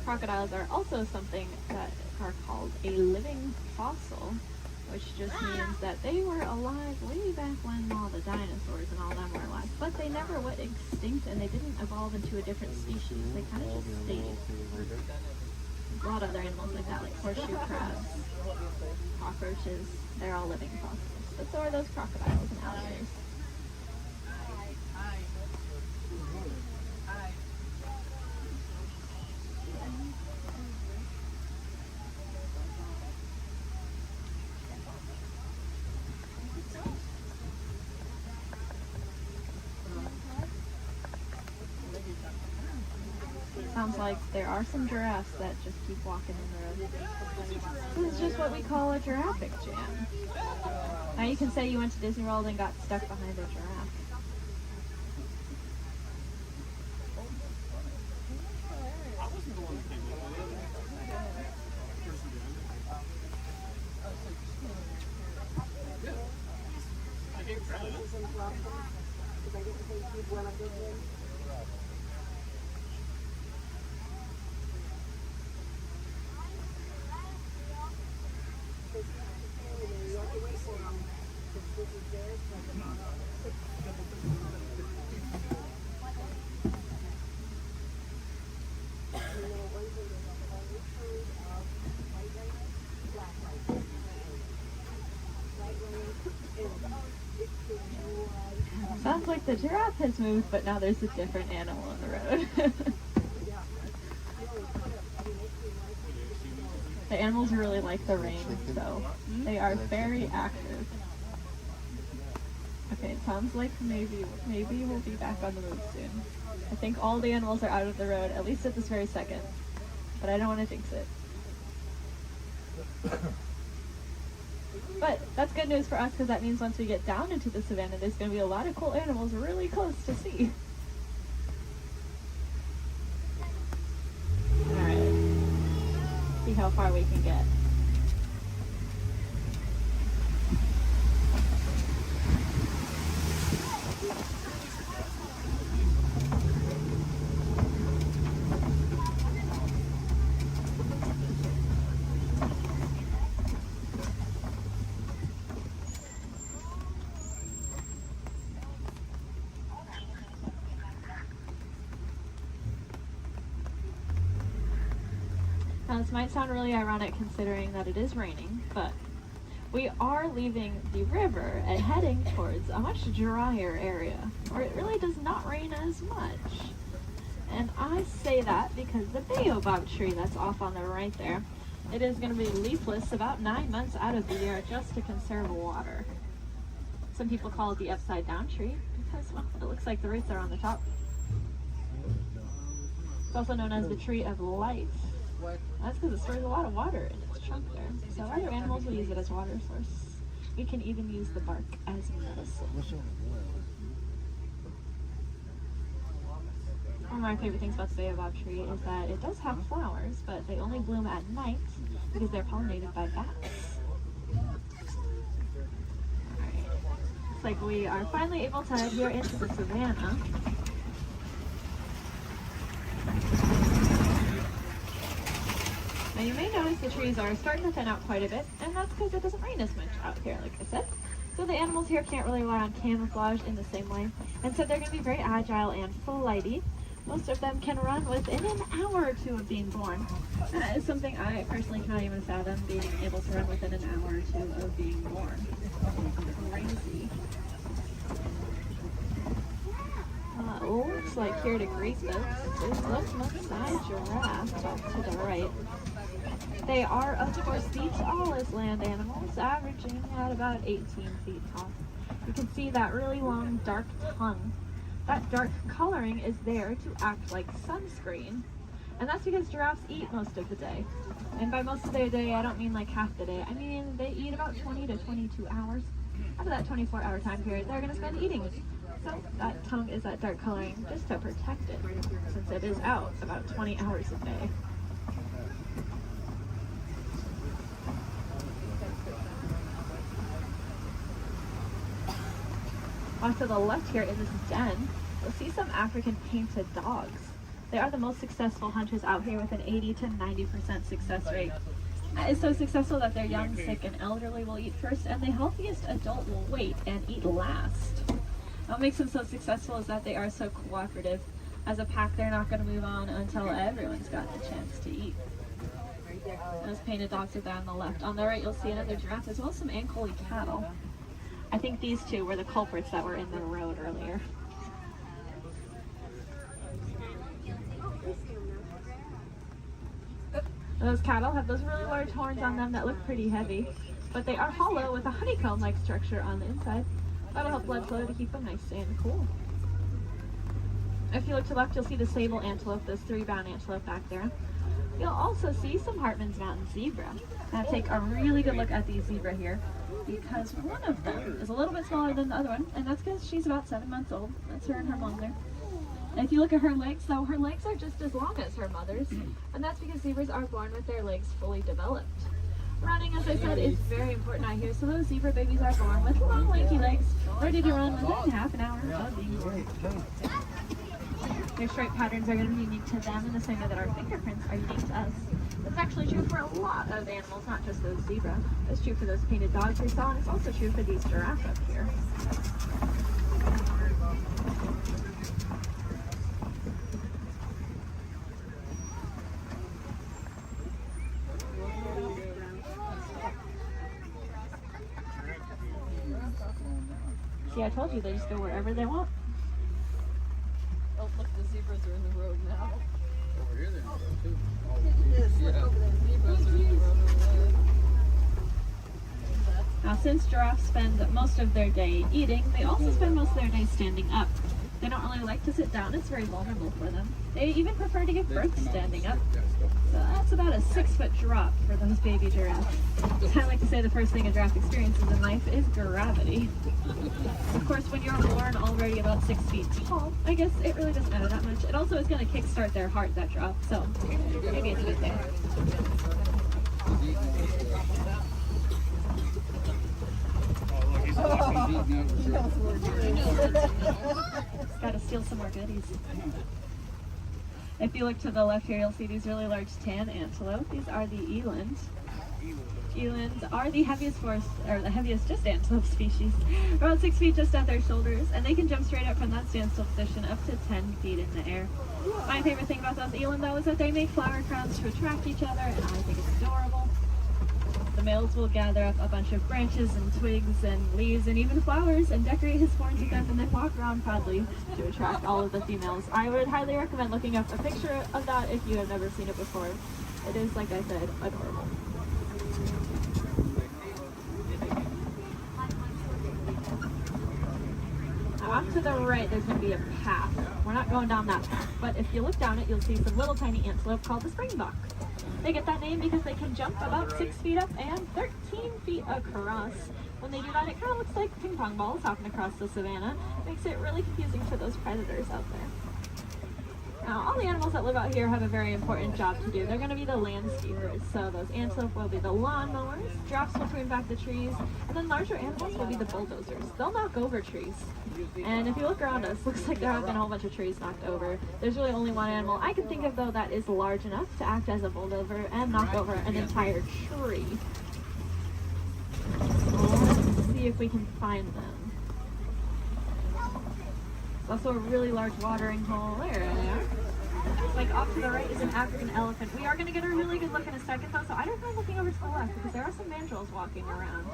Crocodiles are also something that are called a living fossil, which just means that they were alive way back when all the dinosaurs and all them were alive. But they never went extinct, and they didn't evolve into a different species. They kind of just stayed. A lot of other animals like that, like horseshoe crabs, cockroaches, they're all living fossils. But so are those crocodiles and alligators. Sounds like there are some giraffes that just keep walking in the road. This is just what we call a giraffic jam. Now you can say you went to Disney World and got stuck behind a giraffe. Sounds like the giraffe has moved, but now there's a different animal on the road. The animals really like the rain, so they are very active. Okay, it sounds like maybe we'll be back on the move soon. I think all the animals are out of the road, at least at this very second. But I don't want to jinx it. But that's good news for us because that means once we get down into the savannah, there's going to be a lot of cool animals really close to see. Alright. See how far we can get. Now this might sound really ironic considering that it is raining, but we are leaving the river and heading towards a much drier area where it really does not rain as much. And I say that because the baobab tree that's off on the right there, it is going to be leafless about 9 months out of the year just to conserve water. Some people call it the upside down tree because, well, it looks like the roots are on the top. It's also known as the tree of life. That's because it stores a lot of water in its trunk there. So other animals will use it as water source. We can even use the bark as medicine. One of my favorite things about the baobab tree is that it does have flowers, but they only bloom at night because they're pollinated by bats. Alright. Looks like we are finally able to head here into the savannah. Now you may notice the trees are starting to thin out quite a bit, and that's because it doesn't rain as much out here, like I said. So the animals here can't really rely on camouflage in the same way, and so they're going to be very agile and flighty. Most of them can run within an hour or two of being born. That is something I personally cannot even fathom, being able to run within an hour or two of being born. Crazy. Looks like here to greet us is the Maasai giraffe off to the right. They are, of course, the tallest land animals, averaging at about 18 feet tall. You can see that really long, dark tongue. That dark coloring is there to act like sunscreen. And that's because giraffes eat most of the day. And by most of their day, I don't mean like half the day. I mean they eat about 20 to 22 hours. Out of that 24-hour time period, they're going to spend eating. So that tongue is that dark coloring just to protect it, since it is out about 20 hours a day. Off to the left here in this den, you'll see some African painted dogs. They are the most successful hunters out here with an 80 to 90% success rate. That is so successful that their young, sick, and elderly will eat first, and the healthiest adult will wait and eat last. What makes them so successful is that they are so cooperative. As a pack, they're not going to move on until everyone's got the chance to eat. Those painted dogs are there on the left. On the right, you'll see another giraffe, as well as some Ankole cattle. I think these two were the culprits that were in the road earlier. Those cattle have those really large horns on them that look pretty heavy, but they are hollow with a honeycomb-like structure on the inside. That'll help blood flow to keep them nice and cool. If you look to the left, you'll see the sable antelope, those 3 brown antelope back there. You'll also see some Hartman's Mountain zebra. Now take a really good look at these zebra here, because one of them is a little bit smaller than the other one, and that's because she's about 7 months old. That's her and her mom there. And if you look at her legs, though, her legs are just as long as her mother's, and that's because zebras are born with their legs fully developed. Running, as I said, is very important out here, so those zebra babies are born with long, lanky legs, ready to run within half an hour of being born. Their stripe patterns are going to be unique to them in the same way that our fingerprints are unique to us. That's actually true for a lot of animals, not just those zebra. It's true for those painted dogs we saw, and it's also true for these giraffes up here. See, I told you they just go wherever they want. Oh, look, the zebras are in the road now. Over here they're in the road too. Yes, look over there. Zebras are in the road over there. Now, since giraffes spend most of their day eating, they also spend most of their day standing up. They don't really like to sit down. It's very vulnerable for them. They even prefer to give birth standing up. So that's about a 6-foot drop for those baby giraffes. I like to say the first thing a giraffe experiences in life is gravity. Of course, when you're born already about 6 feet tall, I guess it really doesn't matter that much. It also is going to kickstart their heart, that drop, so maybe it's a good thing. Gotta steal some more goodies. If you look to the left here, you'll see these really large tan antelope. These are the elands. Elands are the heaviest just antelope species. About 6 feet just at their shoulders, and they can jump straight up from that standstill position up to 10 feet in the air. My favorite thing about those eland, though, is that they make flower crowns to attract each other, and I think it's adorable. The males will gather up a bunch of branches and twigs and leaves and even flowers and decorate his horns with them and then walk around proudly to attract all of the females. I would highly recommend looking up a picture of that if you have never seen it before. It is, like I said, adorable. Now off to the right, there's going to be a path. We're not going down that path, but if you look down it, you'll see some little tiny antelope called the springbok. They get that name because they can jump about 6 feet up and 13 feet across. When they do that, it kind of looks like ping pong balls hopping across the savannah. It makes it really confusing for those predators out there. Now, all the animals that live out here have a very important job to do. They're going to be the landscapers. So those antelope will be the lawnmowers, giraffes will prune back the trees, and then larger animals will be the bulldozers. They'll knock over trees. And if you look around us, looks like there have been a whole bunch of trees knocked over. There's really only one animal I can think of, though, that is large enough to act as a bulldozer and knock over an entire tree. Let's see if we can find them. There's also a really large watering hole. There they are. Like off to the right is an African elephant. We are going to get a really good look in a second, though, so I don't mind looking over to the left because there are some mandrills walking around.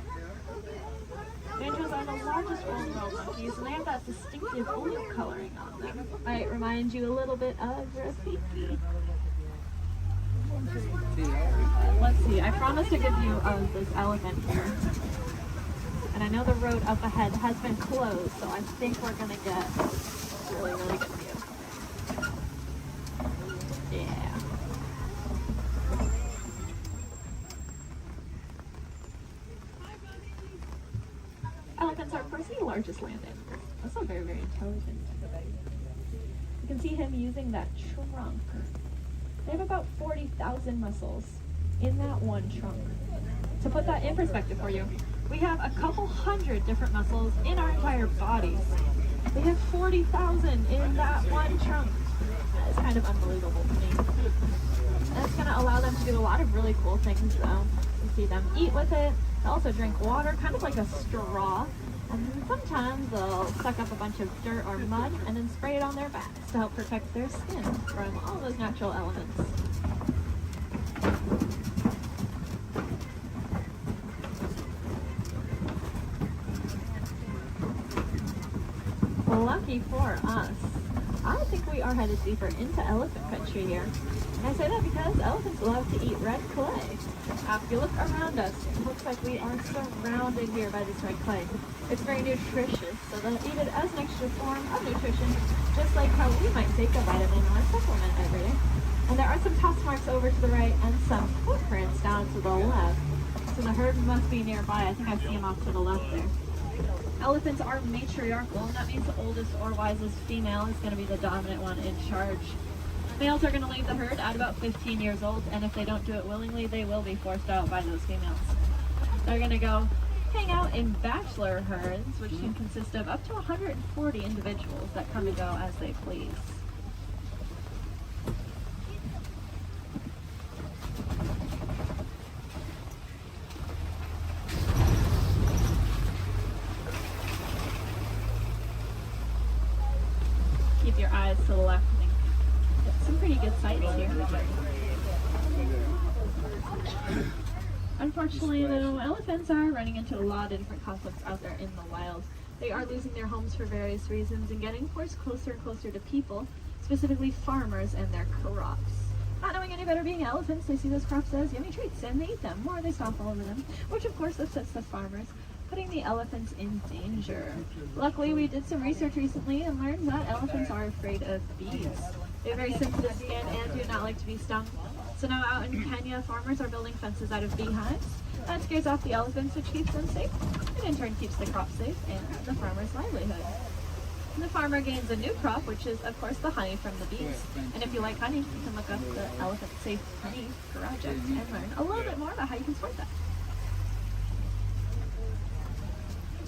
Mandrills are the largest old-world monkeys, and they have that distinctive blue coloring on them. Might remind you a little bit of Rafiki. Let's see, I promised to give you this elephant here. And I know the road up ahead has been closed, so I think we're going to get a really, really good view. Yeah. Elephants are, of course, the largest land animals. Also very, very intelligent. You can see him using that trunk. They have about 40,000 muscles in that one trunk. To put that in perspective for you, we have a couple hundred different muscles in our entire bodies. They have 40,000 in that one trunk. That is kind of unbelievable to me. And it's going to allow them to do a lot of really cool things, though. You see them eat with it. They also drink water, kind of like a straw. And then sometimes they'll suck up a bunch of dirt or mud and then spray it on their backs to help protect their skin from all those natural elements. Lucky for us, I think we are headed deeper into elephant country here. And I say that because elephants love to eat red clay. If you look around us, it looks like we are surrounded here by this red clay. It's very nutritious, so they'll eat it as an extra form of nutrition, just like how we might take a vitamin or a supplement every day. And there are some tusk marks over to the right and some footprints down to the left. So the herd must be nearby. I think I see them off to the left there. Elephants are matriarchal, and that means the oldest or wisest female is going to be the dominant one in charge. Males are going to leave the herd at about 15 years old, and if they don't do it willingly, they will be forced out by those females. They're going to go hang out in bachelor herds, which can consist of up to 140 individuals that come and go as they please. Keep your eyes to the left. Get some pretty good sights here. Unfortunately, though, elephants are running into a lot of different conflicts out there in the wild. They are losing their homes for various reasons and getting forced closer and closer to people, specifically farmers and their crops. Not knowing any better being elephants, they see those crops as yummy treats and they eat them, or they stomp all over them, which of course upsets the farmers, putting the elephants in danger. Luckily, we did some research recently and learned that elephants are afraid of bees. They have very sensitive skin and do not like to be stung. So now out in Kenya, farmers are building fences out of beehives. That scares off the elephants, which keeps them safe, and in turn keeps the crop safe and the farmer's livelihood. And the farmer gains a new crop, which is, of course, the honey from the bees. And if you like honey, you can look up the Elephant Safe Honey Project and learn a little bit more about how you can support that.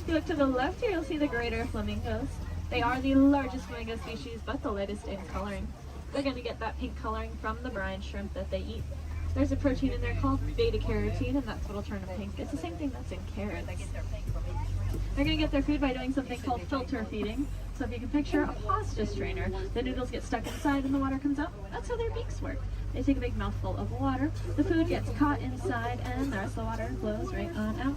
If you look to the left here, you'll see the greater flamingos. They are the largest flamingo species, but the lightest in coloring. They're going to get that pink coloring from the brine shrimp that they eat. There's a protein in there called beta-carotene, and that's what will turn them pink. It's the same thing that's in carrots. They're going to get their food by doing something called filter feeding. So if you can picture a pasta strainer, the noodles get stuck inside and the water comes out. That's how their beaks work. They take a big mouthful of water, the food gets caught inside, and the rest of the water flows right on out.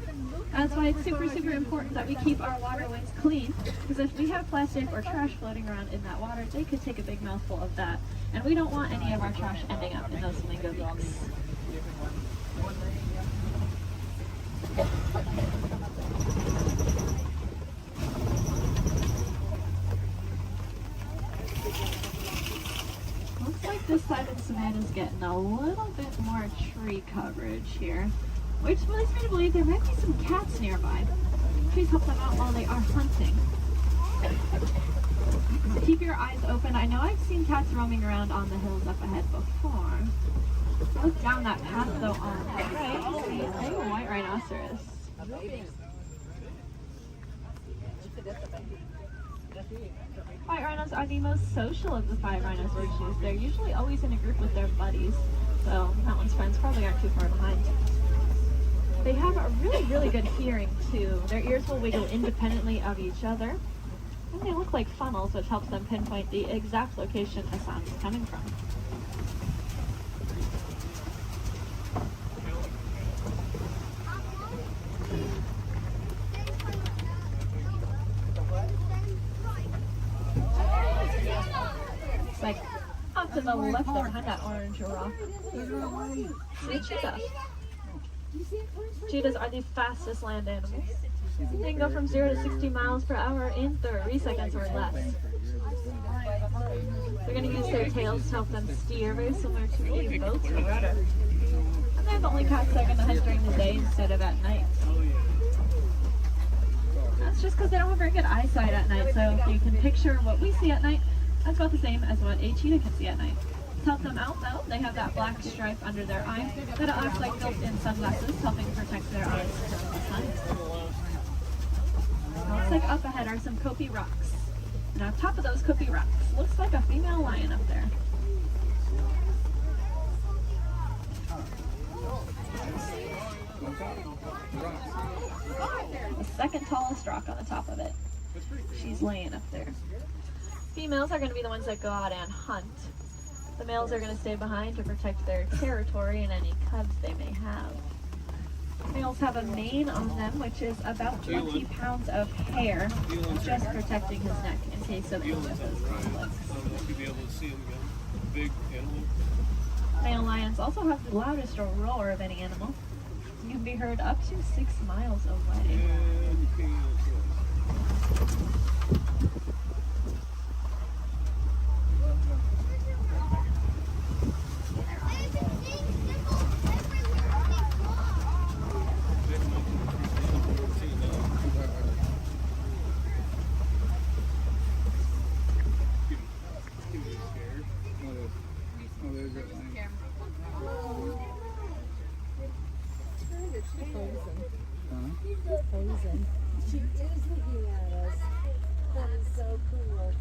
That's why it's super, super important that we keep our waterways clean, because if we have plastic or trash floating around in that water, they could take a big mouthful of that. And we don't want any of our trash ending up in those flamingo beaks. Looks like this side of the savanna is getting a little bit more tree coverage here, which leads me to believe there might be some cats nearby. Trees help them out while they are hunting. So keep your eyes open. I know I've seen cats roaming around on the hills up ahead before. Look down that path though on the right, you see a white rhinoceros. White rhinos are the most social of the 5 rhino species. They're usually always in a group with their buddies, so that one's friends probably aren't too far behind. They have a really, really good hearing too. Their ears will wiggle independently of each other, and they look like funnels, which helps them pinpoint the exact location a sound is coming from. It's like off to the left there behind that orange rock. See cheetah. Cheetahs are the fastest land animals. They can go from 0 to 60 miles per hour in 30 seconds or less. They're going to use their tails to help them steer, very similar to a boat's rudder. And they're the only cats that are going to hunt during the day instead of at night. That's just because they don't have very good eyesight at night, so if you can picture what we see at night, that's about the same as what a cheetah can see at night. To help them out though, they have that black stripe under their eye that acts like built-in sunglasses, helping protect their eyes from the sun. Looks like up ahead are some Kopi rocks. And on top of those Kopi rocks, looks like a female lion up there. The second tallest rock on the top of it. She's laying up there. Females are going to be the ones that go out and hunt. The males are going to stay behind to protect their territory and any cubs they may have. Males have a mane on them, which is about 20 pounds of hair, just protecting his neck in case of any of those conflicts. Male lions also have the loudest roar of any animal. can be heard up to 6 miles away. She is looking at us. That is so cool.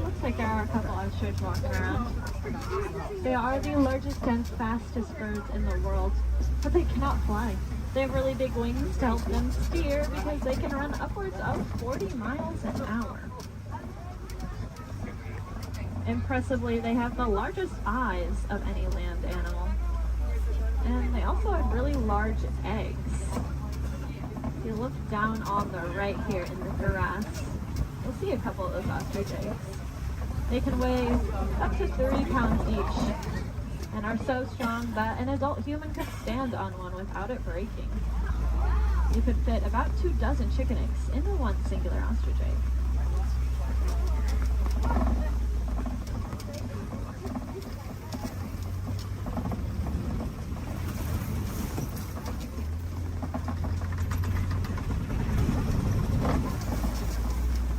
Looks like there are a couple ostriches walking around. They are the largest and fastest birds in the world, but they cannot fly. They have really big wings to help them steer because they can run upwards of 40 miles an hour. Impressively, they have the largest eyes of any land animal. And they also have really large eggs. If you look down on the right here in the grass, you'll see a couple of those ostrich eggs. They can weigh up to 30 pounds each and are so strong that an adult human could stand on one without it breaking. You could fit about 2 dozen chicken eggs into one singular ostrich egg.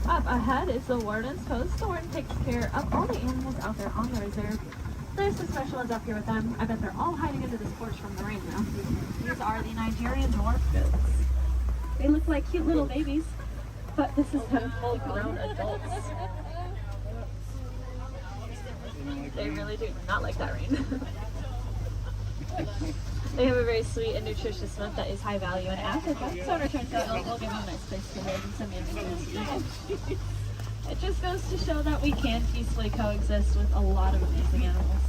Up ahead is the warden's post. The warden takes care of all the animals out there on the reserve. There's the specialists up here with them. I bet they're all hiding under this porch from the rain now. These are the Nigerian dwarf goats. They look like cute little babies, but this is them full-grown adults. They really do not like that rain. They have a very sweet and nutritious milk that is high value in Africa, so in return for the milk, we'll give them a nice place to live and some yummy food to eat. It just goes to show that we can peacefully coexist with a lot of amazing animals.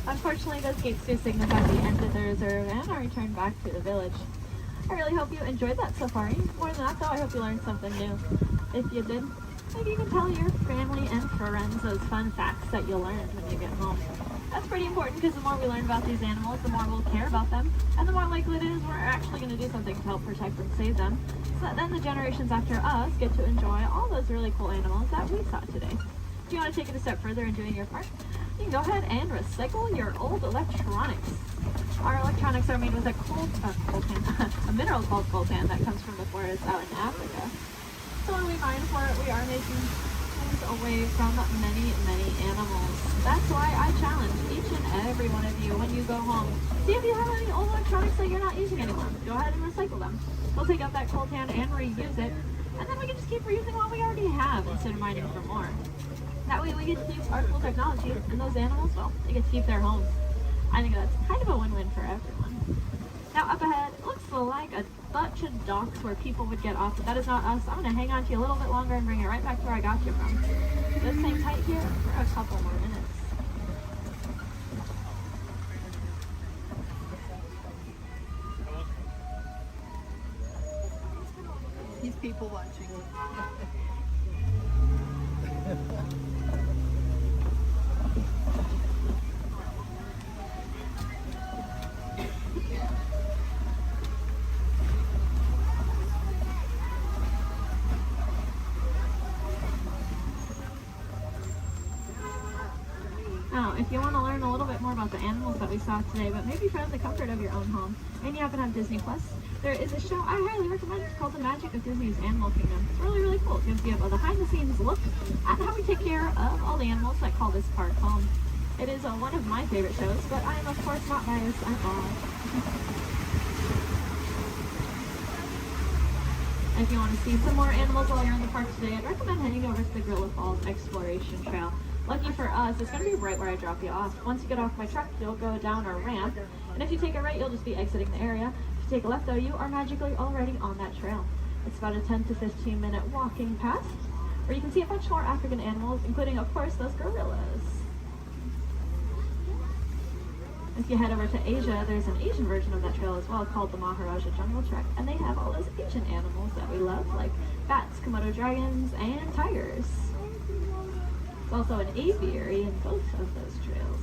Unfortunately, those gates do signify the end of the reserve and our return back to the village. I really hope you enjoyed that safari. More than that, though, I hope you learned something new. If you did, maybe you can tell your family and friends those fun facts that you learned when you get home. That's pretty important because the more we learn about these animals, the more we'll care about them, and the more likely it is we're actually going to do something to help protect and save them, so that then the generations after us get to enjoy all those really cool animals that we saw today. If you want to take it a step further in doing your part, you can go ahead and recycle your old electronics. Our electronics are made with a a mineral called coltan that comes from the forest out in Africa. So when we mine for it, we are making things away from many, many animals. That's why I challenge each and every one of you when you go home. See if you have any old electronics that you're not using anymore. Go ahead and recycle them. We'll take out that coltan and reuse it, and then we can just keep reusing what we already have instead of mining for more. That way we get to use our cool technology, and those animals, well, they get to keep their homes. I think that's kind of a win-win for everyone. Now up ahead, it looks like a bunch of docks where people would get off, but that is not us. I'm going to hang on to you a little bit longer and bring it right back to where I got you from. Just hang tight here for a couple more minutes. He's people watching. Now, if you want to learn a little bit more about the animals that we saw today, but maybe from the comfort of your own home, and you happen to have Disney Plus, there is a show I highly recommend. It's called The Magic of Disney's Animal Kingdom. It's really, really cool. It gives you a behind-the-scenes look at how we take care of all the animals that call this park home. It is one of my favorite shows, but I am, of course, not biased at all. If you want to see some more animals while you're in the park today, I'd recommend heading over to the Gorilla Falls Exploration Trail. Lucky for us, it's going to be right where I drop you off. Once you get off my truck, you'll go down a ramp, and if you take a right, you'll just be exiting the area. If you take a left, though, you are magically already on that trail. It's about a 10 to 15 minute walking path where you can see a bunch more African animals, including, of course, those gorillas. If you head over to Asia, there's an Asian version of that trail as well called the Maharaja Jungle Trek, and they have all those Asian animals that we love, like bats, Komodo dragons, and tigers. There's also an aviary in both of those trails.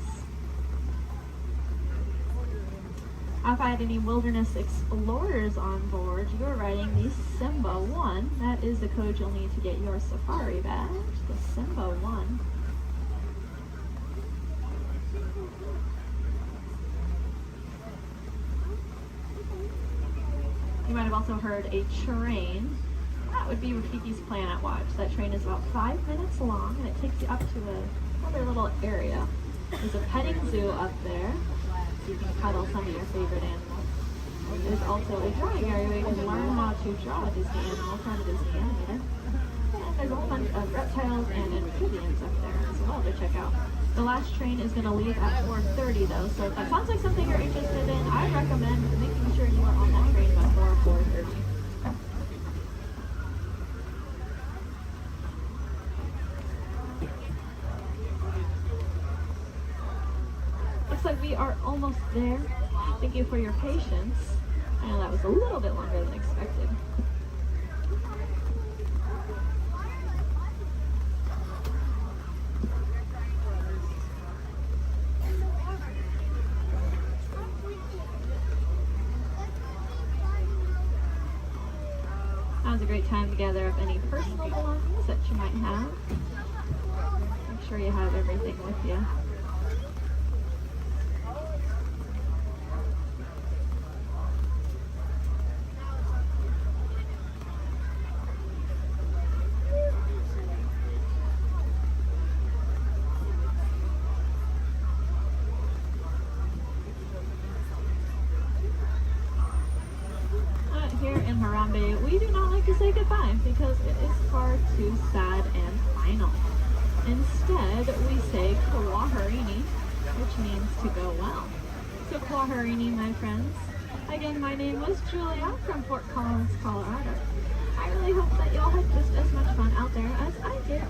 If I had any wilderness explorers on board, you're riding the Simba 1. That is the code you'll need to get your safari badge, the Simba 1. You might have also heard a train. That would be Rafiki's Planet Watch. That train is about 5 minutes long, and it takes you up to another little area. There's a petting zoo up there, so you can cuddle some of your favorite animals. There's also a drawing area where you can learn how to draw a Disney animal from a Disney animator. And there's a whole bunch of reptiles and amphibians up there as well to check out. The last train is going to leave at 4:30 though, so if that sounds like something you're interested in, I recommend making sure you are on that train before 4:30. Looks like we are almost there. Thank you for your patience. I know that was a little bit longer than expected. Now's a great time to gather up any personal belongings that you might have. Make sure you have everything with you. Here in Harambe, we do not like to say goodbye because it is far too sad and final. Instead, we say Kwaherini, which means to go well. So Kwaherini, my friends. Again, my name was Julia from Fort Collins, Colorado. I really hope that y'all had just as much fun out there as I did.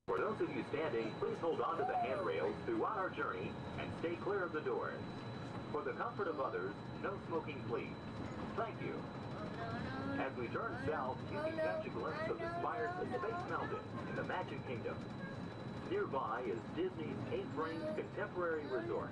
For those of you standing, please hold on to the handrails throughout our journey and stay clear of the doors. For the comfort of others, no smoking please. Thank you. As we turn south, you can catch a glimpse of the spires of Space Mountain in the Magic Kingdom. Nearby is Disney's 8th-ranked contemporary resort.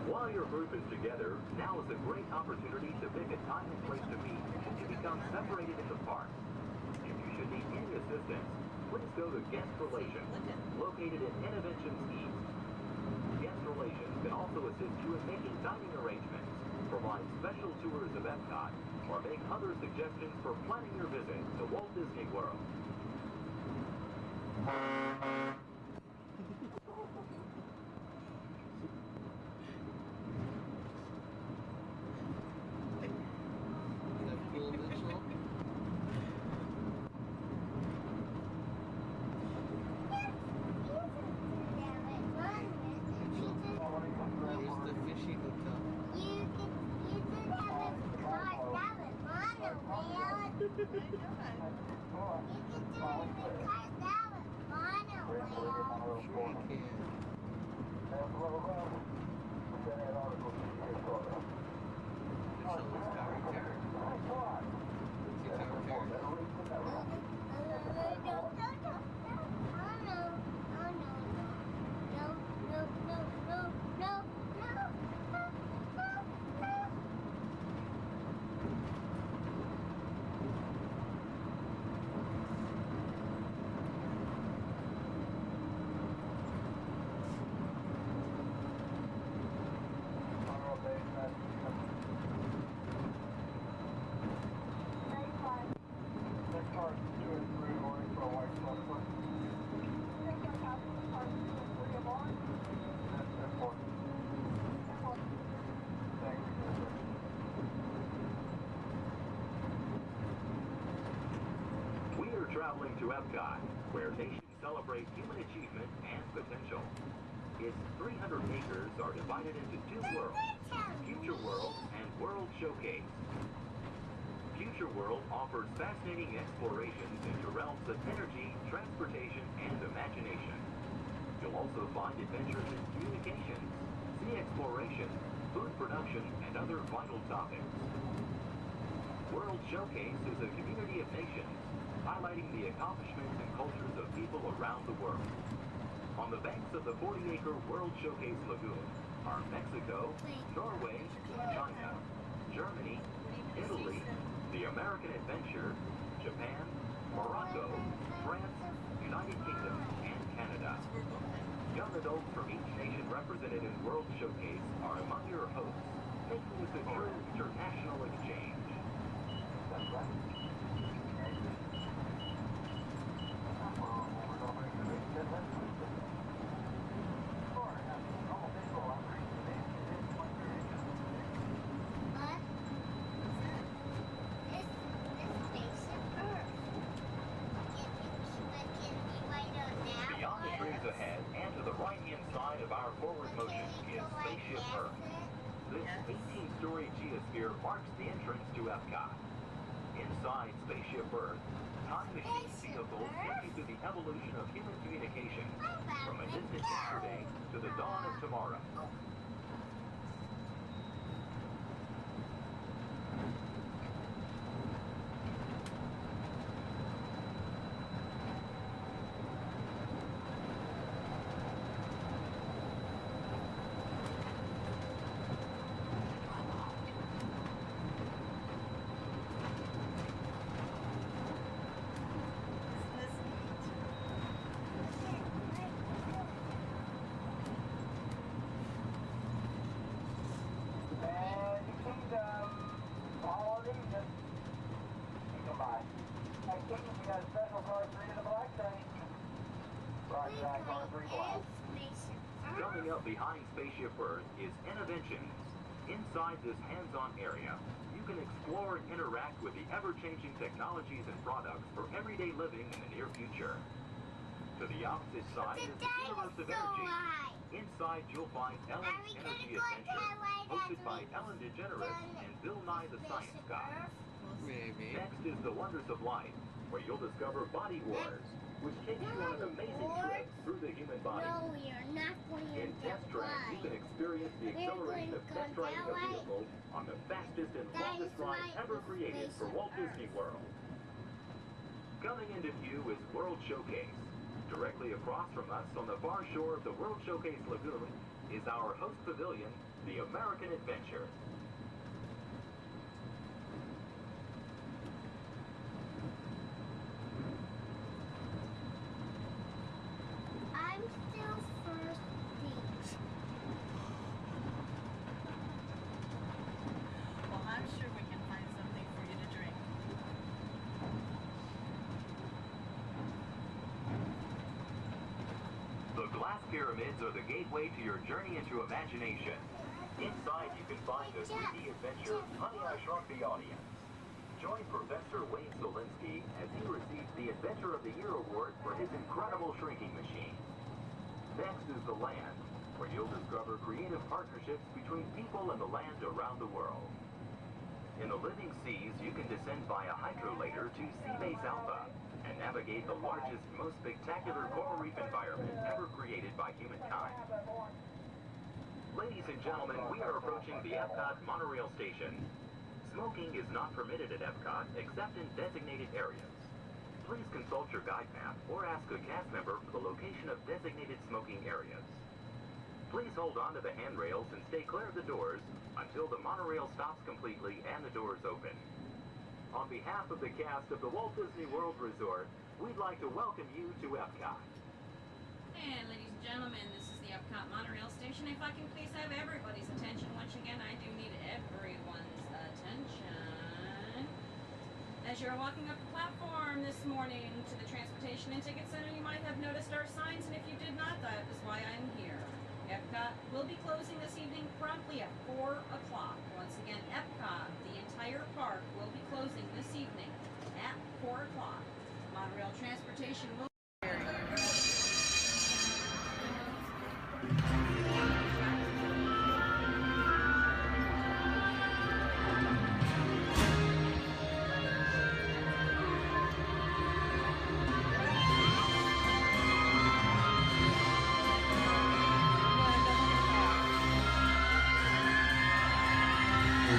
While your group is together, now is a great opportunity to pick a time and place to meet and to become separated in the park. If you should need any assistance, please please go to Guest Relations, located in Innovations East. Guest Relations can also assist you in making dining arrangements, provide special tours of Epcot, or make other suggestions for planning your visit to Walt Disney World. Traveling to Epcot, where nations celebrate human achievement and potential. Its 300 acres are divided into two worlds, Future World and World Showcase. Future World offers fascinating explorations into realms of energy, transportation, and imagination. You'll also find adventures in communications, sea exploration, food production, and other vital topics. World Showcase is a community of nations, highlighting the accomplishments and cultures of people around the world. On the banks of the 40-acre World Showcase Lagoon are Mexico, Norway, China, Germany, Italy, the American Adventure, Japan, Morocco, France, United Kingdom, and Canada. Young adults from each nation represented in World Showcase are among your hosts, making this a true international exchange. Beyond the trees ahead and to the right-hand side of our forward motion is Spaceship Earth. This 18-story geosphere marks the entrance to Epcot. Inside Spaceship Earth, time machine vehicles take you through the evolution of human communication, from a distant yesterday to the dawn of tomorrow. Coming up behind Spaceship Earth is Innovations. Inside this hands-on area, you can explore and interact with the ever-changing technologies and products for everyday living in the near future. To the opposite side is the Universe of Energy. Inside, you'll find Ellen's Energy Adventure, hosted by Ellen DeGeneres and Bill Nye the Science Guy. Maybe. Next is The Wonders of Life, where you'll discover Body Wars, which takes you on an amazing trip through the human body. No, we are not going In to Test Track, you can experience the acceleration of test driving a vehicle on the fastest and longest ride ever created for Walt Disney World. Coming into view is World Showcase. Directly across from us on the far shore of the World Showcase Lagoon is our host pavilion, the American Adventure. pyramids are the gateway to your journey into imagination. Inside, you can find the 3D adventure Honey, I Shrunk the Audience. Join Professor Wayne Solinsky as he receives the Adventure of the Year award for his incredible shrinking machine. Next is the land, where you'll discover creative partnerships between people and the land around the world. In the living seas, you can descend via hydrolator to Seabase Alpha and navigate the largest, most spectacular coral reef environment ever created by humankind. Ladies and gentlemen, we are approaching the Epcot monorail station. Smoking is not permitted at Epcot except in designated areas. Please consult your guide map or ask a cast member for the location of designated smoking areas. Please hold on to the handrails and stay clear of the doors until the monorail stops completely and the doors open. On behalf of the cast of the Walt Disney World Resort, we'd like to welcome you to Epcot. And ladies and gentlemen, this is the Epcot monorail station. If I can please have everybody's attention once again, I do need everyone's attention. As you're walking up the platform this morning to the Transportation and Ticket Center, you might have noticed our signs, and if you did not, that is why I'm here. Epcot will be closing this evening promptly at 4 o'clock. Once again, Epcot, the entire park, will be closing this evening at 4 o'clock. Monorail transportation will be here.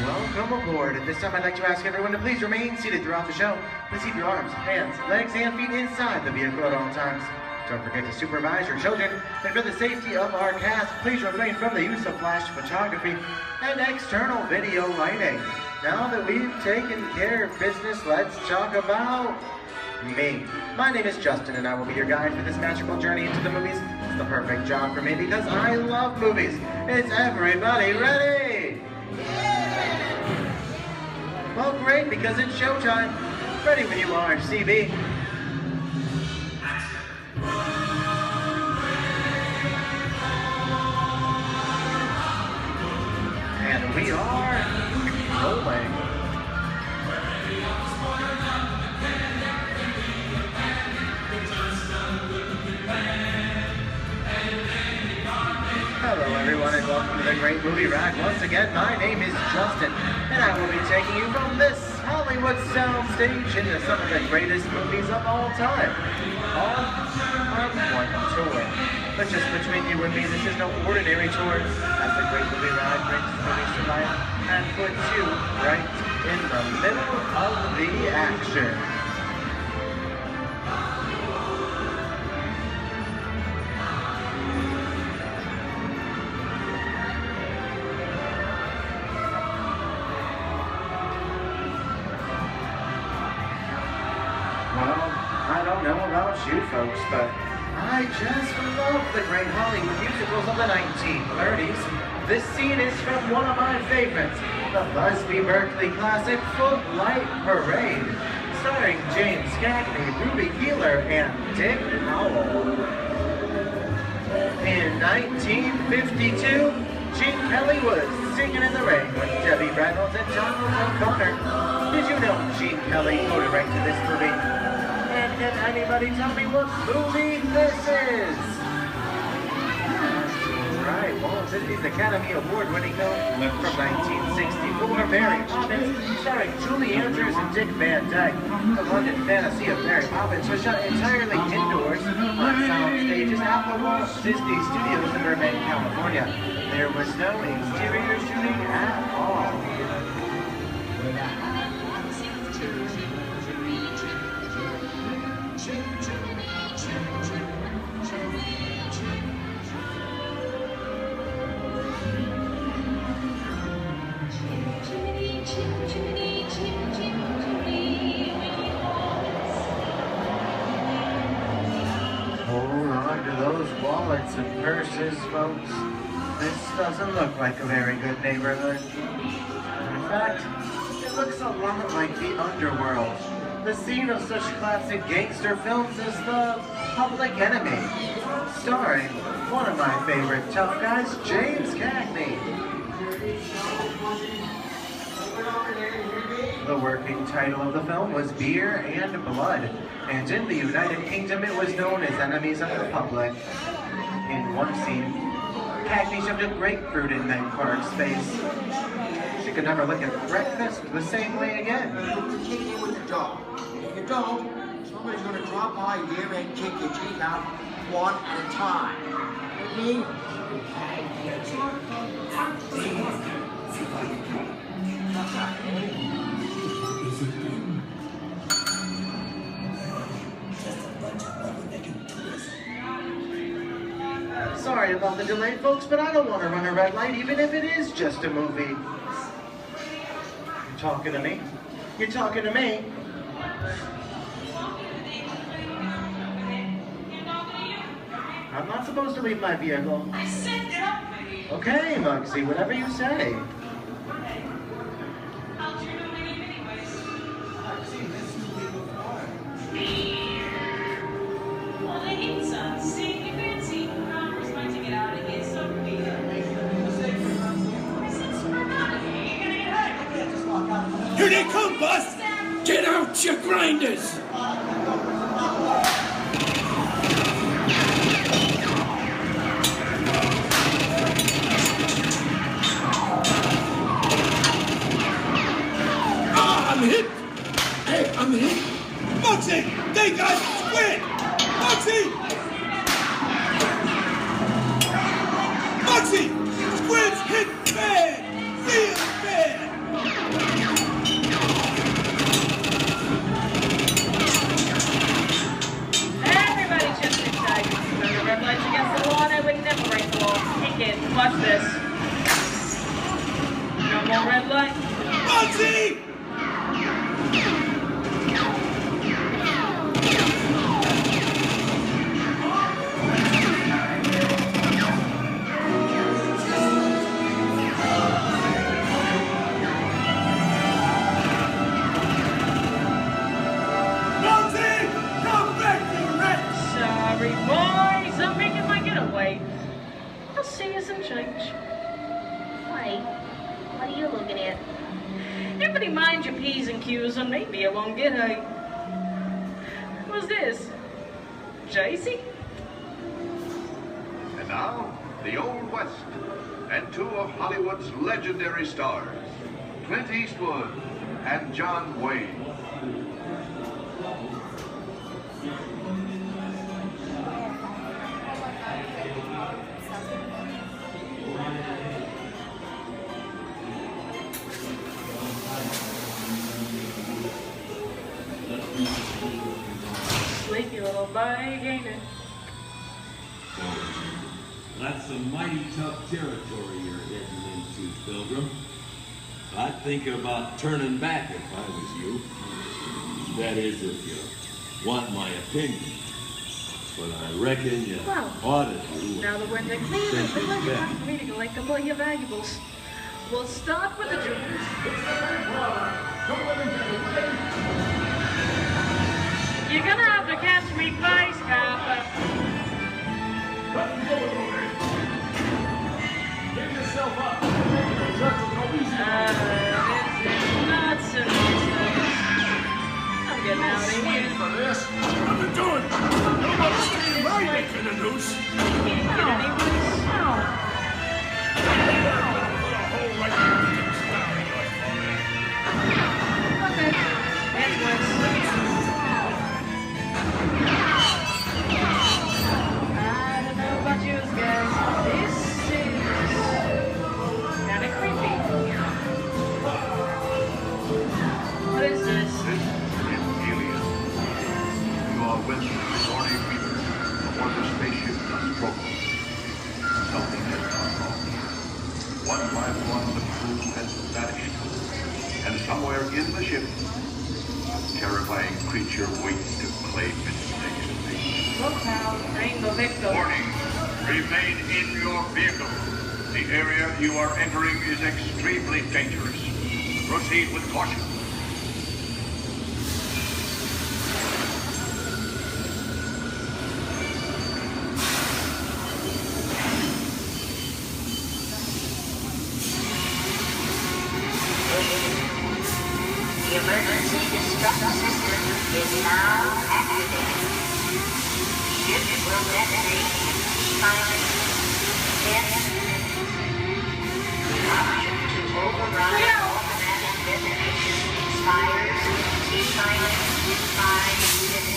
Welcome aboard. At this time, I'd like to ask everyone to please remain seated throughout the show. Please keep your arms, hands, legs, and feet inside the vehicle at all times. Don't forget to supervise your children. And for the safety of our cast, please refrain from the use of flash photography and external video lighting. Now that we've taken care of business, let's talk about me. My name is Justin, and I will be your guide for this magical journey into the movies. It's the perfect job for me because I love movies. Is everybody ready? Well, great, because it's showtime. Ready when you are, CB. And we are rolling. Hello everyone and welcome to the Great Movie Ride. Once again, my name is Justin and I will be taking you from this Hollywood soundstage into some of the greatest movies of all time. All on one tour. But just between you and me, this is no ordinary tour, as the Great Movie Ride brings movies to life and puts you right in the middle of the action. You folks, but I just love the great Hollywood musicals of the 1930s. This scene is from one of my favorites, the Busby Berkeley classic Footlight Parade, starring James Cagney, Ruby Keeler, and Dick Powell. In 1952, Gene Kelly was singing in the rain with Debbie Reynolds and Donald O'Connor. Did you know Gene Kelly co-directed this movie? And can anybody tell me what movie this is? Right, Walt Disney's Academy Award-winning film from 1964, Mary Poppins, starring Julie Andrews and Dick Van Dyke. The London fantasy of Mary Poppins was shot entirely indoors on sound stages at the Walt Disney Studios in Burbank, California. There was no exterior shooting at all. Hold on to those wallets and purses, folks. This doesn't look like a very good neighborhood. In fact, it looks a lot like the underworld, the scene of such classic gangster films as the Public Enemy, starring one of my favorite tough guys, James Cagney. The working title of the film was Beer and Blood, and in the United Kingdom it was known as Enemies of the Public. In one scene, Cagney shoved a grapefruit in Meg Clark's face. She could never look at breakfast the same way again. Kick you with the dog. If you don't, somebody's gonna drop by here and kick your teeth out one at a time. You Sorry about the delay, folks, but I don't want to run a red light, even if it is just a movie. You talking to me? You talking to me? I'm not supposed to leave my vehicle. Okay, Muggsy, whatever you say. Well, they need some. See, you fancy. Connor's about to get out of here, so be it. Here they come, boss! Get out your grinders! I'm hit! Hey, I'm hit! Muggsy! They got squid! Muggsy! Muggsy! Squid's hit bad! Real bad! Everybody just inside. When the red light's against the law, I would never break the law. Take it. Watch this. No more red light. Muggsy! Sorry, boys. I'm making my getaway. I'll see you some change. Wait, what are you looking at? Everybody mind your P's and Q's and maybe I won't get a... What's this? JC? And now, the Old West, and two of Hollywood's legendary stars, Clint Eastwood and John Wayne. Sleepy little bag, ain't it? That's some mighty tough territory you're heading into, Pilgrim. I'd think about turning back if I was you. That is, if you want my opinion. But I reckon you ought to do. Now that we're in the clear, it's a pleasure for me to collect a all your valuables. We'll start with the juniors. You're gonna have to catch me first, Papa. Give yourself up. This is nuts and nonsense. I'm getting out of here. For this, what are you doing? Nobody's staying my neck in the noose. You can't get any worse. Put a hole right in the snout. Okay. That's worse. I don't know about you guys. This is kind of creepy. What is this? This is Alien. You are with Sigourney Weaver aboard the spaceship Nostromo. Something has gone wrong. One by one, the crew has vanished. And somewhere in the ship, a terrifying creature waits to claim its next mate. Look now, Rainbow Victor. Warning, remain in your vehicle. The area you are entering is extremely dangerous. Proceed with caution. emergency destruct system is now activated. Ship will detonate in silence 10 minutes. The option to override automatic detonation expires in silence 5 minutes.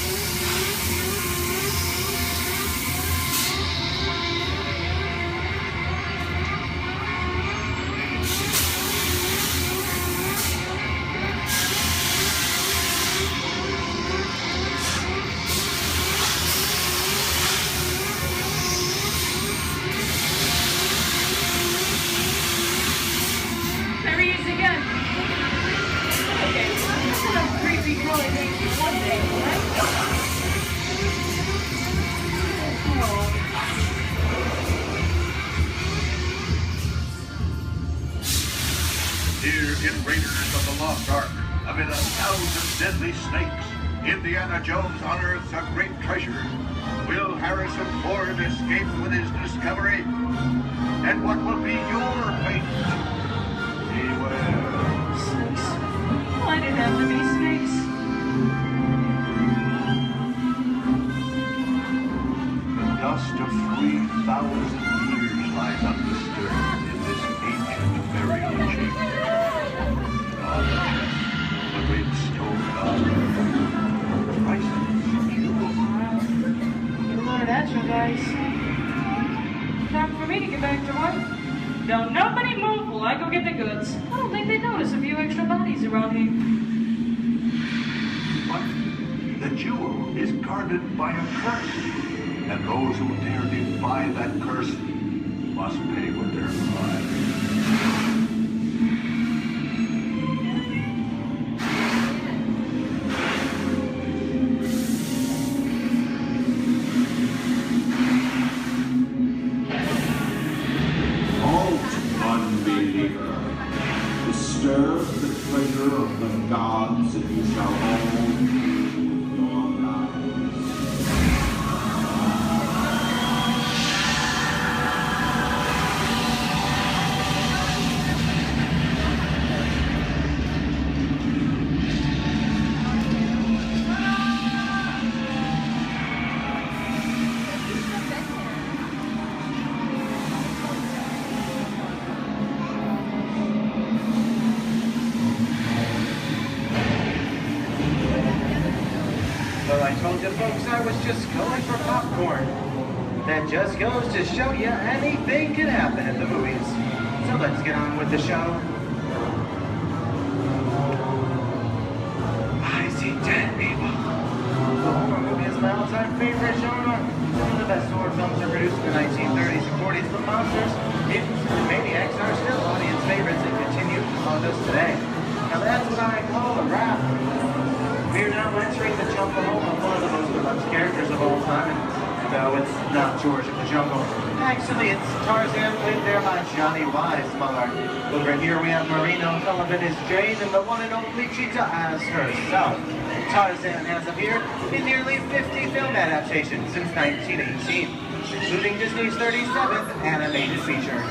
There he is again. Okay, that's enough creepy crawling things for one day, right? Dear invaders of the Lost Ark, amid 1,000 deadly snakes, Indiana Jones unearths a great treasure. Will Harrison Ford escape with his discovery? And what will be your fate? Beware. Snakes. Why did it have to be snakes? The dust of 3,000 years lies undisturbed in this ancient burial chamber. On the chest, the great stone god, priceless jewels. Good Lord, that's you guys. Time for me to get back to work. Don't nobody move while I go get the goods. I don't think they notice a few extra bodies around here. But the jewel is guarded by a curse, and those who dare defy that curse must pay with their lives. Disturb the treasure of the gods, and you shall all lose your lives. Well, I told you folks I was just going for popcorn. That just goes to show you anything can happen at the movies. So let's get on with the show. I see dead people. The horror movie is my all-time favorite genre. Some of the best horror films are produced in the 1930s and 40s, but monsters, mutants, and maniacs are still audience favorites and continue to haunt us today. Now that's what I call a wrap. We're now entering the jungle home of one of the most beloved characters of all time. No, it's not George of the Jungle. Actually, it's Tarzan, played there by Johnny Weissmuller. Over here we have Marino Sullivan as Jane, and the one and only Cheetah as herself. Tarzan has appeared in nearly 50 film adaptations since 1918, including Disney's 37th animated feature.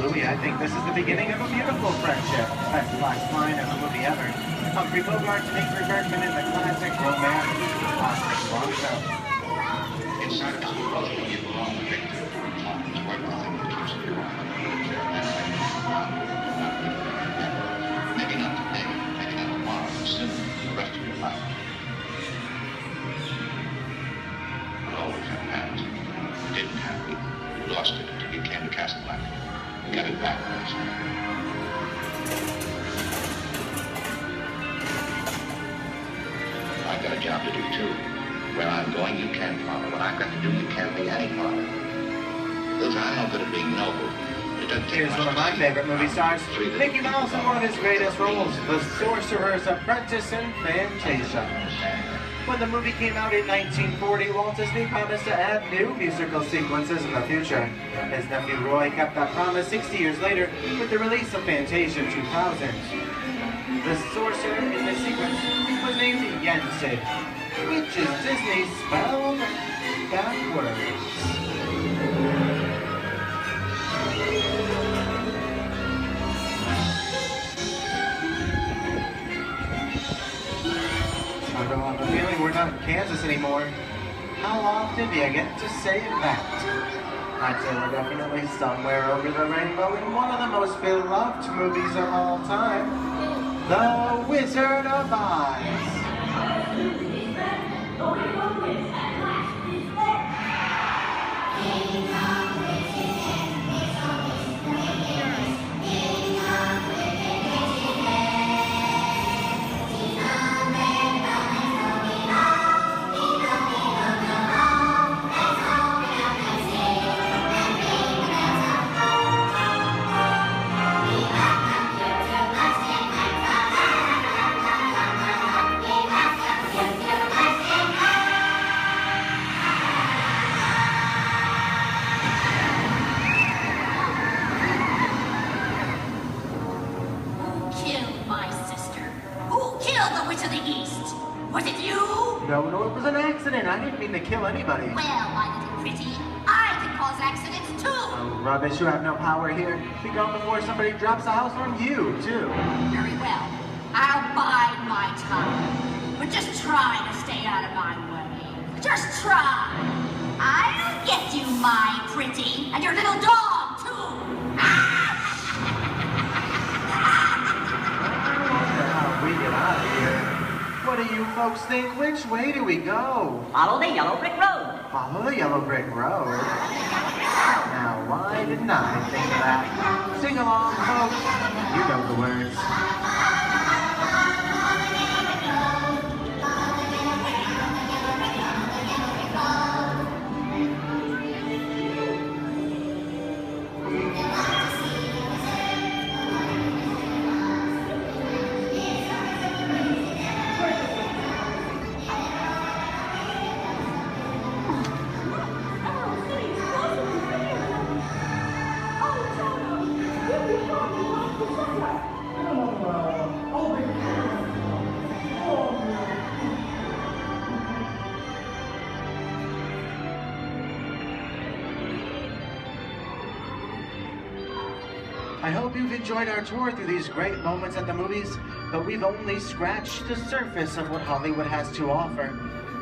Louis, I think this is the beginning of a beautiful friendship. Best last line of a movie ever. Humphrey Bogart and Ingrid Bergman in the classic romance. Classic long show. Inside of school, when you belong to Victor, it's worth nothing to keep you around. Maybe not today, maybe not tomorrow, but soon, the rest of your life. You'll always have past. You didn't have it. You lost it until you came to Casablanca. You got it back first. I've got a job to do too. Where I'm going, you can't follow. What I've got to do, you can't be any follower. Listen, I'm no good at being noble, Here's one of my favorite movie stars, Mickey Mouse in one of his greatest roles, The Sorcerer's Apprentice in Fantasia. When the movie came out in 1940, Walt Disney promised to add new musical sequences in the future. His nephew Roy kept that promise 60 years later with the release of Fantasia 2000. The sorcerer in the sequence was named Yensid, which is Disney spelled backwards. I don't have a feeling we're not in Kansas anymore. How often do you get to say that? I'd say we're definitely somewhere over the rainbow in one of the most beloved movies of all time, The Wizard of Oz. No, it was an accident. I didn't mean to kill anybody. Well, my little pretty, I can cause accidents too. Oh, rubbish. You have no power here. Be gone before somebody drops a house on you, too. Very well. I'll bide my time. But just try to stay out of my way. Just try. I'll get you, my pretty, and your little dog, too. We get out of here. What do you folks think? Which way do we go? Follow the yellow brick road. Follow the yellow brick road? Now, why didn't I think of that? Sing along, folks. You know the words. I hope you've enjoyed our tour through these great moments at the movies, but we've only scratched the surface of what Hollywood has to offer.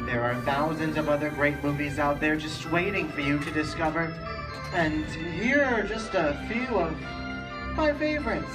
There are thousands of other great movies out there just waiting for you to discover. And here are just a few of my favorites.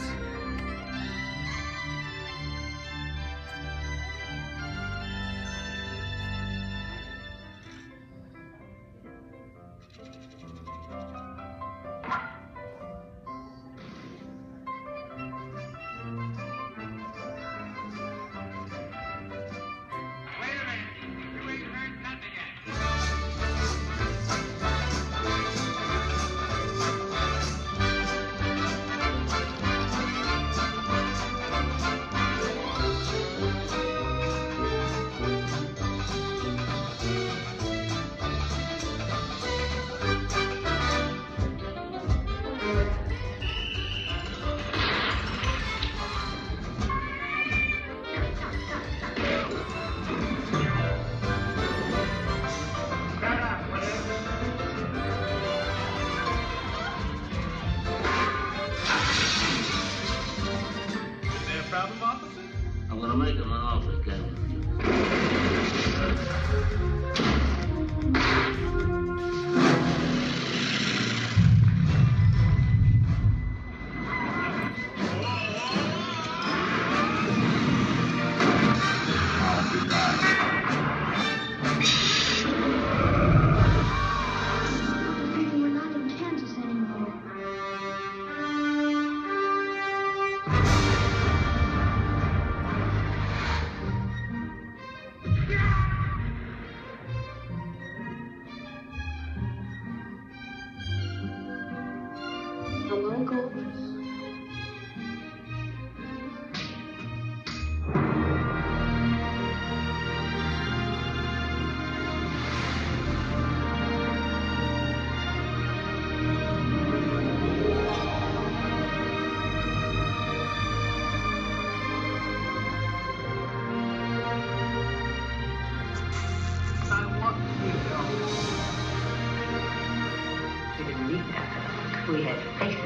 I'm gonna make him an offer, Captain. I'll be back. we had faces.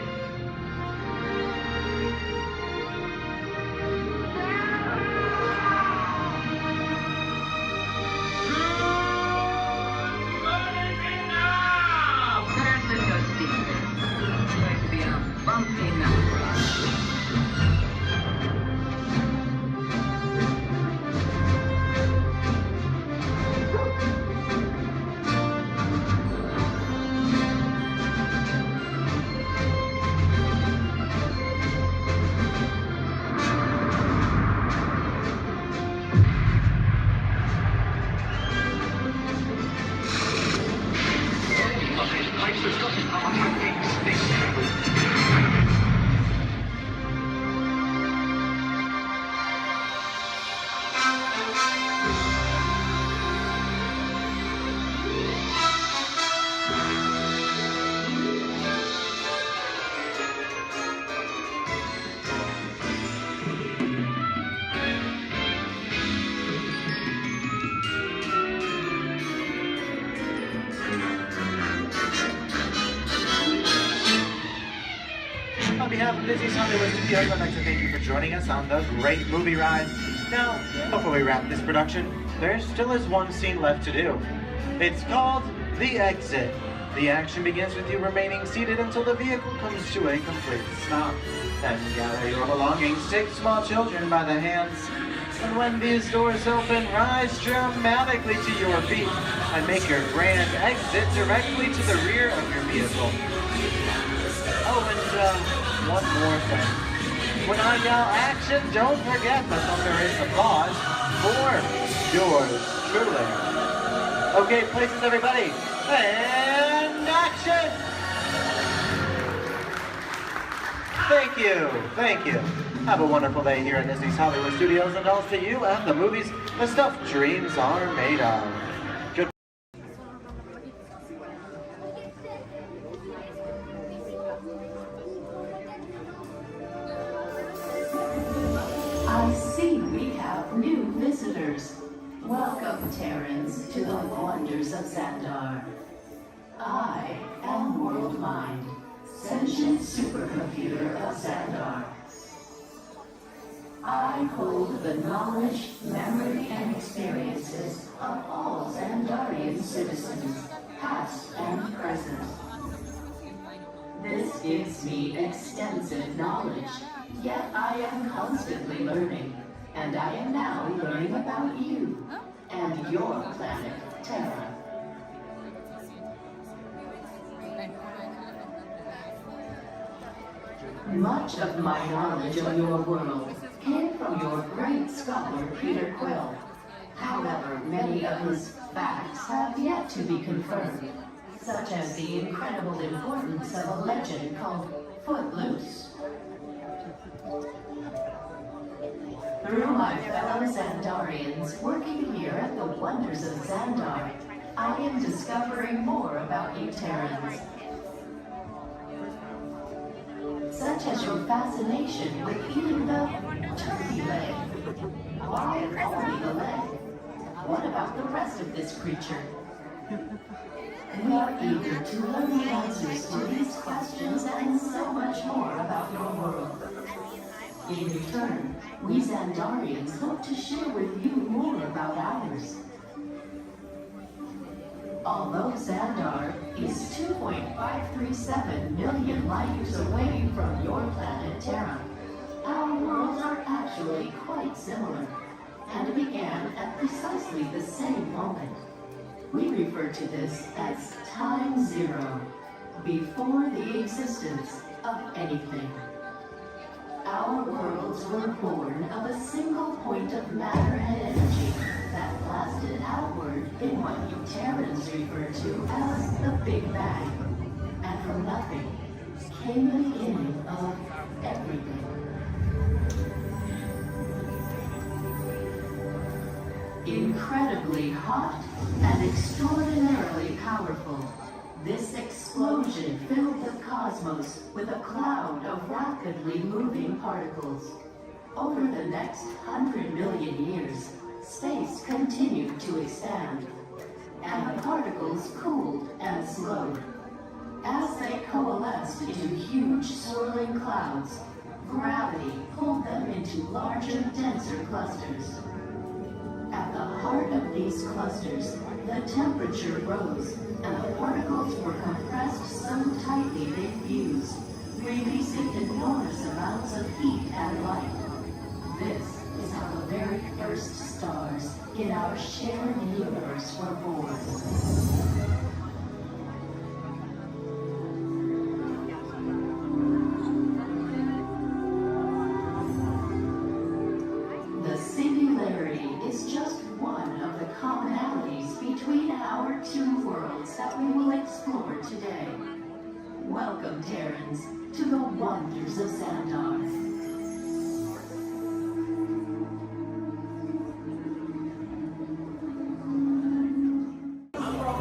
On behalf of Disney's Hollywood Studios, I'd like to thank you for joining us on the great movie ride. Now, before we wrap this production, there still is one scene left to do. It's called The Exit. The action begins with you remaining seated until the vehicle comes to a complete stop. Then gather your belongings, take small children by the hands, and when these doors open, rise dramatically to your feet and make your grand exit directly to the rear of your vehicle. Oh, and one more thing. When I yell action, don't forget the thunderous applause for yours truly. Okay, places everybody, and action! Thank you. Have a wonderful day here at Disney's Hollywood Studios, and all to you and the movies, the stuff dreams are made of. Good. I see we have new visitors. Welcome, Terrans, to the wonders of Xandar. I am World Mind, sentient supercomputer of Xandar. I hold the knowledge, memory, and experiences of all Xandarian citizens, past and present. This gives me extensive knowledge, yet I am constantly learning, and I am now learning about you and your planet, Terra. Much of my knowledge of your world came from your great scholar, Peter Quill. However, many of his facts have yet to be confirmed, such as the incredible importance of a legend called Footloose. Through my fellow Xandarians working here at the wonders of Xandar, I am discovering more about you Terrans. Such as your fascination with eating the turkey leg. Why only the leg? What about the rest of this creature? We are eager to learn the answers to these questions and so much more about your world. In return, we Xandarians hope to share with you more about ours. Although Xandar is 2.537 million light years away from your planet Terra, our worlds are actually quite similar, and began at precisely the same moment. We refer to this as Time Zero, before the existence of anything. Our worlds were born of a single point of matter and energy that blasted outward in what you Terrans refer to as the Big Bang. And from nothing came the beginning of everything. Incredibly hot and extraordinarily powerful, this explosion filled the cosmos with a cloud of rapidly moving particles. Over the next 100 million years, space continued to expand, and the particles cooled and slowed. As they coalesced into huge swirling clouds, gravity pulled them into larger, denser clusters. At the heart of these clusters, the temperature rose, and the particles were compressed so tightly they fused, releasing enormous amounts of heat and light. This is how the very first stars in our shared universe were born. The singularity is just one of the commonalities between our two worlds that we will explore today. Welcome, Terrans, to the wonders of Xandar.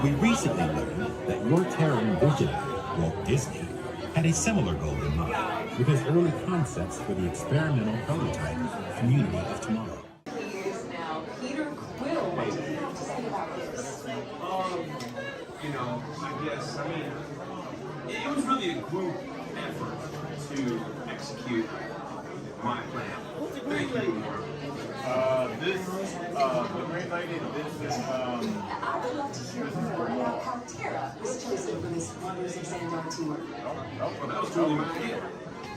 We recently learned that your Terran visionary, Walt Disney, had a similar goal in mind with his early concepts for the experimental prototype Community of Tomorrow. Years now, Peter Quill, what do you have to say about this? You know, I mean, it was really a group effort to execute my plan. Thank you, Mark. The Great Lady, I would love to hear more about how Tara was chosen for this Wonders of Xandar tour. Well, that was totally my idea.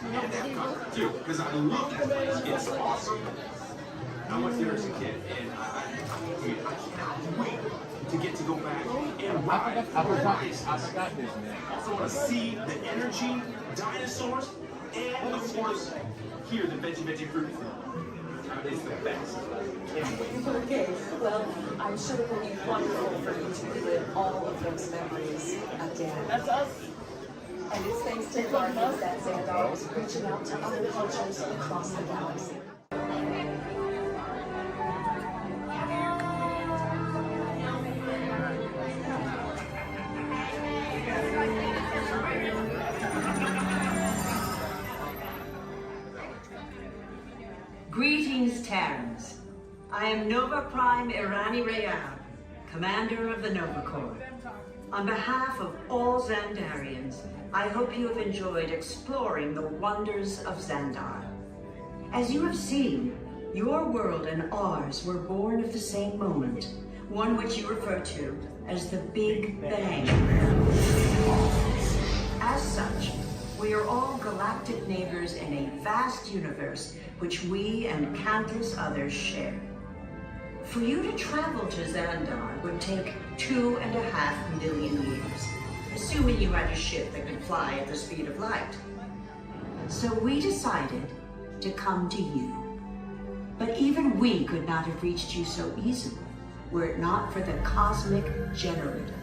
And that conquered too, because I love that place. It's awesome. I went there as a kid, and I cannot wait to get to go back and ride. I forgot his name. Also want to see the energy, dinosaurs, and of course, hear the veggie fruit. It's the best. Can't wait. Okay, well, I'm sure it will be wonderful for you to relive all of those memories again. That's us. And it's thanks to Guardians that Xandar is reaching out to other cultures across the galaxy. Greetings, Terrans. I am Nova Prime Irani Rayal, Commander of the Nova Corps. On behalf of all Xandarians, I hope you have enjoyed exploring the wonders of Xandar. As you have seen, your world and ours were born of the same moment, one which you refer to as the Big Bang. As such, we are all galactic neighbors in a vast universe which we and countless others share. For you to travel to Xandar would take 2.5 million years, assuming you had a ship that could fly at the speed of light. So we decided to come to you. But even we could not have reached you so easily were it not for the Cosmic Generator,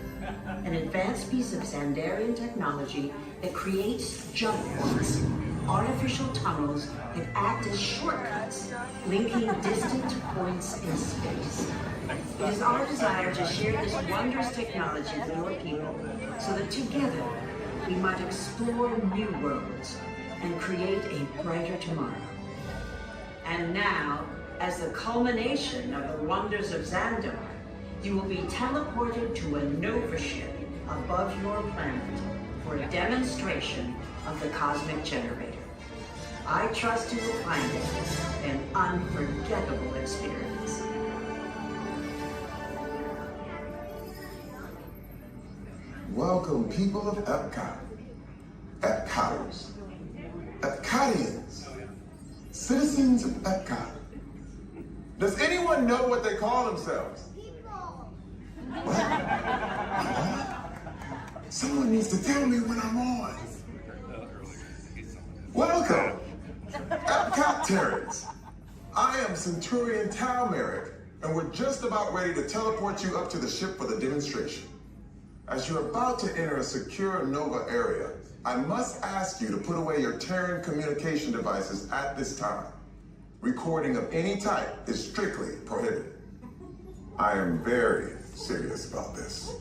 an advanced piece of Xandarian technology that creates jump points, artificial tunnels that act as shortcuts, linking distant points in space. It is our desire to share this wondrous technology with your people, so that together we might explore new worlds and create a brighter tomorrow. And now, as the culmination of the wonders of Xandar, you will be teleported to a Nova ship above your planet for a demonstration of the Cosmic Generator. I trust you will find it an unforgettable experience. Welcome, people of Epcot, Epcoters, Epcotians, citizens of Epcot. Does anyone know what they call themselves? What? Someone needs to tell me when I'm on. Welcome, Epcot Terrans. I am Centurion Tal Merrick, and we're just about ready to teleport you up to the ship for the demonstration. As you're about to enter a secure Nova area, I must ask you to put away your Terran communication devices at this time. Recording of any type is strictly prohibited. I am very serious about this.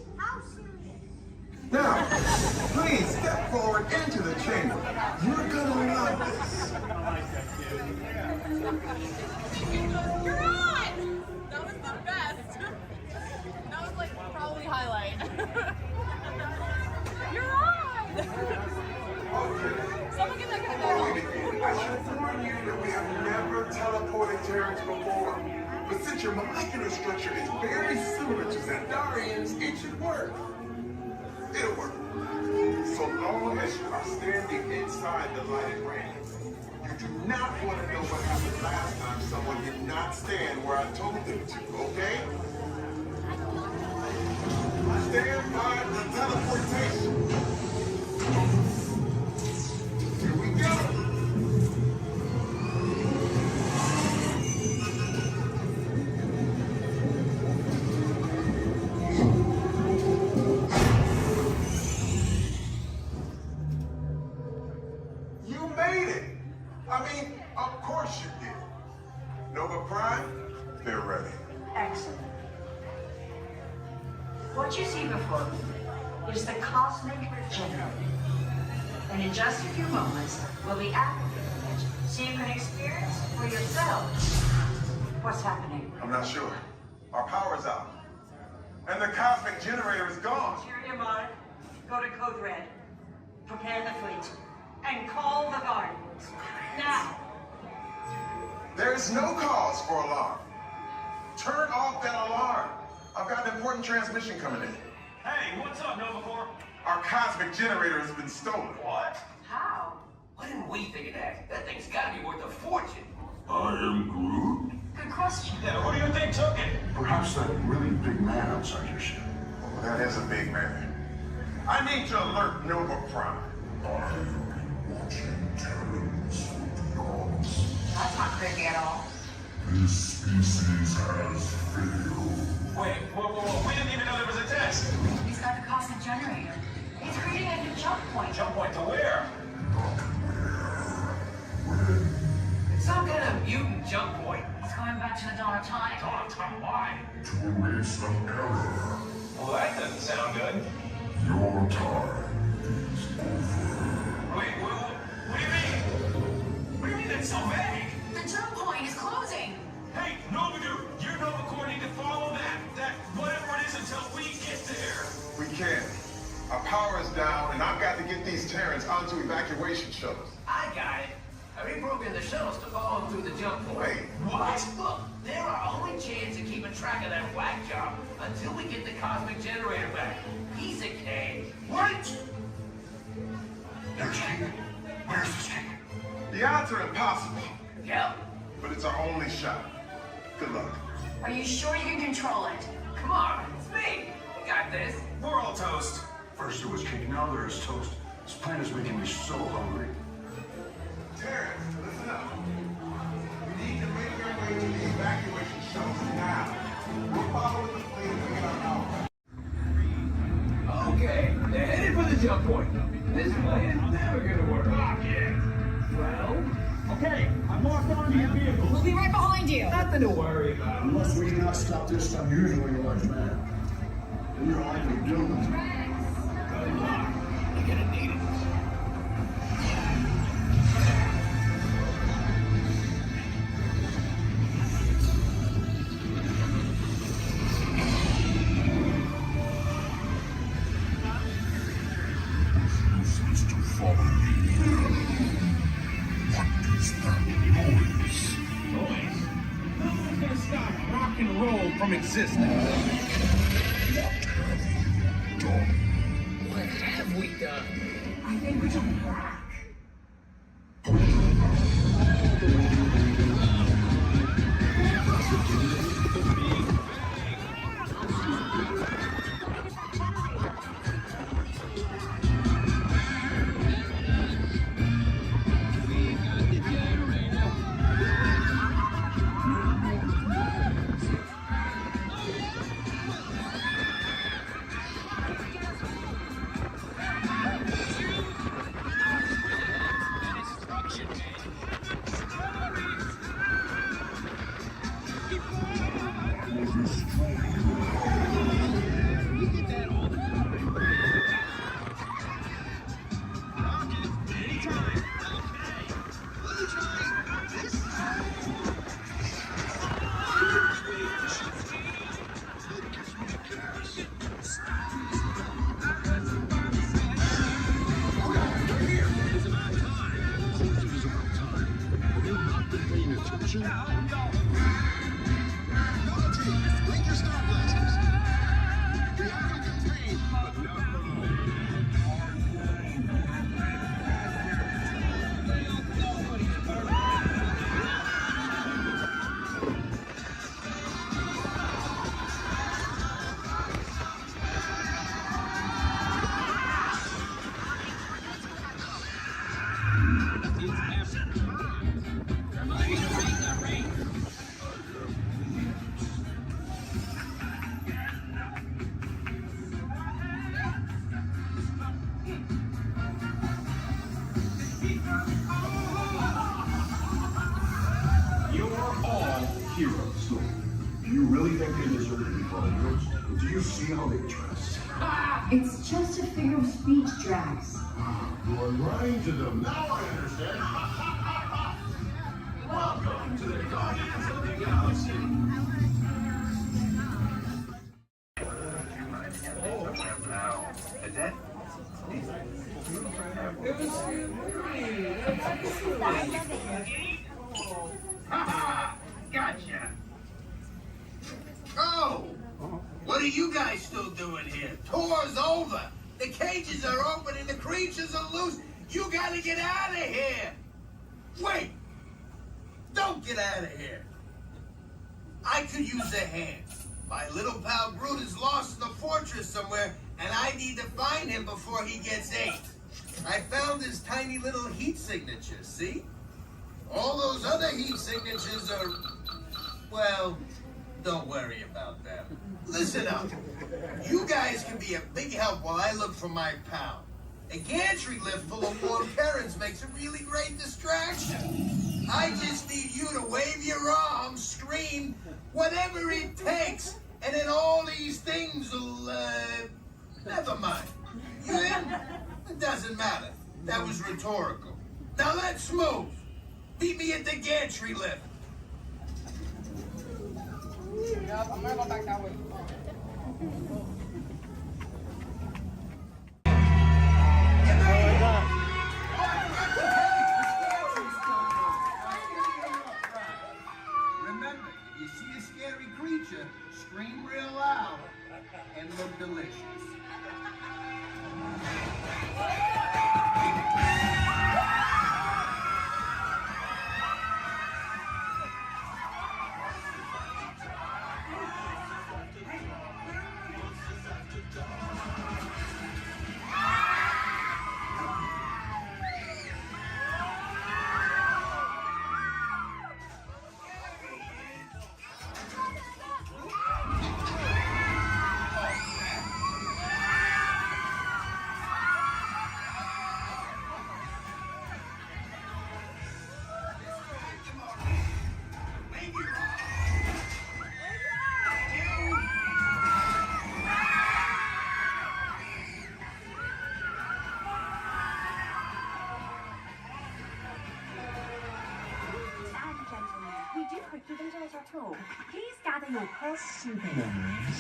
Now, please step forward into the chamber. You're gonna love this. You're on! That was the best. That was like probably highlight. You're on! before. But since your molecular structure is very similar to Xandarian's, it should work. It'll work. So long as you are standing inside the lighted ring. You do not want to know what happened last time someone did not stand where I told them to, okay? Stand by the teleportation. Here we go. You made it. I mean, of course you did. Nova Prime, they're ready. Excellent. What you see before you is the cosmic generator. And in just a few moments, we'll be activating it so you can experience for yourself what's happening. I'm not sure. Our power's out. And the cosmic generator is gone. Interior Monarch, go to Code Red. Prepare the fleet. And call the Guardians. Now. There is no cause for alarm. Turn off that alarm. I've got an important transmission coming in. Hey, what's up, Nova Corps? Our cosmic generator has been stolen. What? How? Why didn't we think of that? That thing's gotta be worth a fortune. I am Groot. Good question. Yeah, who do you think took it? Perhaps that really big man outside your ship. Oh, that is a big man. I need to alert Nova Prime. That's not creepy at all. This species has failed. Wait, whoa. We didn't even know there was a test. He's got the cosmic generator. He's creating a new jump point. Jump point to where? It's some kind of mutant jump point. He's going back to the dawn of time. Dawn of time, why? To erase an error. Well, that doesn't sound good. Your time is over. Wait, what do you mean? What do you mean that's so vague? The jump point is closing. Hey, Nova Dude, you Nova Corps need to follow that whatever it is until we get there. We can't. Our power is down, and I've got to get these Terrans onto evacuation shuttles. I got it. I reprogrammed the shuttles to follow them through the jump point. Wait, What? Look, they're our only chance of keeping track of that whack job until we get the cosmic generator back. Piece of cake. Wait! There's King. Where's this King? the odds are impossible. Yep. But it's our only shot. Good luck. Are you sure you can control it? Come on, it's me. We got this. We're all toast. First it was King, now there is toast. This plan is making me so hungry. Terrence, listen up. We need to make our way to the evacuation shuttles now. We'll follow with the fleet and get our power. Okay, they're headed for the jump point. This plan is never gonna work. Well, Okay, I'm locked onto your vehicle. We'll be right behind you. nothing to worry about. Unless we cannot stop this unusually large man. We are likely doomed. Good luck. You're gonna need it. Refuse to follow me. What is that noise? Noise? No one's gonna stop rock and roll from existing. What have you done? What have we done? I think we can hack. Do you see how they dress? It's just a figure of speech, Drax. You are lying to them. Now I understand. Welcome to the Guardians of the Galaxy. Gotcha. Oh! What are you guys still doing here? Tour's over. The cages are open and the creatures are loose. You gotta get out of here. Wait! Don't get out of here. I could use a hand. My little pal Groot is lost in the fortress somewhere, and I need to find him before he gets ate. I found his tiny little heat signature, see? All those other heat signatures are, well, don't worry about them. Listen up. You guys can be a big help while I look for my pal. A gantry lift full of warm currents makes a really great distraction. I just need you to wave your arms, scream, whatever it takes, and then all these things will, never mind. You in? It doesn't matter. That was rhetorical. Now let's move. Meet me at the gantry lift. Yeah, I'm gonna go back that way. Remember, if you see a scary creature, scream real loud and look delicious. Please gather your purse souvenirs.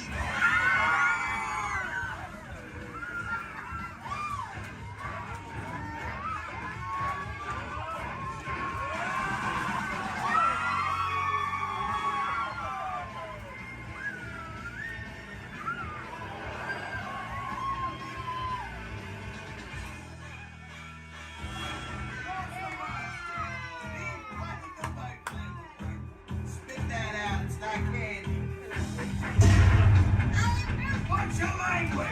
What's your language?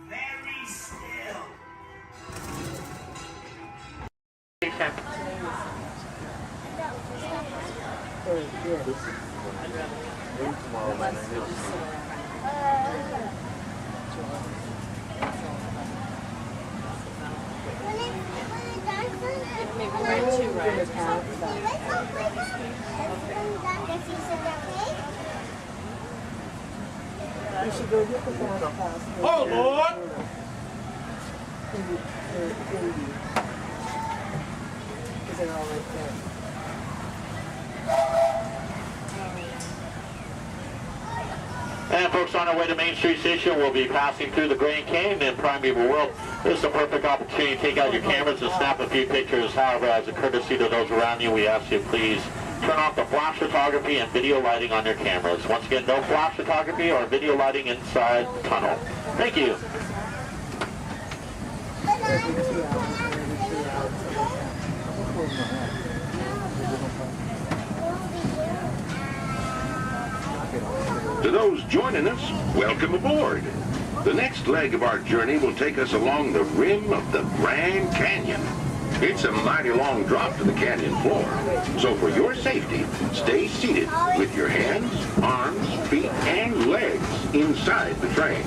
Very still. You should go get the battle pass. Oh, Lord! Because they're all right there. And folks, on our way to Main Street Station, we'll be passing through the Grand Canyon and Primeval World. This is a perfect opportunity to take out your cameras and snap a few pictures. However, as a courtesy to those around you, we ask you please turn off the flash photography and video lighting on your cameras. Once again, no flash photography or video lighting inside the tunnel. Thank you. To those joining us, welcome aboard. The next leg of our journey will take us along the rim of the Grand Canyon. It's a mighty long drop to the canyon floor. So for your safety, stay seated with your hands, arms, feet, and legs inside the train.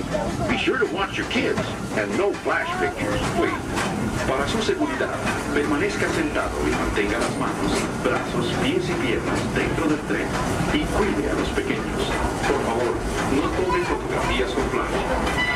Be sure to watch your kids and no flash pictures, please. Para su seguridad, permanezca sentado y mantenga las manos, brazos, pies y piernas dentro del tren y cuide a los pequeños. Por favor, no tome fotografías con flash.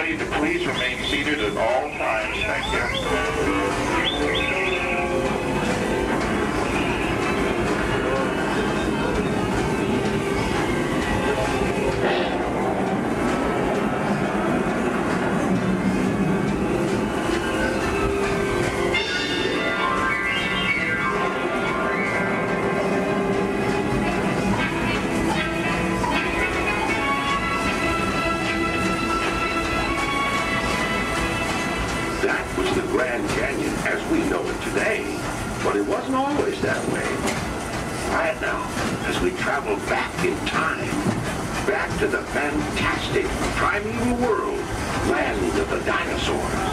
To please remain seated at all times. Thank you. Grand Canyon as we know it today, but it wasn't always that way. Right now, as we travel back in time, back to the fantastic primeval world, land of the dinosaurs.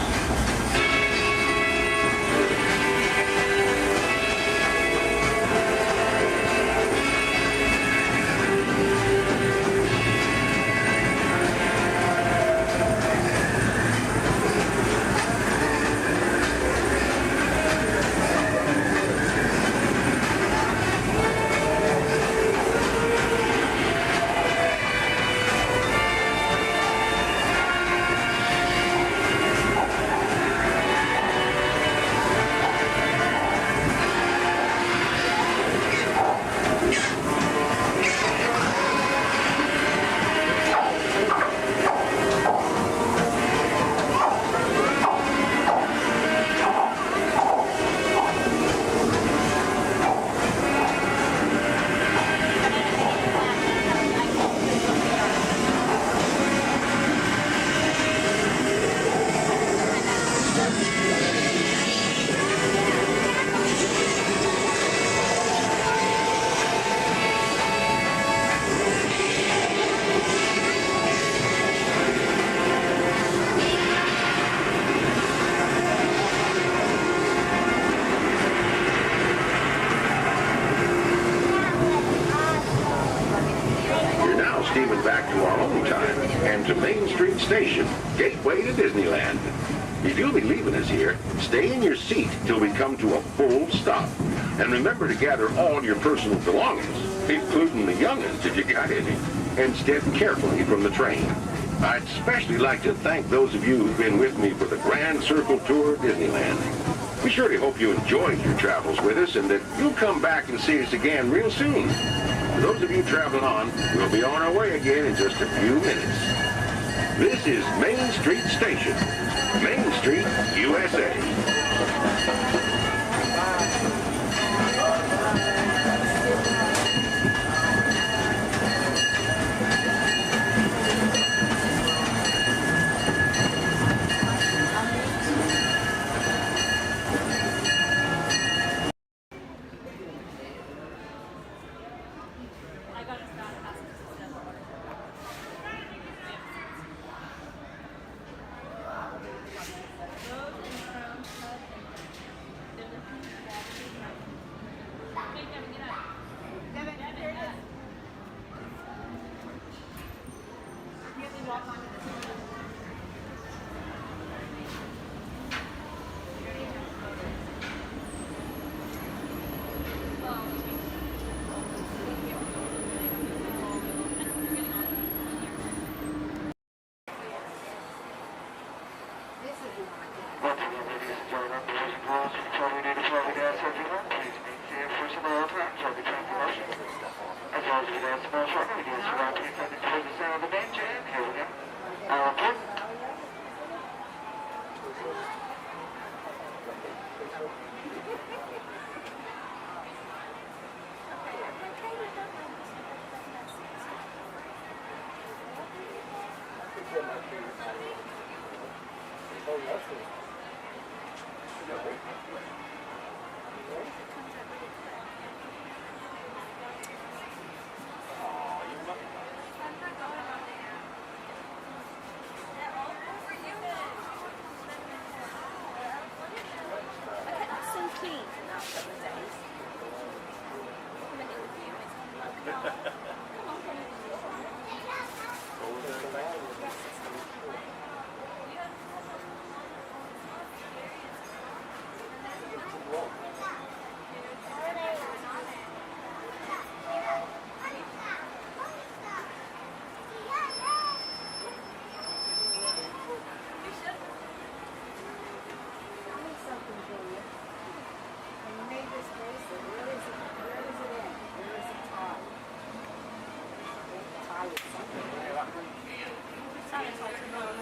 Back to our own time and to Main Street Station, gateway to Disneyland. If you'll be leaving us here, stay in your seat till we come to a full stop. And remember to gather all your personal belongings, including the young'uns if you got any, and step carefully from the train. I'd especially like to thank those of you who've been with me for the Grand Circle Tour of Disneyland. We surely hope you enjoyed your travels with us and that you'll come back and see us again real soon. For those of you traveling on, we'll be on our way again in just a few minutes. This is Main Street Station, Main Street, USA.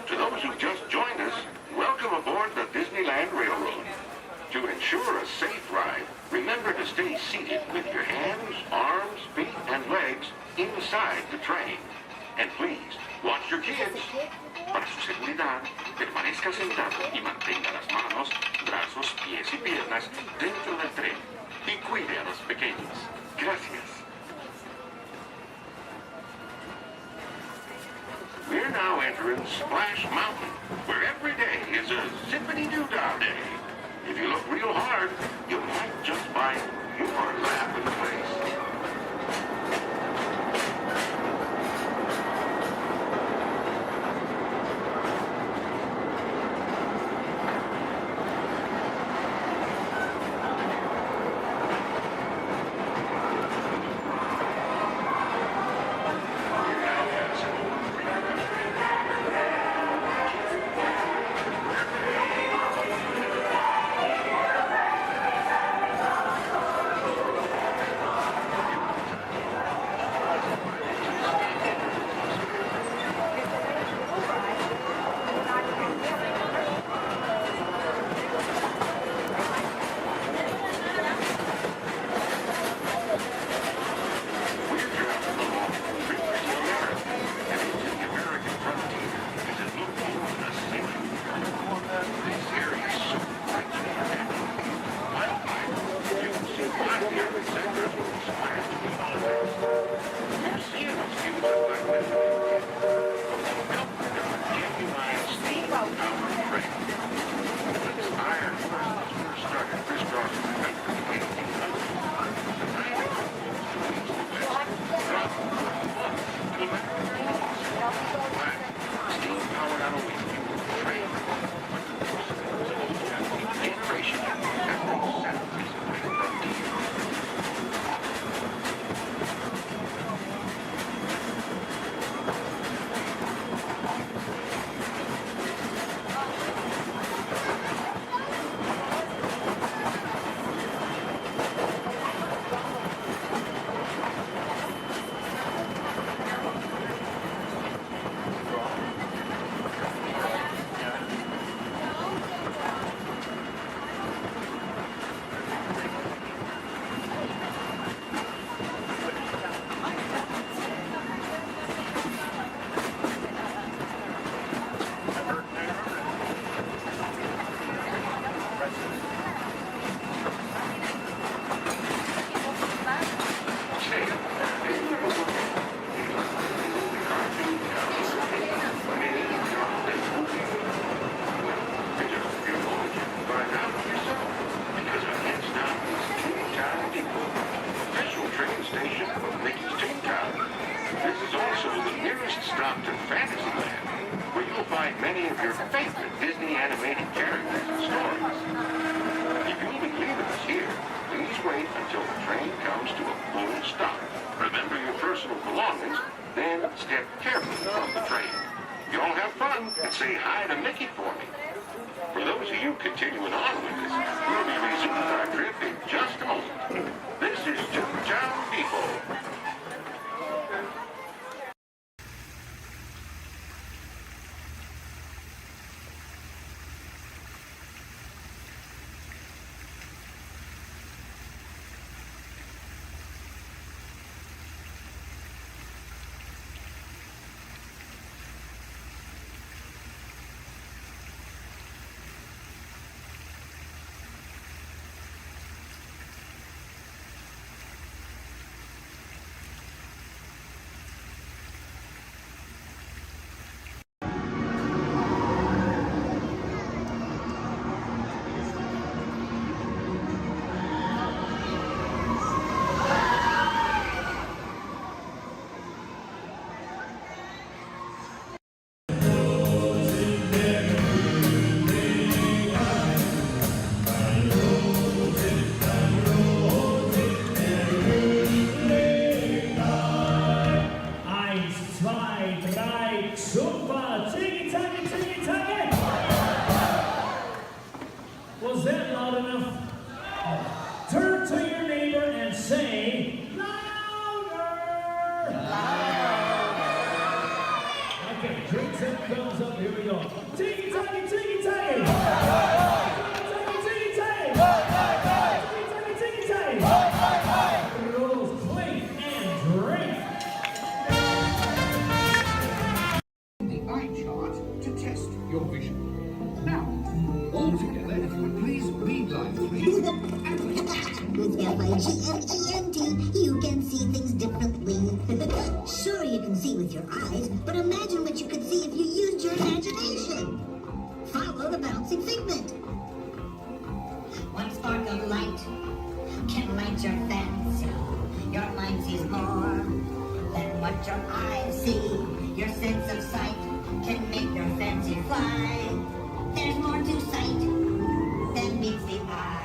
To those who just joined us, welcome aboard the Disneyland Railroad. To ensure a safe ride, remember to stay seated with your hands, arms, feet, and legs inside the train. And please, watch your kids. Para su seguridad, permanezca sentado y mantenga las manos, brazos, pies y piernas dentro del tren. Y cuide a los pequeños. Gracias. We're now entering Splash Mountain, where every day is a zippity-doo-dah day. If you look real hard, you might just find your lap in the place. Many of your favorite Disney animated characters and stories. If you'll be leaving us here, please wait until the train comes to a full stop. Remember your personal belongings, then step carefully from the train. You all have fun and say hi to Mickey for me. For those of you continuing on with us, we'll be resuming our trip in just a moment. This is Toontown Depot. zwei, drei, super, tiki-taki, tiki-taki. Was that loud enough? Turn to your neighbor and say, louder! Okay, drinks and thumbs up, here we go. Tiki-taki, tiki-taki! Tiki-taki, tiki-taki! Tiki-taki, tiki-taki! Rolls, clink, and drink! The eye chart to test your vision. Now, all together, if you would please read line 3. With F-I-G-M-E-N-T, you can see things differently. Sure, you can see with your eyes, but imagine what you could see if you used your imagination. Follow the bouncing figment. One spark of light can light your fancy. Your mind sees more than what your eyes see. Your sense of sight can make your fancy fly. There's more to sight than meets the eye.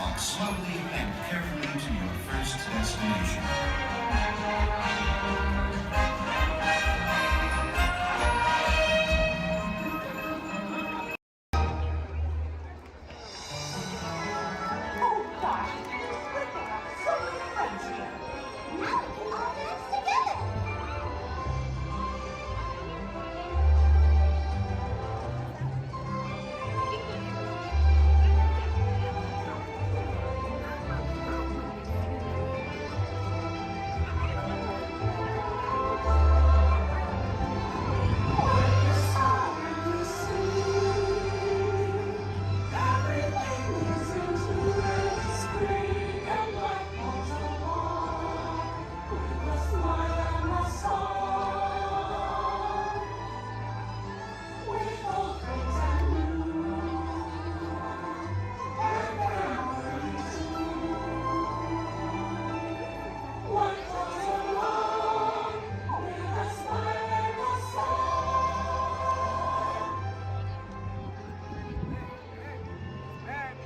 Walk slowly and carefully to your first destination. Oh gosh, it's great to have so many friends here. Now we can all dance together.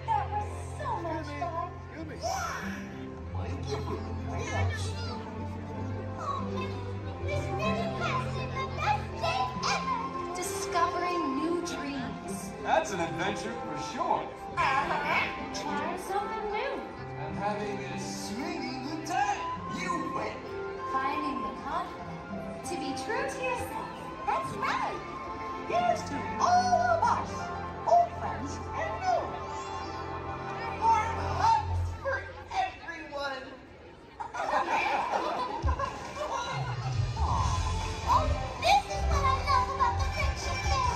That was so much fun. This really has been the best day ever. Discovering new dreams. That's an adventure for sure. Trying something new. And having a sweetie good time. You win. Finding the confidence to be true to yourself. That's right. Here's to all of us, old friends and new. Warm hugs for everyone. Oh, this is what I love about the friendship fair.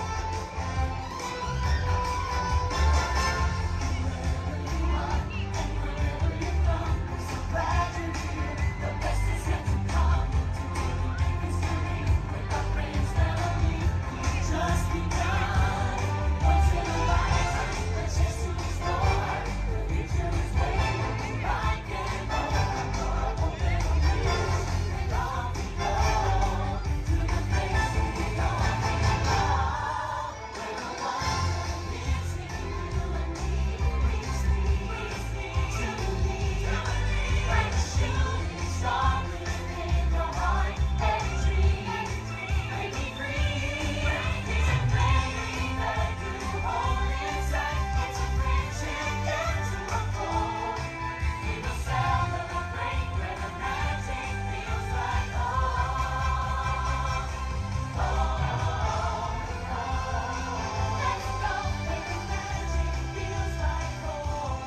Just begun. Once in a lifetime, a chance to explore. The future is waiting, right and wrong. Open ears and off we go to the place we all belong. Where the one lives in you and me, leads me to believe like a shooting star within your heart and dream. Make me free. It's a flame that you hold inside. It's a friendship yet to unfold. We will celebrate where the magic feels like home. Let's go where the magic feels like home.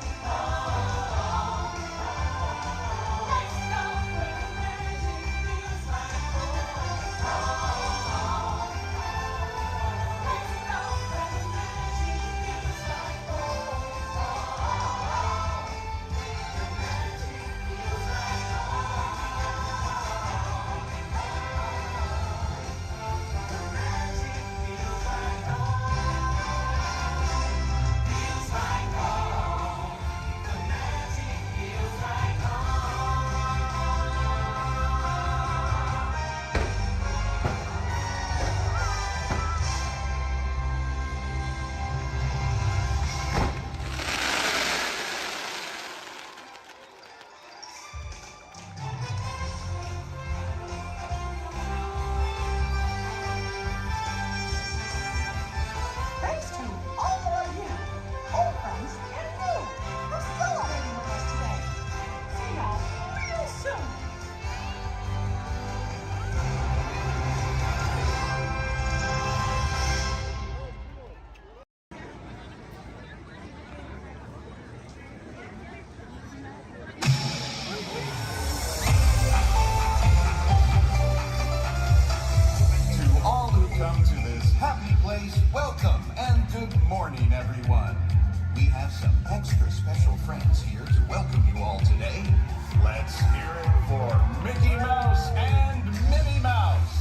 Let's go where the magic feels like Thanks to all of you, old friends and new, for celebrating with us today. See y'all real soon. To all who come to this happy place, welcome and good morning, everyone. We have some extra special friends here to welcome you all today. Let's hear it for Mickey Mouse and Minnie Mouse.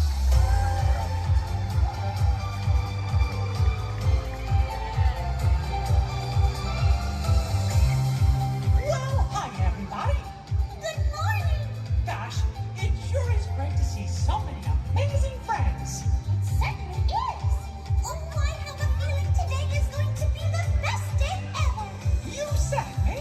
Well, hi everybody. Good morning. Gosh, it sure is great to see so many amazing friends. It certainly is. Oh, I have a feeling today is going to be the best day ever. You said it, me.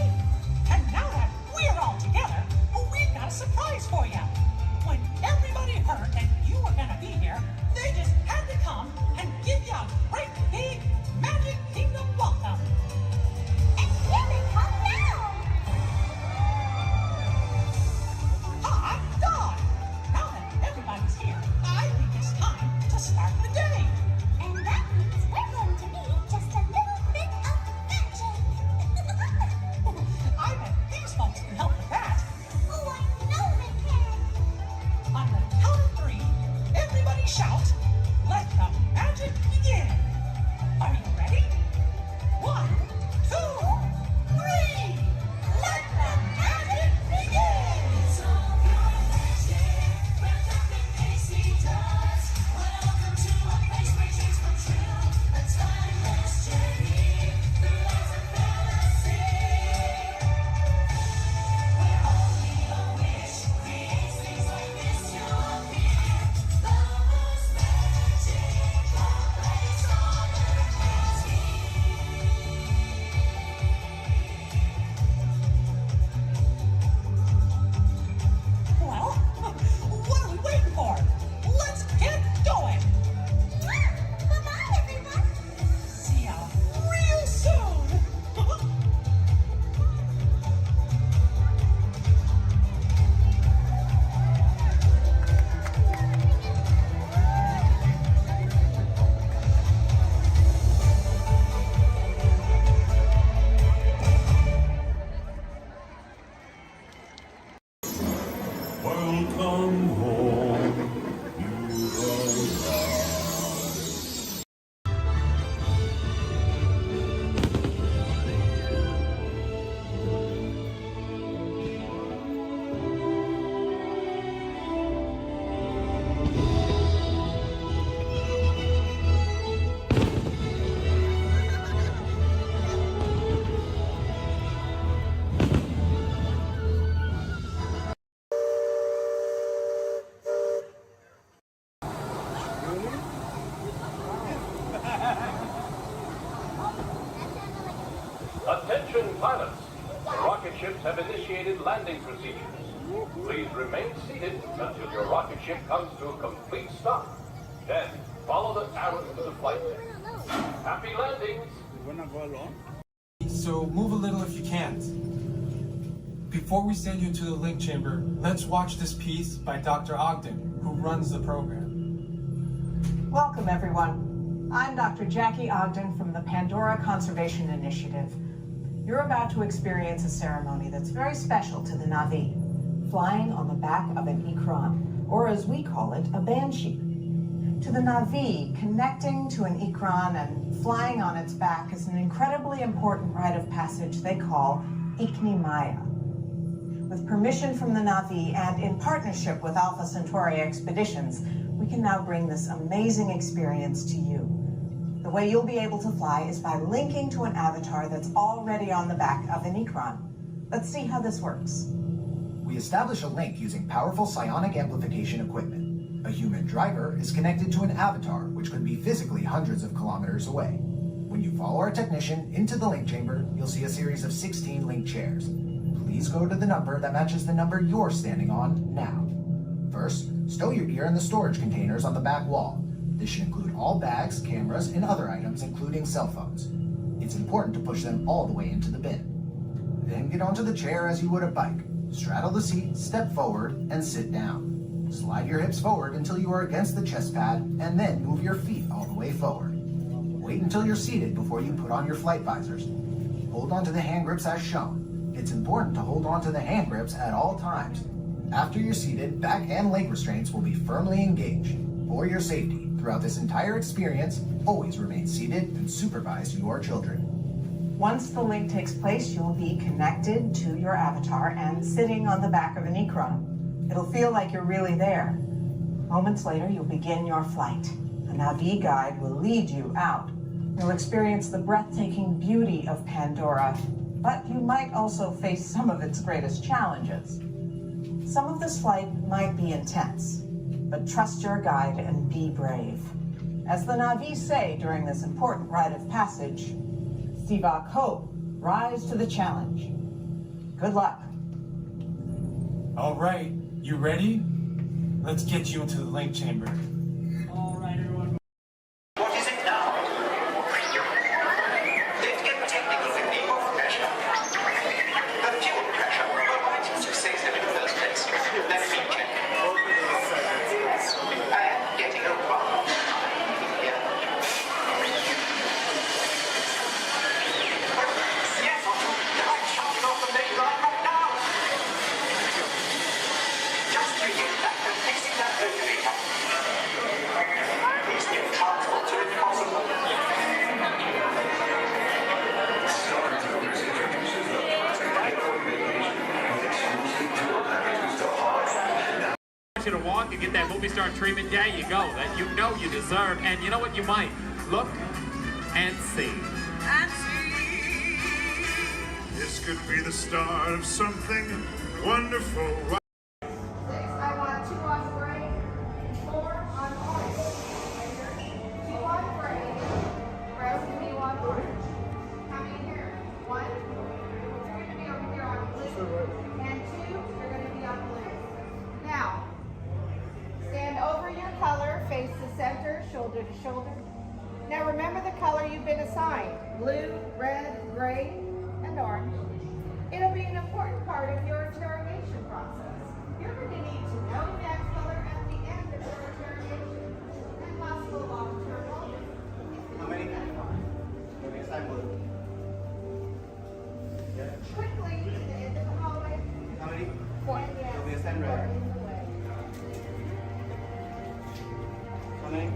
Attention pilots, the rocket ships have initiated landing procedures. Please remain seated until your rocket ship comes to a complete stop. Then follow the arrows to the flight deck. Happy landings! So move a little if you can't. Before we send you to the link chamber, let's watch this piece by Dr. Ogden, who runs the program. Welcome, everyone. I'm Dr. Jackie Ogden from the Pandora Conservation Initiative. You're about to experience a ceremony that's very special to the Na'vi, flying on the back of an Ikran, or as we call it, a banshee. To the Na'vi, connecting to an Ikran and flying on its back is an incredibly important rite of passage they call Ikni Maya. With permission from the Na'vi and in partnership with Alpha Centauri Expeditions, we can now bring this amazing experience to you. The way you'll be able to fly is by linking to an avatar that's already on the back of an Ikran. Let's see how this works. We establish a link using powerful psionic amplification equipment. A human driver is connected to an avatar, which could be physically hundreds of kilometers away. When you follow our technician into the link chamber, you'll see a series of 16 link chairs. Please go to the number that matches the number you're standing on now. First, stow your gear in the storage containers on the back wall. This should include all bags, cameras, and other items, including cell phones. It's important to push them all the way into the bin. Then get onto the chair as you would a bike. Straddle the seat, step forward, and sit down. Slide your hips forward until you are against the chest pad, and then move your feet all the way forward. Wait until you're seated before you put on your flight visors. Hold on to the hand grips as shown. It's important to hold on to the hand grips at all times. After you're seated, back and leg restraints will be firmly engaged. For your safety, throughout this entire experience, always remain seated and supervise your children. Once the link takes place, you'll be connected to your avatar and sitting on the back of an Ikran. It'll feel like you're really there. Moments later, you'll begin your flight. A Na'vi guide will lead you out. You'll experience the breathtaking beauty of Pandora, but you might also face some of its greatest challenges. Some of this flight might be intense, but trust your guide and be brave. As the Na'vi say during this important rite of passage, Sivak Ho, rise to the challenge. Good luck. All right, you ready? Let's get you into the link chamber. All right, everyone. What is it now? Let's get technical with the off pressure. The fuel pressure. Well, why didn't you say so in the first place? Let me check. I am getting a rumble. Yeah. Yes, I'm shutting off the main line right now. Just begin that and fixing that motivator. These new cars will do it possible. I want you to walk and get that movie star treatment. There you go. That you know you deserve. And you know what? You might look and see. And see. This could be the start of something wonderful. I want 2 on gray, 4 on orange. 2 on gray, rest of you on orange. How many here? 1. You're going to be over here on blue. And 2, you're going to be on blue. Now, stand over your color, face the center, shoulder to shoulder. Now remember the color you've been assigned. Blue, red, gray, and orange. It'll be an important part of your interrogation process. You're going to need to know that color at the end of your interrogation and possible long-term motive. How many? Maybe it's time blue. Yeah. Quickly, to the end of the hallway. How many? 4. Maybe it's time red. How many?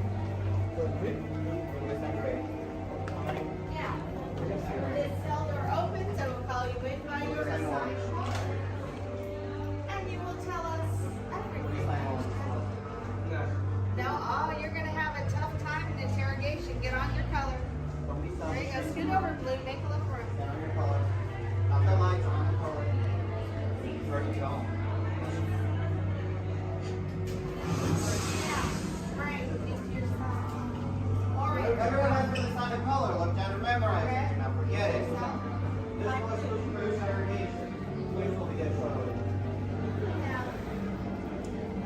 Maybe it's time red. Now, this cell door opens and we'll call you in by your assigned color. And you will tell us everything. No, oh, you're going to have a tough time in interrogation. Get on your color. There you go. Scoot over, blue. Make a little room. Get on your color. Not the lights, on the color. Ready to go. Now, spring into your side.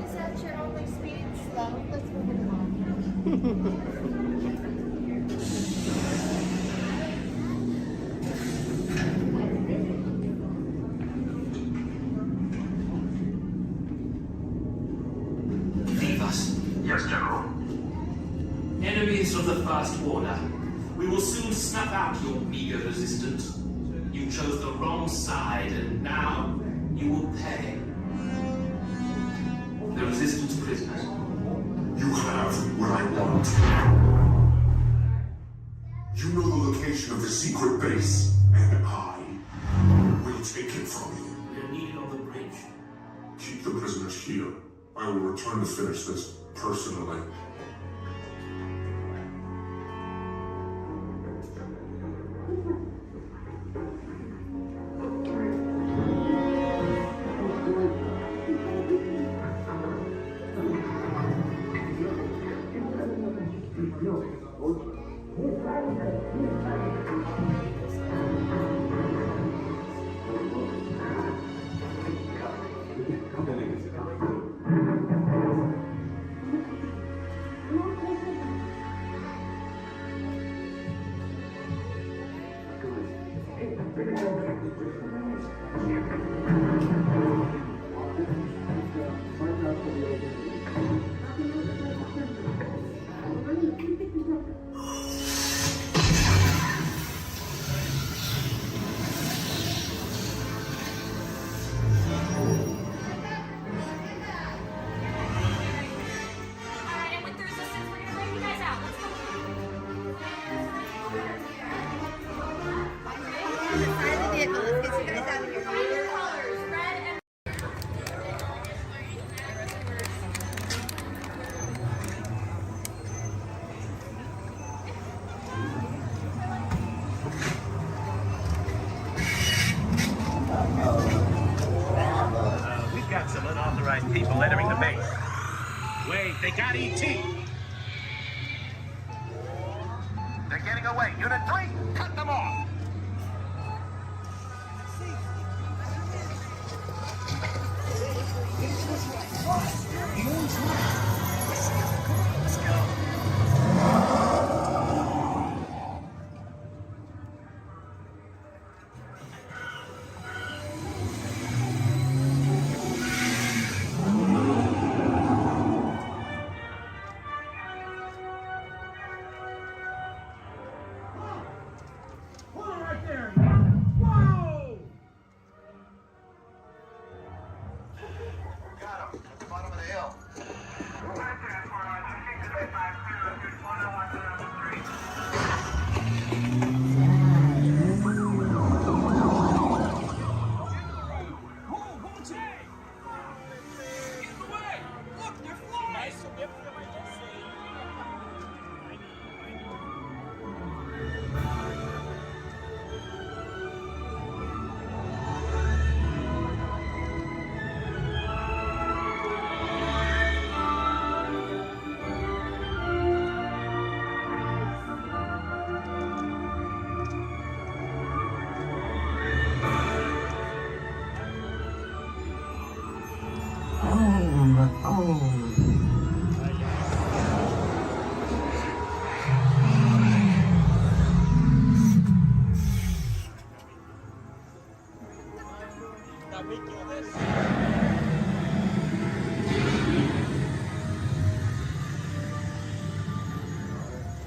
Is that your only speed? Slow. Let's move it along. Vivas. Yes, General. Enemies of the First Order. We will soon snuff out your meager resistance. You chose the wrong side, and now you will pay. The Resistance prisoners. You have what I want. You know the location of the secret base, and I will take it from you. We're needed on the bridge. Keep the prisoners here. I will return to finish this personally. We've got some unauthorized people entering the base. Wait, they got ET. They're getting away. Unit 3, cut them off. Let's go.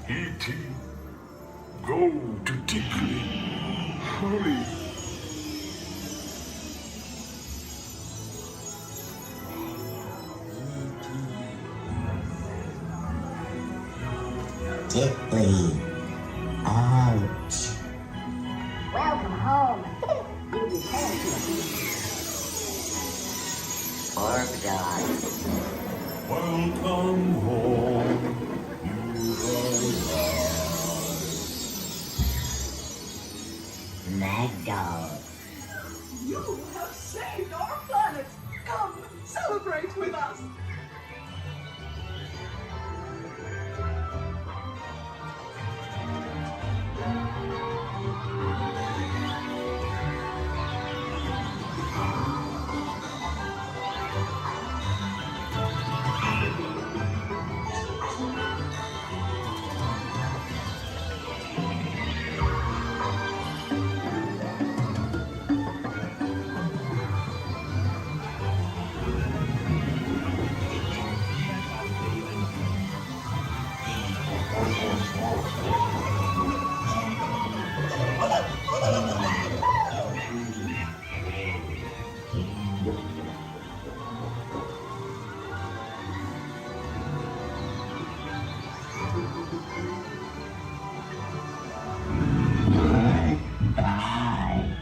E.T., go to Tickly. Hurry. Tickly. Ouch. Welcome home. You return to a Orb dog. Welcome home. You are Mad dog. You have saved our planet. Come, celebrate with us.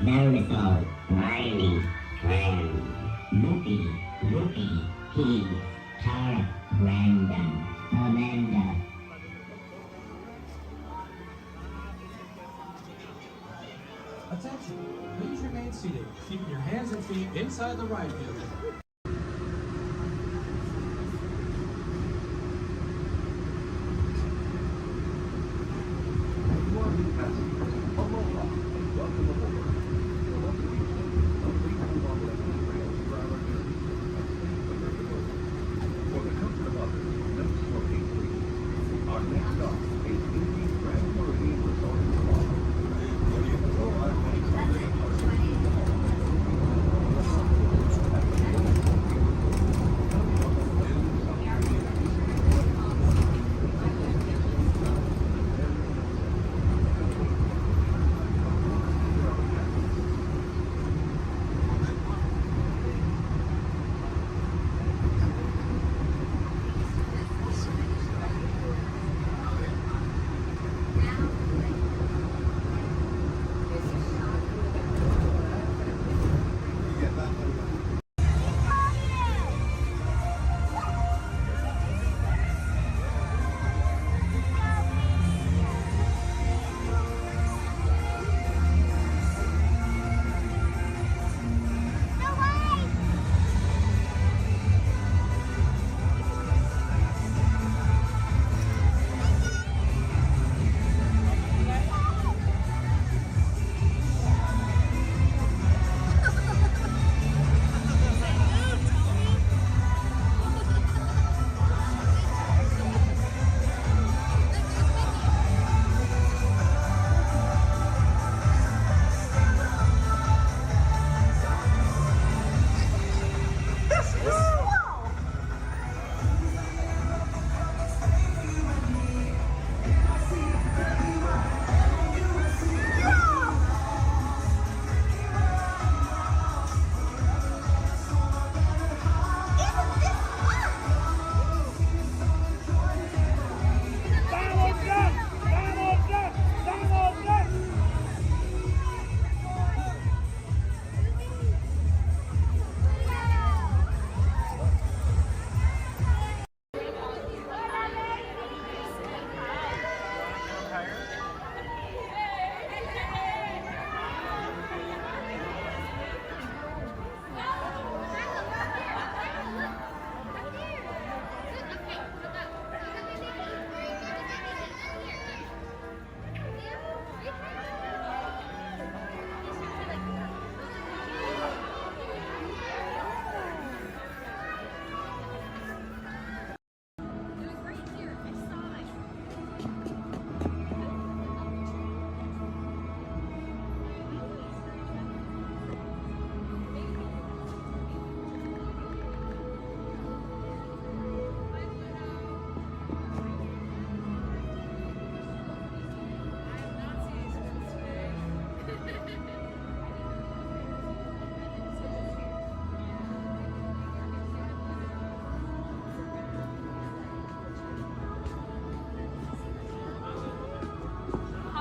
Dinosaur, Riley, Cran, Loopy, Pete, Tara, Brandon, Amanda. Attention, please remain seated, keeping your hands and feet inside the ride vehicle.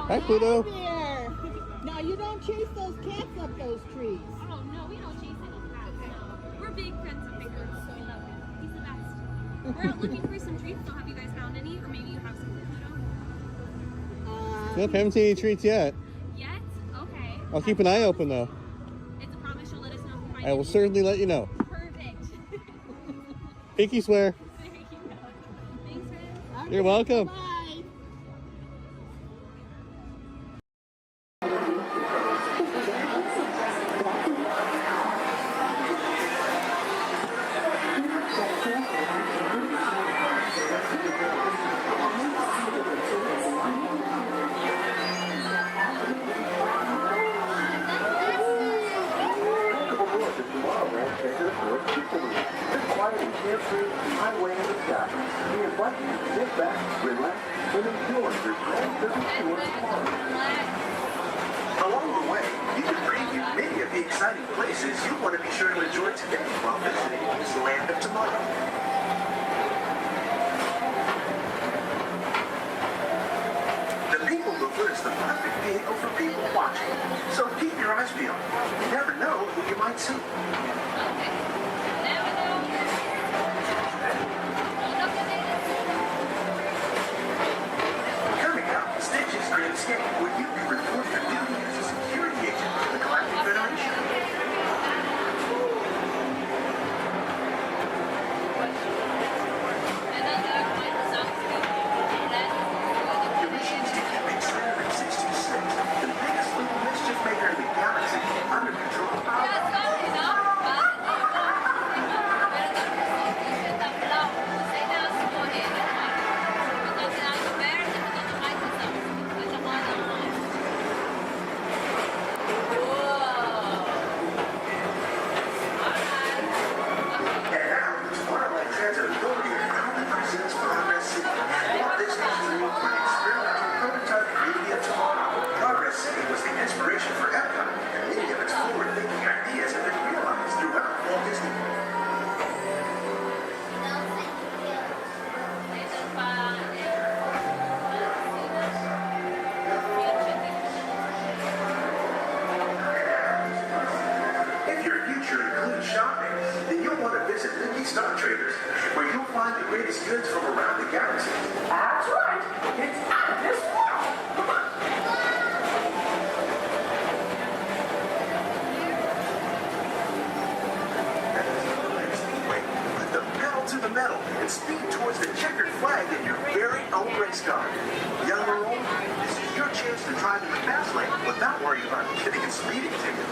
Hi, Pluto. There. Now you don't chase those cats up those trees. Oh no, we don't chase any cats. No, we're big friends of Pickles. We love him. He's the best. We're out looking for some treats. So have you guys found any, or maybe you have some Pluto? Nope, haven't seen any treats yet. Yet? Okay. I'll keep an eye open though. It's a promise. You'll let us know if you find I will certainly let you know. Perfect. Pinky swear. There you go. Thanks, Ren. You're welcome. Bye. Highway in the sky. We invite you to sit back, relax, and enjoy your grand tour of Florida. Along the way, you can preview many of the exciting places you want to be sure to enjoy today while visiting Disneyland of tomorrow. The people look but it's the perfect vehicle for people watching. So keep your eyes peeled. You never know who you might see. Coming up, Stitch's Great Escape, where you can report your duty as a security agent to the Galactic Federation. Emissions Economic 626, the biggest little mischief maker in the galaxy, under control. And now, Twilight Transit Authority proudly presents Progress City. Walt Disney's dream for the experimental prototype community of tomorrow. Progress City was the inspiration for Epcot, and many of its forward-thinking ideas have been realized throughout Walt Disney. If your future includes shopping, then you'll want to visit Mickey Star Traders, where you'll find the greatest goods from around the galaxy. That's right. It's at this world. Come on. Wait, put the pedal to the metal and speed towards the checkered flag in your very own race car. Young or old, this is your chance to drive in the fast lane without worrying about getting a speeding ticket.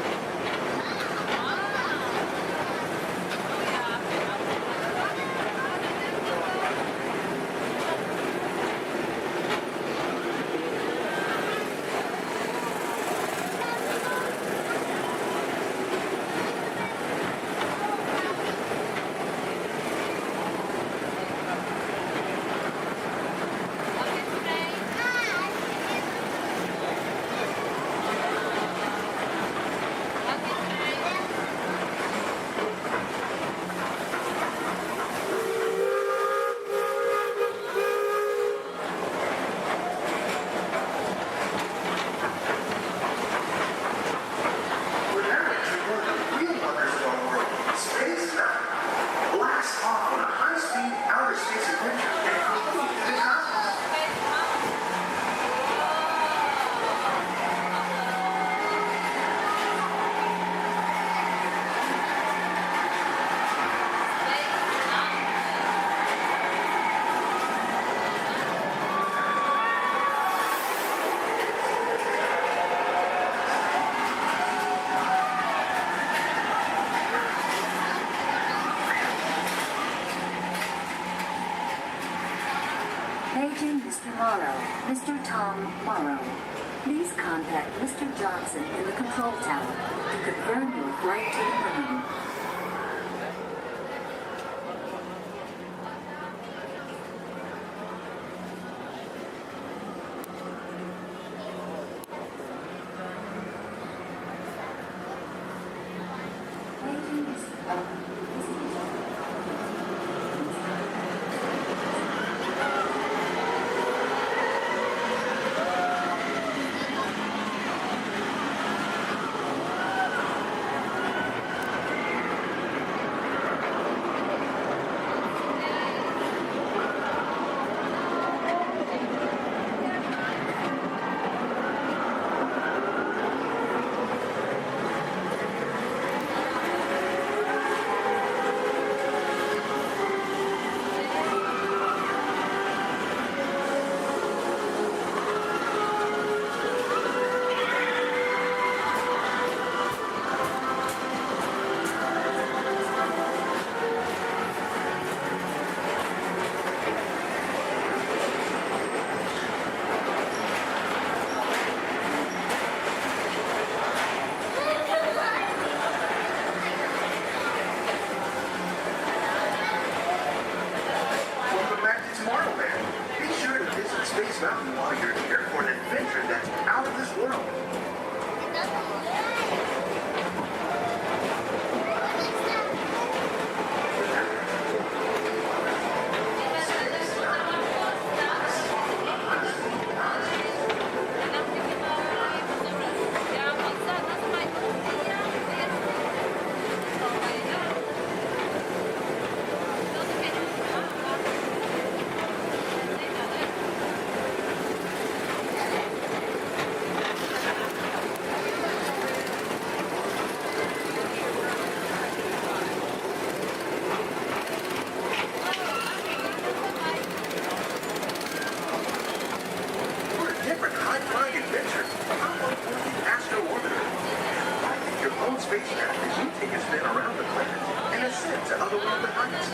Paging Mr. Morrow, Mr. Tom Morrow. Please contact Mr. Johnson in the control tower to confirm your flight to the moon. spacecraft as you take a spin around the planet and ascend to otherworldly heights.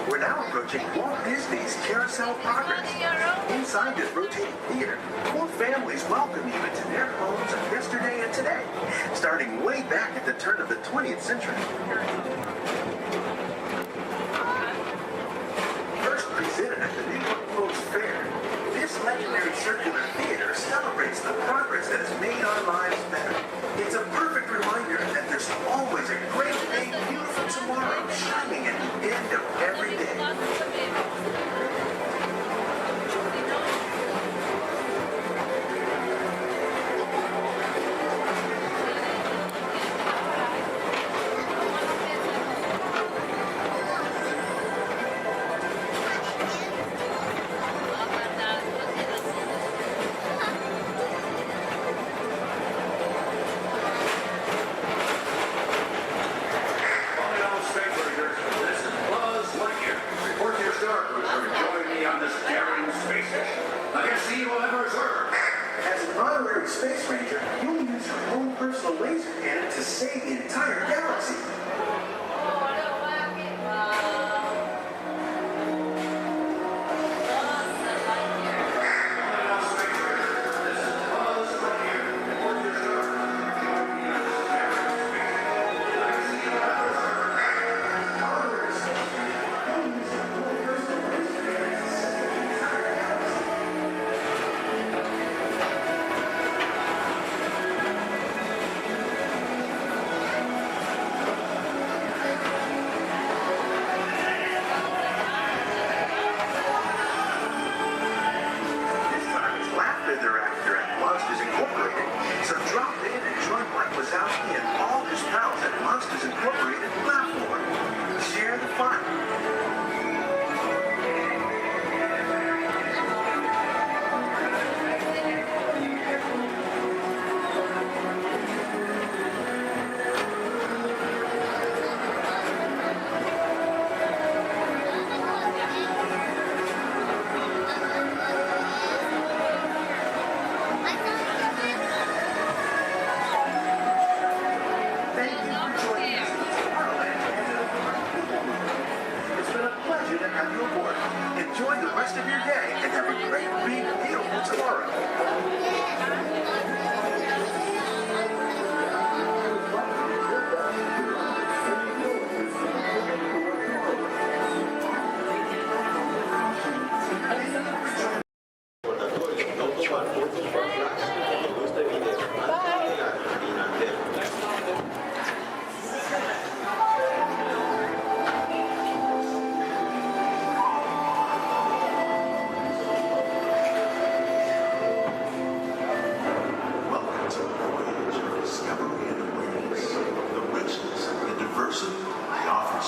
We're now approaching Walt Disney's Carousel Progress. Inside this rotating theater, 4 families welcome you into their homes of yesterday and today, starting way back at the turn of the 20th century. First presented at the New York World's Fair, this legendary circular theater celebrates the progress that has made our lives better. It's a perfect reminder that there's always a great, big, beautiful tomorrow shining at the end of every day. Space Ranger, you'll use your own personal laser cannon to save the entire galaxy. Enjoy the rest of your day and have a great, big, beautiful tomorrow.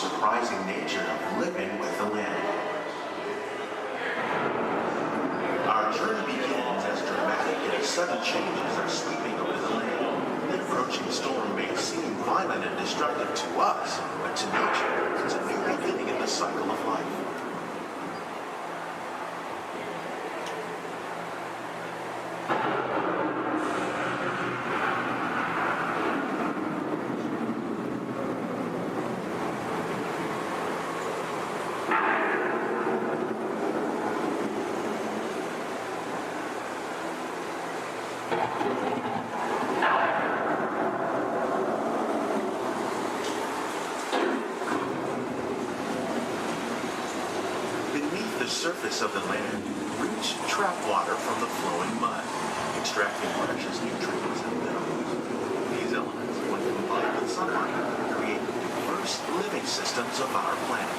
surprising nature of living with the land. Our journey begins as dramatic and sudden changes are sweeping over the land. The approaching storm may seem violent and destructive to us, but to nature, it's a new beginning in the cycle of life. Beneath the surface of the land, roots trap water from the flowing mud, extracting precious nutrients and minerals. These elements, when combined with sunlight, create the diverse living systems of our planet.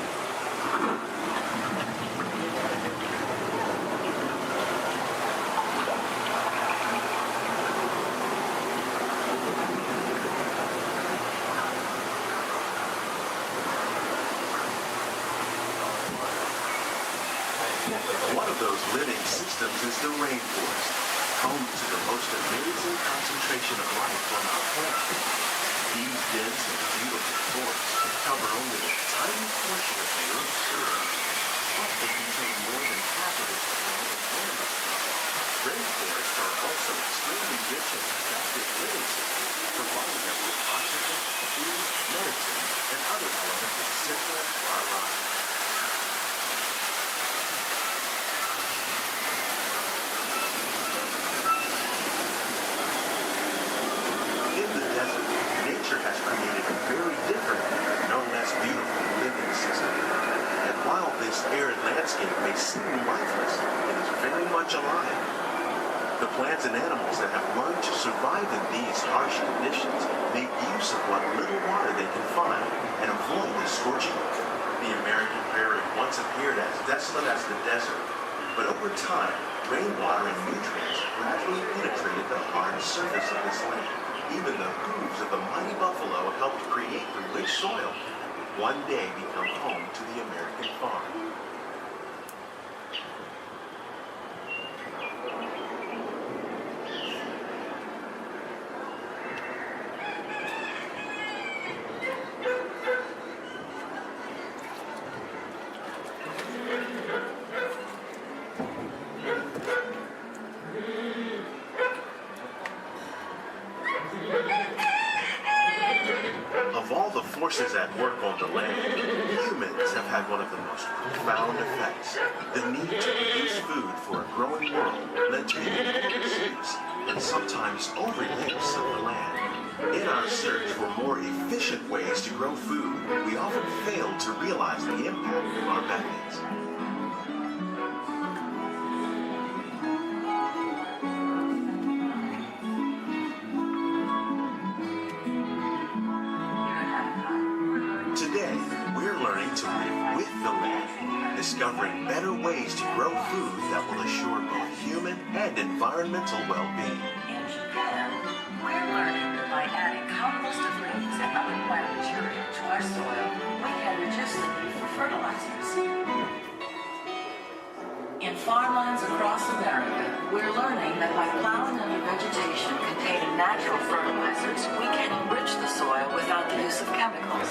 One of those living systems is the rainforest, home to the most amazing concentration of life on our planet. These dense and beautiful forests cover only a tiny portion of the Earth's surface, but they contain more than half of its world of land. Rainforests are also extremely rich and adaptive living systems, providing us with oxygen, food, medicine, and other elements essential to our lives. In the desert, nature has created a very different, no less beautiful living system. And while this arid landscape may seem lifeless, it is very much alive. The plants and animals that have learned to survive in these harsh conditions make use of what little water they can find and avoid the scorching. The American prairie once appeared as desolate as the desert, but over time, rainwater and nutrients gradually penetrated the hard surface of this land. Even the hooves of the mighty buffalo helped create the rich soil that would one day become home to the American farm. Of all the forces at work on the land, humans have had one of the most profound effects. The need to produce food for a growing world led to the enormous use and sometimes overuse of the land. In our search for more efficient ways to grow food, we often fail to realize the impact of our methods. Today, we're learning to live with the land, discovering better ways to grow food that will assure both human and environmental well-being. In Japan, we're learning that by adding composted leaves and other plant material to our soil, we can reduce the need for fertilizers. In farmlands across America, we're learning that by plowing under vegetation containing natural fertilizers, we can enrich the soil without the use of chemicals.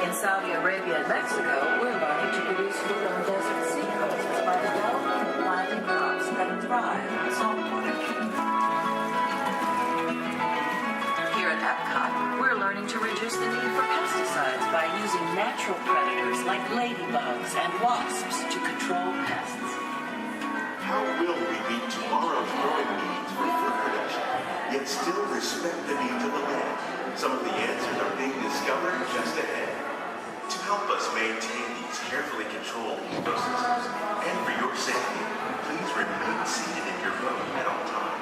In Saudi Arabia and Mexico, we're learning to produce food on desert seacoasts by developing and planting crops that thrive on saltwater. Here at Epcot, we're learning to reduce the need for pesticides by using natural predators like ladybugs and wasps to control pests. How will we meet tomorrow's growing needs for food production, yet still respect the needs of the land? Some of the answers are being discovered just ahead. To help us maintain these carefully controlled ecosystems, and for your safety, please remain seated in your boat at all times.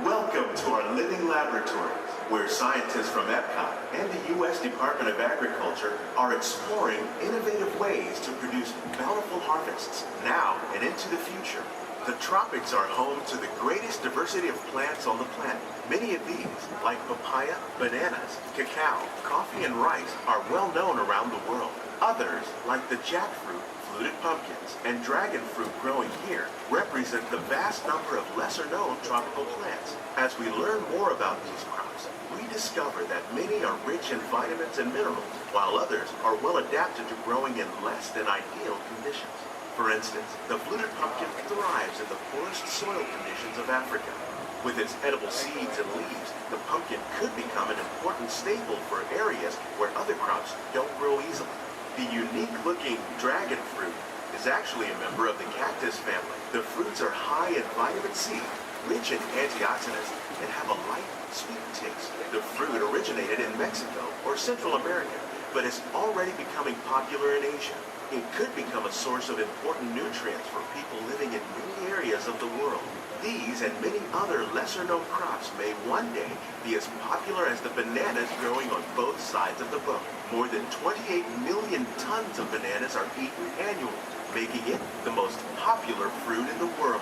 Welcome to our living laboratories, where scientists from Epcot and the U.S. Department of Agriculture are exploring innovative ways to produce bountiful harvests now and into the future. The tropics are home to the greatest diversity of plants on the planet. Many of these, like papaya, bananas, cacao, coffee, and rice, are well known around the world. Others, like the jackfruit, fluted pumpkins, and dragon fruit growing here, represent the vast number of lesser-known tropical plants. As we learn more about these crops, we discover that many are rich in vitamins and minerals, while others are well adapted to growing in less than ideal conditions. For instance, the fluted pumpkin thrives in the poorest soil conditions of Africa. With its edible seeds and leaves, the pumpkin could become an important staple for areas where other crops don't grow easily. The unique-looking dragon fruit is actually a member of the cactus family. The fruits are high in vitamin C, rich in antioxidants, and have a light, sweet taste. The fruit originated in Mexico or Central America, but is already becoming popular in Asia. It could become a source of important nutrients for people living in many areas of the world. These and many other lesser-known crops may one day be as popular as the bananas growing on both sides of the boat. More than 28 million tons of bananas are eaten annually, making it the most popular fruit in the world.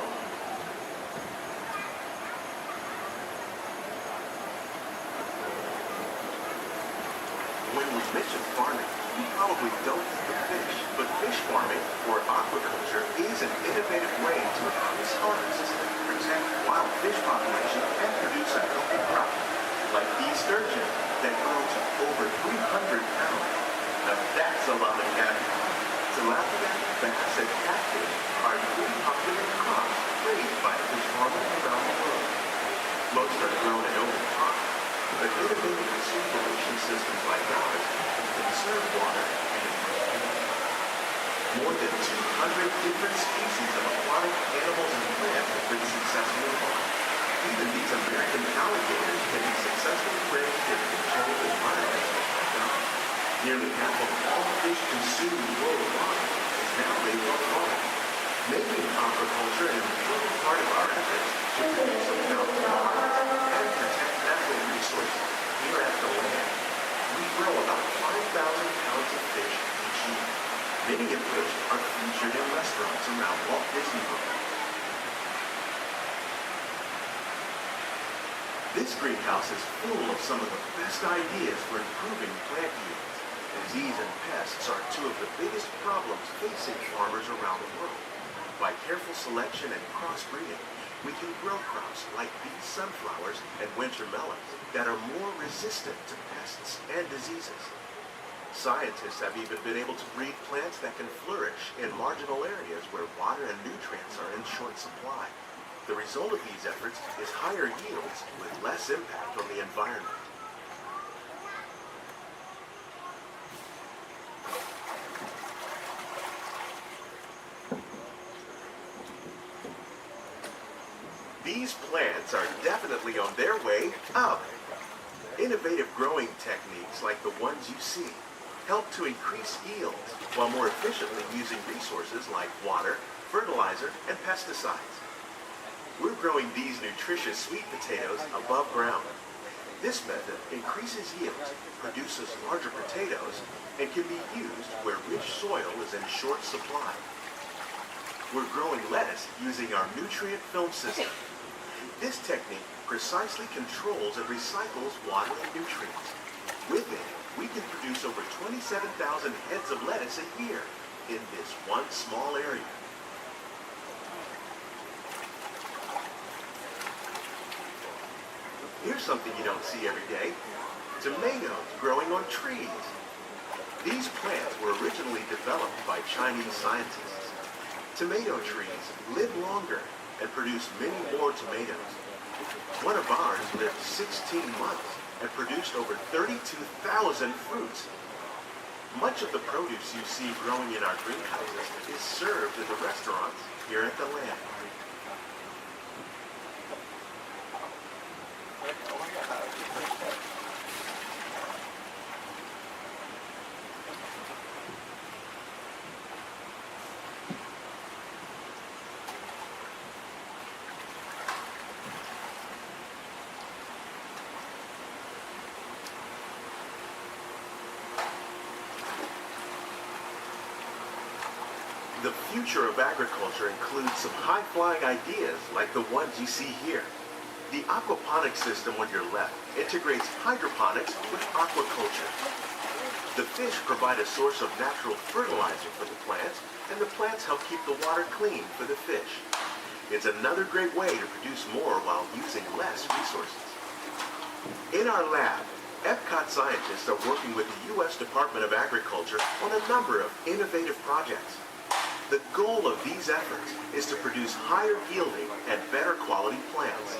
mention farming, you probably don't think of fish, but fish farming, or aquaculture, is an innovative way to increase harvests, protect wild fish populations, and produce a healthy crop, like these sturgeon that grow to over 300 pounds. Now that's a lot of catfish. Tilapia, bass, and catfish are three popular crops raised by fish farmers around the world. Most are grown in open ponds, but innovative recirculation systems like ours conserve water and improve. More than 200 different species of aquatic animals and plants have been successfully farmed. Even these American alligators can be successfully raised in controlled environments. Nearly half of all fish consumed worldwide is now raised on farms, making aquaculture an important part of our efforts to produce a balanced harvest and protect natural resources here at the land. We grow about 5,000 pounds of fish each year, many of which are featured in restaurants around Walt Disney World. This greenhouse is full of some of the best ideas for improving plant yields. Disease and pests are two of the biggest problems facing farmers around the world. By careful selection and crossbreeding, we can grow crops like these sunflowers and winter melons that are more resistant to pests and diseases. Scientists have even been able to breed plants that can flourish in marginal areas where water and nutrients are in short supply. The result of these efforts is higher yields with less impact on the environment. These plants are definitely on their way up. Innovative growing techniques like the ones you see help to increase yields while more efficiently using resources like water, fertilizer, and pesticides. We're growing these nutritious sweet potatoes above ground. This method increases yields, produces larger potatoes, and can be used where rich soil is in short supply. We're growing lettuce using our nutrient film system. This technique precisely controls and recycles water and nutrients. With it, we can produce over 27,000 heads of lettuce a year in this one small area. Here's something you don't see every day. Tomatoes growing on trees. These plants were originally developed by Chinese scientists. Tomato trees live longer and produce many more tomatoes. One of ours lived 16 months and produced over 32,000 fruits. Much of the produce you see growing in our greenhouses is served at the restaurants here at the land. The future of agriculture includes some high-flying ideas like the ones you see here. The aquaponics system on your left integrates hydroponics with aquaculture. The fish provide a source of natural fertilizer for the plants, and the plants help keep the water clean for the fish. It's another great way to produce more while using less resources. In our lab, Epcot scientists are working with the U.S. Department of Agriculture on a number of innovative projects. The goal of these efforts is to produce higher yielding and better quality plants.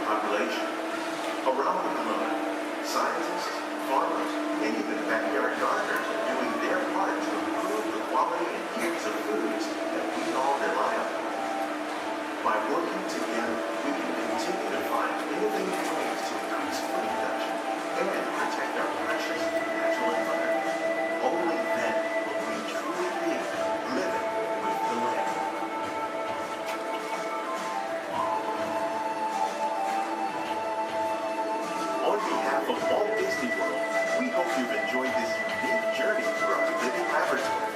population. Around the globe, scientists, farmers, and even backyard gardeners are doing their part to improve the quality and yields of foods that we all rely on. By working together, we can continue to find innovative ways to increase food production and protect our precious natural environment. Only then will we truly be living with the land. On behalf of Walt Disney World, we hope you've enjoyed this unique journey through our living laboratory.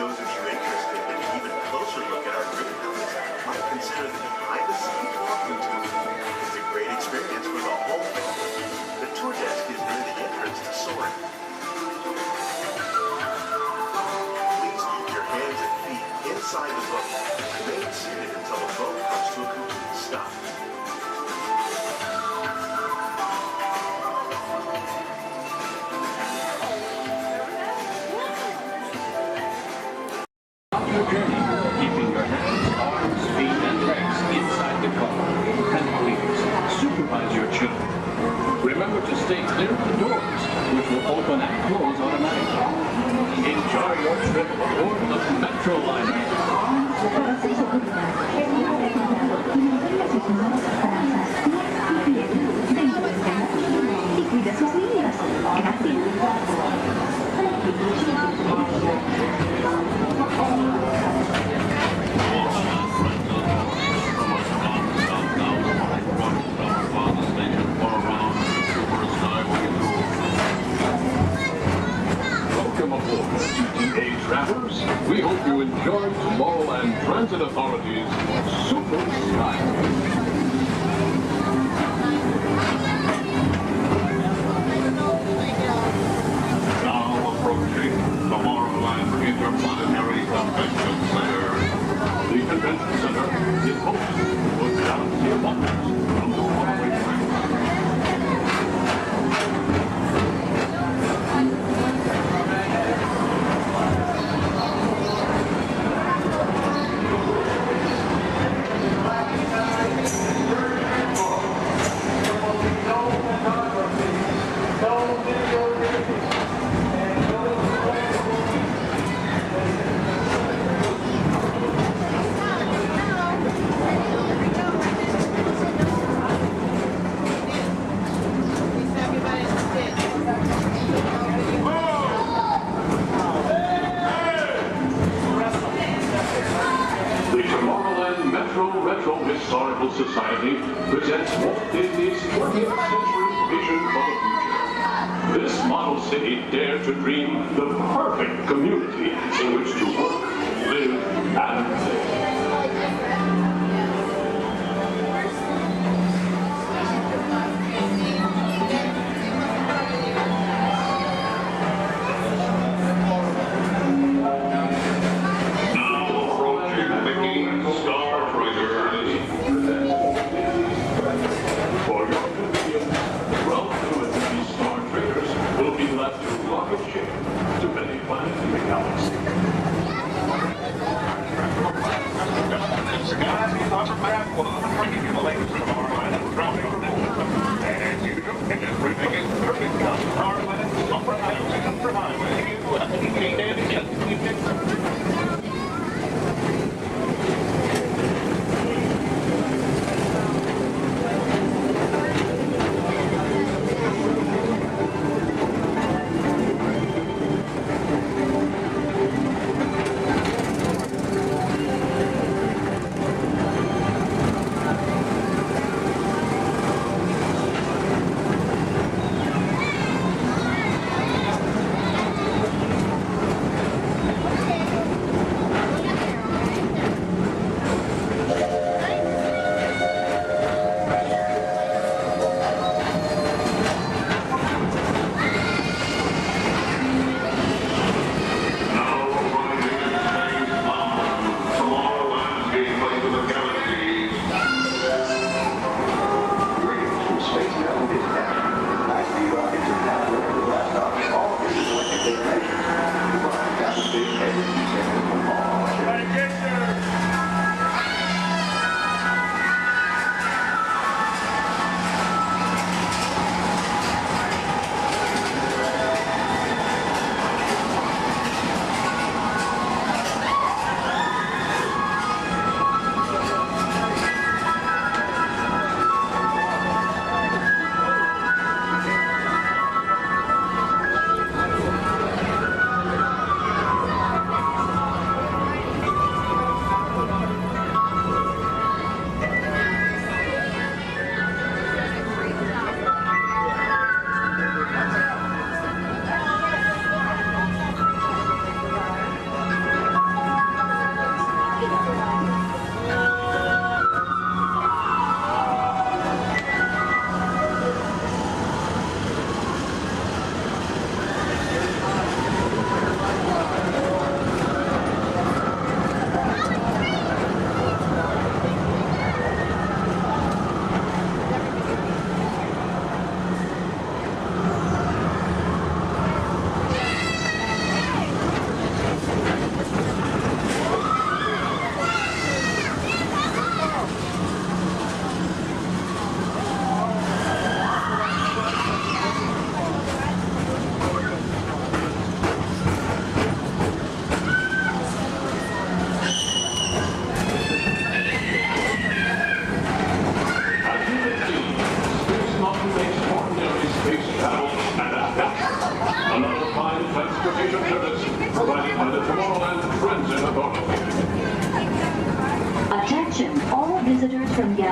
Those of you interested in an even closer look at our greenhouse might consider the behind-the-scenes walking tour. It's a great experience for the whole family. The tour desk is near the entrance to Soaring. Please keep your hands and feet inside the boat. Remain seated until the boat comes to a complete stop. Your journey, keeping your hands, arms, feet, and legs inside the car. And please, supervise your children. Remember to stay clear of the doors, which will open and close automatically. Enjoy your trip aboard the Metro Liner. Para su seguridad, es muy recomendado que mantenga sus manos atrás, pies y pies dentro del canal y cuide sus niños. Welcome aboard, GTA travelers. We hope you enjoy Tomorrowland Transit Authority's Super Skyway. Now approaching Tomorrowland Interplanetary Convention Center. The convention center is host to a galaxy of wonders from the faraway planet. The Tomorrowland Retro Historical Society presents Walt Disney's 20th century vision for the future. This model city dared to dream the perfect community in which to work, live, and play.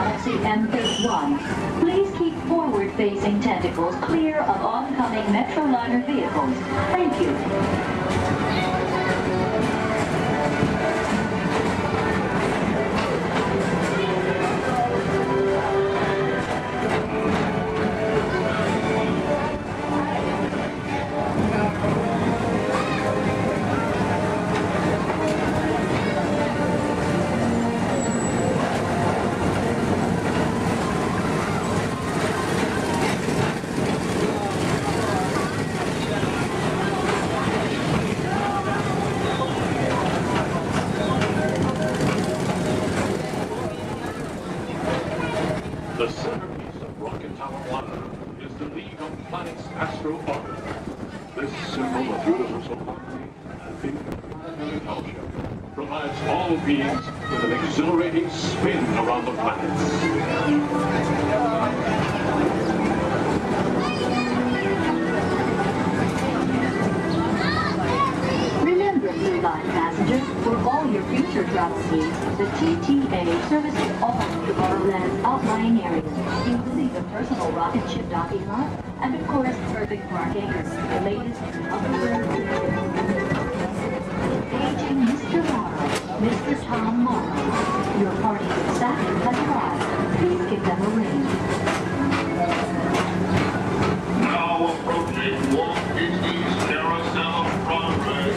Galaxy M31. Please keep forward-facing tentacles clear of oncoming Metroliner vehicles. Thank you. The centerpiece of Rocket Tower Plaza is the League of Planets Astro Orbiter. This symbol of universal harmony and interplanetary fellowship provides all beings with an exhilarating spin around the planets. Remember, Blue Line passengers, for all your future travel needs, the TTA services all of Tomorrowland's outlying areas, including the personal rocket ship docking lot, and of course, perfect parking, the latest Aging Mr. Morrow, Mr. Tom Morrow. Your party with Saturn has arrived. Please give them a ring. Now approaching Walt Disney's Carousel of Progress.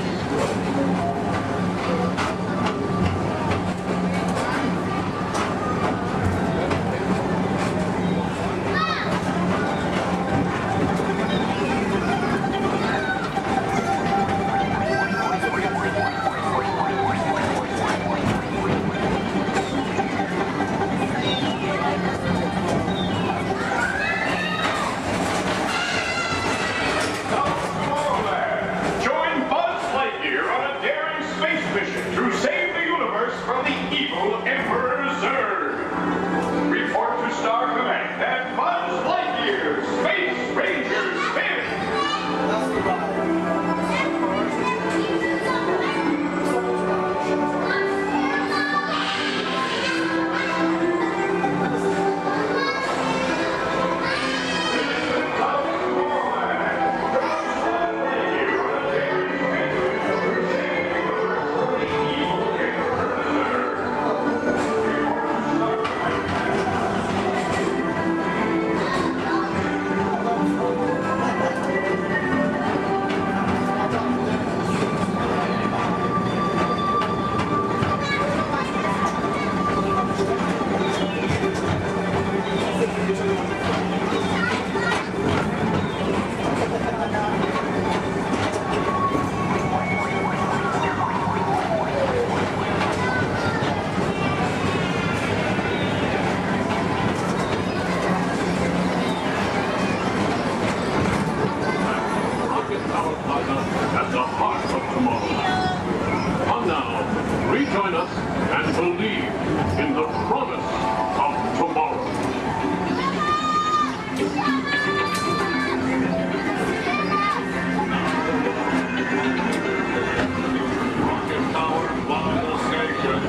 At the heart of tomorrow. Come now, rejoin us and believe in the promise of tomorrow. Rocket Tower Plaza Station.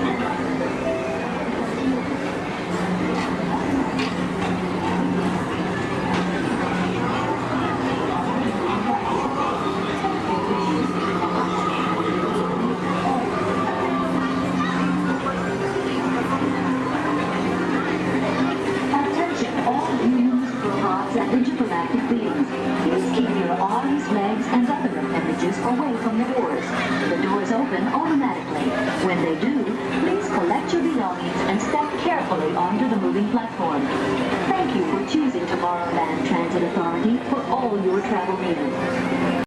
Intergalactic beings. Please keep your arms, legs, and other appendages away from the doors. The doors open automatically. When they do, please collect your belongings and step carefully onto the moving platform. Thank you for choosing Tomorrowland Transit Authority for all your travel needs.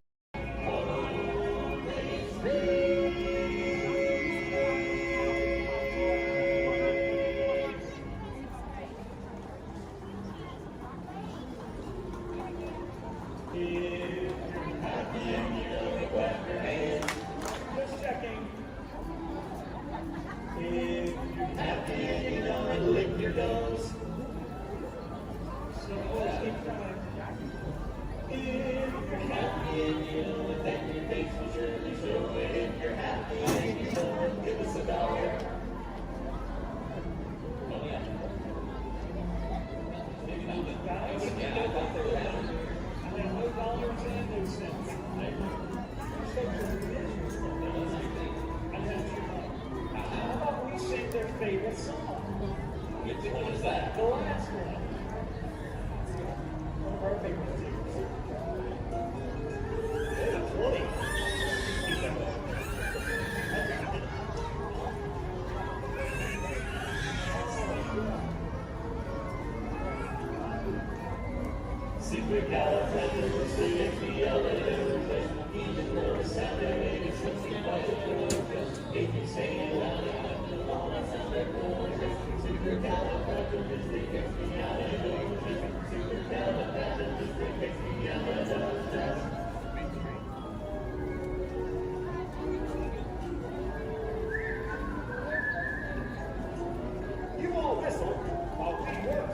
Their favorite song. Which one is that? The last one. One of our favorites. Yeah, 20. You all whistle while we work.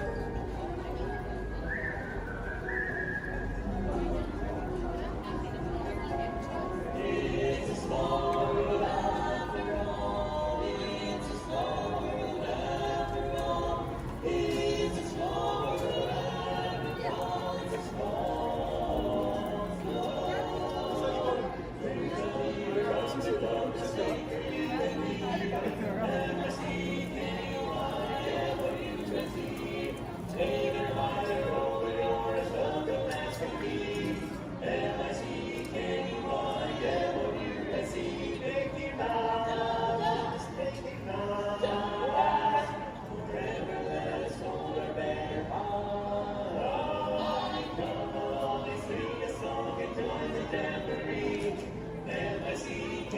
It's a small world after all. It's a small world after all. It's a small world after all. It's a small world. Comes along to stay for you and me. And I see whatever you can see. Take it high and roll it on as welcome as can be. And I see anyone get what you can see. Mickey Mouse, Mickey Mouse. Forever let us hold our bear high. Come along and sing a song and join the jamboree. And I see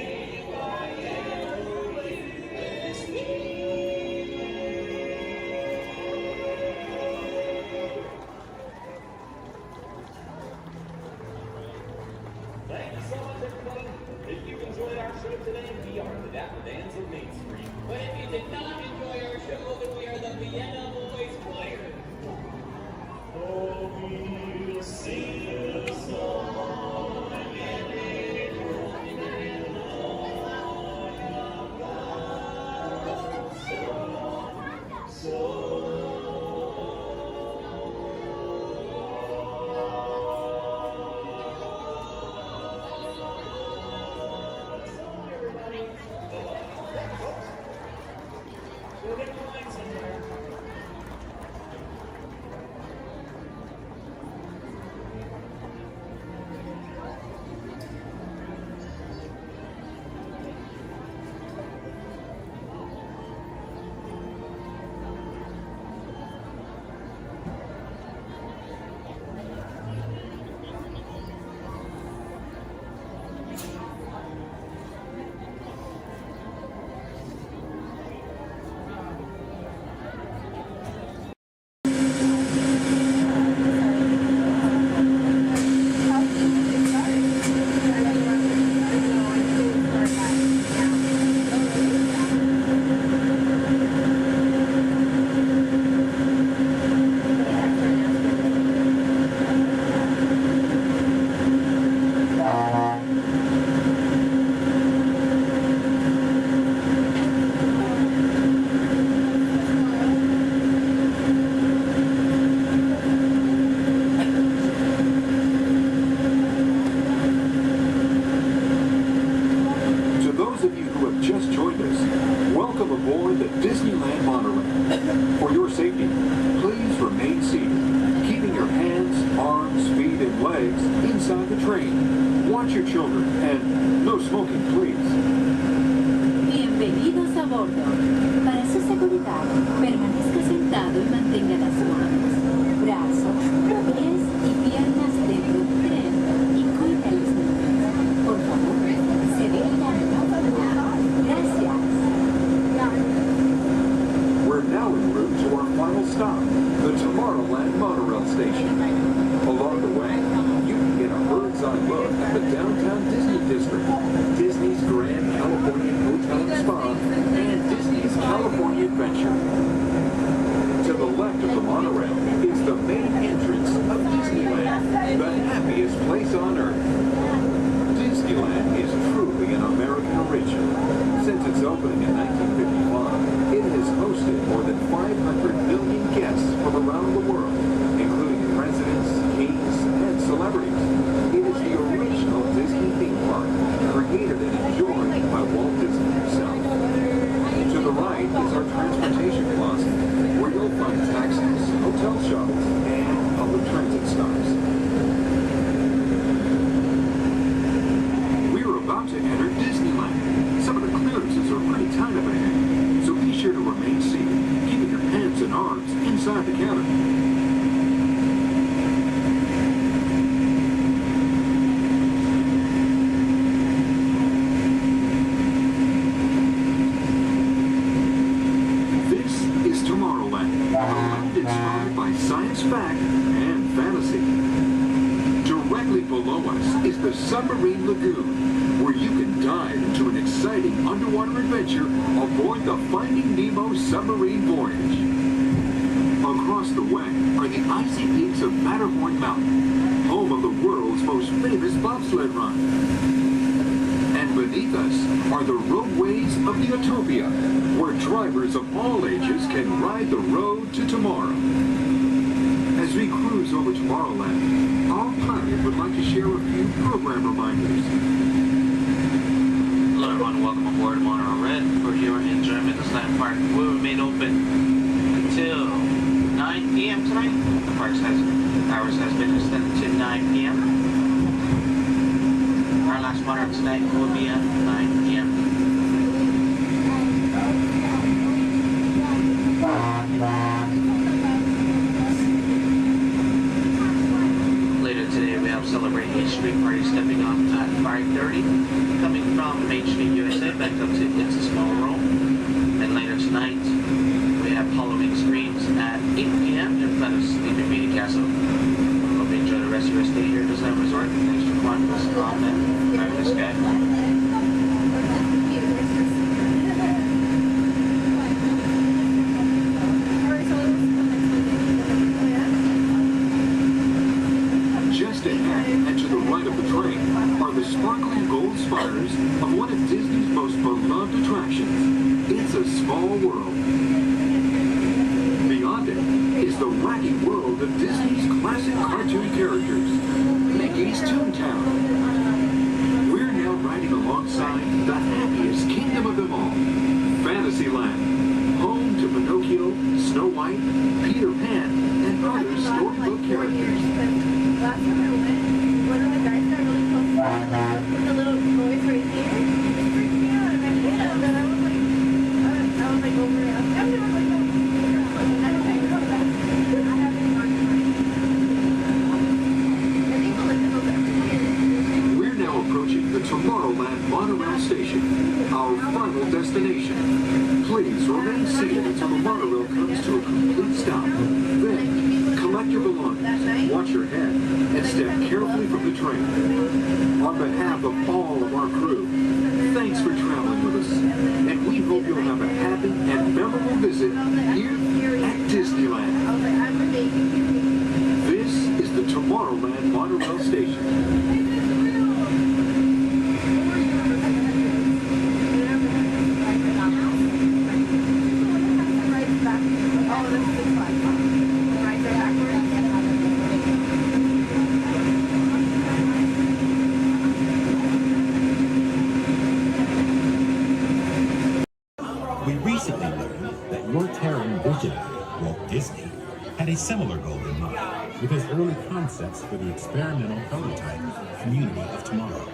Thank you so much, everybody. If you enjoyed our show today, we are the Dapper Dans of Main Street. But if you did not enjoy our show, then we are the Vienna Boys Choir. Oh, we'll sing a song and make We'll get the line somewhere. To those of you who have just joined us, welcome aboard the Disneyland monorail. For your safety, please remain seated, keeping your hands, arms, feet, and legs inside the train. Watch your children, and no smoking, please. Bienvenidos a bordo. Para su seguridad, permanezca sentado y mantenga las manos, brazos, pies y piernas dentro del tren y cuide a los niños. Por favor, se detengan. Gracias. We're now en route to our final stop, the Tomorrowland monorail station. Along the way, you can get a bird's-eye look at the downtown Disney district, Disney's Grand Californian Hotel and Spa, and Disney's California Adventure. To the left of the monorail, transit stops. We're about to enter Disneyland. Some of the clearances are pretty tight up ahead, so be sure to remain seated, keeping your hands and arms inside the cabin. Inspired by science fact and fantasy. Directly below us is the Submarine Lagoon, where you can dive into an exciting underwater adventure aboard the Finding Nemo submarine voyage. Across the way are the icy peaks of Matterhorn Mountain, home of the world's most famous bobsled run. And beneath us are the roadways of the Utopia, where drivers of all ages can ride the road to tomorrow. As we cruise over Tomorrowland, our pilot would like to share a few program reminders. Hello everyone, welcome aboard Monorail Red. For your enjoyment, this land park will remain open until 9 p.m. tonight. The park's hours has been extended to 9 p.m. Our last monorail tonight will be at 9 p.m. Later today we have Celebrate Main Street Party stepping off at 5:30, coming from Main Street, USA, back up to It's a Small World. And later tonight we have Halloween Screams at 8 p.m. in front of Sleeping Beauty Castle. Hope you enjoy the rest of your stay here at Disneyland Resort. Thanks for joining us on that fabulous sky. Just ahead and to the right of the train are the sparkling gold spires of one of Disney's most beloved attractions, It's a Small World. Beyond it is the wacky world of Disney's classic cartoon characters, Mickey's Toontown. We're now riding alongside the happiest kingdom of them all, Fantasyland, home to Pinocchio, Snow White, Peter Pan, and other storybook characters. Last time I went, one of the guys got really close with the little boys right here. It freaked me out, and I hit him, and I was like over it. I was like, no, I don't think come back. I haven't gone to I think we'll look at those every year. We're now approaching the Tomorrowland monorail station, our final destination. Please remain seated until the monorail comes to a complete stop. Then, collect your belongings, watch your head, and step carefully from the train. On behalf of all of our crew, thanks for traveling with us, and we hope you'll have a happy and memorable visit here at Disneyland. This is the Tomorrowland monorail station. We recently learned that your Terran visionary, Walt Disney, had a similar goal in mind with his early concepts for the experimental prototype Community of Tomorrow.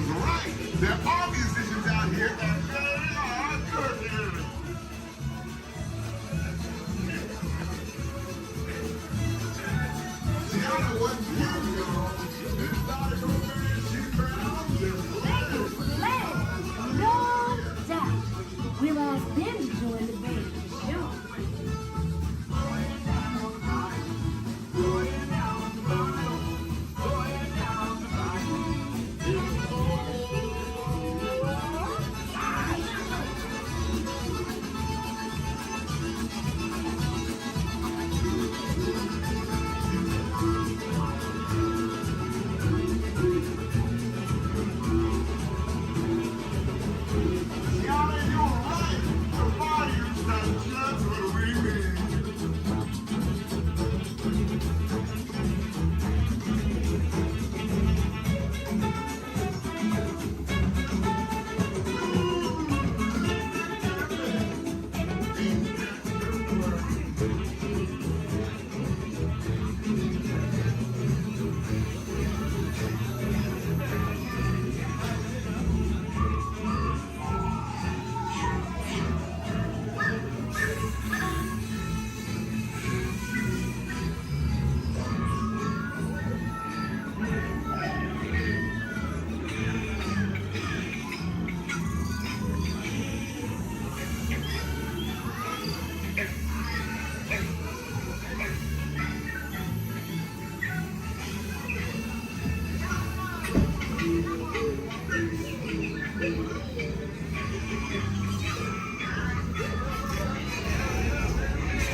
was right. There are musicians out here that really are good. Tiana wasn't here, y'all. This started over and she crowds and No doubt. We'll ask them to join the band for sure. Tiana, you're right. The fire's not just what we mean.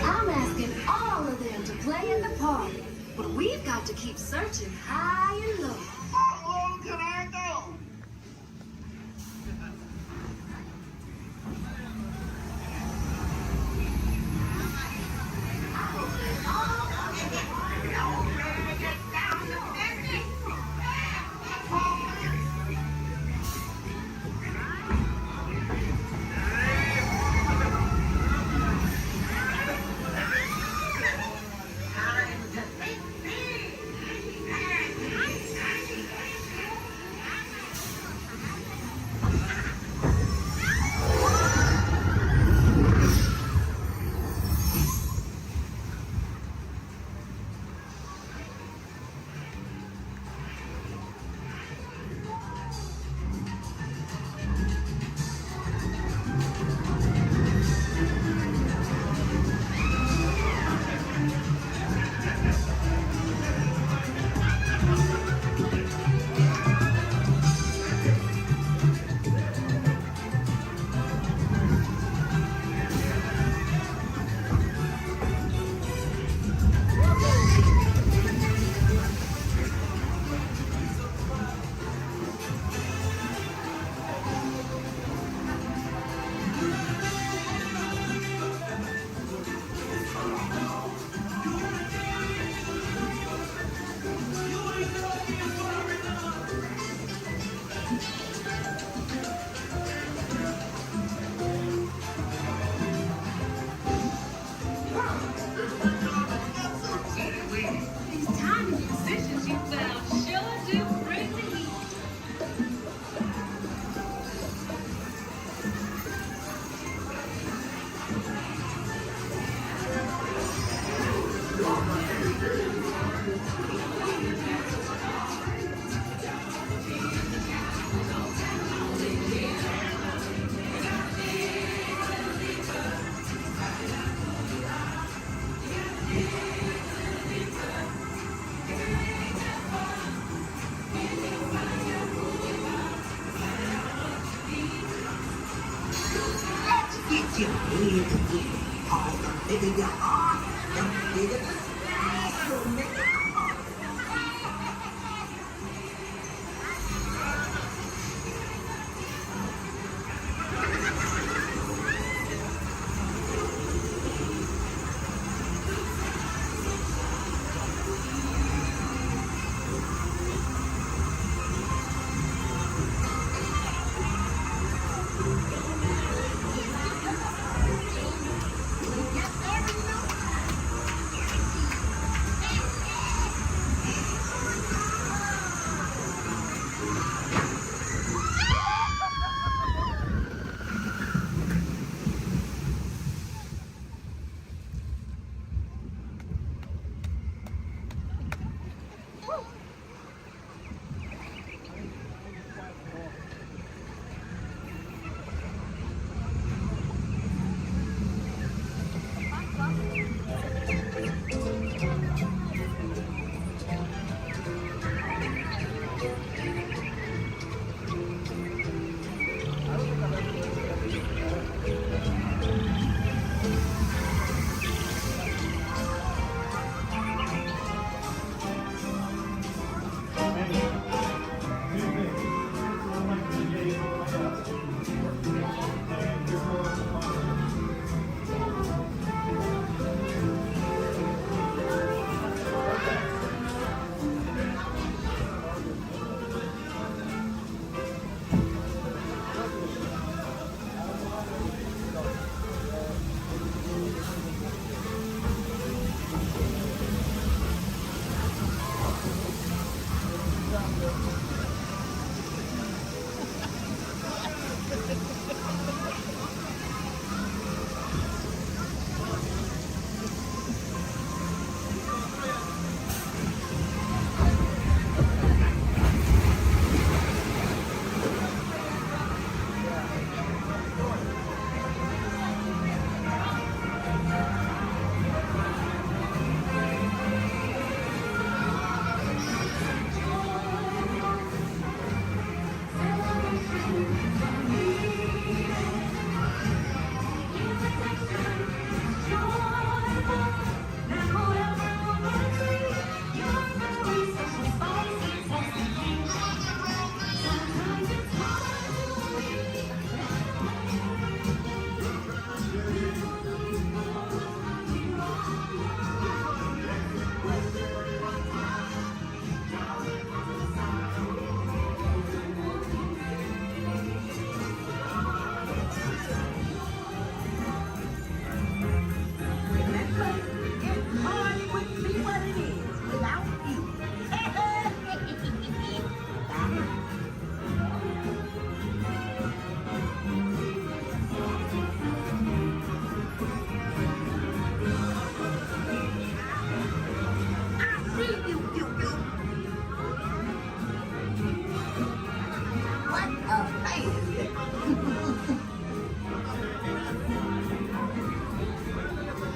I'm asking all of them to play at the party, but we've got to keep searching high and low. How low can I go? These tiny musicians you found sure do bring the heat. Get your hands again. Cause the bigger your heart, the bigger the splash will make.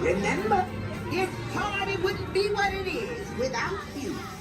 Remember, this party wouldn't be what it is without you.